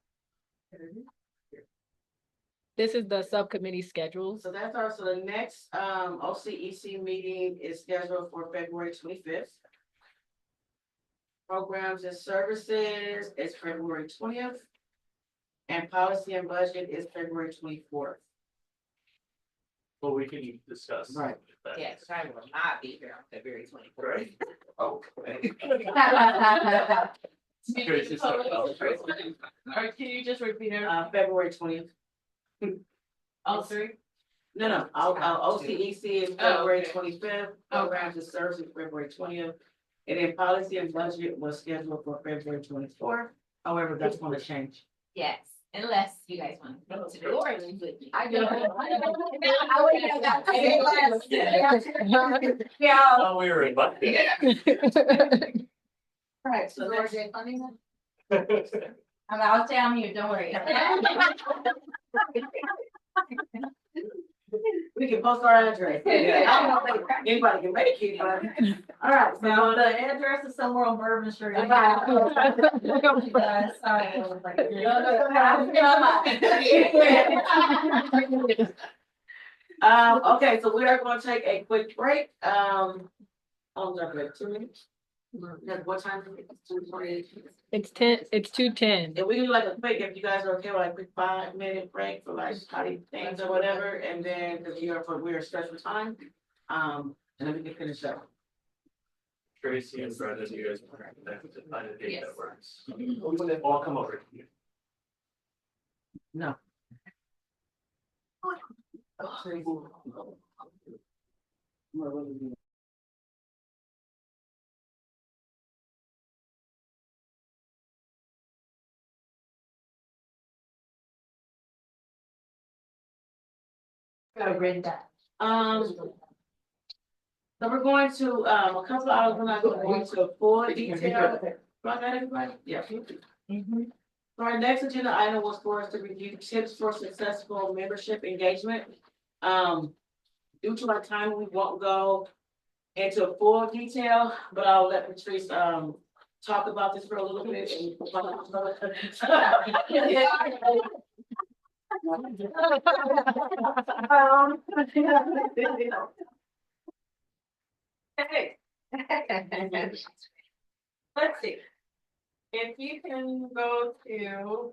This is the subcommittee schedules. So that's our, so the next OCEC meeting is scheduled for February 25th. Programs and services is February 20th. And policy and budget is February 24th. Well, we can discuss. Right. that. Yes, I will not be here on February 24th. Right. Okay. Tracy said, oh, Tracy. Or can you just repeat it? February 20th. All three? No, OCEC is Oh, February okay. 25th. Programs and services February 20th. And then policy and budget was scheduled for February 24th. However, that's gonna change. Yes, unless you guys want to do it. I do. Oh, we were invited. Right, so So that's, there's funding. I'll stay on mute, don't worry. we can post our address. I don't know if anybody can make it, but, all right, so. Now, the address is somewhere on Bourbon Street. Okay, so we are gonna take a quick break, like 2 minutes. What time is it? 2:28. It's 2:10. If we do like a quick, if you guys are okay with like a quick 5-minute break for like potty things or whatever, and then, cause we're stretched for time, and then we can finish up. Tracy and Brenda, you guys want to find a date Yes. that works. I'll come over to you. No. I've read that. So we're going to, a couple of hours, we're not going to go into full detail. Do I got everybody? Yeah. So our next agenda item was for us to review tips for successful membership engagement. Due to our time, we won't go into full detail, but I'll let Patrice, talk about this for a little bit. Hey. Let's see. If you can go to,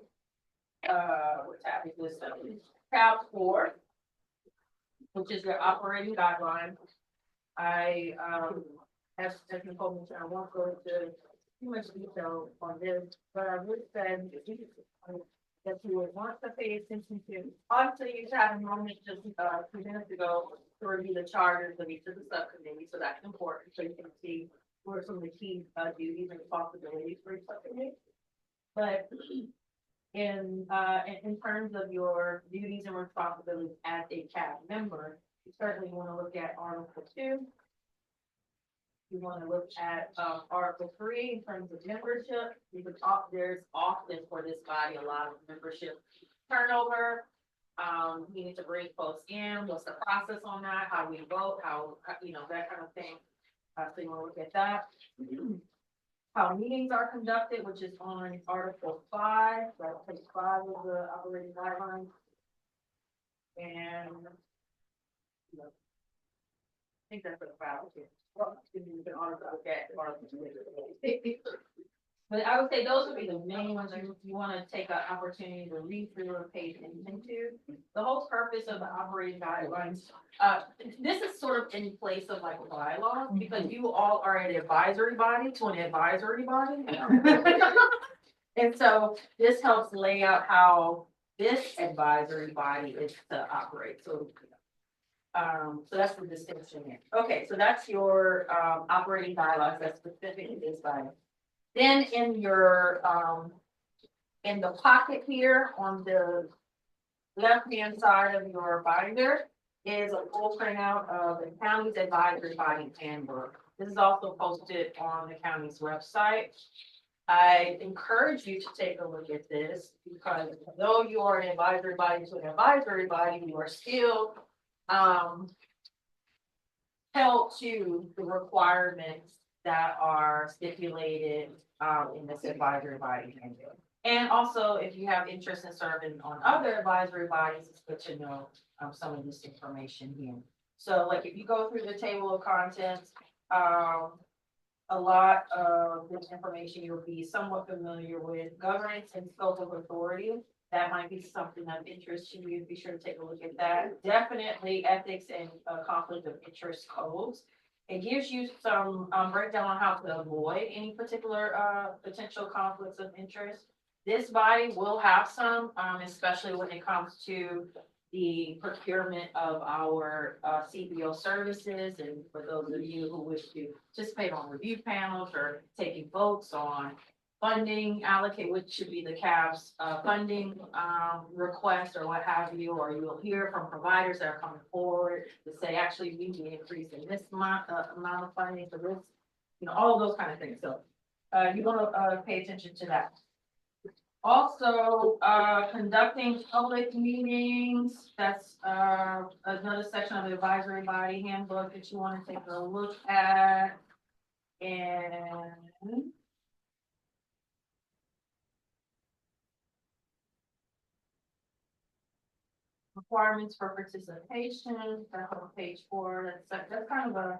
what tab is this? Tab 4, which is your operating guidelines. I, as Nicole mentioned, I won't go into too much detail on this, but I would say that you would want to pay attention to. Obviously, you had a moment just, 2 minutes ago to review the charters of each of the subcommittees, so that's important, so you can see what are some of the key, duties and responsibilities for each subcommittee. But in terms of your duties and responsibilities as a CAB member, you certainly want to look at Article 2. You want to look at Article 3 in terms of membership, because there's often for this body a lot of membership turnover. You need to bring folks in. What's the process on that? How we vote? How that kind of thing. So you want to look at that. How meetings are conducted, which is on Article 5. That's page 5 of the operating guidelines. And I think that's what about it. Well, you can also look at Article 2. But I would say those would be the main ones you want to take an opportunity to read through or pay attention to. The whole purpose of the operating guidelines, this is sort of in place of like a bylaw, because you all are an advisory body to an advisory body. And so this helps lay out how this advisory body is to operate. So that's the distinction here. Okay, so that's your operating guidelines that's specific to this body. Then in your in the pocket here on the left-hand side of your binder is a full printout of the county's advisory body handbook. This is also posted on the county's website. I encourage you to take a look at this, because though you are an advisory body to an advisory body, you are still held to the requirements that are stipulated in this advisory body handbook. And also, if you have interest in serving on other advisory bodies, it's good to know some of this information here. So like if you go through the table of contents, a lot of this information you'll be somewhat familiar with. Governance and scope of authority. That might be something of interest to you. Be sure to take a look at that. Definitely ethics and conflict of interest codes. It gives you some breakdown on how to avoid any particular potential conflicts of interest. This body will have some, especially when it comes to the procurement of our CBO services. And for those of you who wish to participate on review panels or taking votes on funding allocate, which should be the CAB's funding request or what have you, or you will hear from providers that are coming forward to say, actually, we need to increase in this amount of funding for this, all of those kind of things. So you want to pay attention to that. Also, conducting public meetings, that's another section of the advisory body handbook that you want to take a look at. And requirements for participation, that's on page 4. That's kind of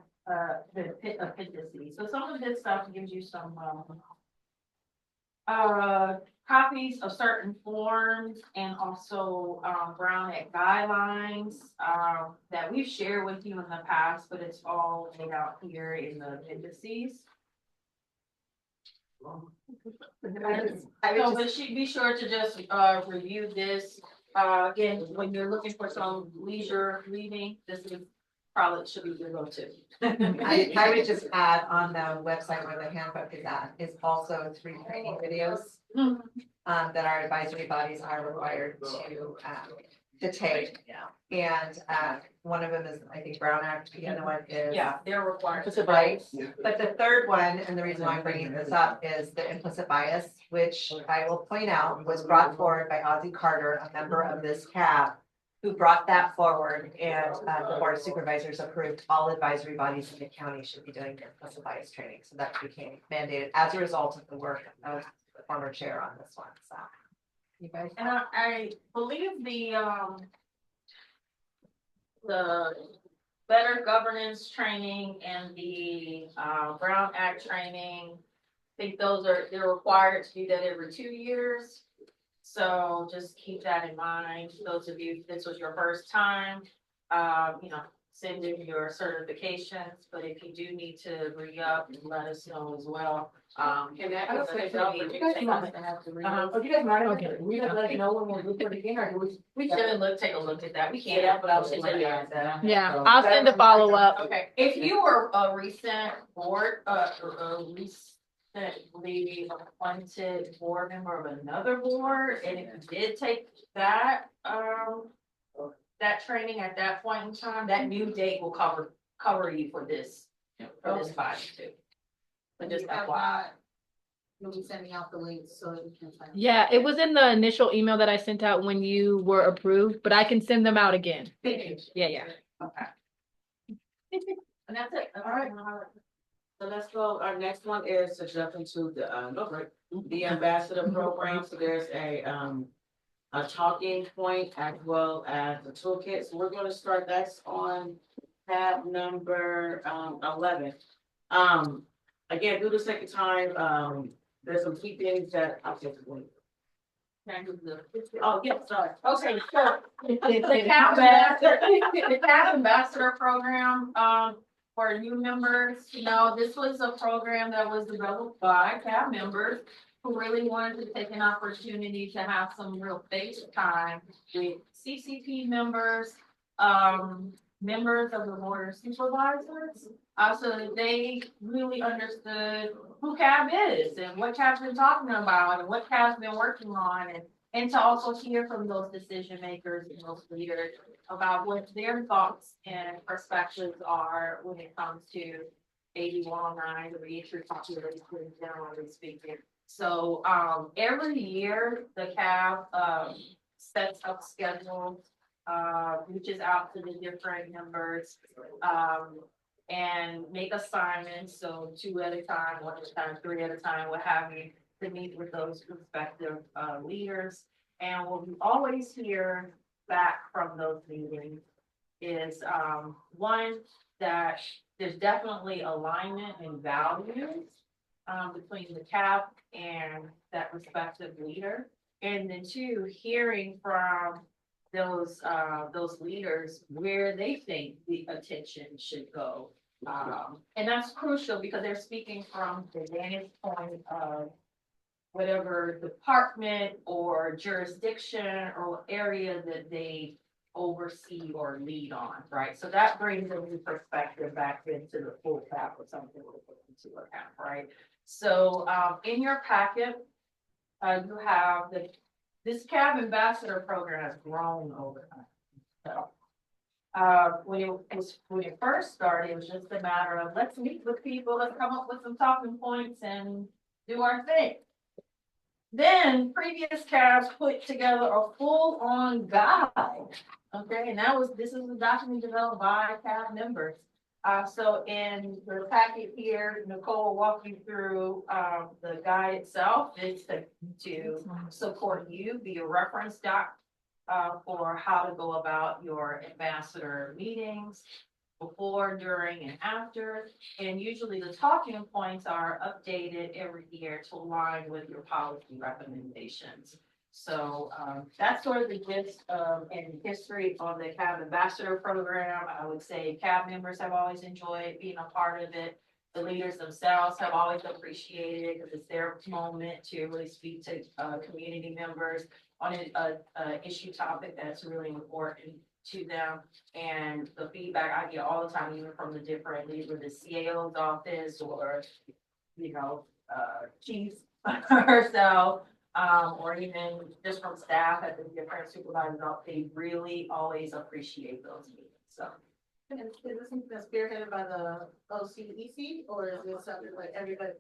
the appendices. So some of this stuff gives you some copies of certain forms and also Brown Act guidelines that we've shared with you in the past, but it's all laid out here in the appendices. So be sure to just review this. Again, when you're looking for some leisure reading, this is probably should be your go-to. I would just add on the website where the handbook is at, is also 3 training videos. That our advisory bodies are required to take. Yeah. And, one of them is, I think, Brown Act, the other one is. Yeah, they're required. Right, but the third one, and the reason why I'm bringing this up is the implicit bias, which I will point out was brought forward by Ozzie Carter, a member of this CAB, who brought that forward, and the Board of Supervisors approved all advisory bodies in the county should be doing implicit bias training, so that became mandated as a result of the work of the former chair on this one, so. You guys. And I believe the better governance training and the Brown Act training, I think they're required to do that every 2 years. So just keep that in mind. Those of you, if this was your first time, send in your certifications, but if you do need to re-up, let us know as well. And that I is. don't think You guys might have to read. Oh, you guys might have to, we just let you know when we're recording again, or do we? We should take a look at that. We can't, but I'll send you that. Yeah, I'll send a follow-up. Okay, if you were a recent board, recently appointed board member of another board, and if you did take that, that training at that point in time, that new date will cover you for this body too. But just FYI. You'll be sending out the links so you can find. Yeah, it was in the initial email that I sent out when you were approved, but I can send them out again. Yeah. Okay. And that's it. All right. So let's go, our next one is to jump into the ambassador program, so there's a talking point as well as the toolkit, so we're gonna start, that's on tab number 11. Again, due to second time, there's some key things that I'll just wait. Oh, yeah, sorry. Okay, so the CAB ambassador program, for new members, this was a program that was developed by CAB members who really wanted to take an opportunity to have some real face time with CCP members, members of the board of supervisors. So that they really understood who CAB is and what CAB's been talking about and what CAB's been working on, and to also hear from those decision makers and those leaders about what their thoughts and perspectives are when it comes to 8109, the reentry population, generally speaking. So every year the CAB sets up schedules, reaches out to the different members, and make assignments, so 2 at a time, 1 at a time, 3 at a time, what have you, to meet with those respective leaders. And what we always hear back from those meetings is one, that there's definitely alignment in values between the CAB and that respective leader. And then 2, hearing from those leaders where they think the attention should go. And that's crucial because they're speaking from the vantage point of whatever department or jurisdiction or area that they oversee or lead on, right? So that brings a new perspective back into the full CAB or something to put into account, right? So in your packet, you have this CAB ambassador program has grown over time. So when it first started, it was just a matter of let's meet with people, let's come up with some talking points and do our thing. Then previous CABs put together a full-on guide. Okay, and this is a document developed by CAB members. So in the packet here, Nicole will walk you through the guide itself. It's to support you, be a reference doc for how to go about your ambassador meetings before, during, and after. And usually the talking points are updated every year to align with your policy recommendations. So that's sort of the gist and history on the CAB ambassador program. I would say CAB members have always enjoyed being a part of it. The leaders themselves have always appreciated it because it's their moment to really speak to community members on an issue topic that's really important to them. And the feedback I get all the time, even from the different, either the CAO's office or, chiefs herself, or even just from staff at the different supervisors, they really always appreciate those meetings, so. And is this something that's spearheaded by the OCEC, or is this something like everybody?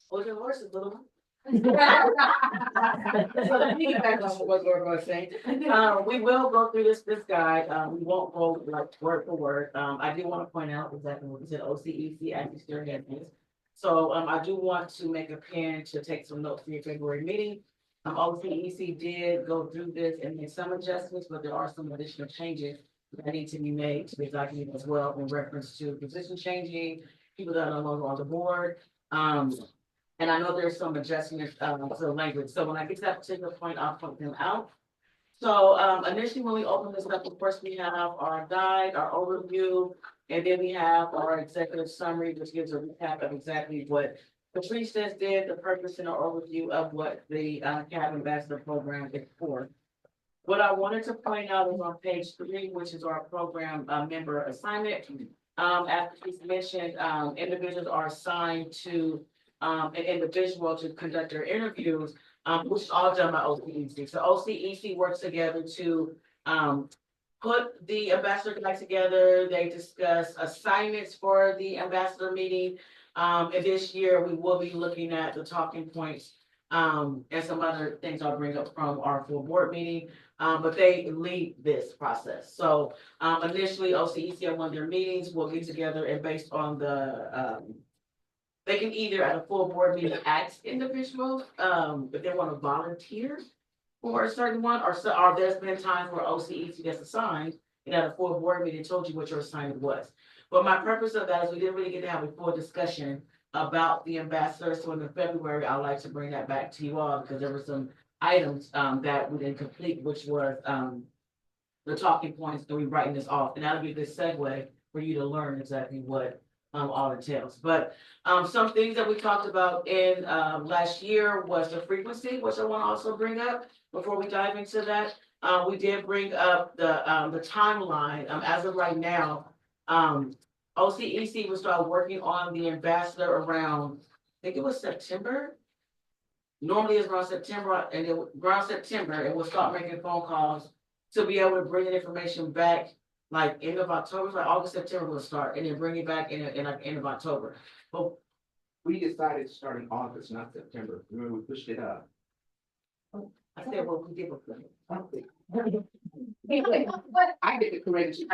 Hold your horses, little one. So So to piggyback on what Laura was saying, we will go through this guide, we won't go like word for word. I do want to point out exactly what you said, OCEC actually spearhead this. So, I do want to make a pen to take some notes for your February meeting. OCEC did go through this and make some adjustments, but there are some additional changes that need to be made to the document as well in reference to position changing, people that are no longer on the board. And I know there's some adjustments, to the language, so when I get to that particular point, I'll point them out. So, initially, when we open this up, of course, we have our guide, our overview, and then we have our executive summary, which gives a recap of exactly what Patrice just did, the purpose and our overview of what the, CAB Ambassador Program is for. What I wanted to point out is on page 3, which is our program, member assignment. As Patrice mentioned, individuals are assigned to an individual to conduct their interviews, which is all done by OCEC. So OCEC works together to put the ambassador guide together. They discuss assignments for the ambassador meeting. And this year we will be looking at the talking points and some other things I'll bring up from our full board meeting. But they lead this process. So initially OCEC at one of their meetings will get together and based on the they can either at a full board meeting ask individuals, if they want to volunteer for a certain one, or there's been times where OCEC gets assigned, and at a full board meeting told you what your assignment was. But my purpose of that is we didn't really get to have a full discussion about the ambassador, so in February, I'd like to bring that back to you all, because there were some items, that we didn't complete, which was, the talking points, that we writing this off, and that'll be a good segue for you to learn exactly what all entails. But some things that we talked about in last year was the frequency, which I want to also bring up before we dive into that. We did bring up the timeline. As of right now, OCEC will start working on the ambassador around, I think it was September. Normally it's around September, and we'll start making phone calls to be able to bring the information back like end of October, like August, September will start, and then bring it back in like end of October. But We decided to start in August, not September. Remember, we pushed it up. I said, well, we did before. I get the correction.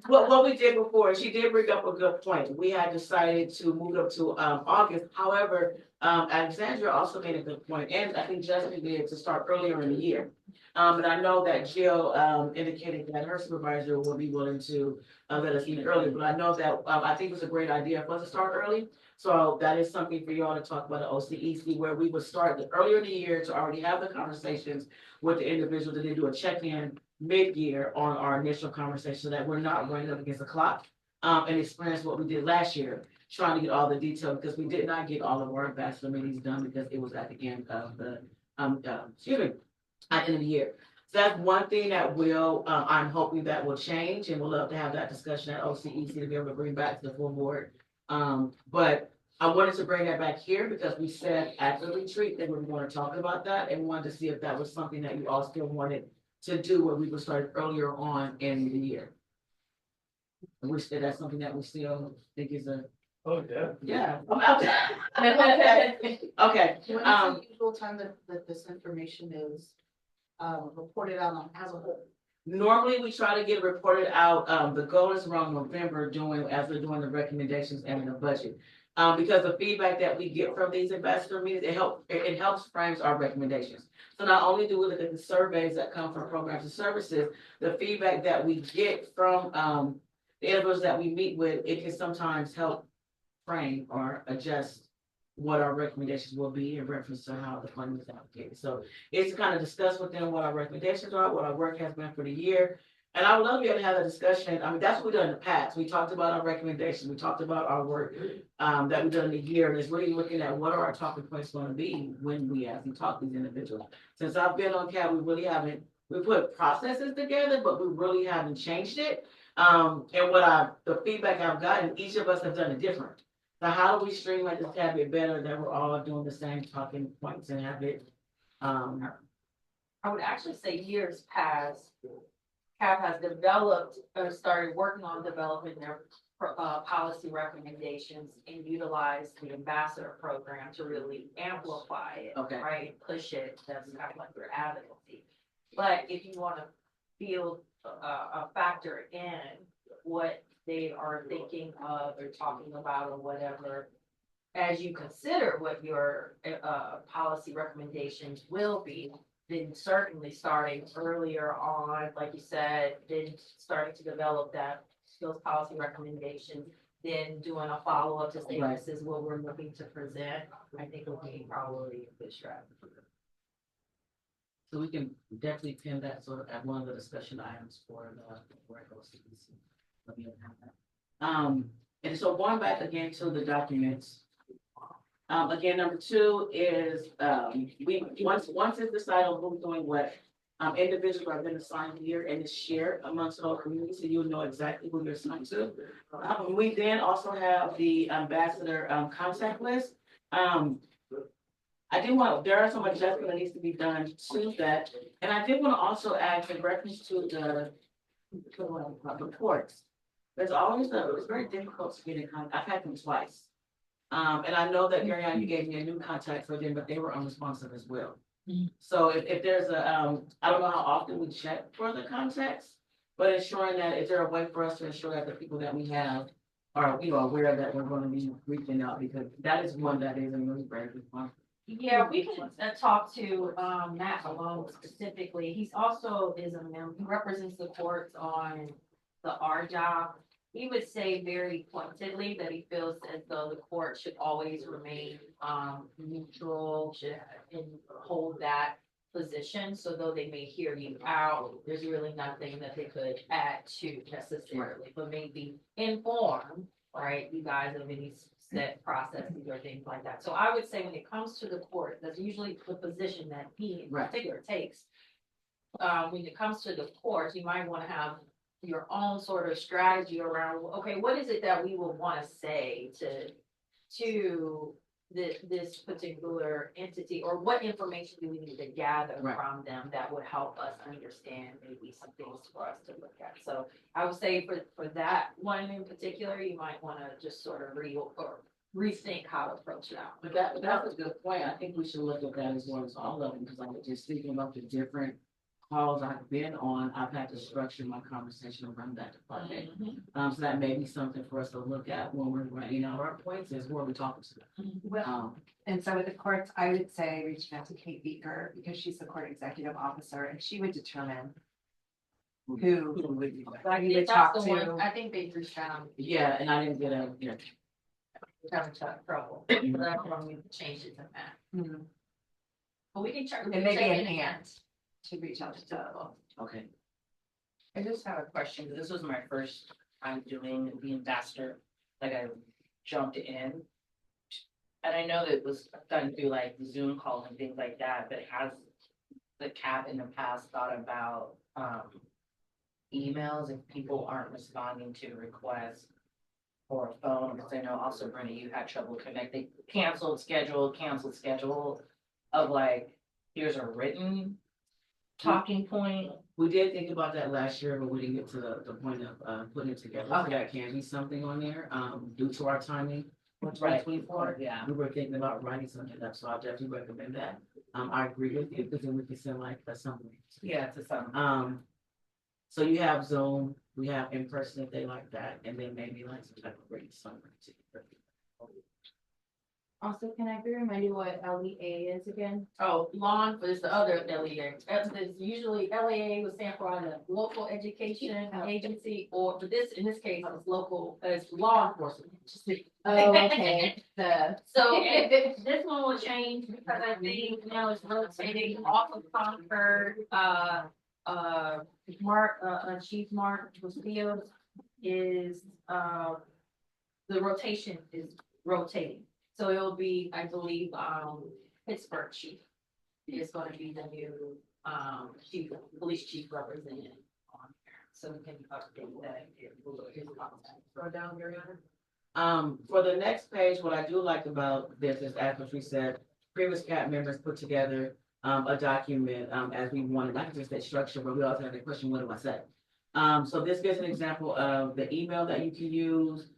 What we did before, she did bring up a good point. We had decided to move it up to August. However, Alexandra also made a good point, and I think Justin did, to start earlier in the year. And I know that Jill indicated that her supervisor will be willing to let us even earlier, but I know that I think it was a great idea for us to start early. So that is something for you all to talk about at OCEC, where we would start earlier in the year to already have the conversations with the individuals, and then do a check-in mid-year on our initial conversation, so that we're not running up against the clock, and experience what we did last year, trying to get all the detail, because we did not get all of our ambassador meetings done because it was at the end of the, at the end of the year. So that's one thing that will, I'm hoping that will change, and we'll love to have that discussion at OCEC to be able to bring back to the full board. But I wanted to bring that back here because we said at the retreat that we were going to talk about that, and wanted to see if that was something that you all still wanted to do, where we would start earlier on in the year. I wish that that's something that we still think is a. Oh, yeah. Yeah. Okay. When is the usual time that this information is reported out on as a whole? Normally, we try to get it reported out, the goal is around November, as we're doing the recommendations and the budget. Because the feedback that we get from these ambassador meetings, it helps frames our recommendations. So not only do we look at the surveys that come from programs and services, the feedback that we get from, the individuals that we meet with, it can sometimes help frame or adjust what our recommendations will be in reference to how the funding is allocated. So it's to kind of discuss with them what our recommendations are, what our work has been for the year. And I would love to be able to have that discussion. I mean, that's what we've done in the past. We talked about our recommendations. We talked about our work that we've done in the year. And it's really looking at what are our talking points going to be when we actually talk to these individuals. Since I've been on CAB, we we put processes together, but we really haven't changed it. And the feedback I've gotten, each of us have done it different. So how do we streamline this, have it better, that we're all doing the same talking points and have it, I would actually say years past, CAP has developed or started working on developing their policy recommendations and utilize the ambassador program to really amplify it, Okay. right? Push it, that's kind of like their advocacy. But if you want to feel a factor in what they are thinking of or talking about or whatever, as you consider what your policy recommendations will be, then certainly starting earlier on, like you said, then starting to develop those policy recommendations, then doing a follow-up to say Right. this is what we're looking to present, I think will be probably a good strategy. so we can definitely pin that sort of at one of the discussion items for where it goes to DC. Let me have that. And so going back again to the documents. Again, number 2 is, once it's decided on who's doing what, individuals are been assigned here and it's shared amongst all communities, so you'll know exactly who you're assigned to. We then also have the ambassador, contact list. There are some adjustments that needs to be done to that, and I did want to also add in reference to the reports. It's very difficult to get in contact. I've had them twice. And I know that Marianne, you gave me a new contact for them, but they were unresponsive as well. So if there's I don't know how often we check for the contacts, but ensuring that, is there a way for us to ensure that the people that we have are, aware that we're going to be reaching out, because that is one that is a really very good one. Yeah, we can talk to Matt Malone specifically. He's also he represents the courts on the R job. He would say very pointedly that he feels as though the court should always remain neutral, and hold that position. So though they may hear you out, there's really nothing that they could add to necessarily, but maybe inform, right, you guys of any set processes or things like that. So I would say when it comes to the court, that's usually the position that he in particular takes. When it comes to the court, you might want to have your own sort of strategy around, okay, what is it that we will want to say to this particular entity, or what information do we need to gather from them that would help us understand maybe some things for us to look at. So I would say for that one in particular, you might want to just sort of rethink how to approach that. But that was a good point. I think we should look at that as well as all of them, because I was just thinking about the different calls I've been on. I've had to structure my conversation around that department. So that may be something for us to look at when we're writing out our points, is who are we talking to? Well, and so with the courts, I would say reaching out to Kate Beaker, because she's the court executive officer, and she would determine who you would talk to. I think they reached out. Yeah, and I didn't get a, Having trouble. So that's why we changed it to that. But we can check. It may be in hand to reach out to. okay. I just have a question, because this was my first time doing the ambassador, like I jumped in. And I know that it was done through like Zoom calls and things like that, but has the CAP in the past thought about emails if people aren't responding to requests or a phone? Because I know also, Brenda, you had trouble connecting, canceled schedule of like, here's a written talking point. We did think about that last year, but we didn't get to the point of putting it together. So that can be something on there, due to our timing for 2024. Yeah. We were thinking about writing something up, so I definitely recommend that. I agree with you, because then we can send like a summary. Yeah, it's a summary. So you have Zoom, we have in person if they like that, and then maybe like some type of written summary. Also, can I be reminded what LEA is again? Oh, lawn is the other LEA. It's usually LEA would stand for the local education agency, or for this, in this case, it's local, it's law enforcement. Oh, okay. So this one will change because I think now it's rotating off of Concord, Chief Mark Fields is, the rotation is rotating. So it will be, I believe, Pittsburgh chief is going to be the new chief, police chief representative on there, so we can update that. Scroll down, Mariana. For the next page, what I do like about this is, as Patrice said, previous CAP members put together a document, as we wanted, not just that structure, but we also had the question, what do I say? So this gives an example of the email that you can use.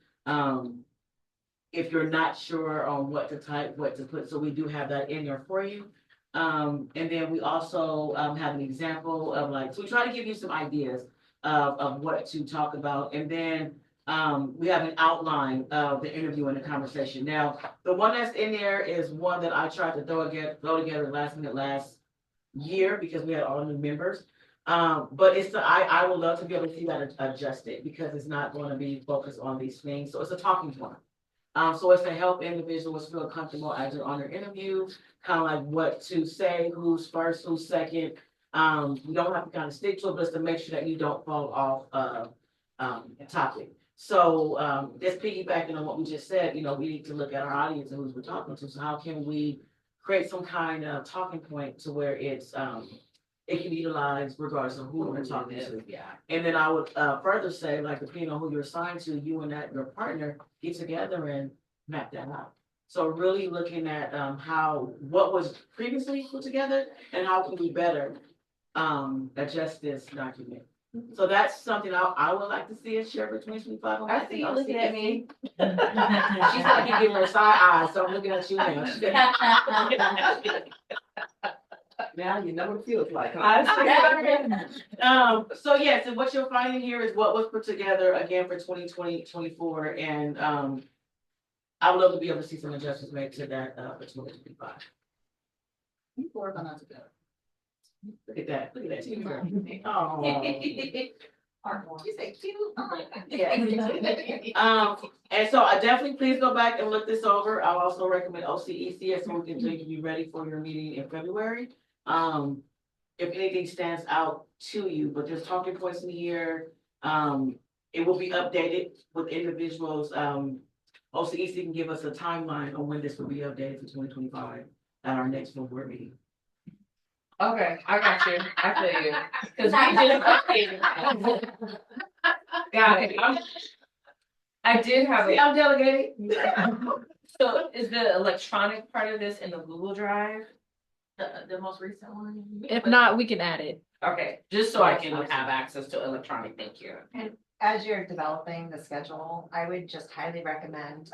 If you're not sure on what to type, what to put, so we do have that in there for you. And then we also have an example of like, so we try to give you some ideas of what to talk about. And then we have an outline of the interview and the conversation. Now, the one that's in there is one that I tried to throw together last minute last year because we had all new members. But I would love to be able to see that adjusted because it's not going to be focused on these things. So it's a talking point. So it's to help individuals feel comfortable as they're on their interview, kind of like what to say, who's first, who's second. You don't have to kind of stick to it, but it's to make sure that you don't fall off topic. So just piggybacking on what we just said, we need to look at our audience and who we're talking to. So how can we create some kind of talking point to where it's it can be utilized regardless of who we're talking to. Yeah. And then I would further say, like, depending on who you're assigned to, you and your partner get together and map that out. So really looking at what was previously put together and how can we better adjust this document. So that's something I would like to see us share for 2025. I see you looking at me. She's like, you give her side eye, so I'm looking at you now. Now you know what it feels like. So yes, and what you're finding here is what was put together again for 2024, and I would love to be able to see some adjustments made to that for 2025. You four are not together. Look at that. Look at that. Teamwork. Oh. You say cute. Yeah. And so I definitely please go back and look this over. I'll also recommend OCEC so we can be ready for your meeting in February. If anything stands out to you, but there's talking points in here. It will be updated with individuals. OCEC can give us a timeline on when this will be updated for 2025 at our next full board meeting. Okay, I got you. I feel you. Cause we just updated. Got it. I did have See, I'm delegating. So is the electronic part of this in the Google Drive? The most recent one? If not, we can add it. Okay, just so I can have access to electronic, thank you. And as you're developing the schedule, I would just highly recommend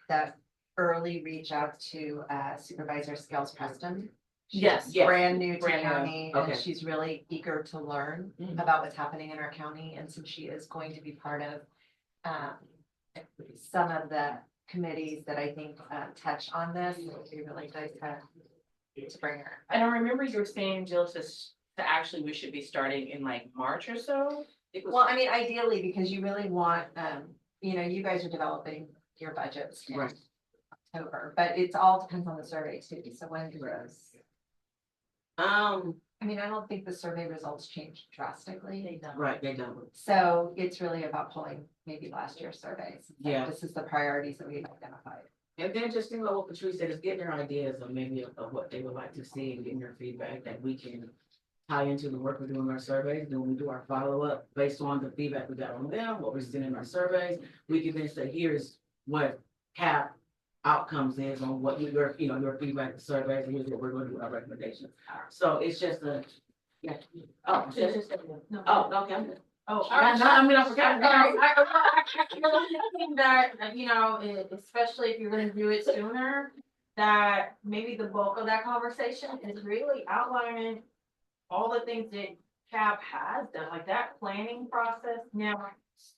that early reach out to Supervisor Scales Preston. She's Yes. brand new to Brand new. county, Okay. and she's really eager to learn Mhm. about what's happening in our county. And since she is going to be part of some of the committees that I think touch on this, it would be really nice to bring her. And I remember you were saying, Jill, to actually we should be starting in like March or so. Well, I mean, ideally, because you really want, you guys are developing your budgets in Right. October, but it's all depends on the survey too. So when do those? I mean, I don't think the survey results changed drastically. They don't. Right, they don't. So it's really about pulling maybe last year's surveys. Yeah. This is the priorities that we've identified. And then just think about what Patrice said, is getting their ideas of maybe of what they would like to see and getting their feedback that we can tie into the work we're doing in our surveys. Then when we do our follow-up based on the feedback we got on them, what we're seeing in our surveys, we can then say, here's what CAP outcomes is on what your feedback to surveys, and here's what we're going to do with our recommendations. So it's just yeah. Oh, okay. I'm good. Oh, I forgot. I think that, especially if you're gonna do it sooner, that maybe the bulk of that conversation is really outlining all the things that CAP has done, like that planning process. Now,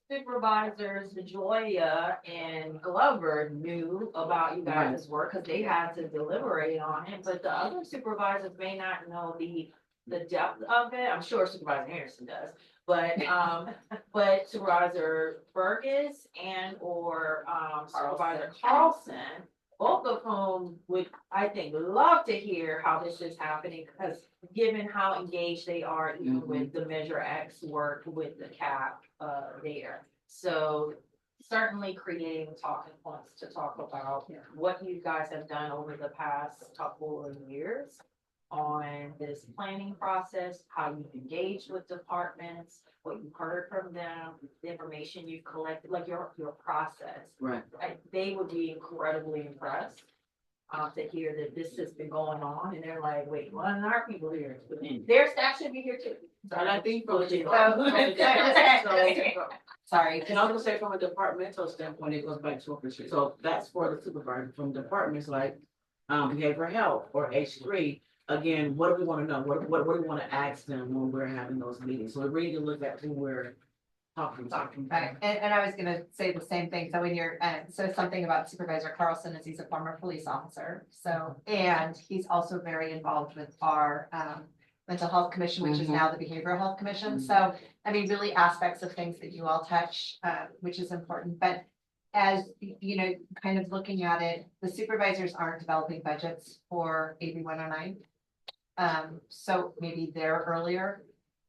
supervisors, Joya and Glover knew about you guys' work because they had to deliberate on it, but the other supervisors may not know the depth of it. I'm sure Supervisor Anderson does. But Supervisor Burgess and or Supervisor Carlson, both of whom would, I think, love to hear how this is happening, because given how engaged they are even with the Measure X work with the CAP there. So certainly creating talking points to talk about what you guys have done over the past couple of years. on this planning process, how you've engaged with departments, what you've heard from them, the information you've collected, like your process. Right. They would be incredibly impressed to hear that this has been going on, and they're like, wait, why aren't our people here? Their staff should be here too. And I think from Sorry, and I was gonna say from a departmental standpoint, it goes back to what so that's for the supervisor from departments like behavioral health or H3. Again, what do we want to know? What do we want to ask them when we're having those meetings? So we really need to look at who we're talking to. Right, and I was gonna say the same thing, so when you're, so something about Supervisor Carlson is he's a former police officer, so, and he's also very involved with our, mental health commission, which is now the behavioral health commission, so, I mean, really aspects of things that you all touch, which is important, but as, you know, kind of looking at it, the supervisors aren't developing budgets for AB 109. So maybe they're earlier.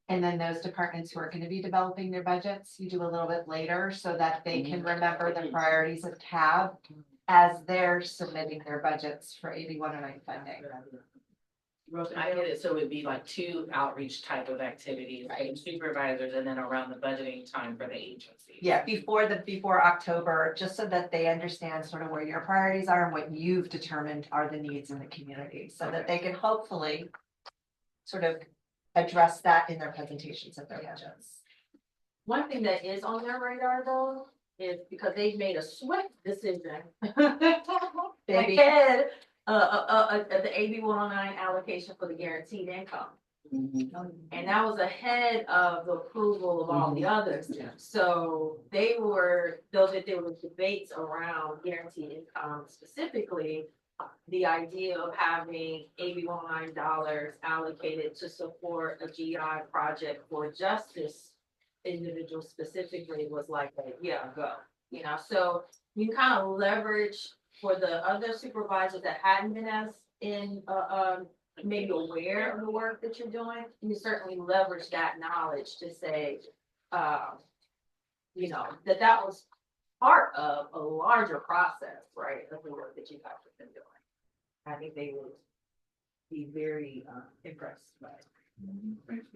And then those departments who are going to be developing their budgets, you do a little bit later so that they can remember the priorities of CAB as they're submitting their budgets for AB 109 funding. I get it, so it'd be like two outreach type of activities, right, supervisors, and then around the budgeting time for the agency. Yeah, before October, just so that they understand sort of where your priorities are and what you've determined are the needs in the community, so that they can hopefully sort of address that in their presentations of their budgets. One thing that is on their radar though, is because they've made a swift decision. Baby. Ahead, the AB 109 allocation for the guaranteed income. And that was ahead of the approval of all the others. So there were debates around guaranteed income specifically. The idea of having AB 109 dollars allocated to support a GI project for justice individuals specifically was like, yeah, go, you know, so you kind of leverage for the other supervisors that hadn't been as maybe aware of the work that you're doing, you certainly leverage that knowledge to say, you know, that was part of a larger process, right, of the work that you guys have been doing. I think they would be very impressed by it.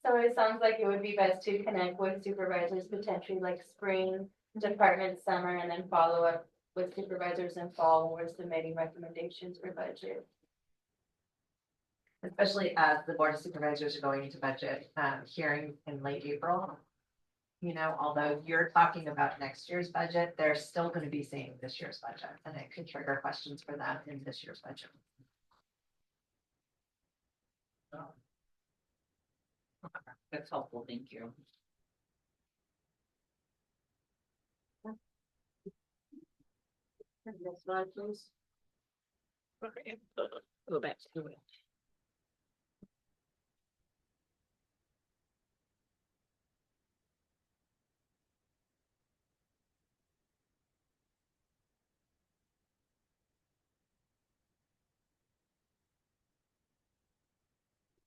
So it sounds like it would be best to connect with supervisors potentially like spring, department, summer, and then follow up with supervisors in fall when we're submitting recommendations for budget. Especially as the board of supervisors are going into budget hearing in late April. You know, although you're talking about next year's budget, they're still going to be seeing this year's budget, and it could trigger questions for them in this year's budget. That's helpful, thank you. Next slide, please. Okay, go back to it.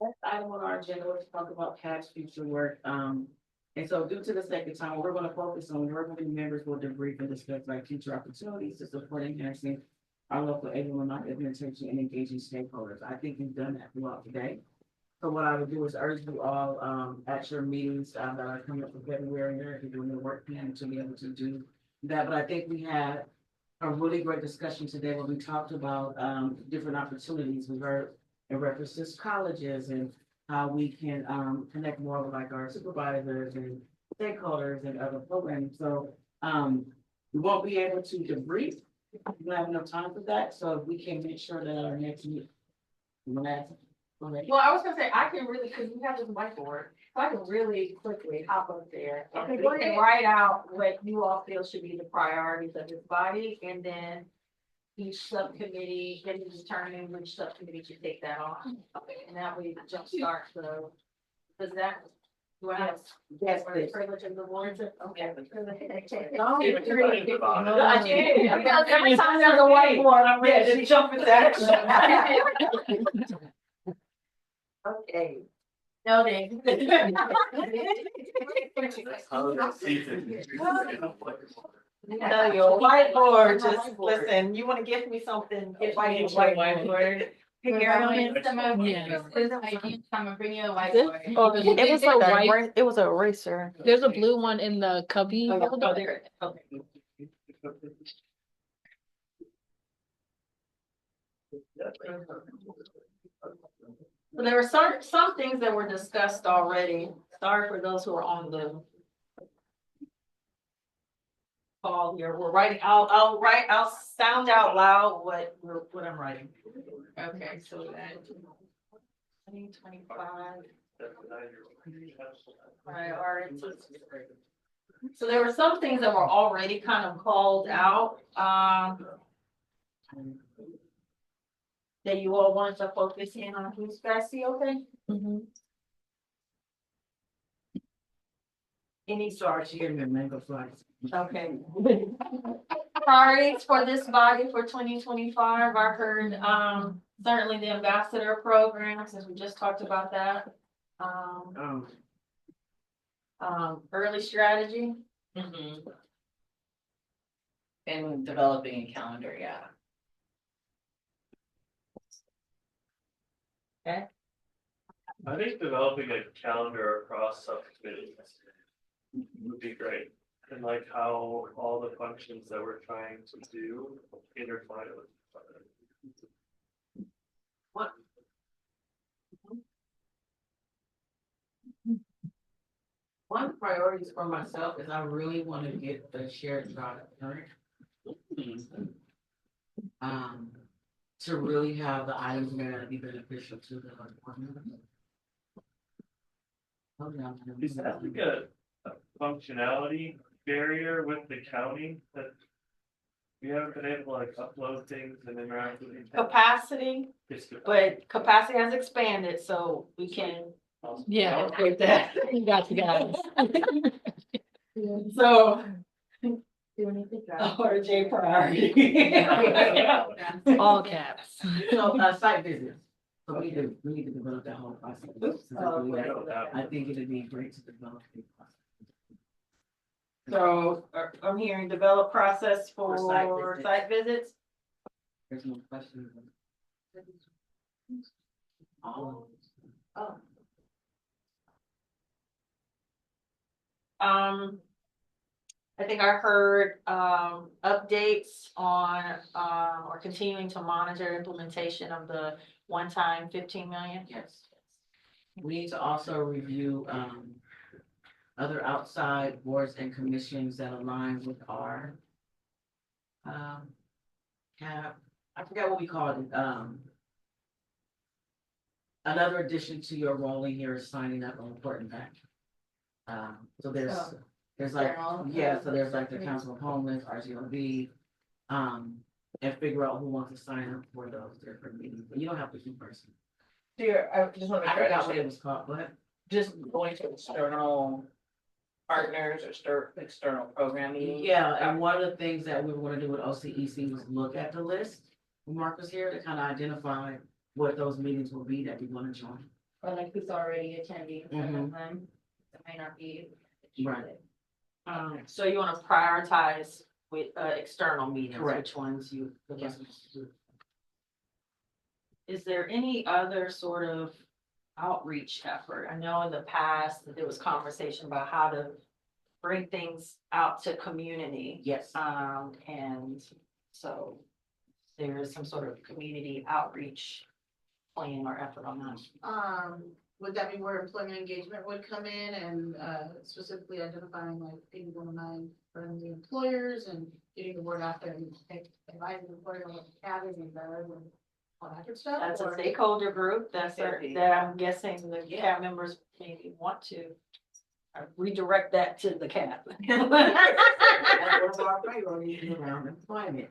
Next item on our agenda is to talk about CAB's future work. And so due to the second time, we're gonna focus on working members will debrief and discuss like future opportunities to support enhancing our local economic administration and engaging stakeholders. I think we've done that throughout the day. So what I would do is urge you all, at your meetings, that are coming up in February, if you're doing your work plan to be able to do that. But I think we had a really great discussion today where we talked about, different opportunities. We heard in reference to colleges and how we can connect more with like our supervisors and stakeholders and other programs. So we won't be able to debrief. We don't have enough time for that. So if we can make sure that our next meeting. Well, I was gonna say, I can really, cause we have this whiteboard, so I can really quickly hop up there. And Okay, we go can ahead. write out what you all feel should be the priorities of this body, and then each subcommittee can determine which subcommittee should take that on. And that way jumpstart the, does that, do I have? Yes, or please. privilege of the board to, okay. No, Even if I think about it. I did, because every time there's a whiteboard, I'm ready to jump into action. Okay. Noted. No, your whiteboard, just listen, you wanna give me something, get my whiteboard. Some of Yeah. his ideas, I'm gonna bring you a This- whiteboard. oh, it was a white, It was a eraser. there's a blue one in the cubby. Oh, holder. there, okay. So there were some things that were discussed already. Sorry for those who are on the call here. We're writing, I'll sound out loud what I'm writing. Okay, so that. 2025 priorities. So there were some things that were already kind of called out, that you all wanted to focus in on. Can you guys see okay? Any Sorry, she gave me a mango slice. Okay. Priorities for this body for 2025, I heard, certainly the ambassador program, since we just talked about that. Early strategy. And developing a calendar, yeah. I think developing a calendar across subcommittees would be great. And like how all the functions that we're trying to do intertwine with each other. What? One priorities for myself is I really want to get the shared drive current. To really have the items that are be beneficial to the board members. Is that like a functionality barrier with the county that we haven't been able to like upload things and interact with each other? Capacity, It's good. but capacity has expanded, so we can. Yeah. With that. You got you guys. So. Or J priority. All caps. So, site visits. So we need to develop that whole process. I think it'd be great to develop a process. So I'm hearing develop process for For site visits. site visits. There's no question. Oh. I think I heard, updates on, or continuing to monitor implementation of the one-time 15 million. Yes. We need to also review, other outside boards and commissions that align with our, I forgot what we called it, another addition to your role in here is signing up on important back. So there's like, yeah, so there's like the Council of Homeless, RGOB, and figure out who wants to sign up for those different meetings, but you don't have to keep person. I just want to I make sure forgot what it was called, but just going to external partners or external program meetings. yeah, and one of the things that we were gonna do with OCEC was look at the list. When Mark was here to kind of identify what those meetings will be that we want to join. Or like who's already attending some of them, that might not be. Right. So you want to prioritize with, external meetings, Correct. which ones you. Yes. Is there any other sort of outreach effort? I know in the past that there was conversation about how to bring things out to community. Yes. And so there is some sort of community outreach plan or effort on that. Would that be where employment engagement would come in and, specifically identifying like maybe one of my friendly employers and getting the word out there and advising the employer on what the CAB is and does and all that good stuff? That's a or- stakeholder group, that I'm guessing the CAB members maybe want to redirect that to the CAB. That's one of our priorities around employment.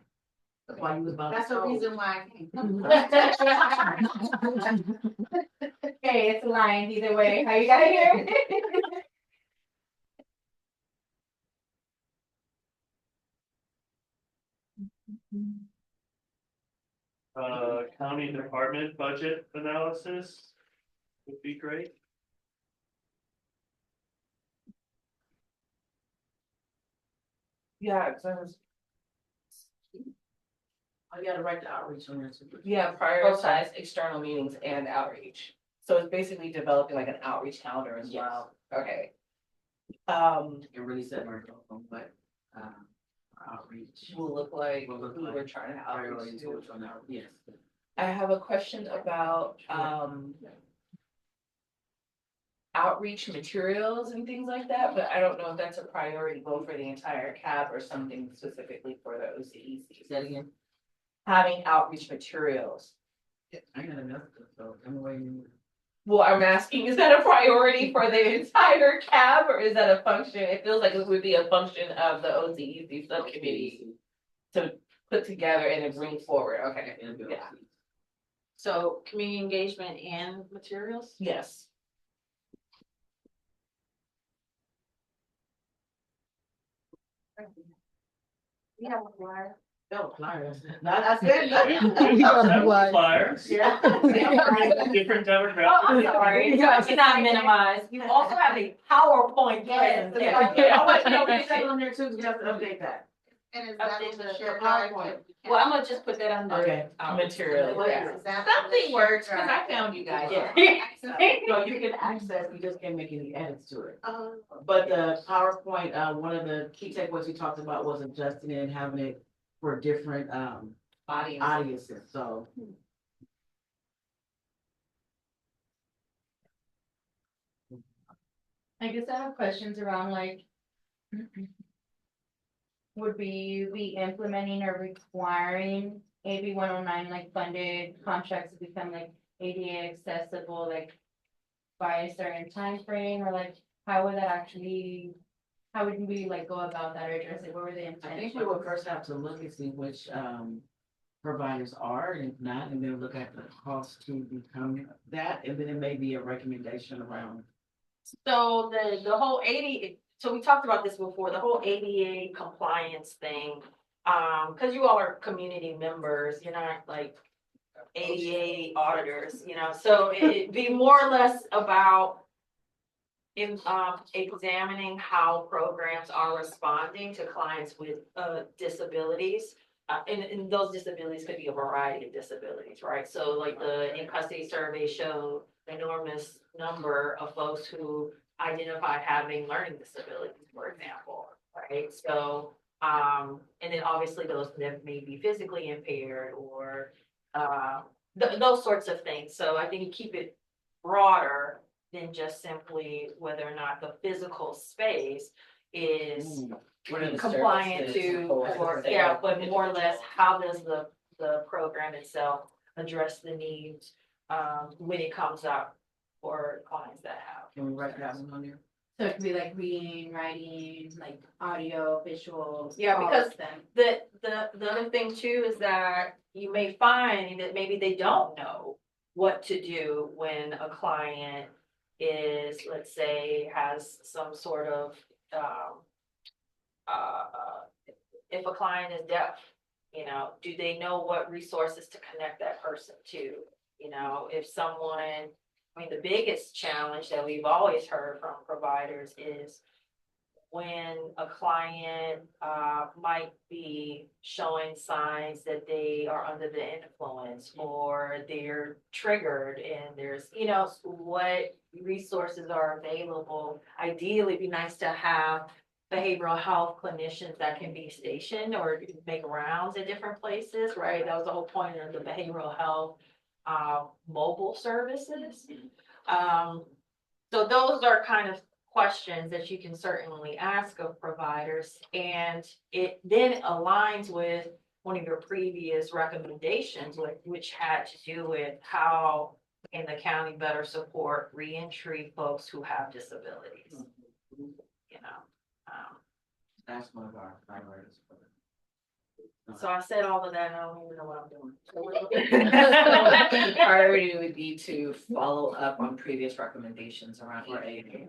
That's why you was about to. That's the reason why I came. Okay, it's aligned either way, how you got here? County department budget analysis would be great. Yeah, it says. I gotta write the outreach on there too. Yeah, prioritize external meetings and outreach. So it's basically developing like an outreach calendar as well. Okay. And really set our goal on what, outreach. Will look like Will look who like we're trying to outreach priorities to. which on our, yes. I have a question about, outreach materials and things like that, but I don't know if that's a priority both for the entire CAB or something specifically for the OCEC. Say that again. Having outreach materials. I got enough, so I'm waiting. Well, I'm asking, is that a priority for the entire CAB or is that a function? It feels like it would be a function of the OCEC subcommittee to put together and then bring forward. Okay, yeah, So community engagement and materials? yes. We have a flyer. No, flyers. No, I said Flyers. Yeah. Different Oh, I'm demographic. sorry, I cannot minimize. You also have a PowerPoint Yes. presentation. I want you to put that on there too, because you have to update that. And is that Update on the the shared PowerPoint. drive? Well, I'm gonna just put that under. Okay. Materials, yeah. Is that on the Something shared works, cause I drive? found you guys. Yeah. No, you can access, you just can't make any edits to it. But the PowerPoint, one of the key takeaways we talked about was adjusting it and having it for different, audiences, so. I guess I have questions around like. Would we be implementing or requiring AB 109 like funded contracts to become like ADA accessible, like. By a certain time frame, or like, how would that actually, how would we like go about that or address it, what were the I intentions? think we would first have to look and see which, providers are, and if not, and then look at the cost to become that, and then it may be a recommendation around. So the whole ADA, so we talked about this before, the whole ADA compliance thing. Cause you all are community members, you're not like ADA auditors, so it'd be more or less about examining how programs are responding to clients with disabilities. And those disabilities could be a variety of disabilities, right? So like the in custody survey showed an enormous number of folks who identified having learning disabilities, for example, right? So, and then obviously those that may be physically impaired or those sorts of things. So I think you keep it broader than just simply whether or not the physical space is What are the compliant services to, for- or, but more or less, how does the program itself address the needs, when it comes up for clients that have. Can we write that one on there? So it could be like reading, writing, like audio, visual. Yeah, all because of them. the other thing too is that you may find that maybe they don't know what to do when a client is, let's say, has some sort of, if a client is deaf, do they know what resources to connect that person to? If someone, the biggest challenge that we've always heard from providers is when a client might be showing signs that they are under the influence or they're triggered, and there's, what resources are available. Ideally, it'd be nice to have behavioral health clinicians that can be stationed or make rounds at different places, right? That was the whole point of the behavioral health mobile services. So those are kind of questions that you can certainly ask of providers, and it then aligns with one of your previous recommendations, which had to do with how can the county better support reentry folks who have disabilities. That's one of our priorities. So I said all of that, and I don't even know what I'm doing. Priority would be to follow up on previous recommendations around ADA.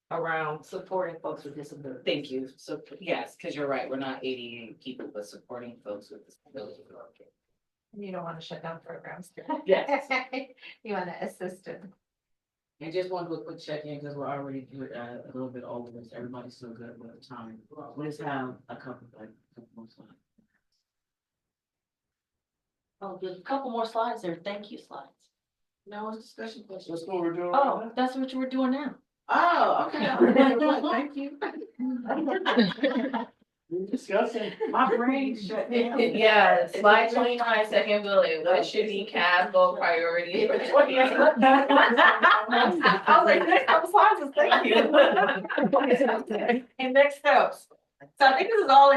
Around supporting folks with disabilities. Thank you. So, yes, because you're right, we're not ADA people, but supporting folks with disabilities. You don't want to shut down programs. Yes. You want to assist them. And just want to do a quick check-in, because we're already a little bit over this, everybody's so good with the time. Let's have a couple more slides. Oh, there's a couple more slides there, thank you slides. No, it's discussion question. That's what we're doing. Oh, that's what you were doing now. Oh, okay. Thank you. Discussing. My brain shut down. Yeah, slide 29, second bullet, what should be CAB goal priority for 2020? I was like, next couple slides is thank you. And next steps. So I think this is all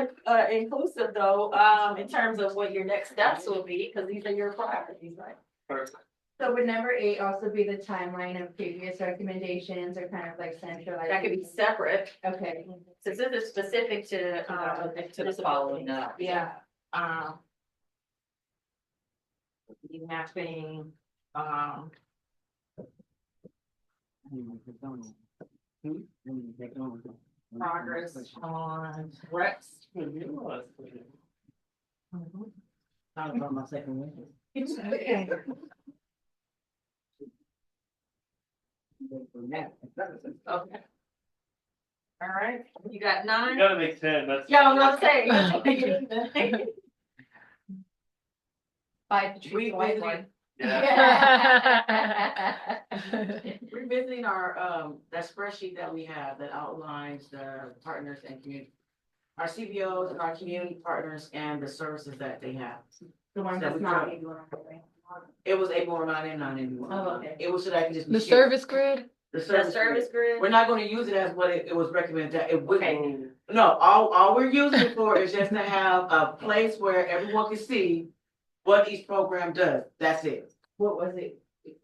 inclusive though, in terms of what your next steps will be, because these are your priorities, right? So would number 8 also be the timeline of previous recommendations or kind of like centralized? That could be separate, Okay. since this is specific to the following up. Yeah, the mapping, progress on Rex. Talking about my second one. Okay. All right, you got 9? You gotta make 10, that's. Yeah, I'm gonna say. You have to make it. By Revisiting, Yeah. revisiting our, that spreadsheet that we have that outlines the partners and community. Our CBOs and our community partners and the services that they have. The one That that's we not. tried. It was 819 and 981. Oh, okay. It was so that I could just. be The shared. service grid? The The service. service grid. We're not gonna use it as what it was recommended, that it would. Okay. No, all we're using it for is just to have a place where everyone can see what each program does. That's it. What was it? It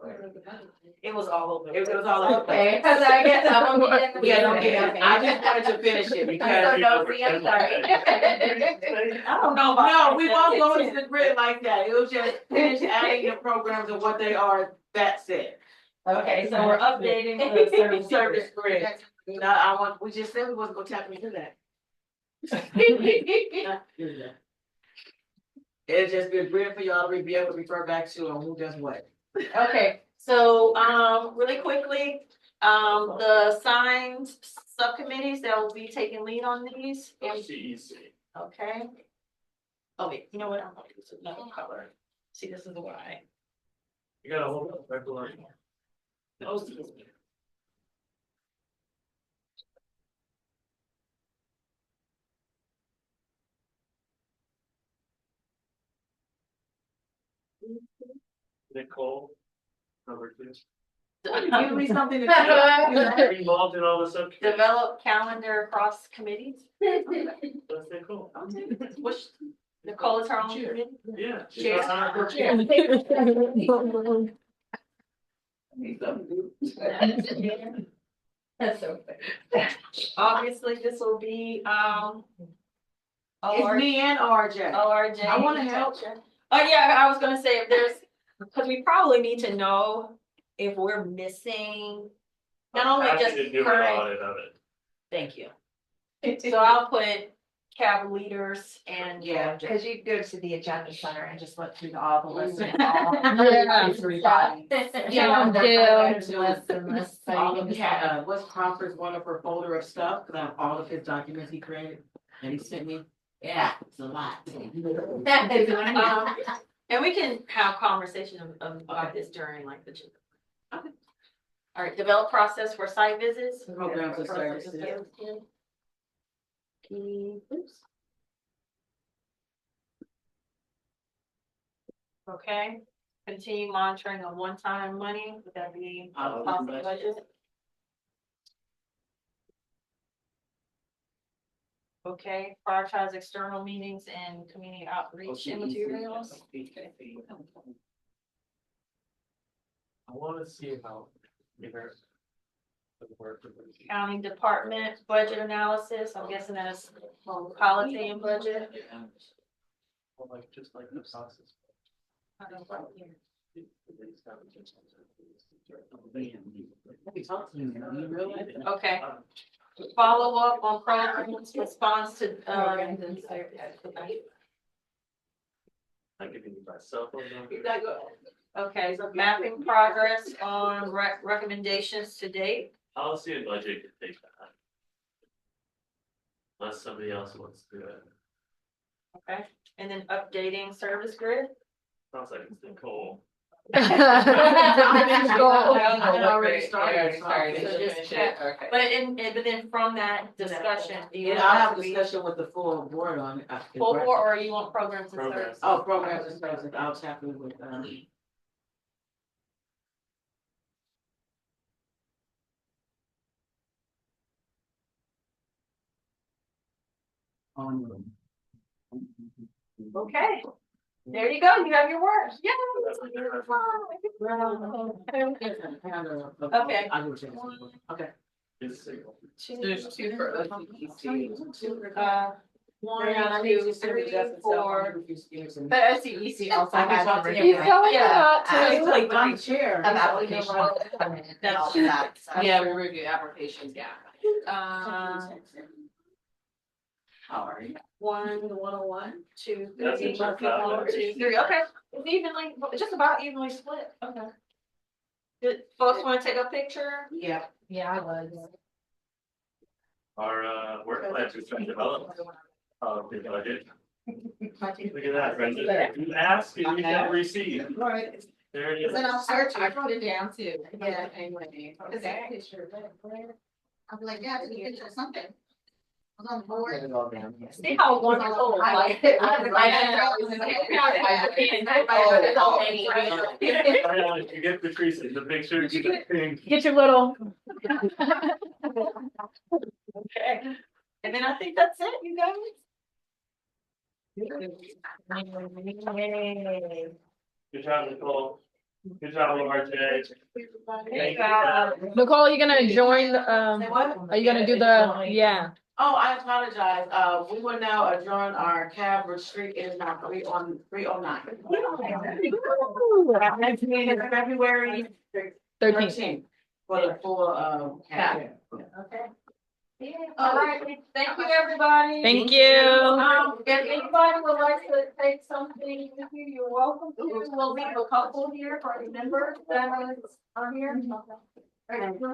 was all over. It was all over. Okay, because I guess I don't get it. Yeah, don't get it. I just wanted to finish it because. So no, see, I'm sorry. I don't know about. No, we won't go into the grid like that. It was just finish adding the programs and what they are. That's it. Okay, so we're updating the service. Service grid. No, we just said we wasn't gonna tap into that. It's just been great for y'all to be able to refer back to on who does what. Okay, so, really quickly, the assigned subcommittees that will be taking lead on these. CEC. Okay. Oh, wait, you know what? I'm gonna use another color. See, this is why. You gotta hold up, right below. Nicole, number 2. Give me something to do. Are you involved in all this stuff? Develop calendar across committees. That's Nicole. Which, Nicole is her own committee? Yeah. she's Chair. not on her- That's so funny. Obviously, this will be, It's me and RJ. ORJ. I wanna help. Oh, yeah, I was gonna say, if there's, because we probably need to know if we're missing, not only Happy just to do an current, audit of it. thank you. So I'll put CAB leaders and. Yeah. Cause you go to the agenda center and just look through all the lists. and Yeah. all the bodies. Yeah, Lists and lists, so you All can of just- he had, Wes Crawford's one of her folder of stuff, because I have all of his documents he created, and he sent me, yeah, it's a lot. And we can have conversation about this during like the. Okay. All right, develop process for site visits. Programs and services. Oops. Okay, continue monitoring of one-time money, would that be possible budget? Okay, prioritize external meetings and community outreach and materials. I wanna see how. There's. County department budget analysis, I'm guessing that's policy and budget. Well, like, just like the process. Okay, follow up on programs, response to, I give you my cell phone number. okay, so mapping progress on recommendations to date. Policy and budget can take that. Unless somebody else wants to do it. Okay, and then updating service grid. Sounds like it's Nicole. Nicole. I already started, so I'll So finish just it. okay. but then from that discussion, do you And I'll have want a discussion with the full board on it. or you want programs and Programs. services? Oh, programs and services, I'll tap in with, Okay, there you go, you have your words, yeah. Okay. I will check. Okay. It's single. There's two for OCEC. One, I need two, to send three, Justin four. some. The SCEC also I can has. talk to them. He's telling you not It's to. like I'm chair. Of applications that come in and all of that, so. Yeah, we review applications, yeah. How are you? 101, 2, That's 3, in your 4, packet. 2, 3, okay, it's evenly, just about evenly split, okay. Did folks wanna take a picture? Yeah. Yeah, I was. Our work plans are trying to develop. The budget. Look at that, Brenda. You ask and you can receive. Right. There it is. Then I'll search I it. wrote it down too. Yeah. Anyway. Okay. I'll be like, yeah, it's a picture of something. I was on the board. See how wonderful, like. You get Patrice in the picture. Did you get the pink. Get your little. Okay, and then I think that's it, you guys. Good job, Nicole. Good job, RJ. Thank you. Nicole, you gonna join, Say what? are you gonna do the, yeah. Oh, I apologize. We will now adjourn our cab retreat. It is now 3:09. Our next meeting is February 13th. 13th for the full, cab. Okay. All right, thank you, everybody. Thank you. If anybody would like to take something with you, you're welcome to. We'll leave a couple here for the members that are here.